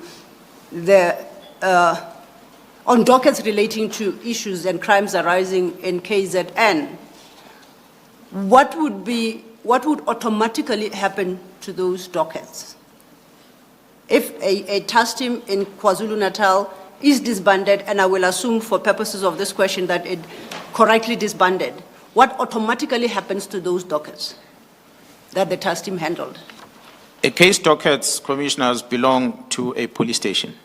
on dockets relating to issues and crimes arising in KZN, what would automatically happen to those dockets? If a task team in KwaZulu-Natal is disbanded, and I will assume for purposes of this question that it correctly disbanded, what automatically happens to those dockets that the task team handled? A case dockets, commissioners, belong to a police station.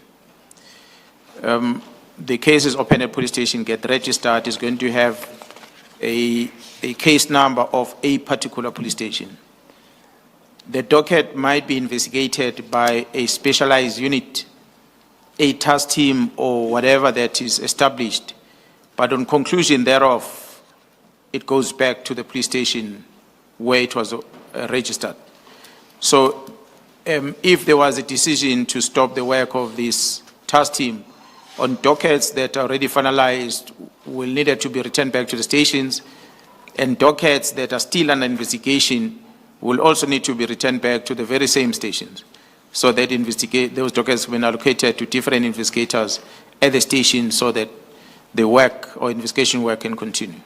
The cases open at police station get registered is going to have a case number of a particular police station. The docket might be investigated by a specialized unit, a task team, or whatever that is established. But on conclusion thereof, it goes back to the police station where it was registered. So if there was a decision to stop the work of this task team on dockets that are already finalized, will need to be returned back to the stations, and dockets that are still under investigation will also need to be returned back to the very same stations, so that those dockets have been allocated to different investigators at the station so that the work or investigation work can continue.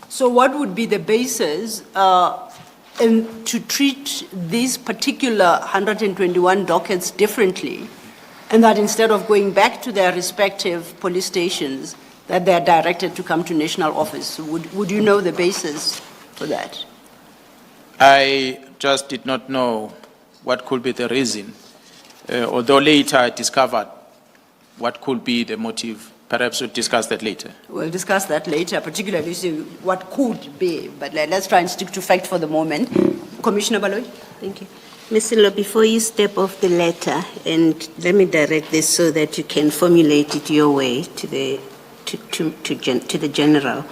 So what would be the basis to treat these particular 121 dockets differently, and that instead of going back to their respective police stations, that they are directed to come to national office? Would you know the basis for that? I just did not know what could be the reason, although later I discovered what could be the motive. Perhaps we'll discuss that later. We'll discuss that later, particularly what could be, but let's try and stick to fact for the moment. Commissioner Baloyi? Thank you. Ms. Silo, before you step off the letter, and let me direct this so that you can formulate it your way to the general.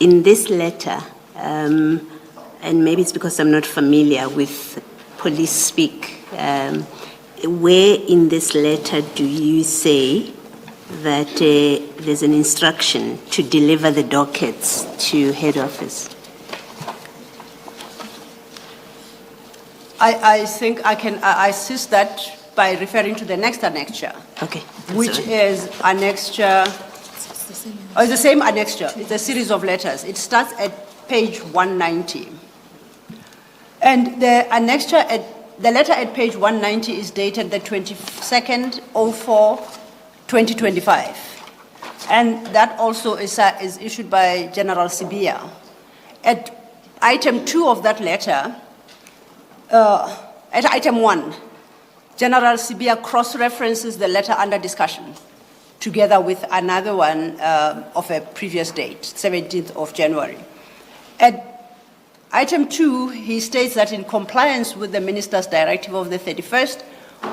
In this letter, and maybe it's because I'm not familiar with police speak, where in this letter do you say that there's an instruction to deliver the dockets to head office? I think I can assist that by referring to the next annexure. Okay. Which is annexure, it's the same annexure, it's a series of letters. It starts at page 190. And the annexure, the letter at page 190 is dated the 22nd of 2025. And that also is issued by General Sibia. At item 2 of that letter, at item 1, General Sibia cross-references the letter under discussion together with another one of a previous date, 17th of January. At item 2, he states that in compliance with the Minister's Directive of the 31st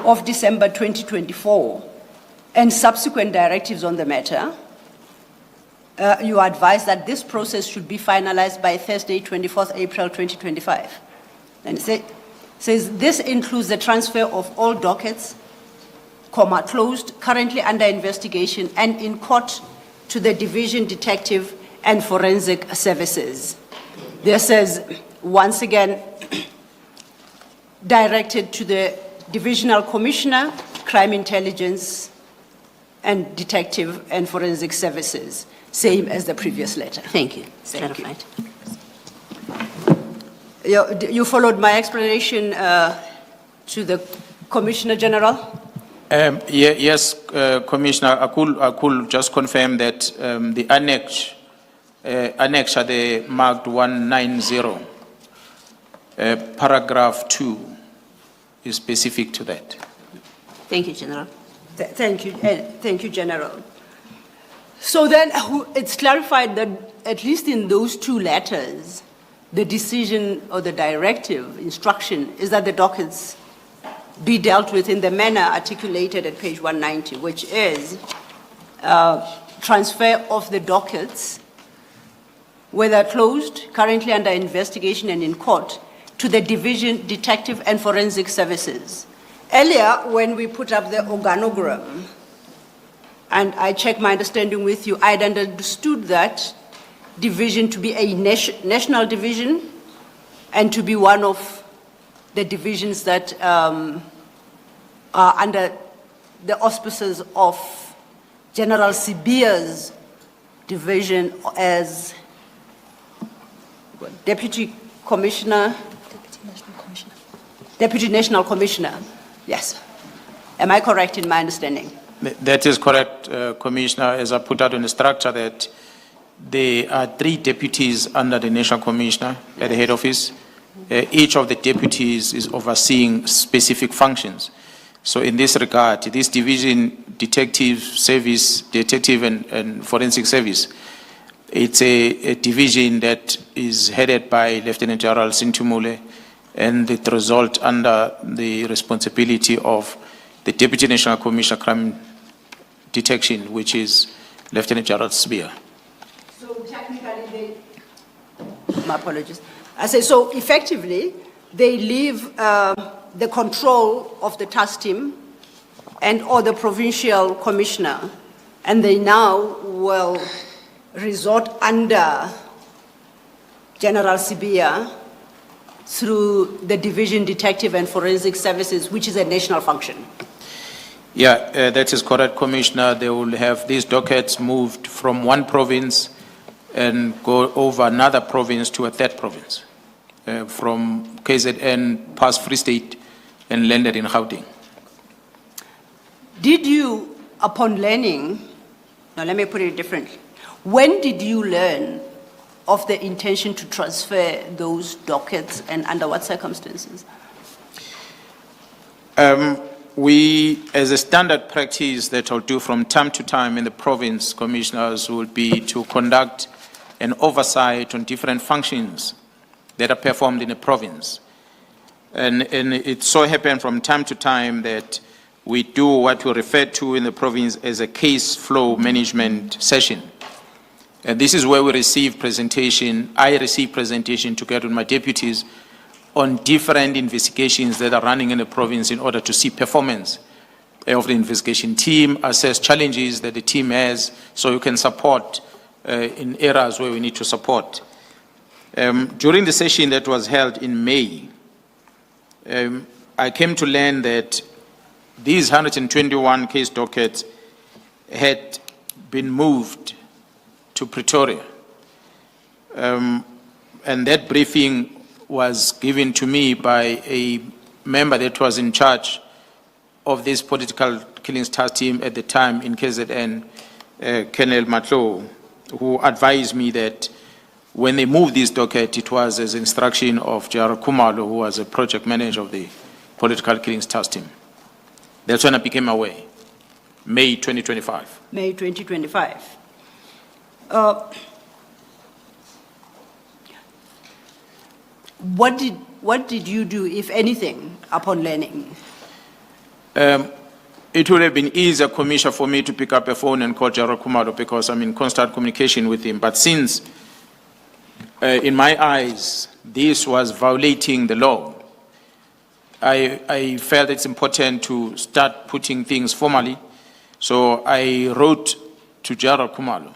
of December 2024 and subsequent directives on the matter, you advise that this process should be finalized by Thursday, 24th April 2025. And it says this includes the transfer of all dockets, closed, currently under investigation, and in court to the Division Detective and Forensic Services. This says, once again, directed to the Divisional Commissioner, Crime Intelligence, and Detective and Forensic Services, same as the previous letter. Thank you. Thank you. Clarified. You followed my explanation to the Commissioner General? Yes, Commissioner, I could just confirm that the annexure, the marked 190, Paragraph 2 is specific to that. Thank you, General. Thank you, General. So then it's clarified that at least in those two letters, the decision or the directive instruction is that the dockets be dealt with in the manner articulated at page 190, which is transfer of the dockets, whether closed, currently under investigation and in court, to the Division Detective and Forensic Services. Earlier, when we put up the organogram, and I checked my understanding with you, I'd understood that division to be a national division and to be one of the divisions that are under the auspices of General Sibia's division as Deputy Commissioner. Deputy National Commissioner, yes. Am I correct in my understanding? That is correct, Commissioner, as I put out in the structure that there are 3 deputies under the National Commissioner at the head office. Each of the deputies is overseeing specific functions. So in this regard, this division, detective service, detective and forensic service, it's a division that is headed by Lieutenant General Sintumule, and it results under the responsibility of the Deputy National Commissioner Crime Detection, which is Lieutenant General Sibia. So technically my apologies. I say, so effectively, they leave the control of the task team and or the provincial commissioner, and they now will resort under General Sibia through the Division Detective and Forensic Services, which is a national function. Yeah, that is correct, Commissioner. They will have these dockets moved from one province and go over another province to a third province, from KZN past Free State and landed in Gauteng. Did you, upon learning, now let me put it differently, when did you learn of the intention to transfer those dockets and under what circumstances? We, as a standard practice that I'll do from time to time in the province, commissioners will be to conduct an oversight on different functions that are performed in a province. And it so happened from time to time that we do what we refer to in the province as a case flow management session. And this is where we receive presentation, I receive presentation together with my deputies on different investigations that are running in the province in order to see performance of the investigation team, assess challenges that the team has, so you can support in areas where we need to support. During the session that was held in May, I came to learn that these 121 case dockets had been moved to Pretoria. And that briefing was given to me by a member that was in charge of this political killings task team at the time in KZN, Colonel Matlo, who advised me that when they moved this docket, it was as instruction of J.R. Kumalo, who was a project manager of the political killings task team. That's when I became aware, May 2025. May 2025. What did you do, if anything, upon learning? It would have been easier, Commissioner, for me to pick up a phone and call J.R. Kumalo because I'm in constant communication with him. But since, in my eyes, this was violating the law, I felt it's important to start putting things formally. So I wrote to J.R. Kumalo,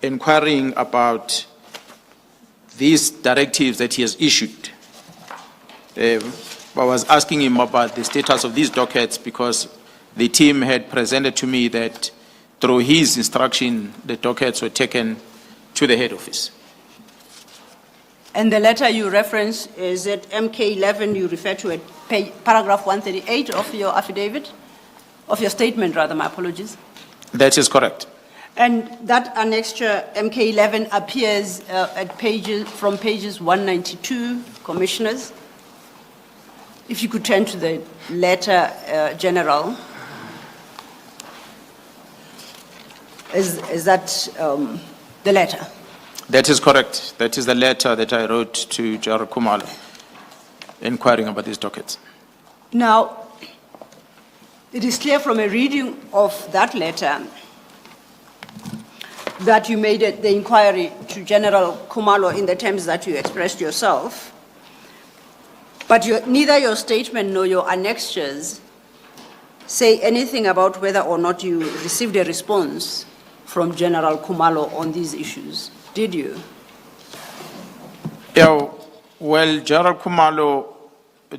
inquiring about these directives that he has issued. I was asking him about the status of these dockets because the team had presented to me that through his instruction, the dockets were taken to the head office. And the letter you reference is at MK11, you refer to it, paragraph 138 of your affidavit, of your statement rather, my apologies. That is correct. And that annexure, MK11, appears from pages 192, Commissioners. If you could turn to the letter, General. Is that the letter? That is correct. That is the letter that I wrote to General Khumalo, inquiring about these dockets. Now, it is clear from a reading of that letter that you made the inquiry to General Khumalo in the terms that you expressed yourself, but neither your statement nor your annexures say anything about whether or not you received a response from General Khumalo on these issues, did you? Yeah, well, General Khumalo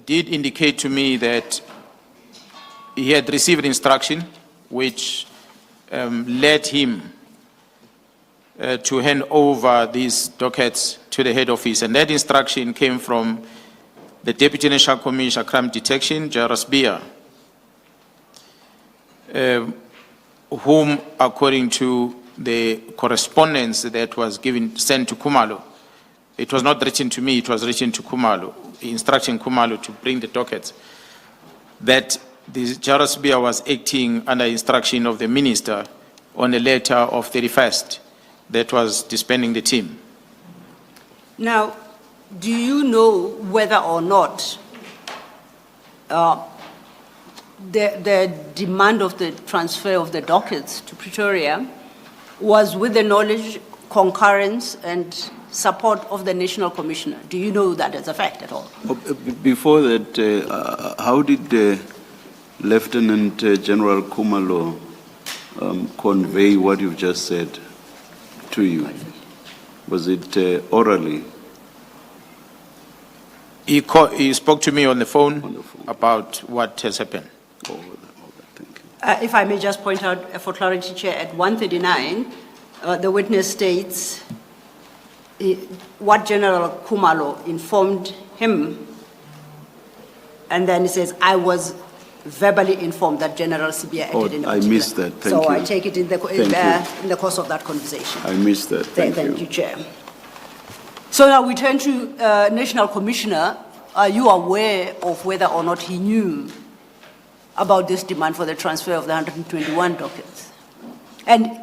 did indicate to me that he had received instruction which led him to hand over these dockets to the head office. And that instruction came from the Deputy National Commissioner Crime Detection, General Spear, whom, according to the correspondence that was sent to Khumalo, it was not written to me, it was written to Khumalo, instructing Khumalo to bring the dockets, that the General Spear was acting under instruction of the minister on a letter of 31st that was disbanding the team. Now, do you know whether or not the demand of the transfer of the dockets to Pretoria was with the knowledge, concurrence, and support of the National Commissioner? Do you know that as a fact at all? Before that, how did Lieutenant General Khumalo convey what you've just said to you? Was it orally? He spoke to me on the phone about what has happened. Oh, thank you. If I may just point out, for clarity, Chair, at 139, the witness states what General Khumalo informed him, and then he says, I was verbally informed that General Sibia acted in a I particular. missed that. Thank you. So I take it in the course of that conversation. I missed that. Thank you, Chair. So now we turn to National Commissioner. Are you aware of whether or not he knew about this demand for the transfer of the 121 dockets? And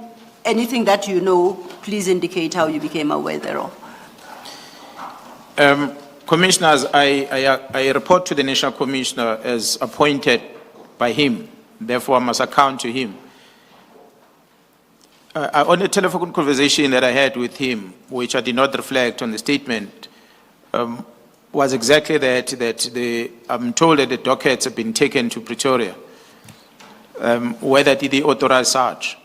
anything that you know, please indicate how you became aware thereof. Commissioners, I report to the National Commissioner as appointed by him. Therefore, I must account to him. On a telephone conversation that I had with him, which I did not reflect on the statement, was exactly that I'm told that the dockets have been taken to Pretoria. Whether did he authorize such?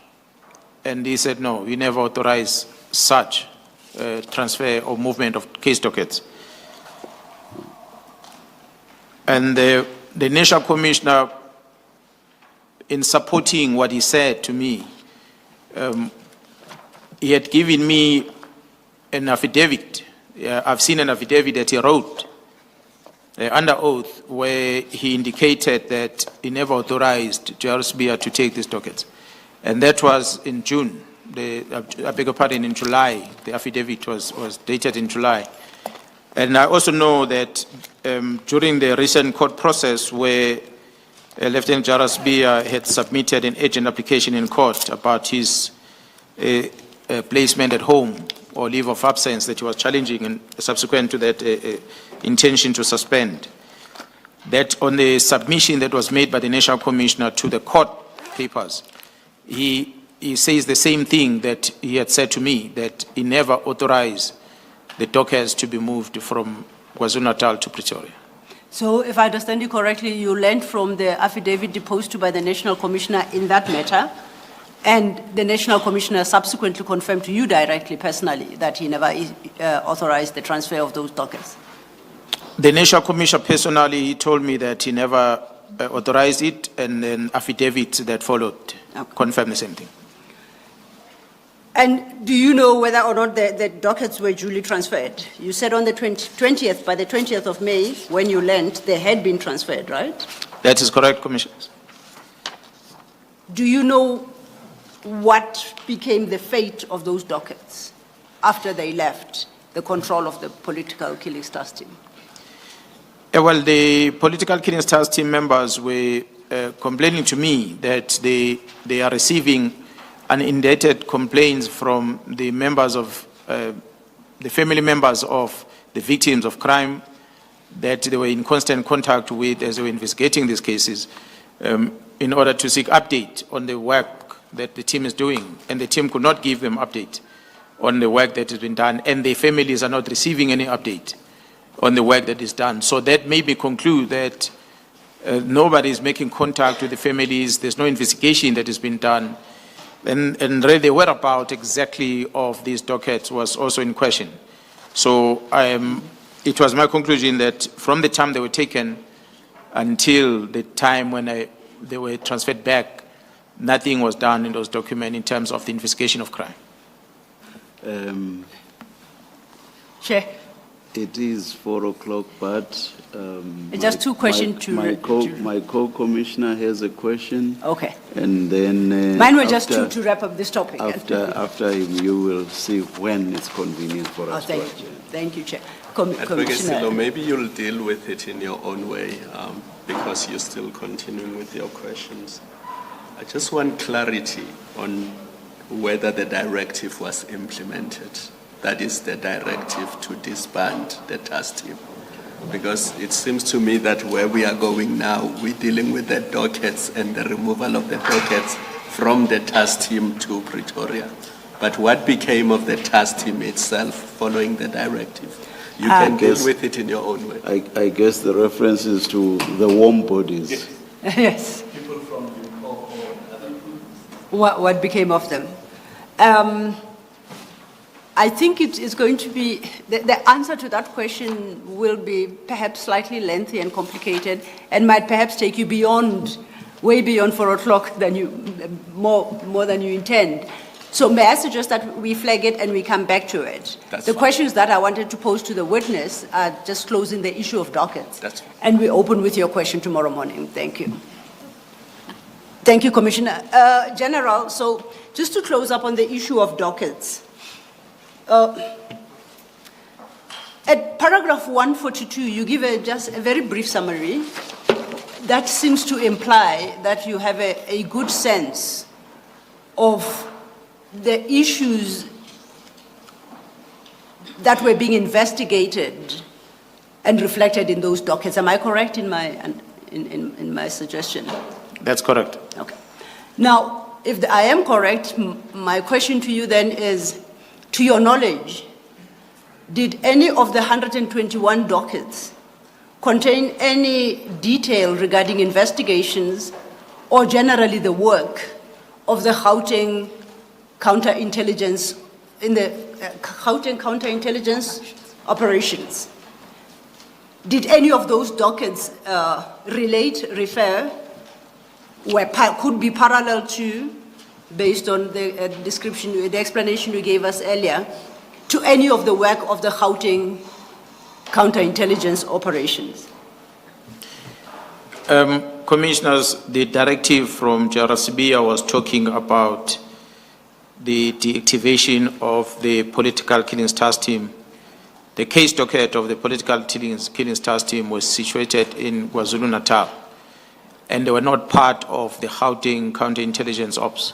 And he said, no, he never authorized such transfer or movement of case dockets. And the National Commissioner, in supporting what he said to me, he had given me an affidavit. I've seen an affidavit that he wrote under oath where he indicated that he never authorized General Spear to take these dockets. And that was in June. I beg your pardon, in July. The affidavit was dated in July. And I also know that during the recent court process where Lieutenant General Spear had submitted an urgent application in court about his placement at home or leave of absence that he was challenging, and subsequent to that intention to suspend, that on the submission that was made by the National Commissioner to the court papers, he says the same thing that he had said to me, that he never authorized the dockets to be moved from KwaZulu-Natal to Pretoria. So if I understand you correctly, you learned from the affidavit deposed to by the National Commissioner in that matter, and the National Commissioner subsequently confirmed to you directly, personally, that he never authorized the transfer of those dockets. The National Commissioner personally told me that he never authorized it, and then affidavits that followed confirmed the same thing. And do you know whether or not the dockets were duly transferred? You said on the 20th, by the 20th of May, when you learned, they had been transferred, right? That is correct, Commissioners. Do you know what became the fate of those dockets after they left the control of the political killings task team? Well, the political killings task team members were complaining to me that they are receiving unindicted complaints from the members of, the family members of the victims of crime that they were in constant contact with as they were investigating these cases in order to seek update on the work that the team is doing. And the team could not give them update on the work that has been done, and their families are not receiving any update on the work that is done. So that made me conclude that nobody is making contact with the families, there's no investigation that has been done, and really the whereabouts exactly of these dockets was also in question. So it was my conclusion that from the time they were taken until the time when they were transferred back, nothing was done in those documents in terms of the investigation of crime. Chair. It is 4 o'clock, but Just two questions my co-commissioner has a question. Okay. And then Mine were just two to wrap up this topic. after him, you will see when it's convenient for us to adjourn. Thank you, Chair. Advocate Commissioner. Silo, maybe you'll deal with it in your own way because you're still continuing with your questions. I just want clarity on whether the directive was implemented. That is the directive to disband the task team. Because it seems to me that where we are going now, we're dealing with the dockets and the removal of the dockets from the task team to Pretoria. But what became of the task team itself following the directive? You can deal with it in your own way. I guess the reference is to the warm bodies. Yes. People from the or other groups. What became of them? I think it is going to be, the answer to that question will be perhaps slightly lengthy and complicated and might perhaps take you beyond, way beyond 4 o'clock than more than you intend. So may I suggest that we flag it and we come back to it? That's the fine. questions that I wanted to pose to the witness are just closing the issue of dockets. That's fine. And we open with your question tomorrow morning. Thank you. Thank you, Commissioner. General, so just to close up on the issue of dockets, at paragraph 142, you give just a very brief summary that seems to imply that you have a good sense of the issues that were being investigated and reflected in those dockets. Am I correct in my suggestion? That's correct. Okay. Now, if I am correct, my question to you then is, to your knowledge, did any of the 121 dockets contain any detail regarding investigations or generally the work of the Gauteng counterintelligence in the Gauteng counterintelligence operations? Did any of those dockets refer, could be parallel to, based on the description, the explanation you gave us earlier, to any of the work of the Gauteng counterintelligence operations? Commissioners, the directive from Jarasibia was talking about the deactivation of the political killings task team. The case docket of the political killings task team was situated in KwaZulu-Natal, and they were not part of the Gauteng counterintelligence ops.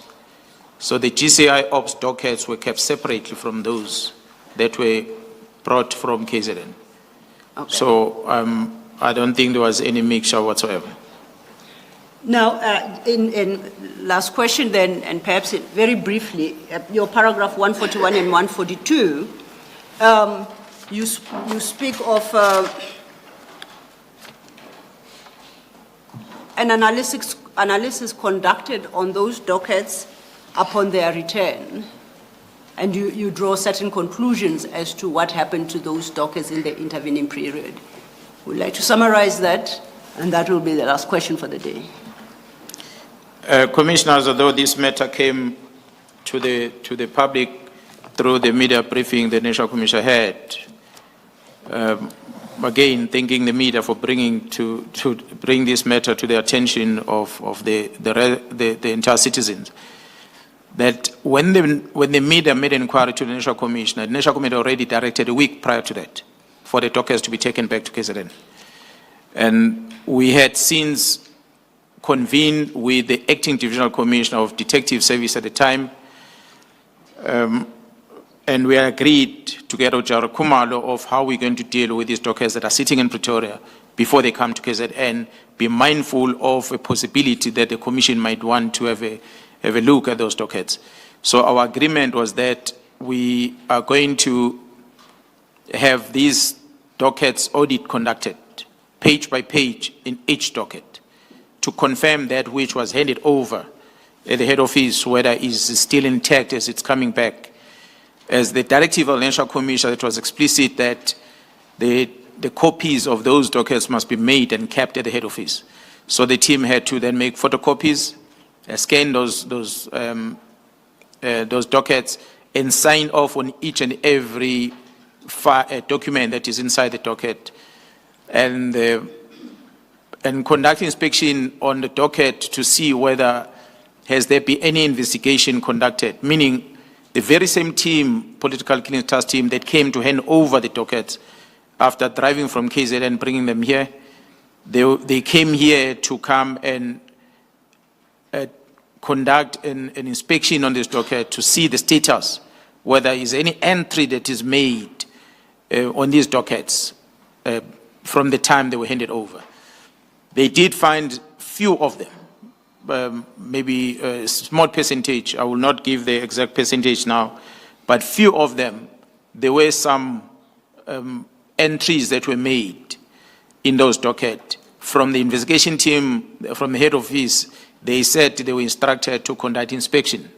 So the GCI ops dockets were kept separately from those that were brought from KZN. Okay. So I don't think there was any mixture whatsoever. Now, in last question then, and perhaps very briefly, your paragraph 141 and 142, you speak of an analysis conducted on those dockets upon their return, and you draw certain conclusions as to what happened to those dockets in the intervening period. Would like to summarize that, and that will be the last question for the day. Commissioners, although this matter came to the public through the media briefing the National Commissioner had, again, thanking the media for bring this matter to the attention of the entire citizens. that when the media made an inquiry to the National Commissioner, the National Commissioner already directed a week prior to that for the dockets to be taken back to KZN. And we had since convened with the Acting Divisional Commissioner of Detective Service at the time, and we agreed together with Jaro Kumalo of how we're going to deal with these dockets that are sitting in Pretoria before they come to KZN, be mindful of a possibility that the Commission might want to have a look at those dockets. So our agreement was that we are going to have these dockets audit conducted, page by page in each docket, to confirm that which was handed over at the head office, whether it is still intact as it's coming back. As the directive of the National Commissioner, it was explicit that the copies of those dockets must be made and kept at the head office. So the team had to then make photocopies, scan those dockets, and sign off on each and every document that is inside the docket, and conduct inspection on the docket to see whether has there been any investigation conducted, meaning the very same team, political clearance task team, that came to hand over the dockets after driving from KZN and bringing them here, they came here to come and conduct an inspection on this docket to see the status, whether there is any entry that is made on these dockets from the time they were handed over. They did find few of them. Maybe a small percentage, I will not give the exact percentage now, but few of them, there were some entries that were made in those dockets. From the investigation team, from the head office, they said they were instructed to conduct inspection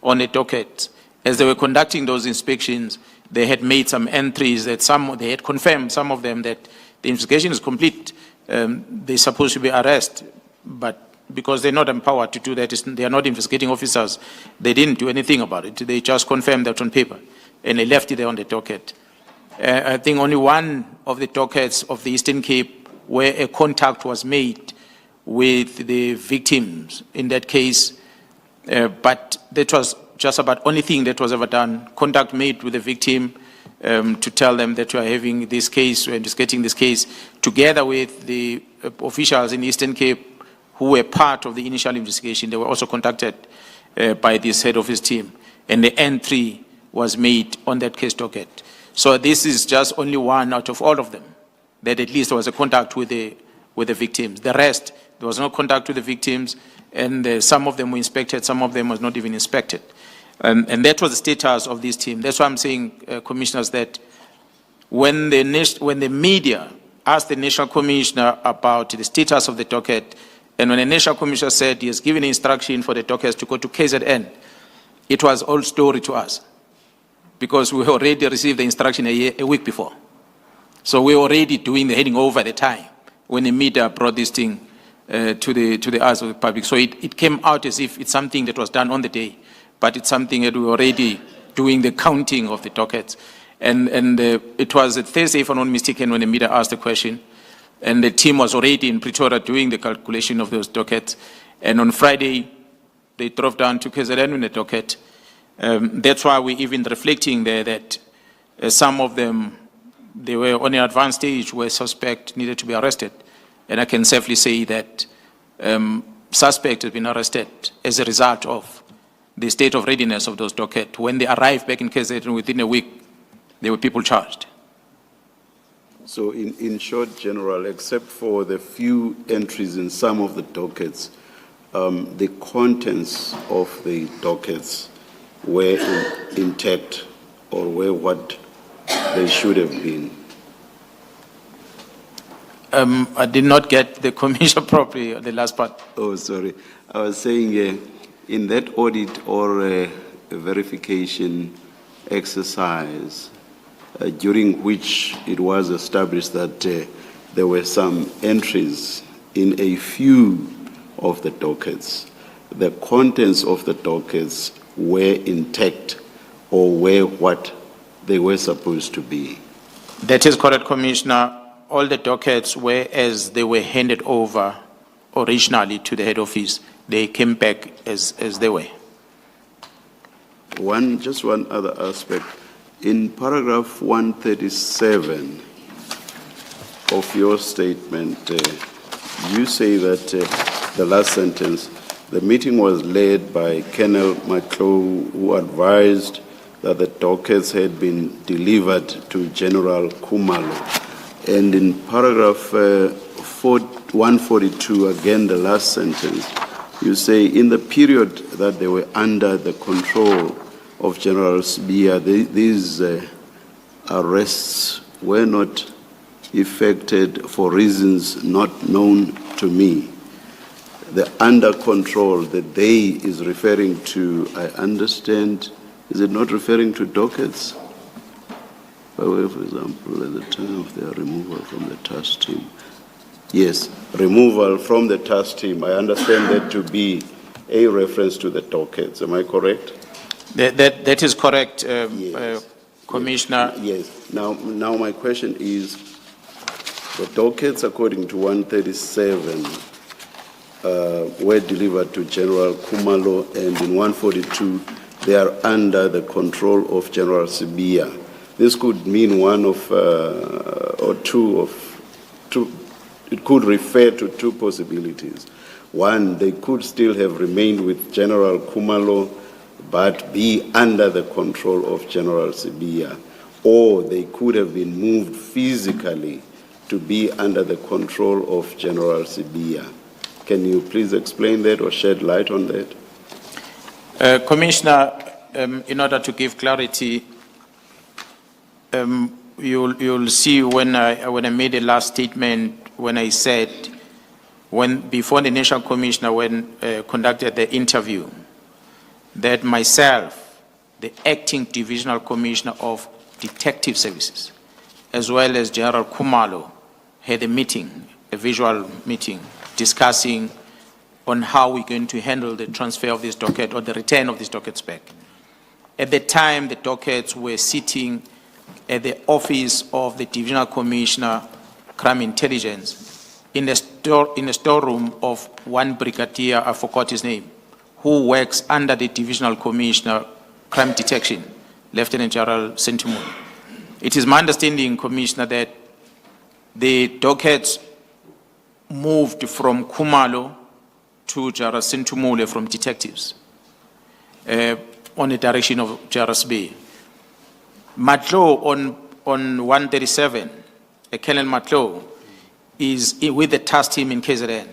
on the docket. As they were conducting those inspections, they had made some entries that they had confirmed, some of them, that the investigation is complete. They're supposed to be arrested, but because they're not empowered to do that, they are not investigating officers, they didn't do anything about it. They just confirmed that on paper, and they left it there on the docket. I think only one of the dockets of the Eastern Cape where a contact was made with the victims in that case, but that was just about only thing that was ever done, contact made with the victim to tell them that we are having this case, we're investigating this case, together with the officials in the Eastern Cape who were part of the initial investigation. They were also contacted by this head office team, and the entry was made on that case docket. So this is just only one out of all of them, that at least there was a contact with the victims. The rest, there was no contact with the victims, and some of them were inspected, some of them was not even inspected. And that was the status of this team. That's why I'm saying, commissioners, that when the media asked the National Commissioner about the status of the docket, and when the National Commissioner said he has given instruction for the dockets to go to KZN, it was all story to us, because we already received the instruction a week before. So we were already doing the heading over at the time when the media brought this thing to the eyes of the public. So it came out as if it's something that was done on the day, but it's something that we were already doing the counting of the dockets. And it was a Thursday, if I'm not mistaken, when the media asked the question, and the team was already in Pretoria doing the calculation of those dockets. And on Friday, they drove down to KZN with the docket. That's why we're even reflecting there that some of them, they were on an advanced stage where suspect needed to be arrested. And I can safely say that suspect has been arrested as a result of the state of readiness of those dockets. When they arrived back in KZN within a week, there were people charged. So in short, General, except for the few entries in some of the dockets, the contents of the dockets were intact or were what they should have been. I did not get the commission properly, the last part. Oh, sorry. I was saying in that audit or verification exercise, during which it was established that there were some entries in a few of the dockets. The contents of the dockets were intact or were what they were supposed to be. That is correct, Commissioner. All the dockets were as they were handed over originally to the head office. They came back as they were. just one other aspect. In paragraph 137 of your statement, you say that the last sentence, the meeting was led by Colonel Mkhwanazi, who advised that the dockets had been delivered to General Khumalo. And in paragraph 142, again the last sentence, you say in the period that they were under the control of General Sibia, these arrests were not effected for reasons not known to me. The under control, the they is referring to, I understand, is it not referring to dockets? By way of example, at the time of their removal from the task team. Yes, removal from the task team. I understand that to be a reference to the dockets. Am I correct? That is correct, Yes. Commissioner. Yes. Now my question is, the dockets, according to 137, were delivered to General Khumalo, and in 142, they are under the control of General Sibia. This could mean one of, or two, it could refer to two possibilities. One, they could still have remained with General Khumalo, but be under the control of General Sibia, or they could have been moved physically to be under the control of General Sibia. Can you please explain that or shed light on that? Commissioner, in order to give clarity, you'll see when I made the last statement, when I said, before the National Commissioner conducted the interview, that myself, the acting Divisional Commissioner of Detective Services, as well as General Khumalo, had a meeting, a visual meeting, discussing on how we're going to handle the transfer of this docket or the return of these dockets back. At the time, the dockets were sitting at the office of the Divisional Commissioner, Crime Intelligence, in the storeroom of one brigadier, I forgot his name, who works under the Divisional Commissioner, Crime Detection, Lieutenant General Sentimul. It is my understanding, Commissioner, that the dockets moved from Khumalo to General Sentimule from detectives on the direction of General Sibia. Matlo on 137, Colonel Matlo, is with the task team in KZN.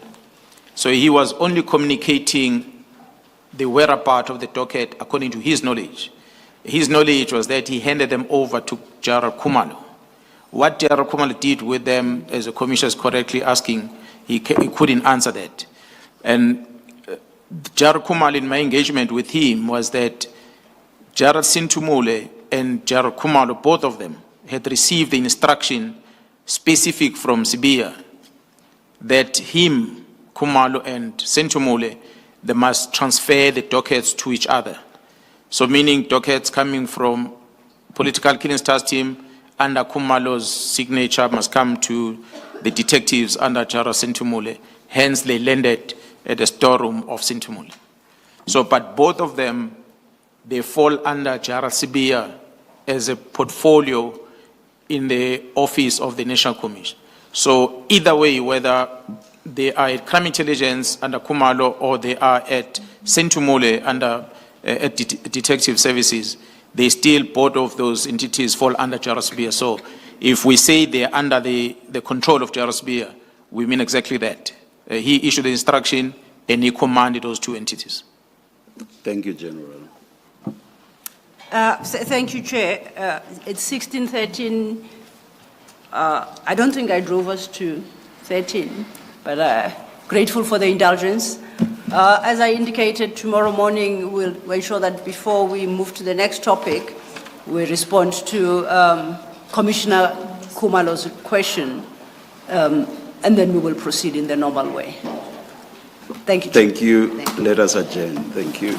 So he was only communicating the whereabouts of the docket according to his knowledge. His knowledge was that he handed them over to General Khumalo. What General Khumalo did with them, as the Commissioner is correctly asking, he couldn't answer that. And General Khumalo, in my engagement with him, was that General Sentimule and General Khumalo, both of them, had received the instruction specific from Sibia that him, Khumalo, and Sentimule, they must transfer the dockets to each other. So meaning dockets coming from political killings task team under Khumalo's signature must come to the detectives under General Sentimule. Hence, they landed at the storeroom of Sentimule. So, but both of them, they fall under General Sibia as a portfolio in the office of the National Commission. So either way, whether they are at Crime Intelligence under Khumalo or they are at Sentimule under at Detective Services, they still, both of those entities fall under General Sibia. So if we say they are under the control of General Sibia, we mean exactly that. He issued the instruction and he commanded those two entities. Thank you, General. Thank you, Chair. It's 16:13. I don't think I drove us to 13, but grateful for the indulgence. As I indicated, tomorrow morning we'll ensure that before we move to the next topic, we respond to Commissioner Khumalo's question, and then we will proceed in the normal way. Thank you, Chair. Thank you. Let us adjourn. Thank you.